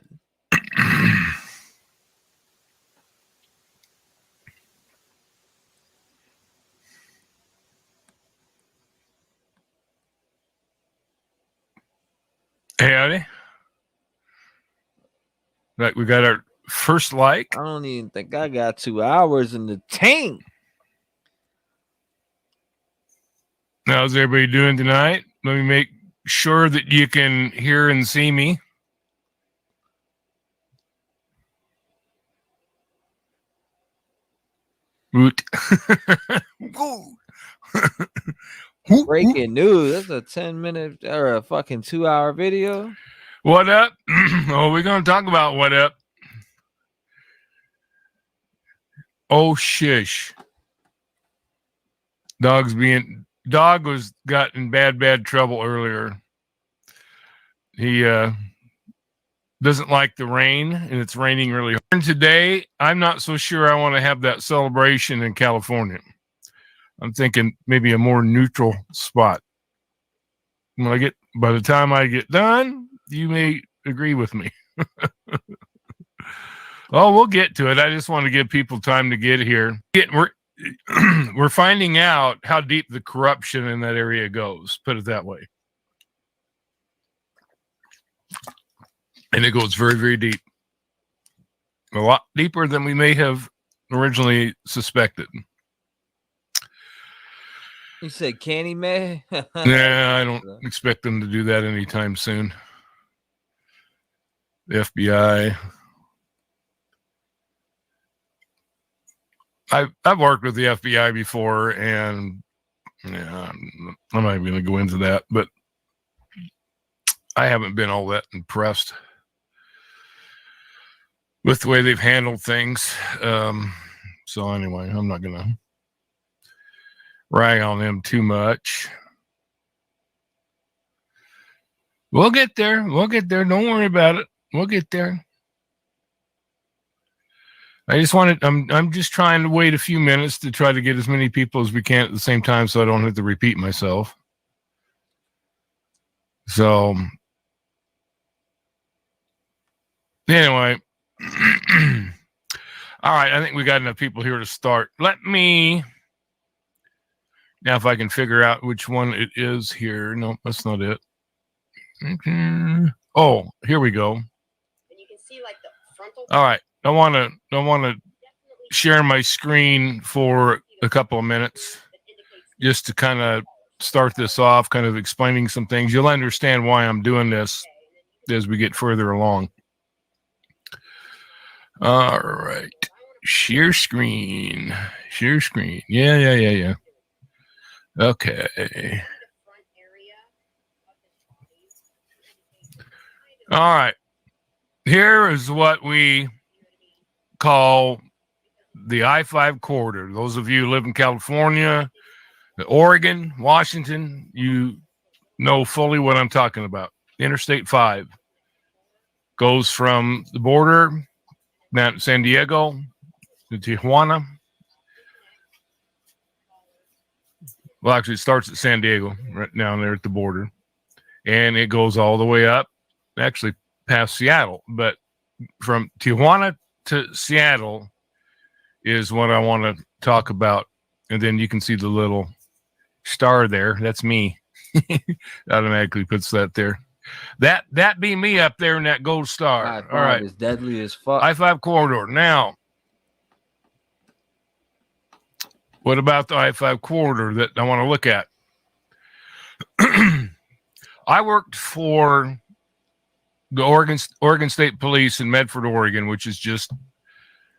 Hey, Howdy. Right, we got our first like. I don't even think I got 2 hours in the tank. How's everybody doing tonight? Let me make sure that you can hear and see me. Root. Breaking news. That's a 10-minute or a fucking 2-hour video. What up? Oh, we're going to talk about what up. Oh, shish. Dog was got in bad trouble earlier. He doesn't like the rain, and it's raining really hard. And today, I'm not so sure I want to have that celebration in California. I'm thinking maybe a more neutral spot. By the time I get done, you may agree with me. Oh, we'll get to it. I just want to give people time to get here. We're finding out how deep the corruption in that area goes, put it that way. And it goes very, very deep. A lot deeper than we may have originally suspected. You said Candy Man? Yeah, I don't expect them to do that anytime soon. The FBI. I've worked with the FBI before, and yeah, I'm not even going to go into that, but I haven't been all that impressed with the way they've handled things. So anyway, I'm not going to rag on them too much. We'll get there. Don't worry about it. We'll get there. I'm just trying to wait a few minutes to try to get as many people as we can at the same time so I don't have to repeat myself. So anyway, all right, I think we got enough people here to start. Let me, now if I can figure out which one it is here. No, that's not it. Okay. Oh, here we go. All right. I want to share my screen for a couple of minutes just to kind of start this off, kind of explaining some things. You'll understand why I'm doing this as we get further along. All right. Share screen. Yeah. Okay. All right. Here is what we call the I-5 corridor. Those of you who live in California, Oregon, Washington, you know fully what I'm talking about. Interstate 5 goes from the border down to San Diego to Tijuana. Well, actually, it starts at San Diego, right down there at the border, and it goes all the way up, actually past Seattle. But from Tijuana to Seattle is what I want to talk about. And then you can see the little star there. That's me. Automatically puts that there. That be me up there in that gold star. I-5 all right. is deadly as fuck. I-5 corridor. Now, what about the I-5 corridor that I want to look at? I worked for the Oregon State Police in Medford, Oregon, which is just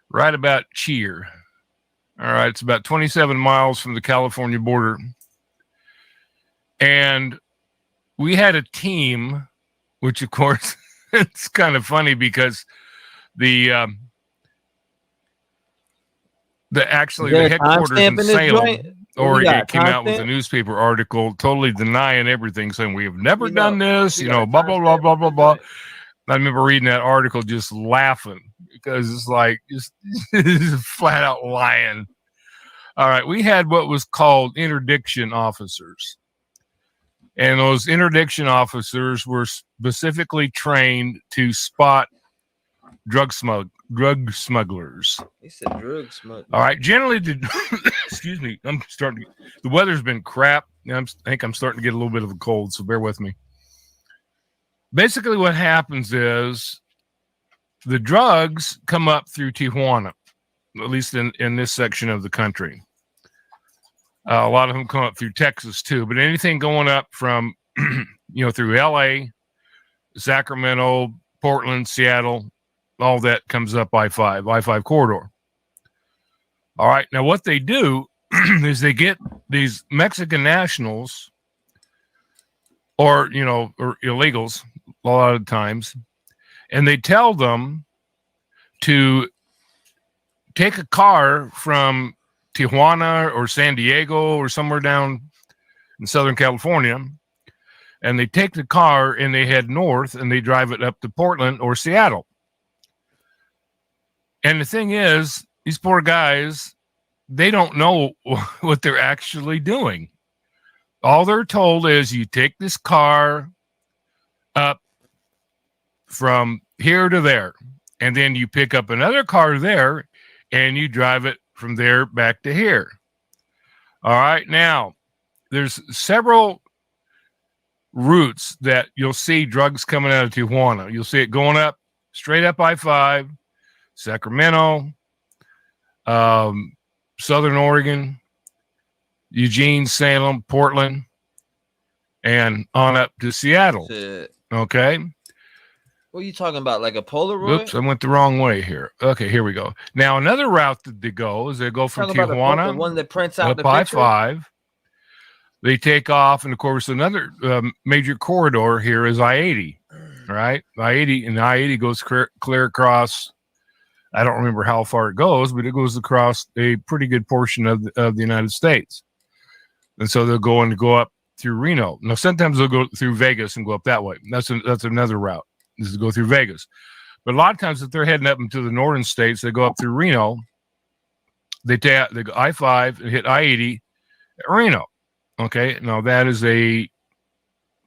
right about here. All right, it's about 27 miles from the California border. And we had a team, which of course, it's kind of funny because the headquarters in Salem, Oregon, came out with a newspaper article totally denying everything, saying we have never done this, blah, blah, blah, blah, blah, blah. I remember reading that article just laughing because it's like just flat out lying. All right, we had what was called interdiction officers. And those interdiction officers were specifically trained to spot drug smugglers. They said drug smugglers. All right. Generally, excuse me. The weather's been crap. I think I'm starting to get a little bit of a cold, so bear with me. Basically, what happens is the drugs come up through Tijuana, at least in this section of the country. A lot of them come up through Texas too, but anything going up from, through LA, Sacramento, Portland, Seattle, all that comes up I-5 corridor. All right. Now what they do is they get these Mexican nationals or illegals a lot of times, and they tell them to take a car from Tijuana or San Diego or somewhere down in Southern California, and they take the car and they head north and they drive it up to Portland or Seattle. And the thing is, these poor guys, they don't know what they're actually doing. All they're told is you take this car up from here to there, and then you pick up another car there and you drive it from there back to here. All right. Now, there's several routes that you'll see drugs coming out of Tijuana. You'll see it going up, straight up I-5, Sacramento, Southern Oregon, Eugene, Salem, Portland, and on up to Seattle. Okay. What are you talking about? Like a Polaroid? Oops, I went the wrong way here. Okay, here we go. Now, another route that they go is they go from Tijuana, the one that prints out the picture? I-5. They take off, and of course, another major corridor here is I-80, right? I-80, and I-80 goes clear across. I don't remember how far it goes, but it goes across a pretty good portion of the United States. And so they'll go up through Reno. Now, sometimes they'll go through Vegas and go up that way. That's another route. This is to go through Vegas. But a lot of times, if they're heading up into the northern states, they go up through Reno. They go I-5 and hit I-80 at Reno. Okay, now that is a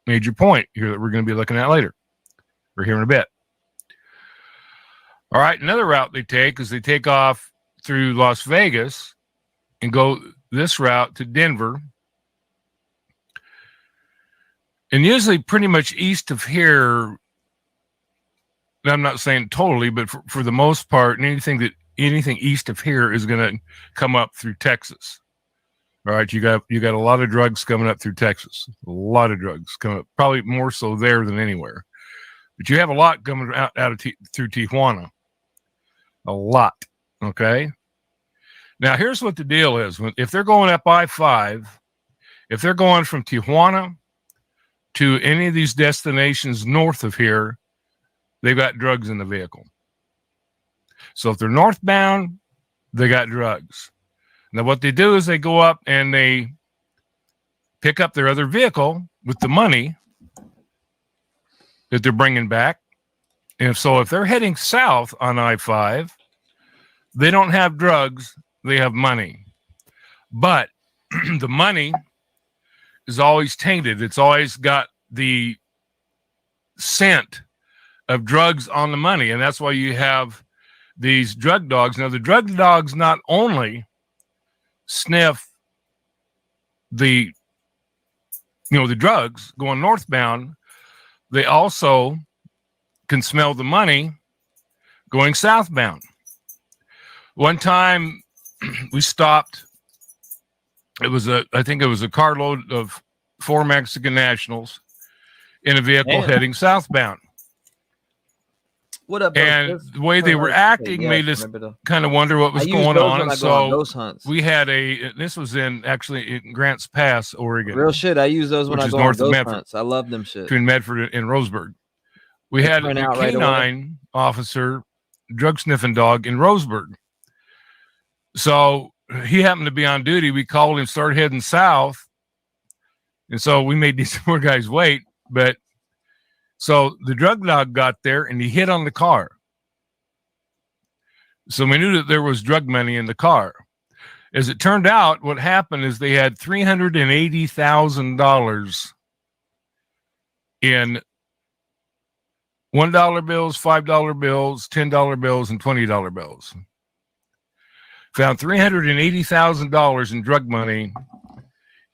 major point here that we're going to be looking at later. We're here in a bit. All right, another route they take is they take off through Las Vegas and go this route to Denver. And usually pretty much east of here, I'm not saying totally, but for the most part, anything east of here is going to come up through Texas. All right, you got a lot of drugs coming up through Texas. A lot of drugs coming up, probably more so there than anywhere. But you have a lot coming out of through Tijuana. A lot. Okay. Now here's what the deal is. If they're going up I-5, if they're going from Tijuana to any of these destinations north of here, they've got drugs in the vehicle. So if they're northbound, they got drugs. Now, what they do is they go up and they pick up their other vehicle with the money that they're bringing back. And if they're heading south on I-5, they don't have drugs, they have money. But the money is always tainted. It's always got the scent of drugs on the money. And that's why you have these drug dogs. Now, the drug dogs not only sniff the drugs going northbound, they also can smell the money going southbound. One time we stopped, I think it was a carload of 4 Mexican nationals in a vehicle heading southbound. What up, and the way they were acting made us kind of wonder what was going on. And so we had this was actually in Grants Pass, Oregon. Real shit. I use those when I go on ghost hunts. I love them shit. Between Medford and Roseburg. We had a canine officer, drug sniffing dog in Roseburg. So he happened to be on duty. We called him, started heading south. And so we made these poor guys wait. But so the drug dog got there and he hit on the car. So we knew that there was drug money in the car. As it turned out, what happened is they had $380,000 in $1 bills, $5 bills, $10 bills, and $20 bills. Found $380,000 in drug money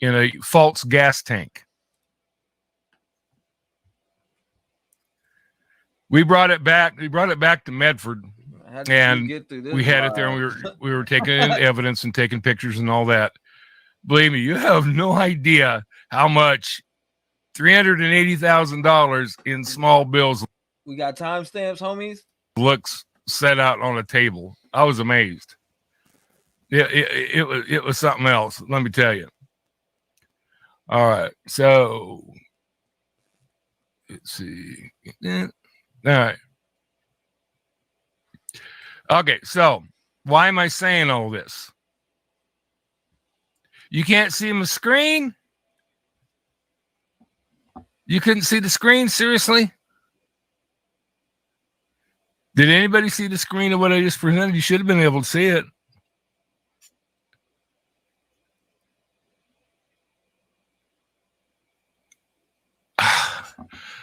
in a false gas tank. We brought it back. We brought it back to Medford, and we had it there. And we were taking in evidence and taking pictures and all that. Believe me, you have no idea how much $380,000 in small bills. We got timestamps, homies. Looks set out on a table. I was amazed. It was something else. Let me tell you. All right, so let's see. All right. Okay, so why am I saying all this? You can't see my screen? You couldn't see the screen? Seriously? Did anybody see the screen of what I just presented? You should have been able to see it.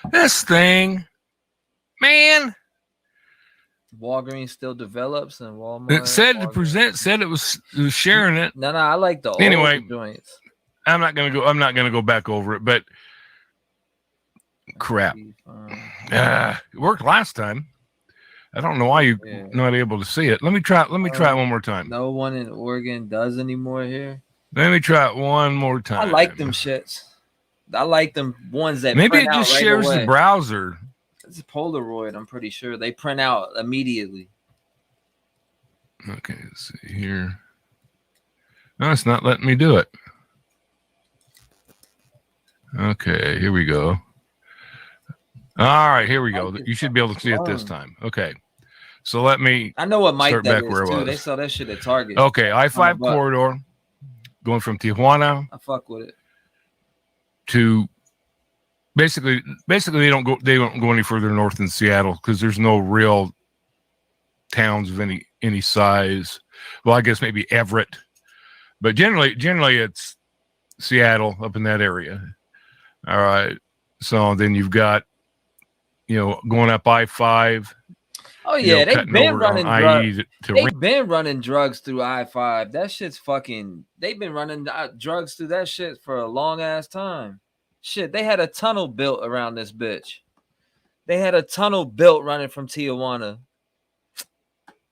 This thing, man. Walgreens still develops, and Walmart. It said to present. Said it was sharing it. No, I like the anyway old joints. I'm not gonna go back over it, but crap. It worked last time. I don't know why you're not able to see it. Let me try it one more time. No one in Oregon does anymore here. Let me try it one more time. I like them shits. I like them ones that maybe print it just out right shares away. the browser. It's a Polaroid. I'm pretty sure they print out immediately. Okay, let's see here. No, it's not letting me do it. Okay, here we go. All right, here we go. You should be able to see it this time. Okay, so let me. I know what Mike start that back is where I too. was. They sell that shit at Target. Okay, I-5 corridor, going from Tijuana. I fuck with it. To basically they don't go any further north than Seattle because there's no real towns of any size. Well, I guess maybe Everett, but generally it's Seattle up in that area. All right, so then you've got going up I-5. Oh yeah, they've been running drugs. They've been running drugs through I-5. That shit's fucking. They've been running drugs through that shit for a long ass time. Shit, they had a tunnel built around this bitch. They had a tunnel built running from Tijuana.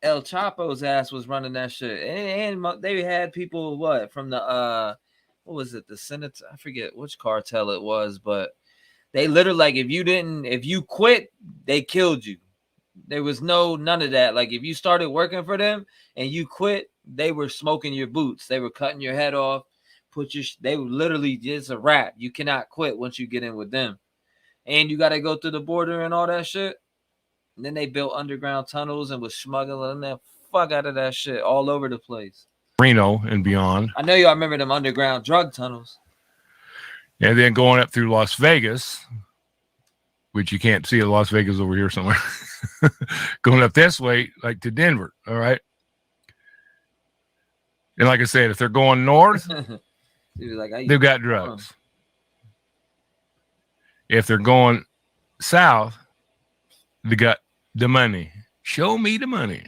El Chapo's ass was running that shit, and they had people from the what was it? The Senate? I forget which cartel it was, but they literally if you quit, they killed you. There was none of that. Like if you started working for them and you quit, they were smoking your boots. They were cutting your head off. They were literally just a wrap. You cannot quit once you get in with them. And you got to go through the border and all that shit. And then they built underground tunnels and was smuggling the fuck out of that shit all over the place. Reno and beyond. I know y'all remember them underground drug tunnels. And then going up through Las Vegas, which you can't see in Las Vegas over here somewhere. Going up this way, like to Denver, all right? And like I said, if they're going north, they've got drugs. If they're going south, they got the money. Show me the money.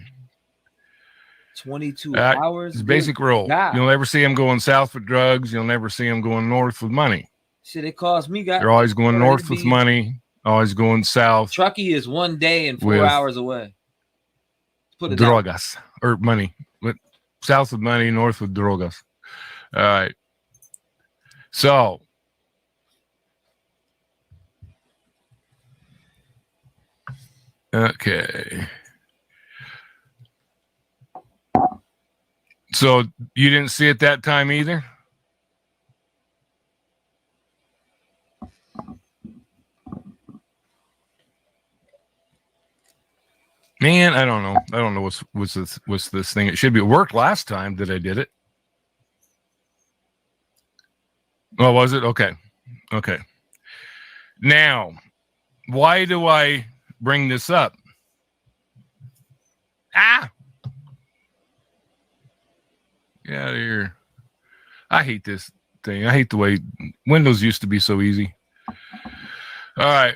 22 hours. It's basic rule. God. You'll never see them going south with drugs. You'll never see them going north with money. Shit, it cost me. They're always going north with money. Always going south. Truckee is 1 day and 4 hours away. Put it drogas or money. South with money, north with drogas. All right. So Okay. So you didn't see it that time either? Man, I don't know. I don't know what's this thing. It should be. It worked last time that I did it. Oh, was it? Okay. Okay. Now, why do I bring this up? Ah! Get out of here. I hate this thing. I hate the way Windows used to be so easy. All right.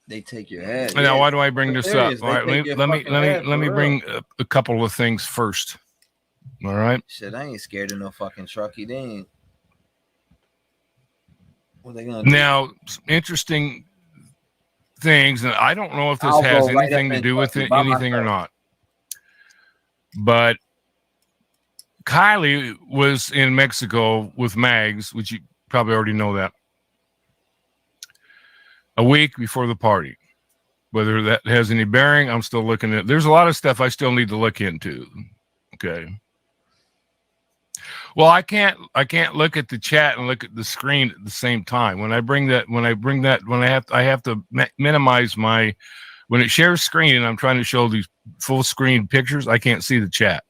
They take your head. Now, why do I bring this up? All right, let me bring a couple of things first. All right. Shit, I ain't scared of no fucking Truckee. They ain't. What they gonna do? Now, interesting things, and I don't know if this has anything to do with anything or not. But Kiely was in Mexico with Mags, which you probably already know that, a week before the party. Whether that has any bearing, I'm still looking at. There's a lot of stuff I still need to look into. Okay. Well, I can't look at the chat and look at the screen at the same time. When I have to minimize my, when it shares screen and I'm trying to show these full screen pictures, I can't see the chat.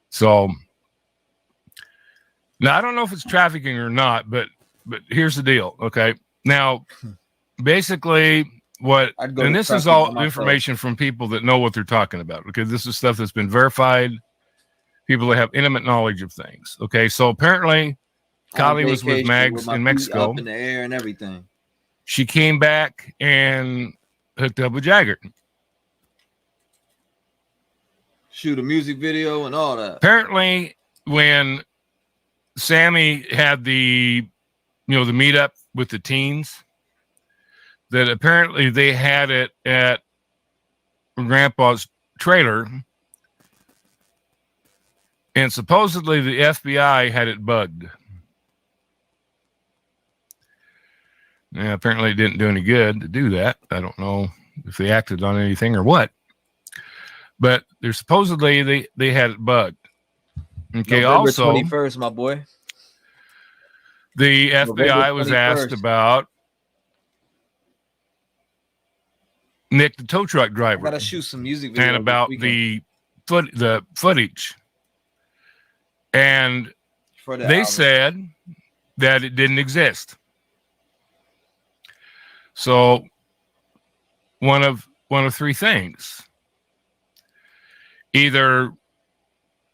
So now I don't know if it's trafficking or not, but here's the deal. Okay. Now, basically and this is all information from people that know what they're talking about. Okay. This is stuff that's been verified. People that have intimate knowledge of things. Okay. So apparently Kiely was with Mags in Mexico. Up in the air and everything. She came back and hooked up with Jagger. Shoot a music video and all that. Apparently, when Sammy had the meetup with the teens, that apparently they had it at Grandpa's trailer, and supposedly the FBI had it bugged. Yeah, apparently it didn't do any good to do that. I don't know if they acted on anything or what. But they're supposedly they had it bugged. Okay, November also 21st, my boy. The FBI was asked about Nick, the tow truck driver. I gotta shoot some music videos and about the footage. And they said that it didn't exist. So one of three things. Either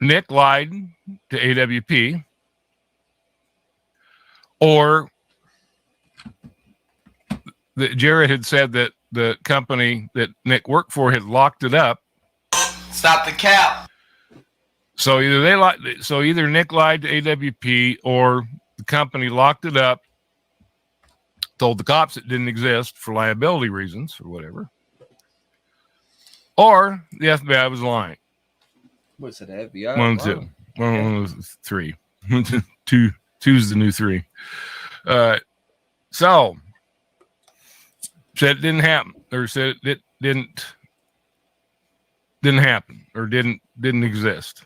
Nick lied to AWP, or that Jared had said that the company that Nick worked for had locked it up. Stop the cap. So either Nick lied to AWP, or the company locked it up, told the cops it didn't exist for liability reasons or whatever, or the FBI was lying. What's it, FBI? One, two. One, three. Two's the new three. So said it didn't happen, or said it didn't happen, or didn't exist.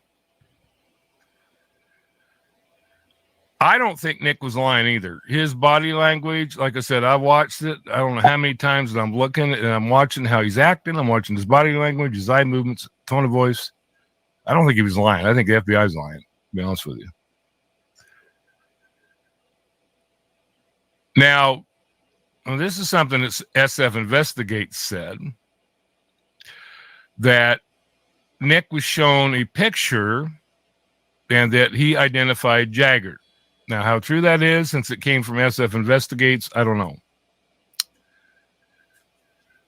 I don't think Nick was lying either. His body language, like I said, I watched it. I don't know how many times that I'm looking and I'm watching how he's acting. I'm watching his body language, his eye movements, tone of voice. I don't think he was lying. I think the FBI is lying, to be honest with you. Now, this is something that SF Investigates said, that Nick was shown a picture and that he identified Jagger. Now, how true that is, since it came from SF Investigates, I don't know.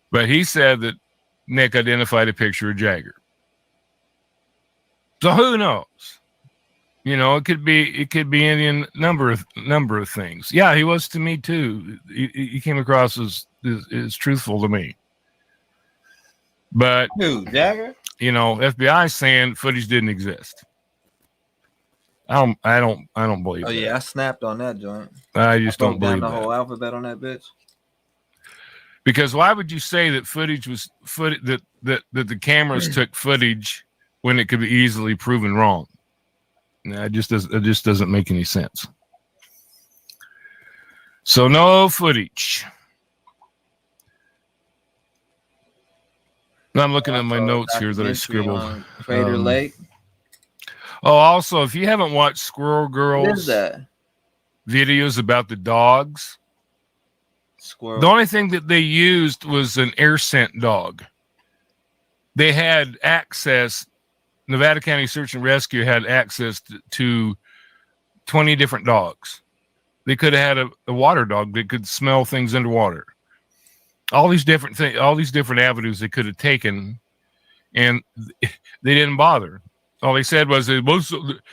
But he said that Nick identified a picture of Jagger. So who knows? It could be any number of things. Yeah, he was to me too. He came across as truthful to me. But who, Jagger? FBI saying footage didn't exist. I don't believe. Oh yeah, I snapped on that joint. I just don't believe the that. whole alphabet on that bitch. Because why would you say that footage was that the cameras took footage when it could be easily proven wrong? No, it just doesn't make any sense. So no footage. I'm looking at my notes here that I scribbled. Crater Lake. Oh, also, if you haven't watched Squirrel What is Girls that? videos about the dogs, Squirrel. the only thing that they used was an air scent dog. They had access, Nevada County Search and Rescue had access to 20 different dogs. They could have had a water dog that could smell things underwater. All these different things, all these different avenues they could have taken, and they didn't bother. All they said was, and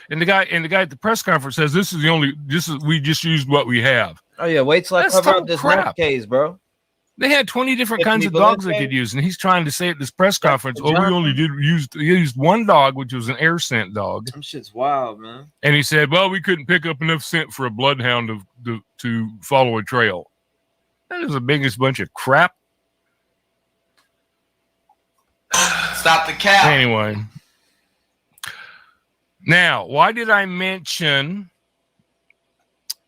the guy at the press conference says, we just used what we have. Oh yeah, wait till I cover up this map case, bro. They had 20 different kinds of dogs they could use, and he's trying to say at this press conference, we only used one dog, which was an air scent dog. Them shit's wild, man. And he said, well, we couldn't pick up enough scent for a bloodhound to follow a trail. That is the biggest bunch of crap. Stop the cap. Anyway. Now, why did I mention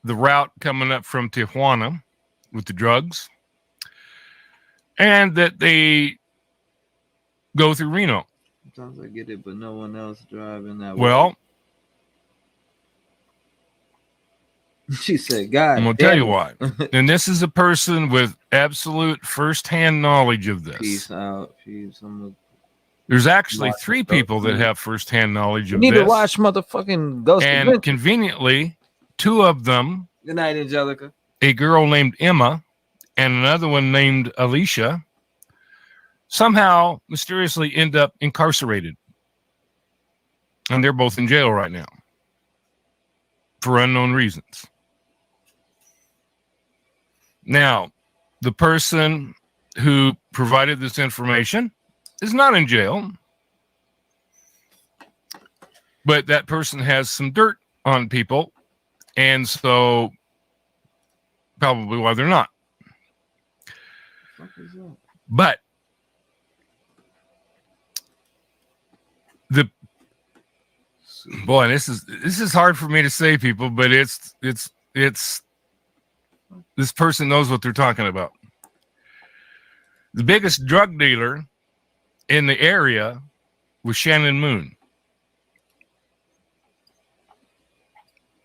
the route coming up from Tijuana with the drugs? And that they go through Reno. Sometimes I get it, but no one else driving that way. Well, she said, God, I'm going to tell you why. And this is a person with absolute firsthand knowledge of this. Peace out. Peace. There's actually 3 people that have firsthand knowledge of this. You this. need to watch motherfucking Ghost And Adventure. conveniently, 2 of them, Good night, Angelica. a girl named Emma and another one named Alicia, somehow mysteriously end up incarcerated. And they're both in jail right now for unknown reasons. Now, the person who provided this information is not in jail, but that person has some dirt on people, and so probably why they're not. But this is hard for me to say, people, but it's this person knows what they're talking about. The biggest drug dealer in the area was Shannon Moon.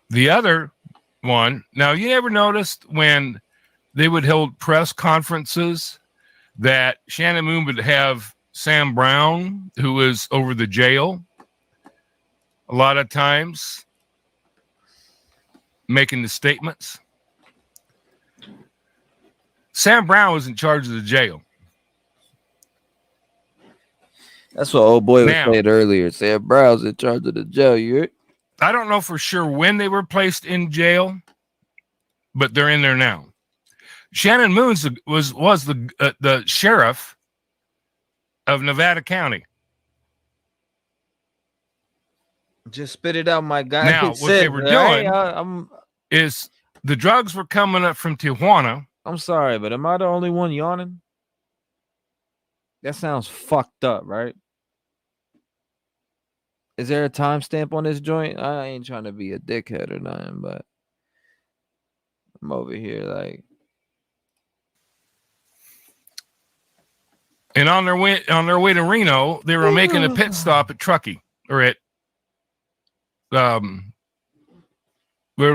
The other one, now you ever noticed when they would hold press conferences that Shannon Moon would have Sam Brown, who was over the jail, a lot of times making the statements. Sam Brown was in charge of the jail. That's what old boy was saying earlier. Sam Brown's in charge of the jail. You? I don't know for sure when they were placed in jail, but they're in there now. Shannon Moon was the sheriff of Nevada County. Just spit it out, my guy. Now, what they were doing is the drugs were coming up from Tijuana. I'm sorry, but am I the only one yawning? That sounds fucked up, right? Is there a timestamp on this joint? I ain't trying to be a dickhead or nothing, but I'm over here like. And on their way to Reno, they were making a pit stop at Truckee, or at wherever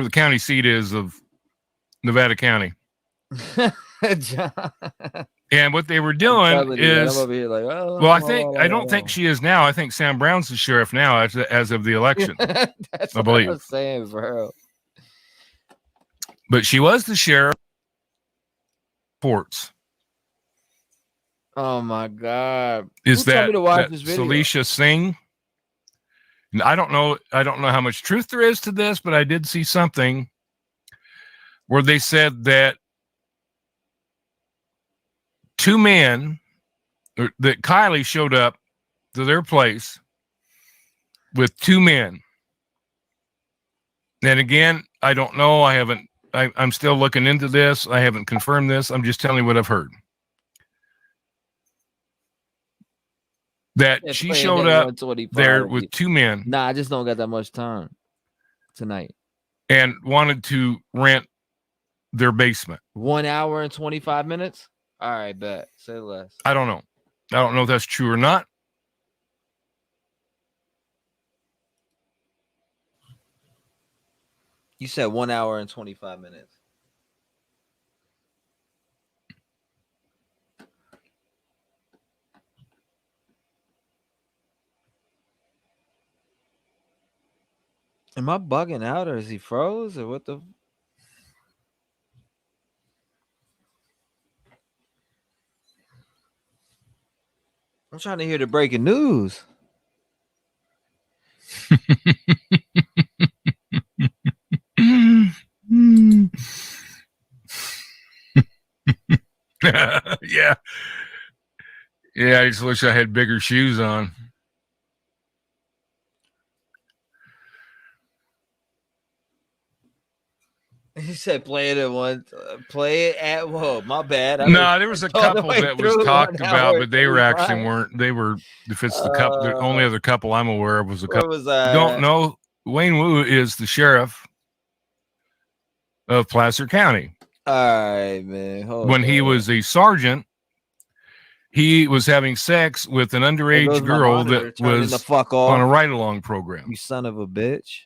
the county seat is of Nevada County. And what they were doing is, I'm over here like, I don't think she is now. I think Sam Brown's the sheriff now as of the election. That's I believe. what I was saying, bro. But she was the sheriff. Ports. Oh my God! Is Who told me to watch that this video? Salisha Singh? And I don't know how much truth there is to this, but I did see something where they said that 2 men, or that Kiely showed up to their place with 2 men. And again, I don't know. I'm still looking into this. I haven't confirmed this. I'm just telling you what I've heard. that Yeah, she playing showed at up 125. there with two men. Nah, I just don't got that much time tonight. And wanted to rent their basement. 1 hour and 25 minutes? All right, bet. Say less. I don't know. I don't know if that's true or not. You said 1 hour and 25 minutes. Am I bugging out or is he froze or what the? I'm trying to hear the breaking news. Yeah. Yeah, I just wish I had bigger shoes on. He said play it at one. Play it at whoa. My bad. No, there was a couple that was talked about, but they were actually 25. weren't. They were. If it's the couple, the only other couple I'm aware of was a Where couple. was I Don't at? know. Wayne Wu is the sheriff of Placer County. All right, man. Hold When he on. was a sergeant, he was having sex with an There goes underage my girl monitor. that Turning the was fuck off. on a ride-along program. You son of a bitch.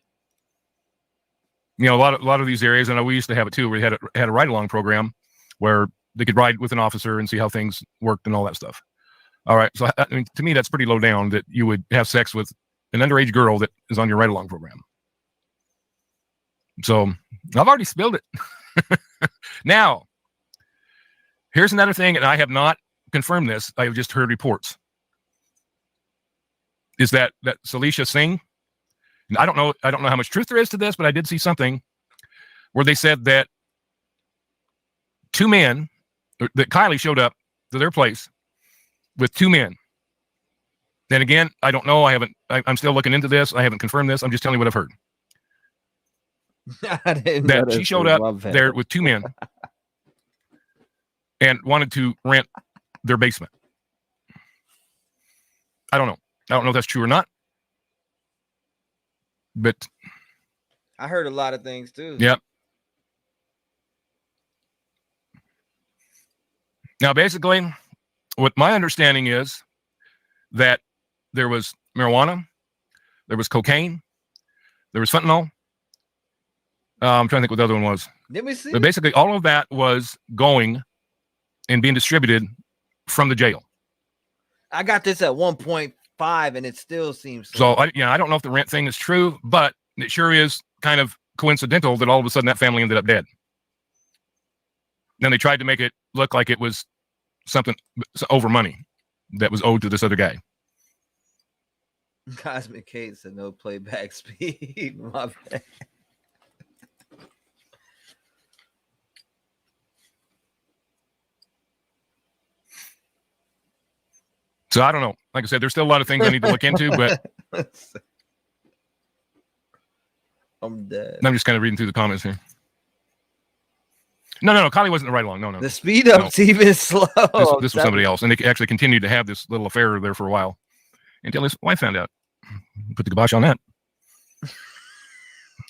You know, a lot of these areas, and we used to have it too. We had a ride-along program where they could ride with an officer and see how things worked and all that stuff. All right, so I mean, to me, that's pretty low down that you would have sex with an underage girl that is on your ride-along program. So I've already spilled it. Now, here's another thing, and I have not confirmed this. I have just heard reports. Is that Salisha Singh? And I don't know how much truth there is to this, but I did see something where they said that two men, that Kiely showed up to their place with two men. Then again, I don't know. I'm still looking into this. I haven't confirmed this. I'm just telling you what I've heard. I didn't know That she this showed was up my bad. there with two men and wanted to rent their basement. I don't know. I don't know if that's true or not. But I heard a lot of things too. yep. Now, basically, what my understanding is that there was marijuana, there was cocaine, there was fentanyl. I'm trying to think what the other one was. Let me see. But basically, all of that was going and being distributed from the jail. I got this at 1.5 and it still seems So I don't know if the rent thing is true, but it sure is kind of coincidental that all of a sudden that family ended up dead. Then they tried to make it look like it was something over money that was owed to this other guy. Cosmic Kate said no playback speed. My bad. So I don't know. Like I said, there's still a lot of things I need to look into, but I'm dead. I'm just kind of reading through the comments here. No. Kiely wasn't the ride along. No. The speed up's even slow. This was somebody else. And they actually continued to have this little affair there for a while until his wife found out. Put the kibosh on that.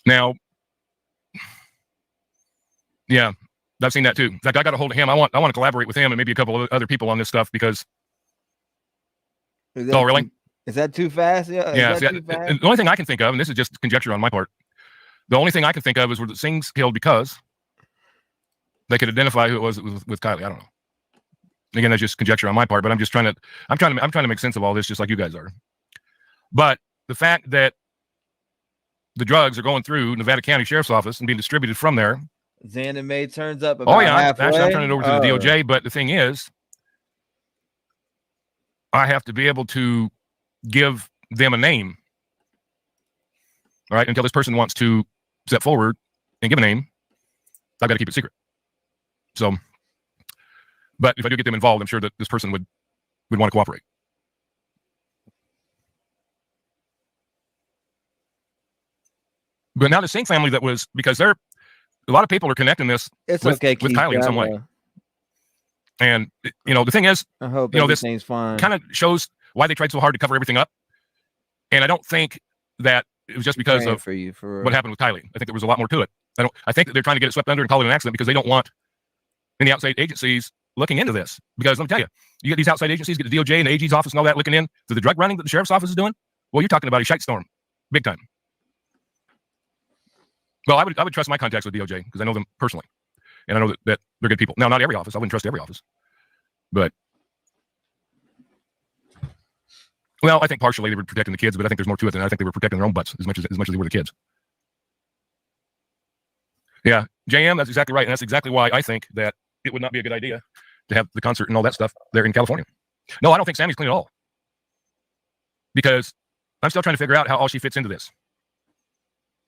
Now, yeah, I've seen that too. In fact, I got a hold of him. I want to collaborate with him and maybe a couple of other people on this stuff because. Oh, really? Is that too fast? Yeah. Yeah. Is that too fast? The only thing I can think of, and this is just conjecture on my part, the only thing I can think of is were the Singhs killed because they could identify who it was with Kiely. I don't know. Again, that's just conjecture on my part, but I'm trying to make sense of all this, just like you guys are. But the fact that the drugs are going through Nevada County Sheriff's Office and being distributed from there. Xander May turns up about Oh yeah, halfway. actually, I'm turning it over to the DOJ. But the thing is, I have to be able to give them a name. All right, until this person wants to step forward and give a name, I've got to keep it secret. So, but if I do get them involved, I'm sure that this person would want to cooperate. But now the Singh family, that was because a lot of people are connecting this with Kiely in some way. And the thing is, I hope this everything's fine. kind of shows why they tried so hard to cover everything up. And I don't think that it was just because of what happened with Kiely. I think there was a lot more to it. I think that they're trying to get it swept under and call it an accident because they don't want any outside agencies looking into this. Because let me tell you, you get these outside agencies, get the DOJ and the AG's office and all that looking into the drug running that the sheriff's office is doing. Well, you're talking about a shite storm, big time. Well, I would trust my contacts with DOJ because I know them personally, and I know that they're good people. Now, not every office. I wouldn't trust every office, but well, I think partially they were protecting the kids, but I think there's more to it than that. I think they were protecting their own butts as much as they were the kids. Yeah, JM, that's exactly right, and that's exactly why I think that it would not be a good idea to have the concert and all that stuff there in California. No, I don't think Sammy's clean at all, because I'm still trying to figure out how all she fits into this.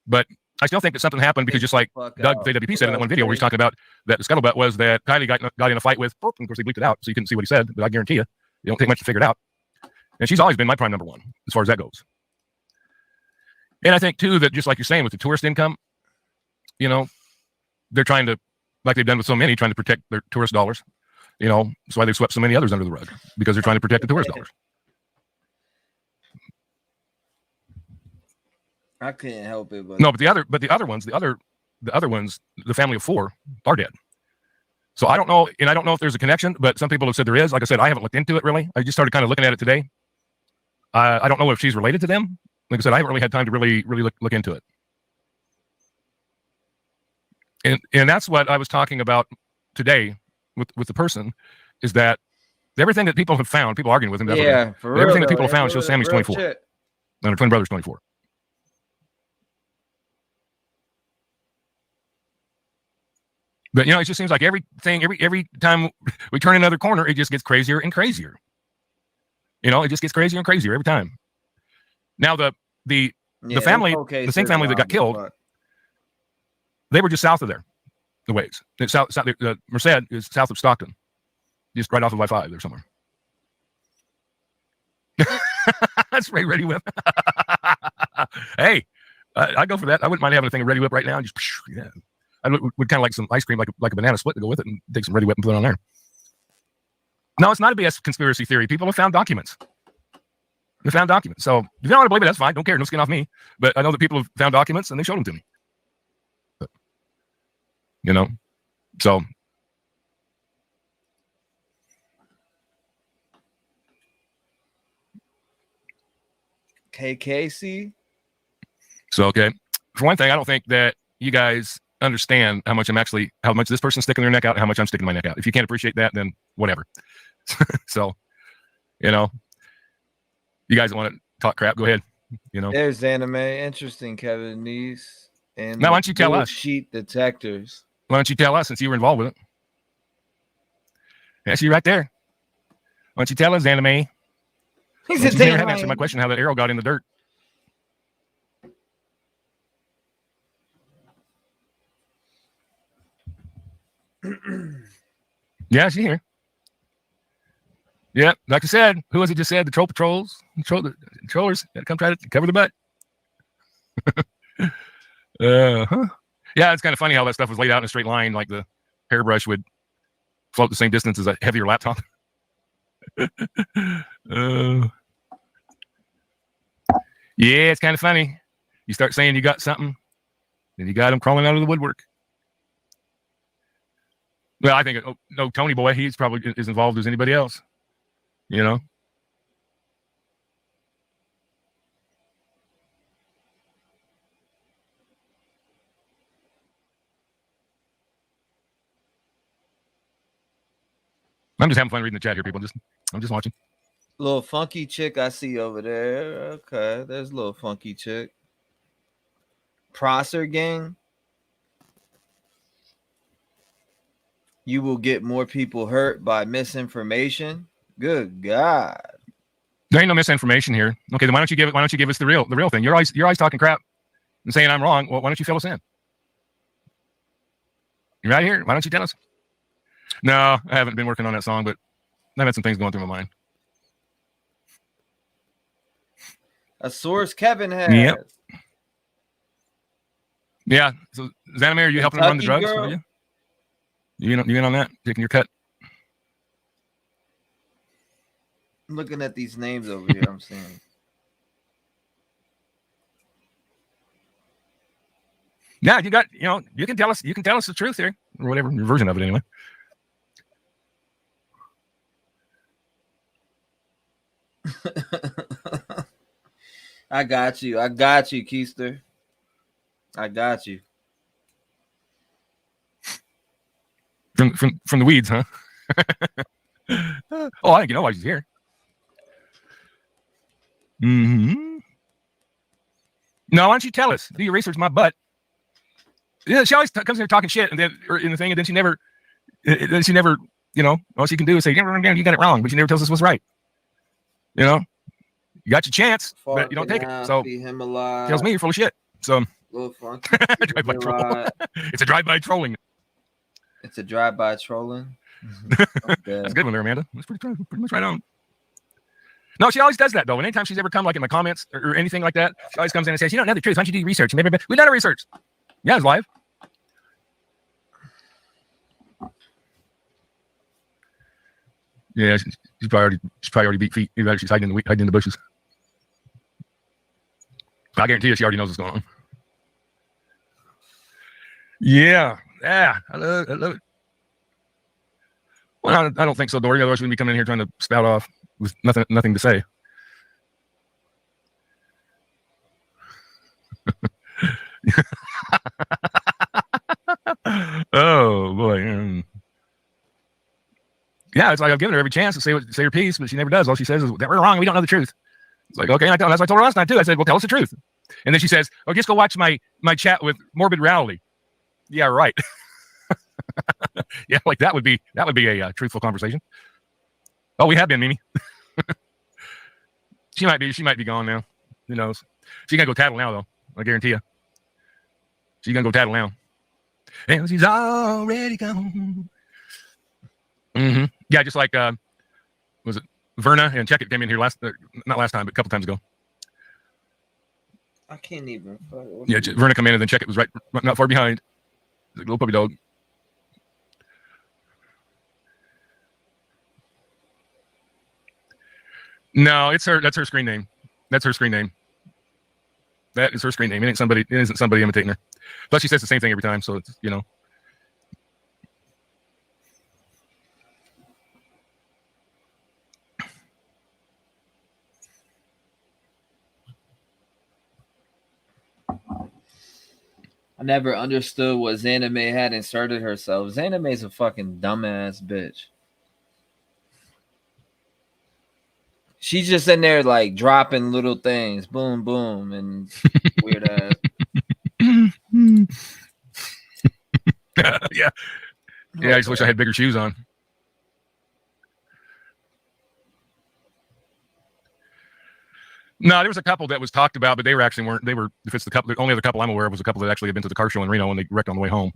But I still think that something happened because just like Doug with AWP said in that one video where he's talking about that the scuttlebutt was that Kiely got in a fight with, and of course he bleeped it out, so you couldn't see what he said, but I guarantee you, it don't take much to figure it out. And she's always been my prime number one as far as that goes. And I think too that just like you're saying with the tourist income, you know, they're trying to, like they've done with so many, trying to protect their tourist dollars. You know, that's why they've swept so many others under the rug, because they're trying to protect the tourist dollars. I couldn't help it, but no, but the other ones, the family of 4 are dead. So I don't know, and I don't know if there's a connection, but some people have said there is. Like I said, I haven't looked into it really. I just started kind of looking at it today. I don't know if she's related to them. Like I said, I haven't really had time to really look into it. And that's what I was talking about today with the person, is that everything that people have found, people arguing with him, yeah, for real, everything that people have found shows Sammy's 24, and her twin brother's 24. But you know, it just seems like every time we turn another corner, it just gets crazier and crazier. You know, it just gets crazier and crazier every time. Now the family, the same family that got killed, they were just south of there, the ways. South Merced is south of Stockton, just right off of I-5 there somewhere. That's Ray Ready Whip. Hey, I go for that. I wouldn't mind having a thing of Ready Whip right now. Just yeah. I would kind of like some ice cream, like a banana split to go with it, and take some Ready Whip and put it on there. No, it's not a BS conspiracy theory. People have found documents. They found documents. So if you don't want to believe it, that's fine. Don't care. No skin off me. But I know that people have found documents and they showed them to me. But, you know, so. KKC. So, okay. For one thing, I don't think that you guys understand how much this person's sticking their neck out and how much I'm sticking my neck out. If you can't appreciate that, then whatever. So, you know, you guys want to talk crap, go ahead. You know, there's anime. Interesting, Kevin Neese. And now, why don't you tell us? Sheet detectors. Why don't you tell us, since you were involved with it? That's you right there. Why don't you tell us, anime? You never have answered my question how that arrow got in the dirt. Yeah, she's here. Yeah, like I said, who was it just said? The troll patrols, the trollers got to come try to cover the butt. Yeah, it's kind of funny how that stuff was laid out in a straight line, like the hairbrush would float the same distance as a heavier laptop. Yeah, it's kind of funny. You start saying you got something, then you got them crawling out of the woodwork. Well, I think, no, Tony boy, he's probably as involved as anybody else, you know? I'm just having fun reading the chat here, people. I'm just watching. Little funky chick I see over there. Okay, there's a little funky chick. Prosser gang. You will get more people hurt by misinformation. Good God. There ain't no misinformation here. Okay, then why don't you give us the real thing? You're always talking crap and saying I'm wrong. Well, why don't you fill us in? You're right here. Why don't you tell us? No, I haven't been working on that song, but I've had some things going through my mind. A source Kevin has. Yep. Yeah. So Zanimir, are you helping him run the drugs? Are you? You in on that? Taking your cut? I'm looking at these names over here. I'm seeing. Yeah, you got, you can tell us the truth here, or whatever your version of it anyway. I got you, Keister. I got you. From the weeds, huh? Oh, I think you know why she's here. Mm-hmm. No, why don't you tell us? Do your research, my butt. Yeah, she always comes here talking shit, and then in the thing, and then she never, all she can do is say, you got it wrong, but she never tells us what's right. You got your chance, but you don't take it. So tells me you're full of shit. So drive-by troll. It's a drive-by trolling. It's a drive-by trolling. That's a good one there, Amanda. That's pretty much right on. No, she always does that though. And anytime she's ever come like in my comments or anything like that, she always comes in and says, "You don't know the truth. Why don't you do your research?" And we done our research. Yeah, it's live. Yeah, she's probably already beat feet. Either she's hiding in the bushes. I guarantee you, she already knows what's going on. Yeah, I love it. Well, I don't think so, Dory. Otherwise, we'd be coming in here trying to spout off with nothing to say. Oh boy. Yeah, it's like I've given her every chance to say her piece, but she never does. All she says is that we're wrong. We don't know the truth. It's like, okay, that's what I told her last night too. I said, well, tell us the truth. And then she says, oh, just go watch my chat with Morbid Rowley. Yeah, right. Yeah, like that would be a truthful conversation. Oh, we have been, Mimi. She might be gone now. Who knows? She's gonna go tattle now, though. I guarantee you. She's gonna go tattle now. And she's already gone. Mm-hmm. Yeah, just like was it Verna and Check It came in here not last time, but a couple times ago. I can't even. Yeah, Verna come in and then Check It was right not far behind. It's like a little puppy dog. No, it's her. That's her screen name. That's her screen name. That is her screen name. It isn't somebody imitating her. Plus, she says the same thing every time, so it's I never understood what Xaname had inserted herself. Xaname's a fucking dumbass bitch. She's just in there like dropping little things, boom, boom, and weird ass. Yeah. Yeah, I just wish I had bigger shoes on. No, there was a couple that was talked about, but they weren't. If it's the only other couple I'm aware of was a couple that actually had been to the car show in Reno and they wrecked on the way home.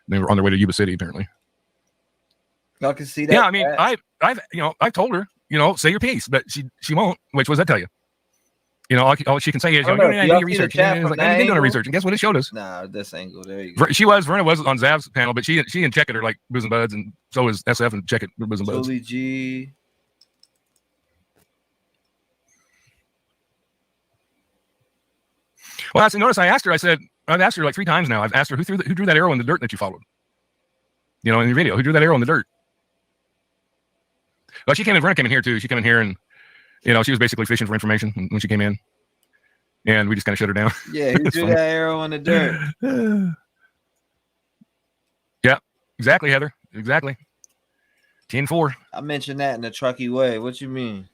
They were on their way to Yuba City, apparently. Y'all can see that. Yeah, I mean, I've told her, say your piece, but she won't. Which was I tell you? All she can say is, do your research. And like, I didn't do no research, and guess what? It showed us. Nah, this angle. There you go. Verna was on Zav's panel, but she and Check It are like bosom buds, and so is SF and Check It bosom buds. Jolie G. Well, notice I've asked her like 3 times now. I've asked her who drew that arrow in the dirt that you followed. In your video, who drew that arrow in the dirt? Well, Verna came in here too. She came in here and, she was basically fishing for information when she came in, and we just kind of shut her down. Yeah, who drew that arrow in the dirt? Yeah, exactly, Heather. Exactly. 10-4. I mentioned that in the Truckee way. What you mean?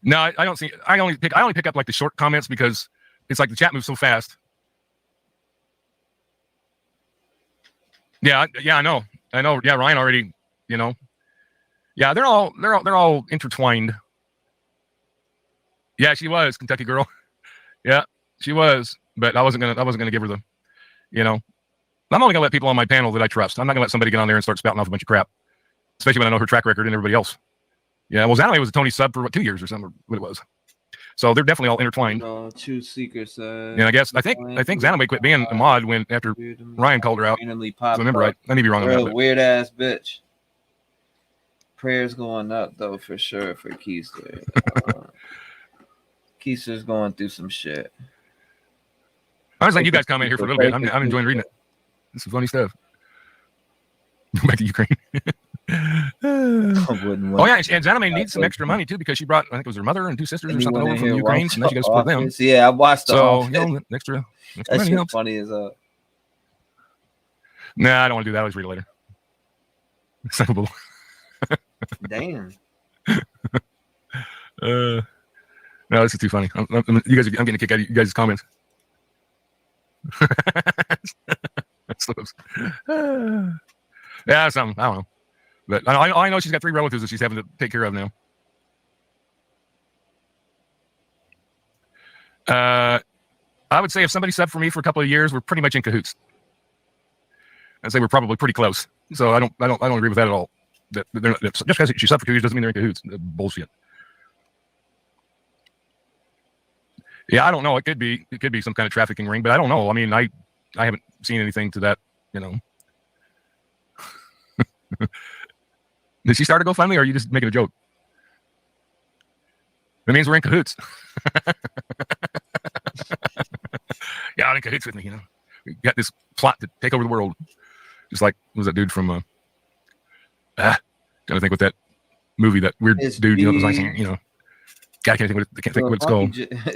No, I don't see. I only pick up like the short comments because it's like the chat moves so fast. Yeah, I know. Yeah, Ryan already. Yeah, they're all intertwined. Yeah, she was Kentucky girl. Yeah, she was. But I wasn't gonna give her the. I'm only gonna let people on my panel that I trust. I'm not gonna let somebody get on there and start spouting off a bunch of crap, especially when I know her track record and everybody else. Yeah, well, Zanaway was a Tony sub for 2 years or something. What it was. So they're definitely all intertwined. Two seekers. And I think Zanaway quit being a mod after Ryan called her out. I remember right. I may be wrong on that. Weird ass bitch. Prayers going up though for sure for Keister. Keister's going through some shit. I was letting you guys comment here for a little bit. I'm enjoying reading it. This is funny stuff. Back to Ukraine. Oh yeah, and Zanime needs some extra money too because she brought, I think it was her mother and 2 sisters or something over from Ukraine, so now she got to split them. Yeah, I watched the so you know, extra that money shit helps. funny as hell. Nah, I don't want to do that. I'll always read it later. Acceptable. Damn. No, this is too funny. I'm getting a kick out of you guys' comments. Yeah, something. I don't know. But I know she's got 3 relatives that she's having to take care of now. I would say if somebody subbed for me for a couple of years, we're pretty much in cahoots. I'd say we're probably pretty close. So I don't agree with that at all. That just because she subbed for 2 years doesn't mean they're in cahoots. Bullshit. Yeah, I don't know. It could be some kind of trafficking ring, but I don't know. I mean, I haven't seen anything to that, you know. Did she start a GoFundMe, or are you just making a joke? It means we're in cahoots. Yeah, I'm in cahoots with me, you know. We got this plot to take over the world. Just like, what was that dude from trying to think what that movie, that weird dude, you know, was like, you know. God, I can't think what it's called.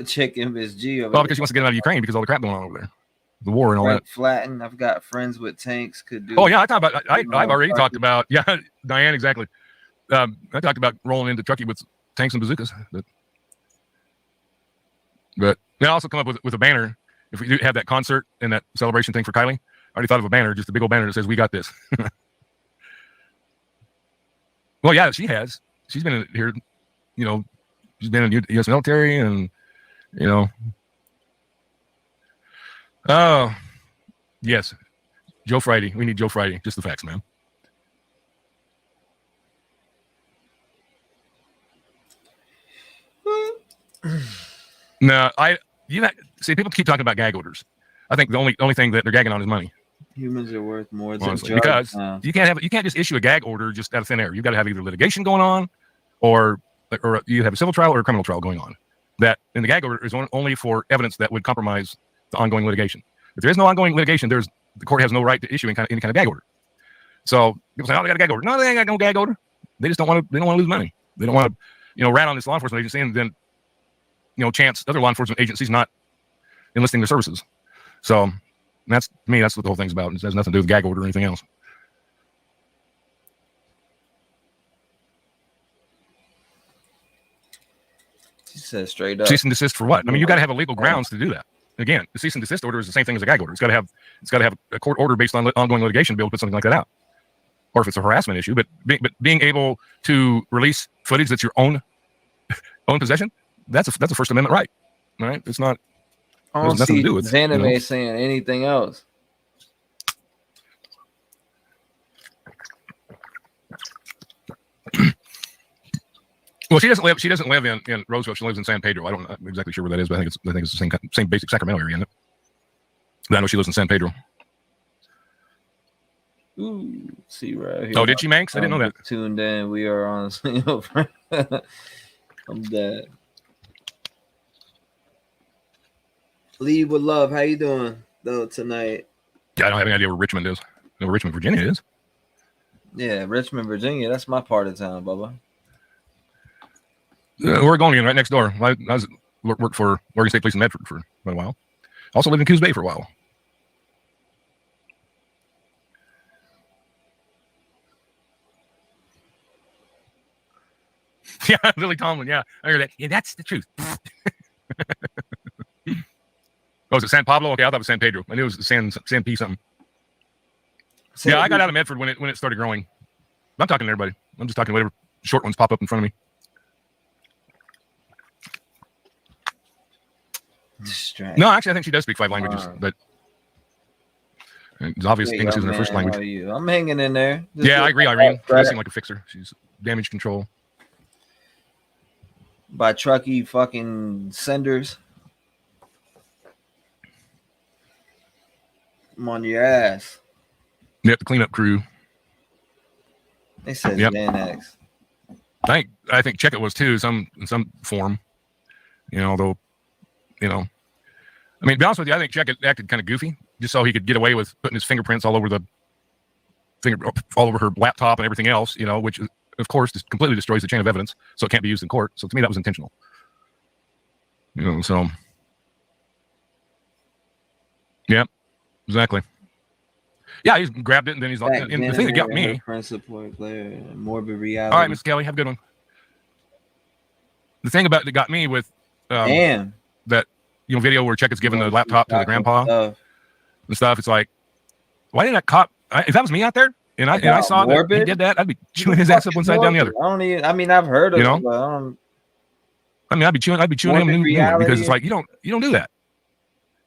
Check MSG. Well, because she wants to get out of Ukraine because all the crap going on over there, the war and all that. Flatten. I've got friends with tanks. Could do. Oh yeah, I've already talked about. Yeah, Diane, exactly. I talked about rolling into Truckee with tanks and bazookas, but they also come up with a banner. If we do have that concert and that celebration thing for Kiely, I already thought of a banner, just a big old banner that says "We got this." Well, yeah, she has. She's been here, you know. She's been in the U.S. military, and you know. Oh, yes, Joe Friday. We need Joe Friday. Just the facts, man. No, see. People keep talking about gag orders. I think the only thing that they're gagging on is money. Humans are worth more than honestly, because you can't just issue a gag order just out of thin air. You've got to have either litigation going on, or you have a civil trial or a criminal trial going on. That in the gag order is only for evidence that would compromise the ongoing litigation. If there is no ongoing litigation, the court has no right to issue any kind of gag order. So people say, "Oh, they got a gag order." No, they ain't got no gag order. They just don't want to. They don't want to lose money. They don't want to, you know, rat on this law enforcement agency and then, you know, chance other law enforcement agencies not enlisting their services. So that's, to me, that's what the whole thing's about. It has nothing to do with gag order or anything else. She said straight up. Cease and desist for what? I mean, you got to have a legal grounds to do that. Again, the cease and desist order is the same thing as a gag order. It's got to have a court order based on ongoing litigation to be able to put something like that out. Or if it's a harassment issue, but being able to release footage that's your own possession, that's a First Amendment right. All right, it's not. I don't nothing see to do with Zanime saying anything else. Well, she doesn't live in Roseville. She lives in San Pedro. I'm not exactly sure where that is, but I think it's the same basic Sacramento area, isn't it? But I know she lives in San Pedro. Ooh, see right here. Oh, did she, Manx? I didn't know that. Tuned in. We are on. I'm dead. Lead with love. How you doing though tonight? Yeah, I don't have any idea where Richmond is. I know where Richmond, Virginia is. Yeah, Richmond, Virginia. That's my part of town, Bubba. Oregonian, right next door. I worked for Oregon State Police in Medford for quite a while. Also lived in Coos Bay for a while. Yeah, Lily Tomlin. Yeah, I heard that. Yeah, that's the truth. Oh, is it San Pablo? Okay, I thought it was San Pedro. I knew it was San P something. Yeah, I got out of Medford when it started growing. I'm not talking to everybody. I'm just talking to whatever short ones pop up in front of me. No, actually, I think she does speak 5 languages, but it's obvious English isn't her first language. How are you? I'm hanging in there. Yeah, I agree, Irene. She does seem like a fixer. She's damage control. By Truckee fucking senders. I'm on your ass. Yep, the cleanup crew. They said yep. Xanax. I think Check It was too, in some form. Though, I mean, to be honest with you, I think Check It acted kind of goofy, just so he could get away with putting his fingerprints all over her laptop and everything else, which of course just completely destroys the chain of evidence, so it can't be used in court. So to me, that was intentional. So yeah, exactly. Yeah, he's grabbed it, and then he's like, and the thing that got me. Principal player, morbid reality. All right, Miss Kelly, have a good one. The thing that got me with that video where Check is giving the laptop to the grandpa and stuff, it's like, why didn't that cop? If that was me out there and I saw that he did that, I'd be chewing his ass up one side down the other. I mean, I've heard of it, but I'd be chewing him because it's like you don't do that.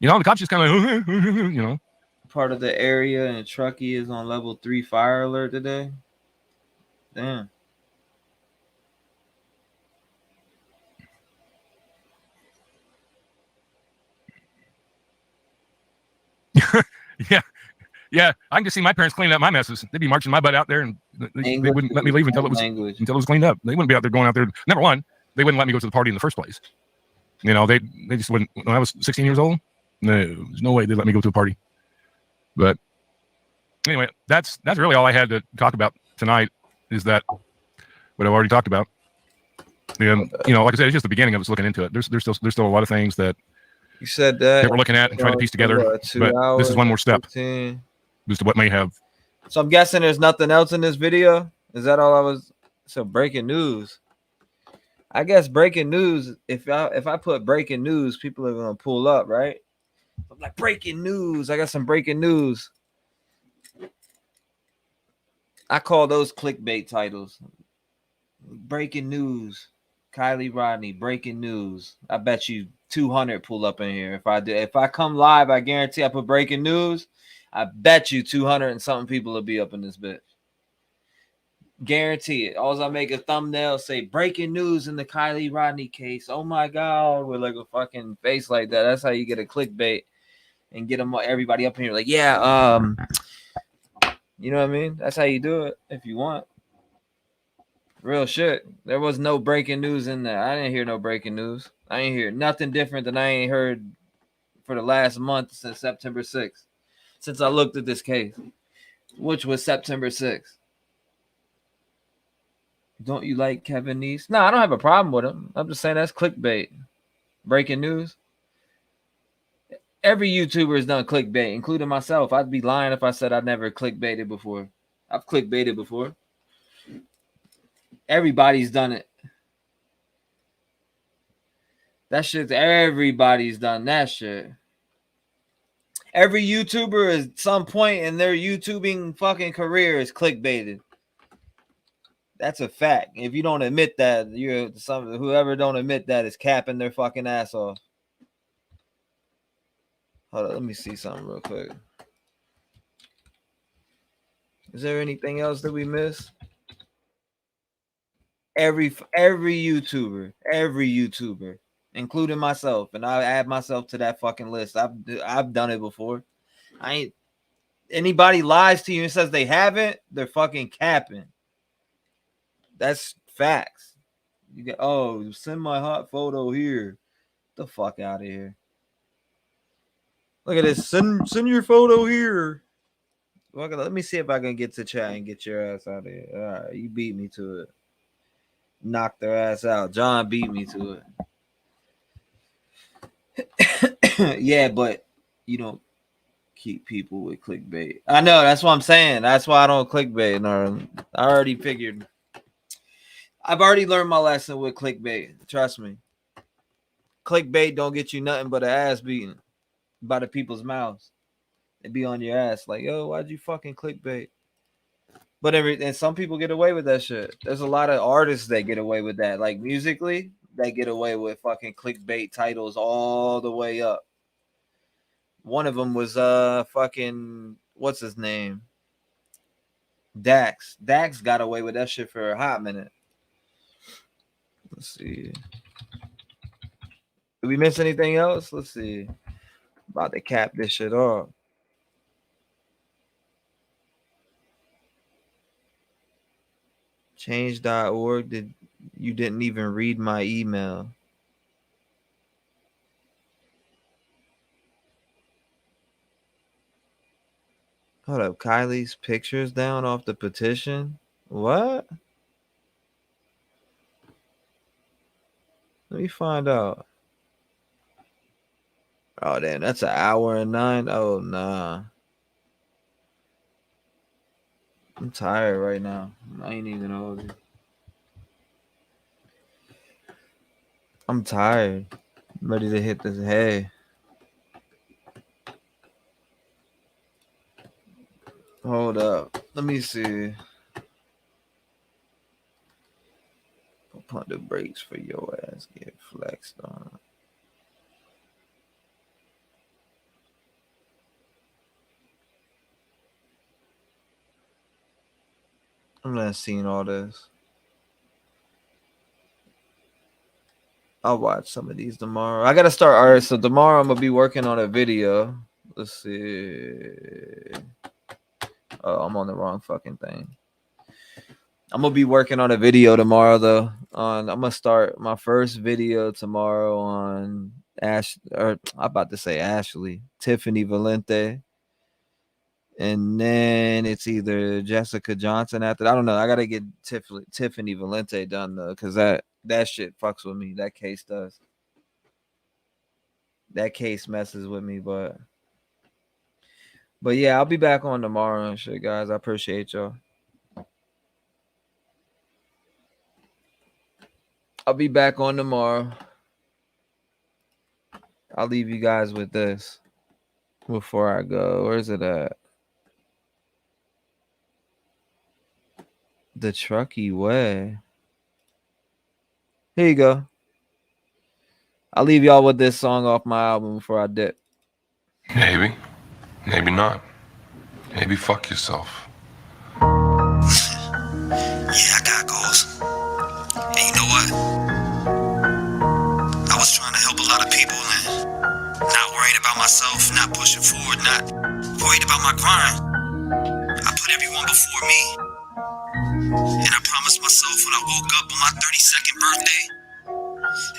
The cops just kind of Part of the area in Truckee is on level 3 fire alert today. Damn. Yeah. I can just see my parents cleaning up my messes. They'd be marching my butt out there, and they wouldn't let me leave until it was cleaned up. They wouldn't be out there going out there. Number one, they wouldn't let me go to the party in the first place. They just wouldn't. When I was 16 years old, no, there's no way they'd let me go to a party. But anyway, that's really all I had to talk about tonight. Is that what I've already talked about? And like I said, it's just the beginning of us looking into it. There's still a lot of things that you said that we're looking at and trying to piece together. But this is one more step as to what may have. So I'm guessing there's nothing else in this video. Is that all I was? So breaking news. I guess breaking news. If I put breaking news, people are gonna pull up, right? I'm like, breaking news. I got some breaking news. I call those clickbait titles. Breaking news. Kiely Rodni, breaking news. I bet you 200 pull up in here. If I come live, I guarantee I put breaking news. I bet you 200 and something people will be up in this bitch. Guarantee it. All I make a thumbnail say breaking news in the Kiely Rodni case. Oh my God, with like a fucking face like that. That's how you get a clickbait and get everybody up in here. Like, yeah, you know what I mean? That's how you do it if you want. Real shit. There was no breaking news in there. I didn't hear no breaking news. I ain't hear nothing different than I ain't heard for the last month since September 6th. Since I looked at this case, which was September 6th. Don't you like Kevin Neese? No, I don't have a problem with him. I'm just saying that's clickbait. Breaking news. Every YouTuber has done clickbait, including myself. I'd be lying if I said I'd never clickbaited before. I've clickbaited before. Everybody's done it. That shit, everybody's done that shit. Every YouTuber at some point in their YouTubing fucking career is clickbaited. That's a fact. If you don't admit that, whoever don't admit that is capping their fucking ass off. Hold on, let me see something real quick. Is there anything else that we missed? Every YouTuber, including myself, and I add myself to that fucking list. I've done it before. Anybody lies to you and says they haven't, they're fucking capping. That's facts. You get send my hot photo here. Get the fuck out of here. Look at this. Send your photo here. Let me see if I can get to chat and get your ass out of here. All right, you beat me to it. Knocked their ass out. John beat me to it. Yeah, but you don't keep people with clickbait. I know, that's what I'm saying. That's why I don't clickbait. I already figured. I've already learned my lesson with clickbait. Trust me. Clickbait don't get you nothing but an ass beating by the people's mouths. They be on your ass like, yo, why'd you fucking clickbait? But and some people get away with that shit. There's a lot of artists that get away with that. Like musically, that get away with fucking clickbait titles all the way up. One of them was fucking, what's his name? Dax. Dax got away with that shit for a hot minute. Let's see. Did we miss anything else? Let's see. About to cap this shit off. Change.org. You didn't even read my email. Hold up, Kylie's pictures down off the petition? What? Let me find out. Oh, damn, that's an hour and 9. Oh, nah. I'm tired right now. I ain't even hold you. I'm tired. I'm ready to hit this hay. Hold up. Let me see. Pump the brakes for your ass. Get flexed on. I'm not seeing all this. I'll watch some of these tomorrow. I gotta start. All right, so tomorrow I'm gonna be working on a video. Let's see. Oh, I'm on the wrong fucking thing. I'm gonna be working on a video tomorrow though. I'm gonna start my first video tomorrow on Ashley, Tiffany Valente. And then it's either Jessica Johnson after that. I don't know. I gotta get Tiffany Valente done though, because that shit fucks with me. That case does. That case messes with me, but yeah, I'll be back on tomorrow and shit, guys. I appreciate y'all. I'll be back on tomorrow. I'll leave you guys with this before I go. Where's it at? The Truckee way. Here you go. I'll leave y'all with this song off my album before I dip. Maybe. Maybe not. Maybe fuck yourself. Yeah, I got goals. And you know what? I was trying to help a lot of people and not worried about myself, not pushing forward, not worried about my grind. I put everyone before me. And I promised myself when I woke up on my 32nd birthday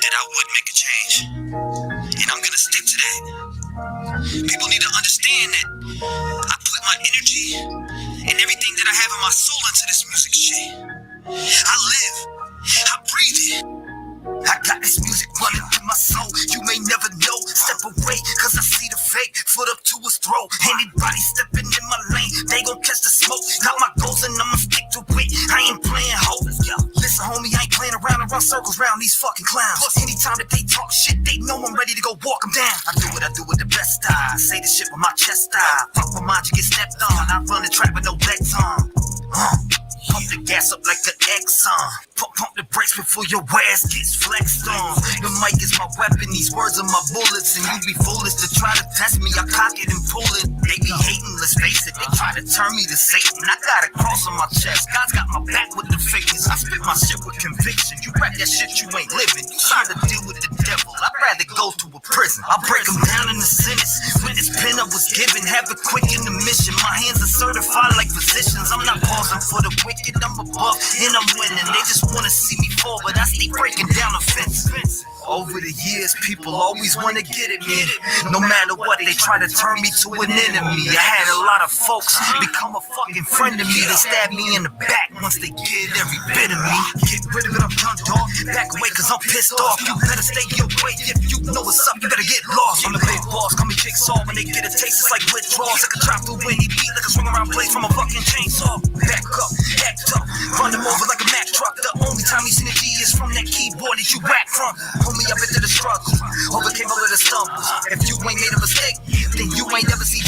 that I would make a change. And I'm gonna stick to that. People need to understand that I put my energy and everything that I have in my soul into this music shit. I live, I breathe it. I got this music running through my soul. You may never know. Step away, cause I see the fake. Foot up to his throat. Anybody stepping in my lane, they gon' catch the smoke. Got my goals and I'ma stick to it. I ain't playing hoes. Listen, homie, I ain't playing around and run circles around these fucking clowns. Plus, anytime that they talk shit, they know I'm ready to go walk them down. I do what I do with the best style. Say the shit with my chest style. Fuck my mind, you get stepped on. I run the track with no legs on. Pump the gas up like the Exxon. Pump the brakes before your ass gets flexed on. The mic is my weapon, these words are my bullets. And you be foolish to try to test me, I cock it and pull it. They be hating, let's face it, they try to turn me to Satan. I got a cross on my chest, God's got my back with the fakeness. I spit my shit with conviction, you rap that shit, you ain't living. You trying to deal with the devil, I'd rather go to a prison. I'll break them down in the sentence. When this pen I was given, have it quick in the mission. My hands are certified like physicians. I'm not pausing for the wicked, I'm above and I'm winning. They just wanna see me fall, but I stay breaking down the fence. Over the years, people always wanna get at me. No matter what, they try to turn me to an enemy. I had a lot of folks become a fucking friend of me. They stab me in the back once they get every bit of me. Get rid of it, I'm done, dog. Back away, cause I'm pissed off. You better stay your way. If you know what's up, you better get lost. I'm the big boss, call me Jigsaw. When they get a taste, it's like withdrawals. I can drop through any beat like a swing around place from a fucking chainsaw. Back up, act up, run them over like a Mack truck. The only time you see the G is from that keyboard that you rap from. Homie, I've been through the struggle, overcame all of the stumbles. If you ain't made a mistake, then you ain't never see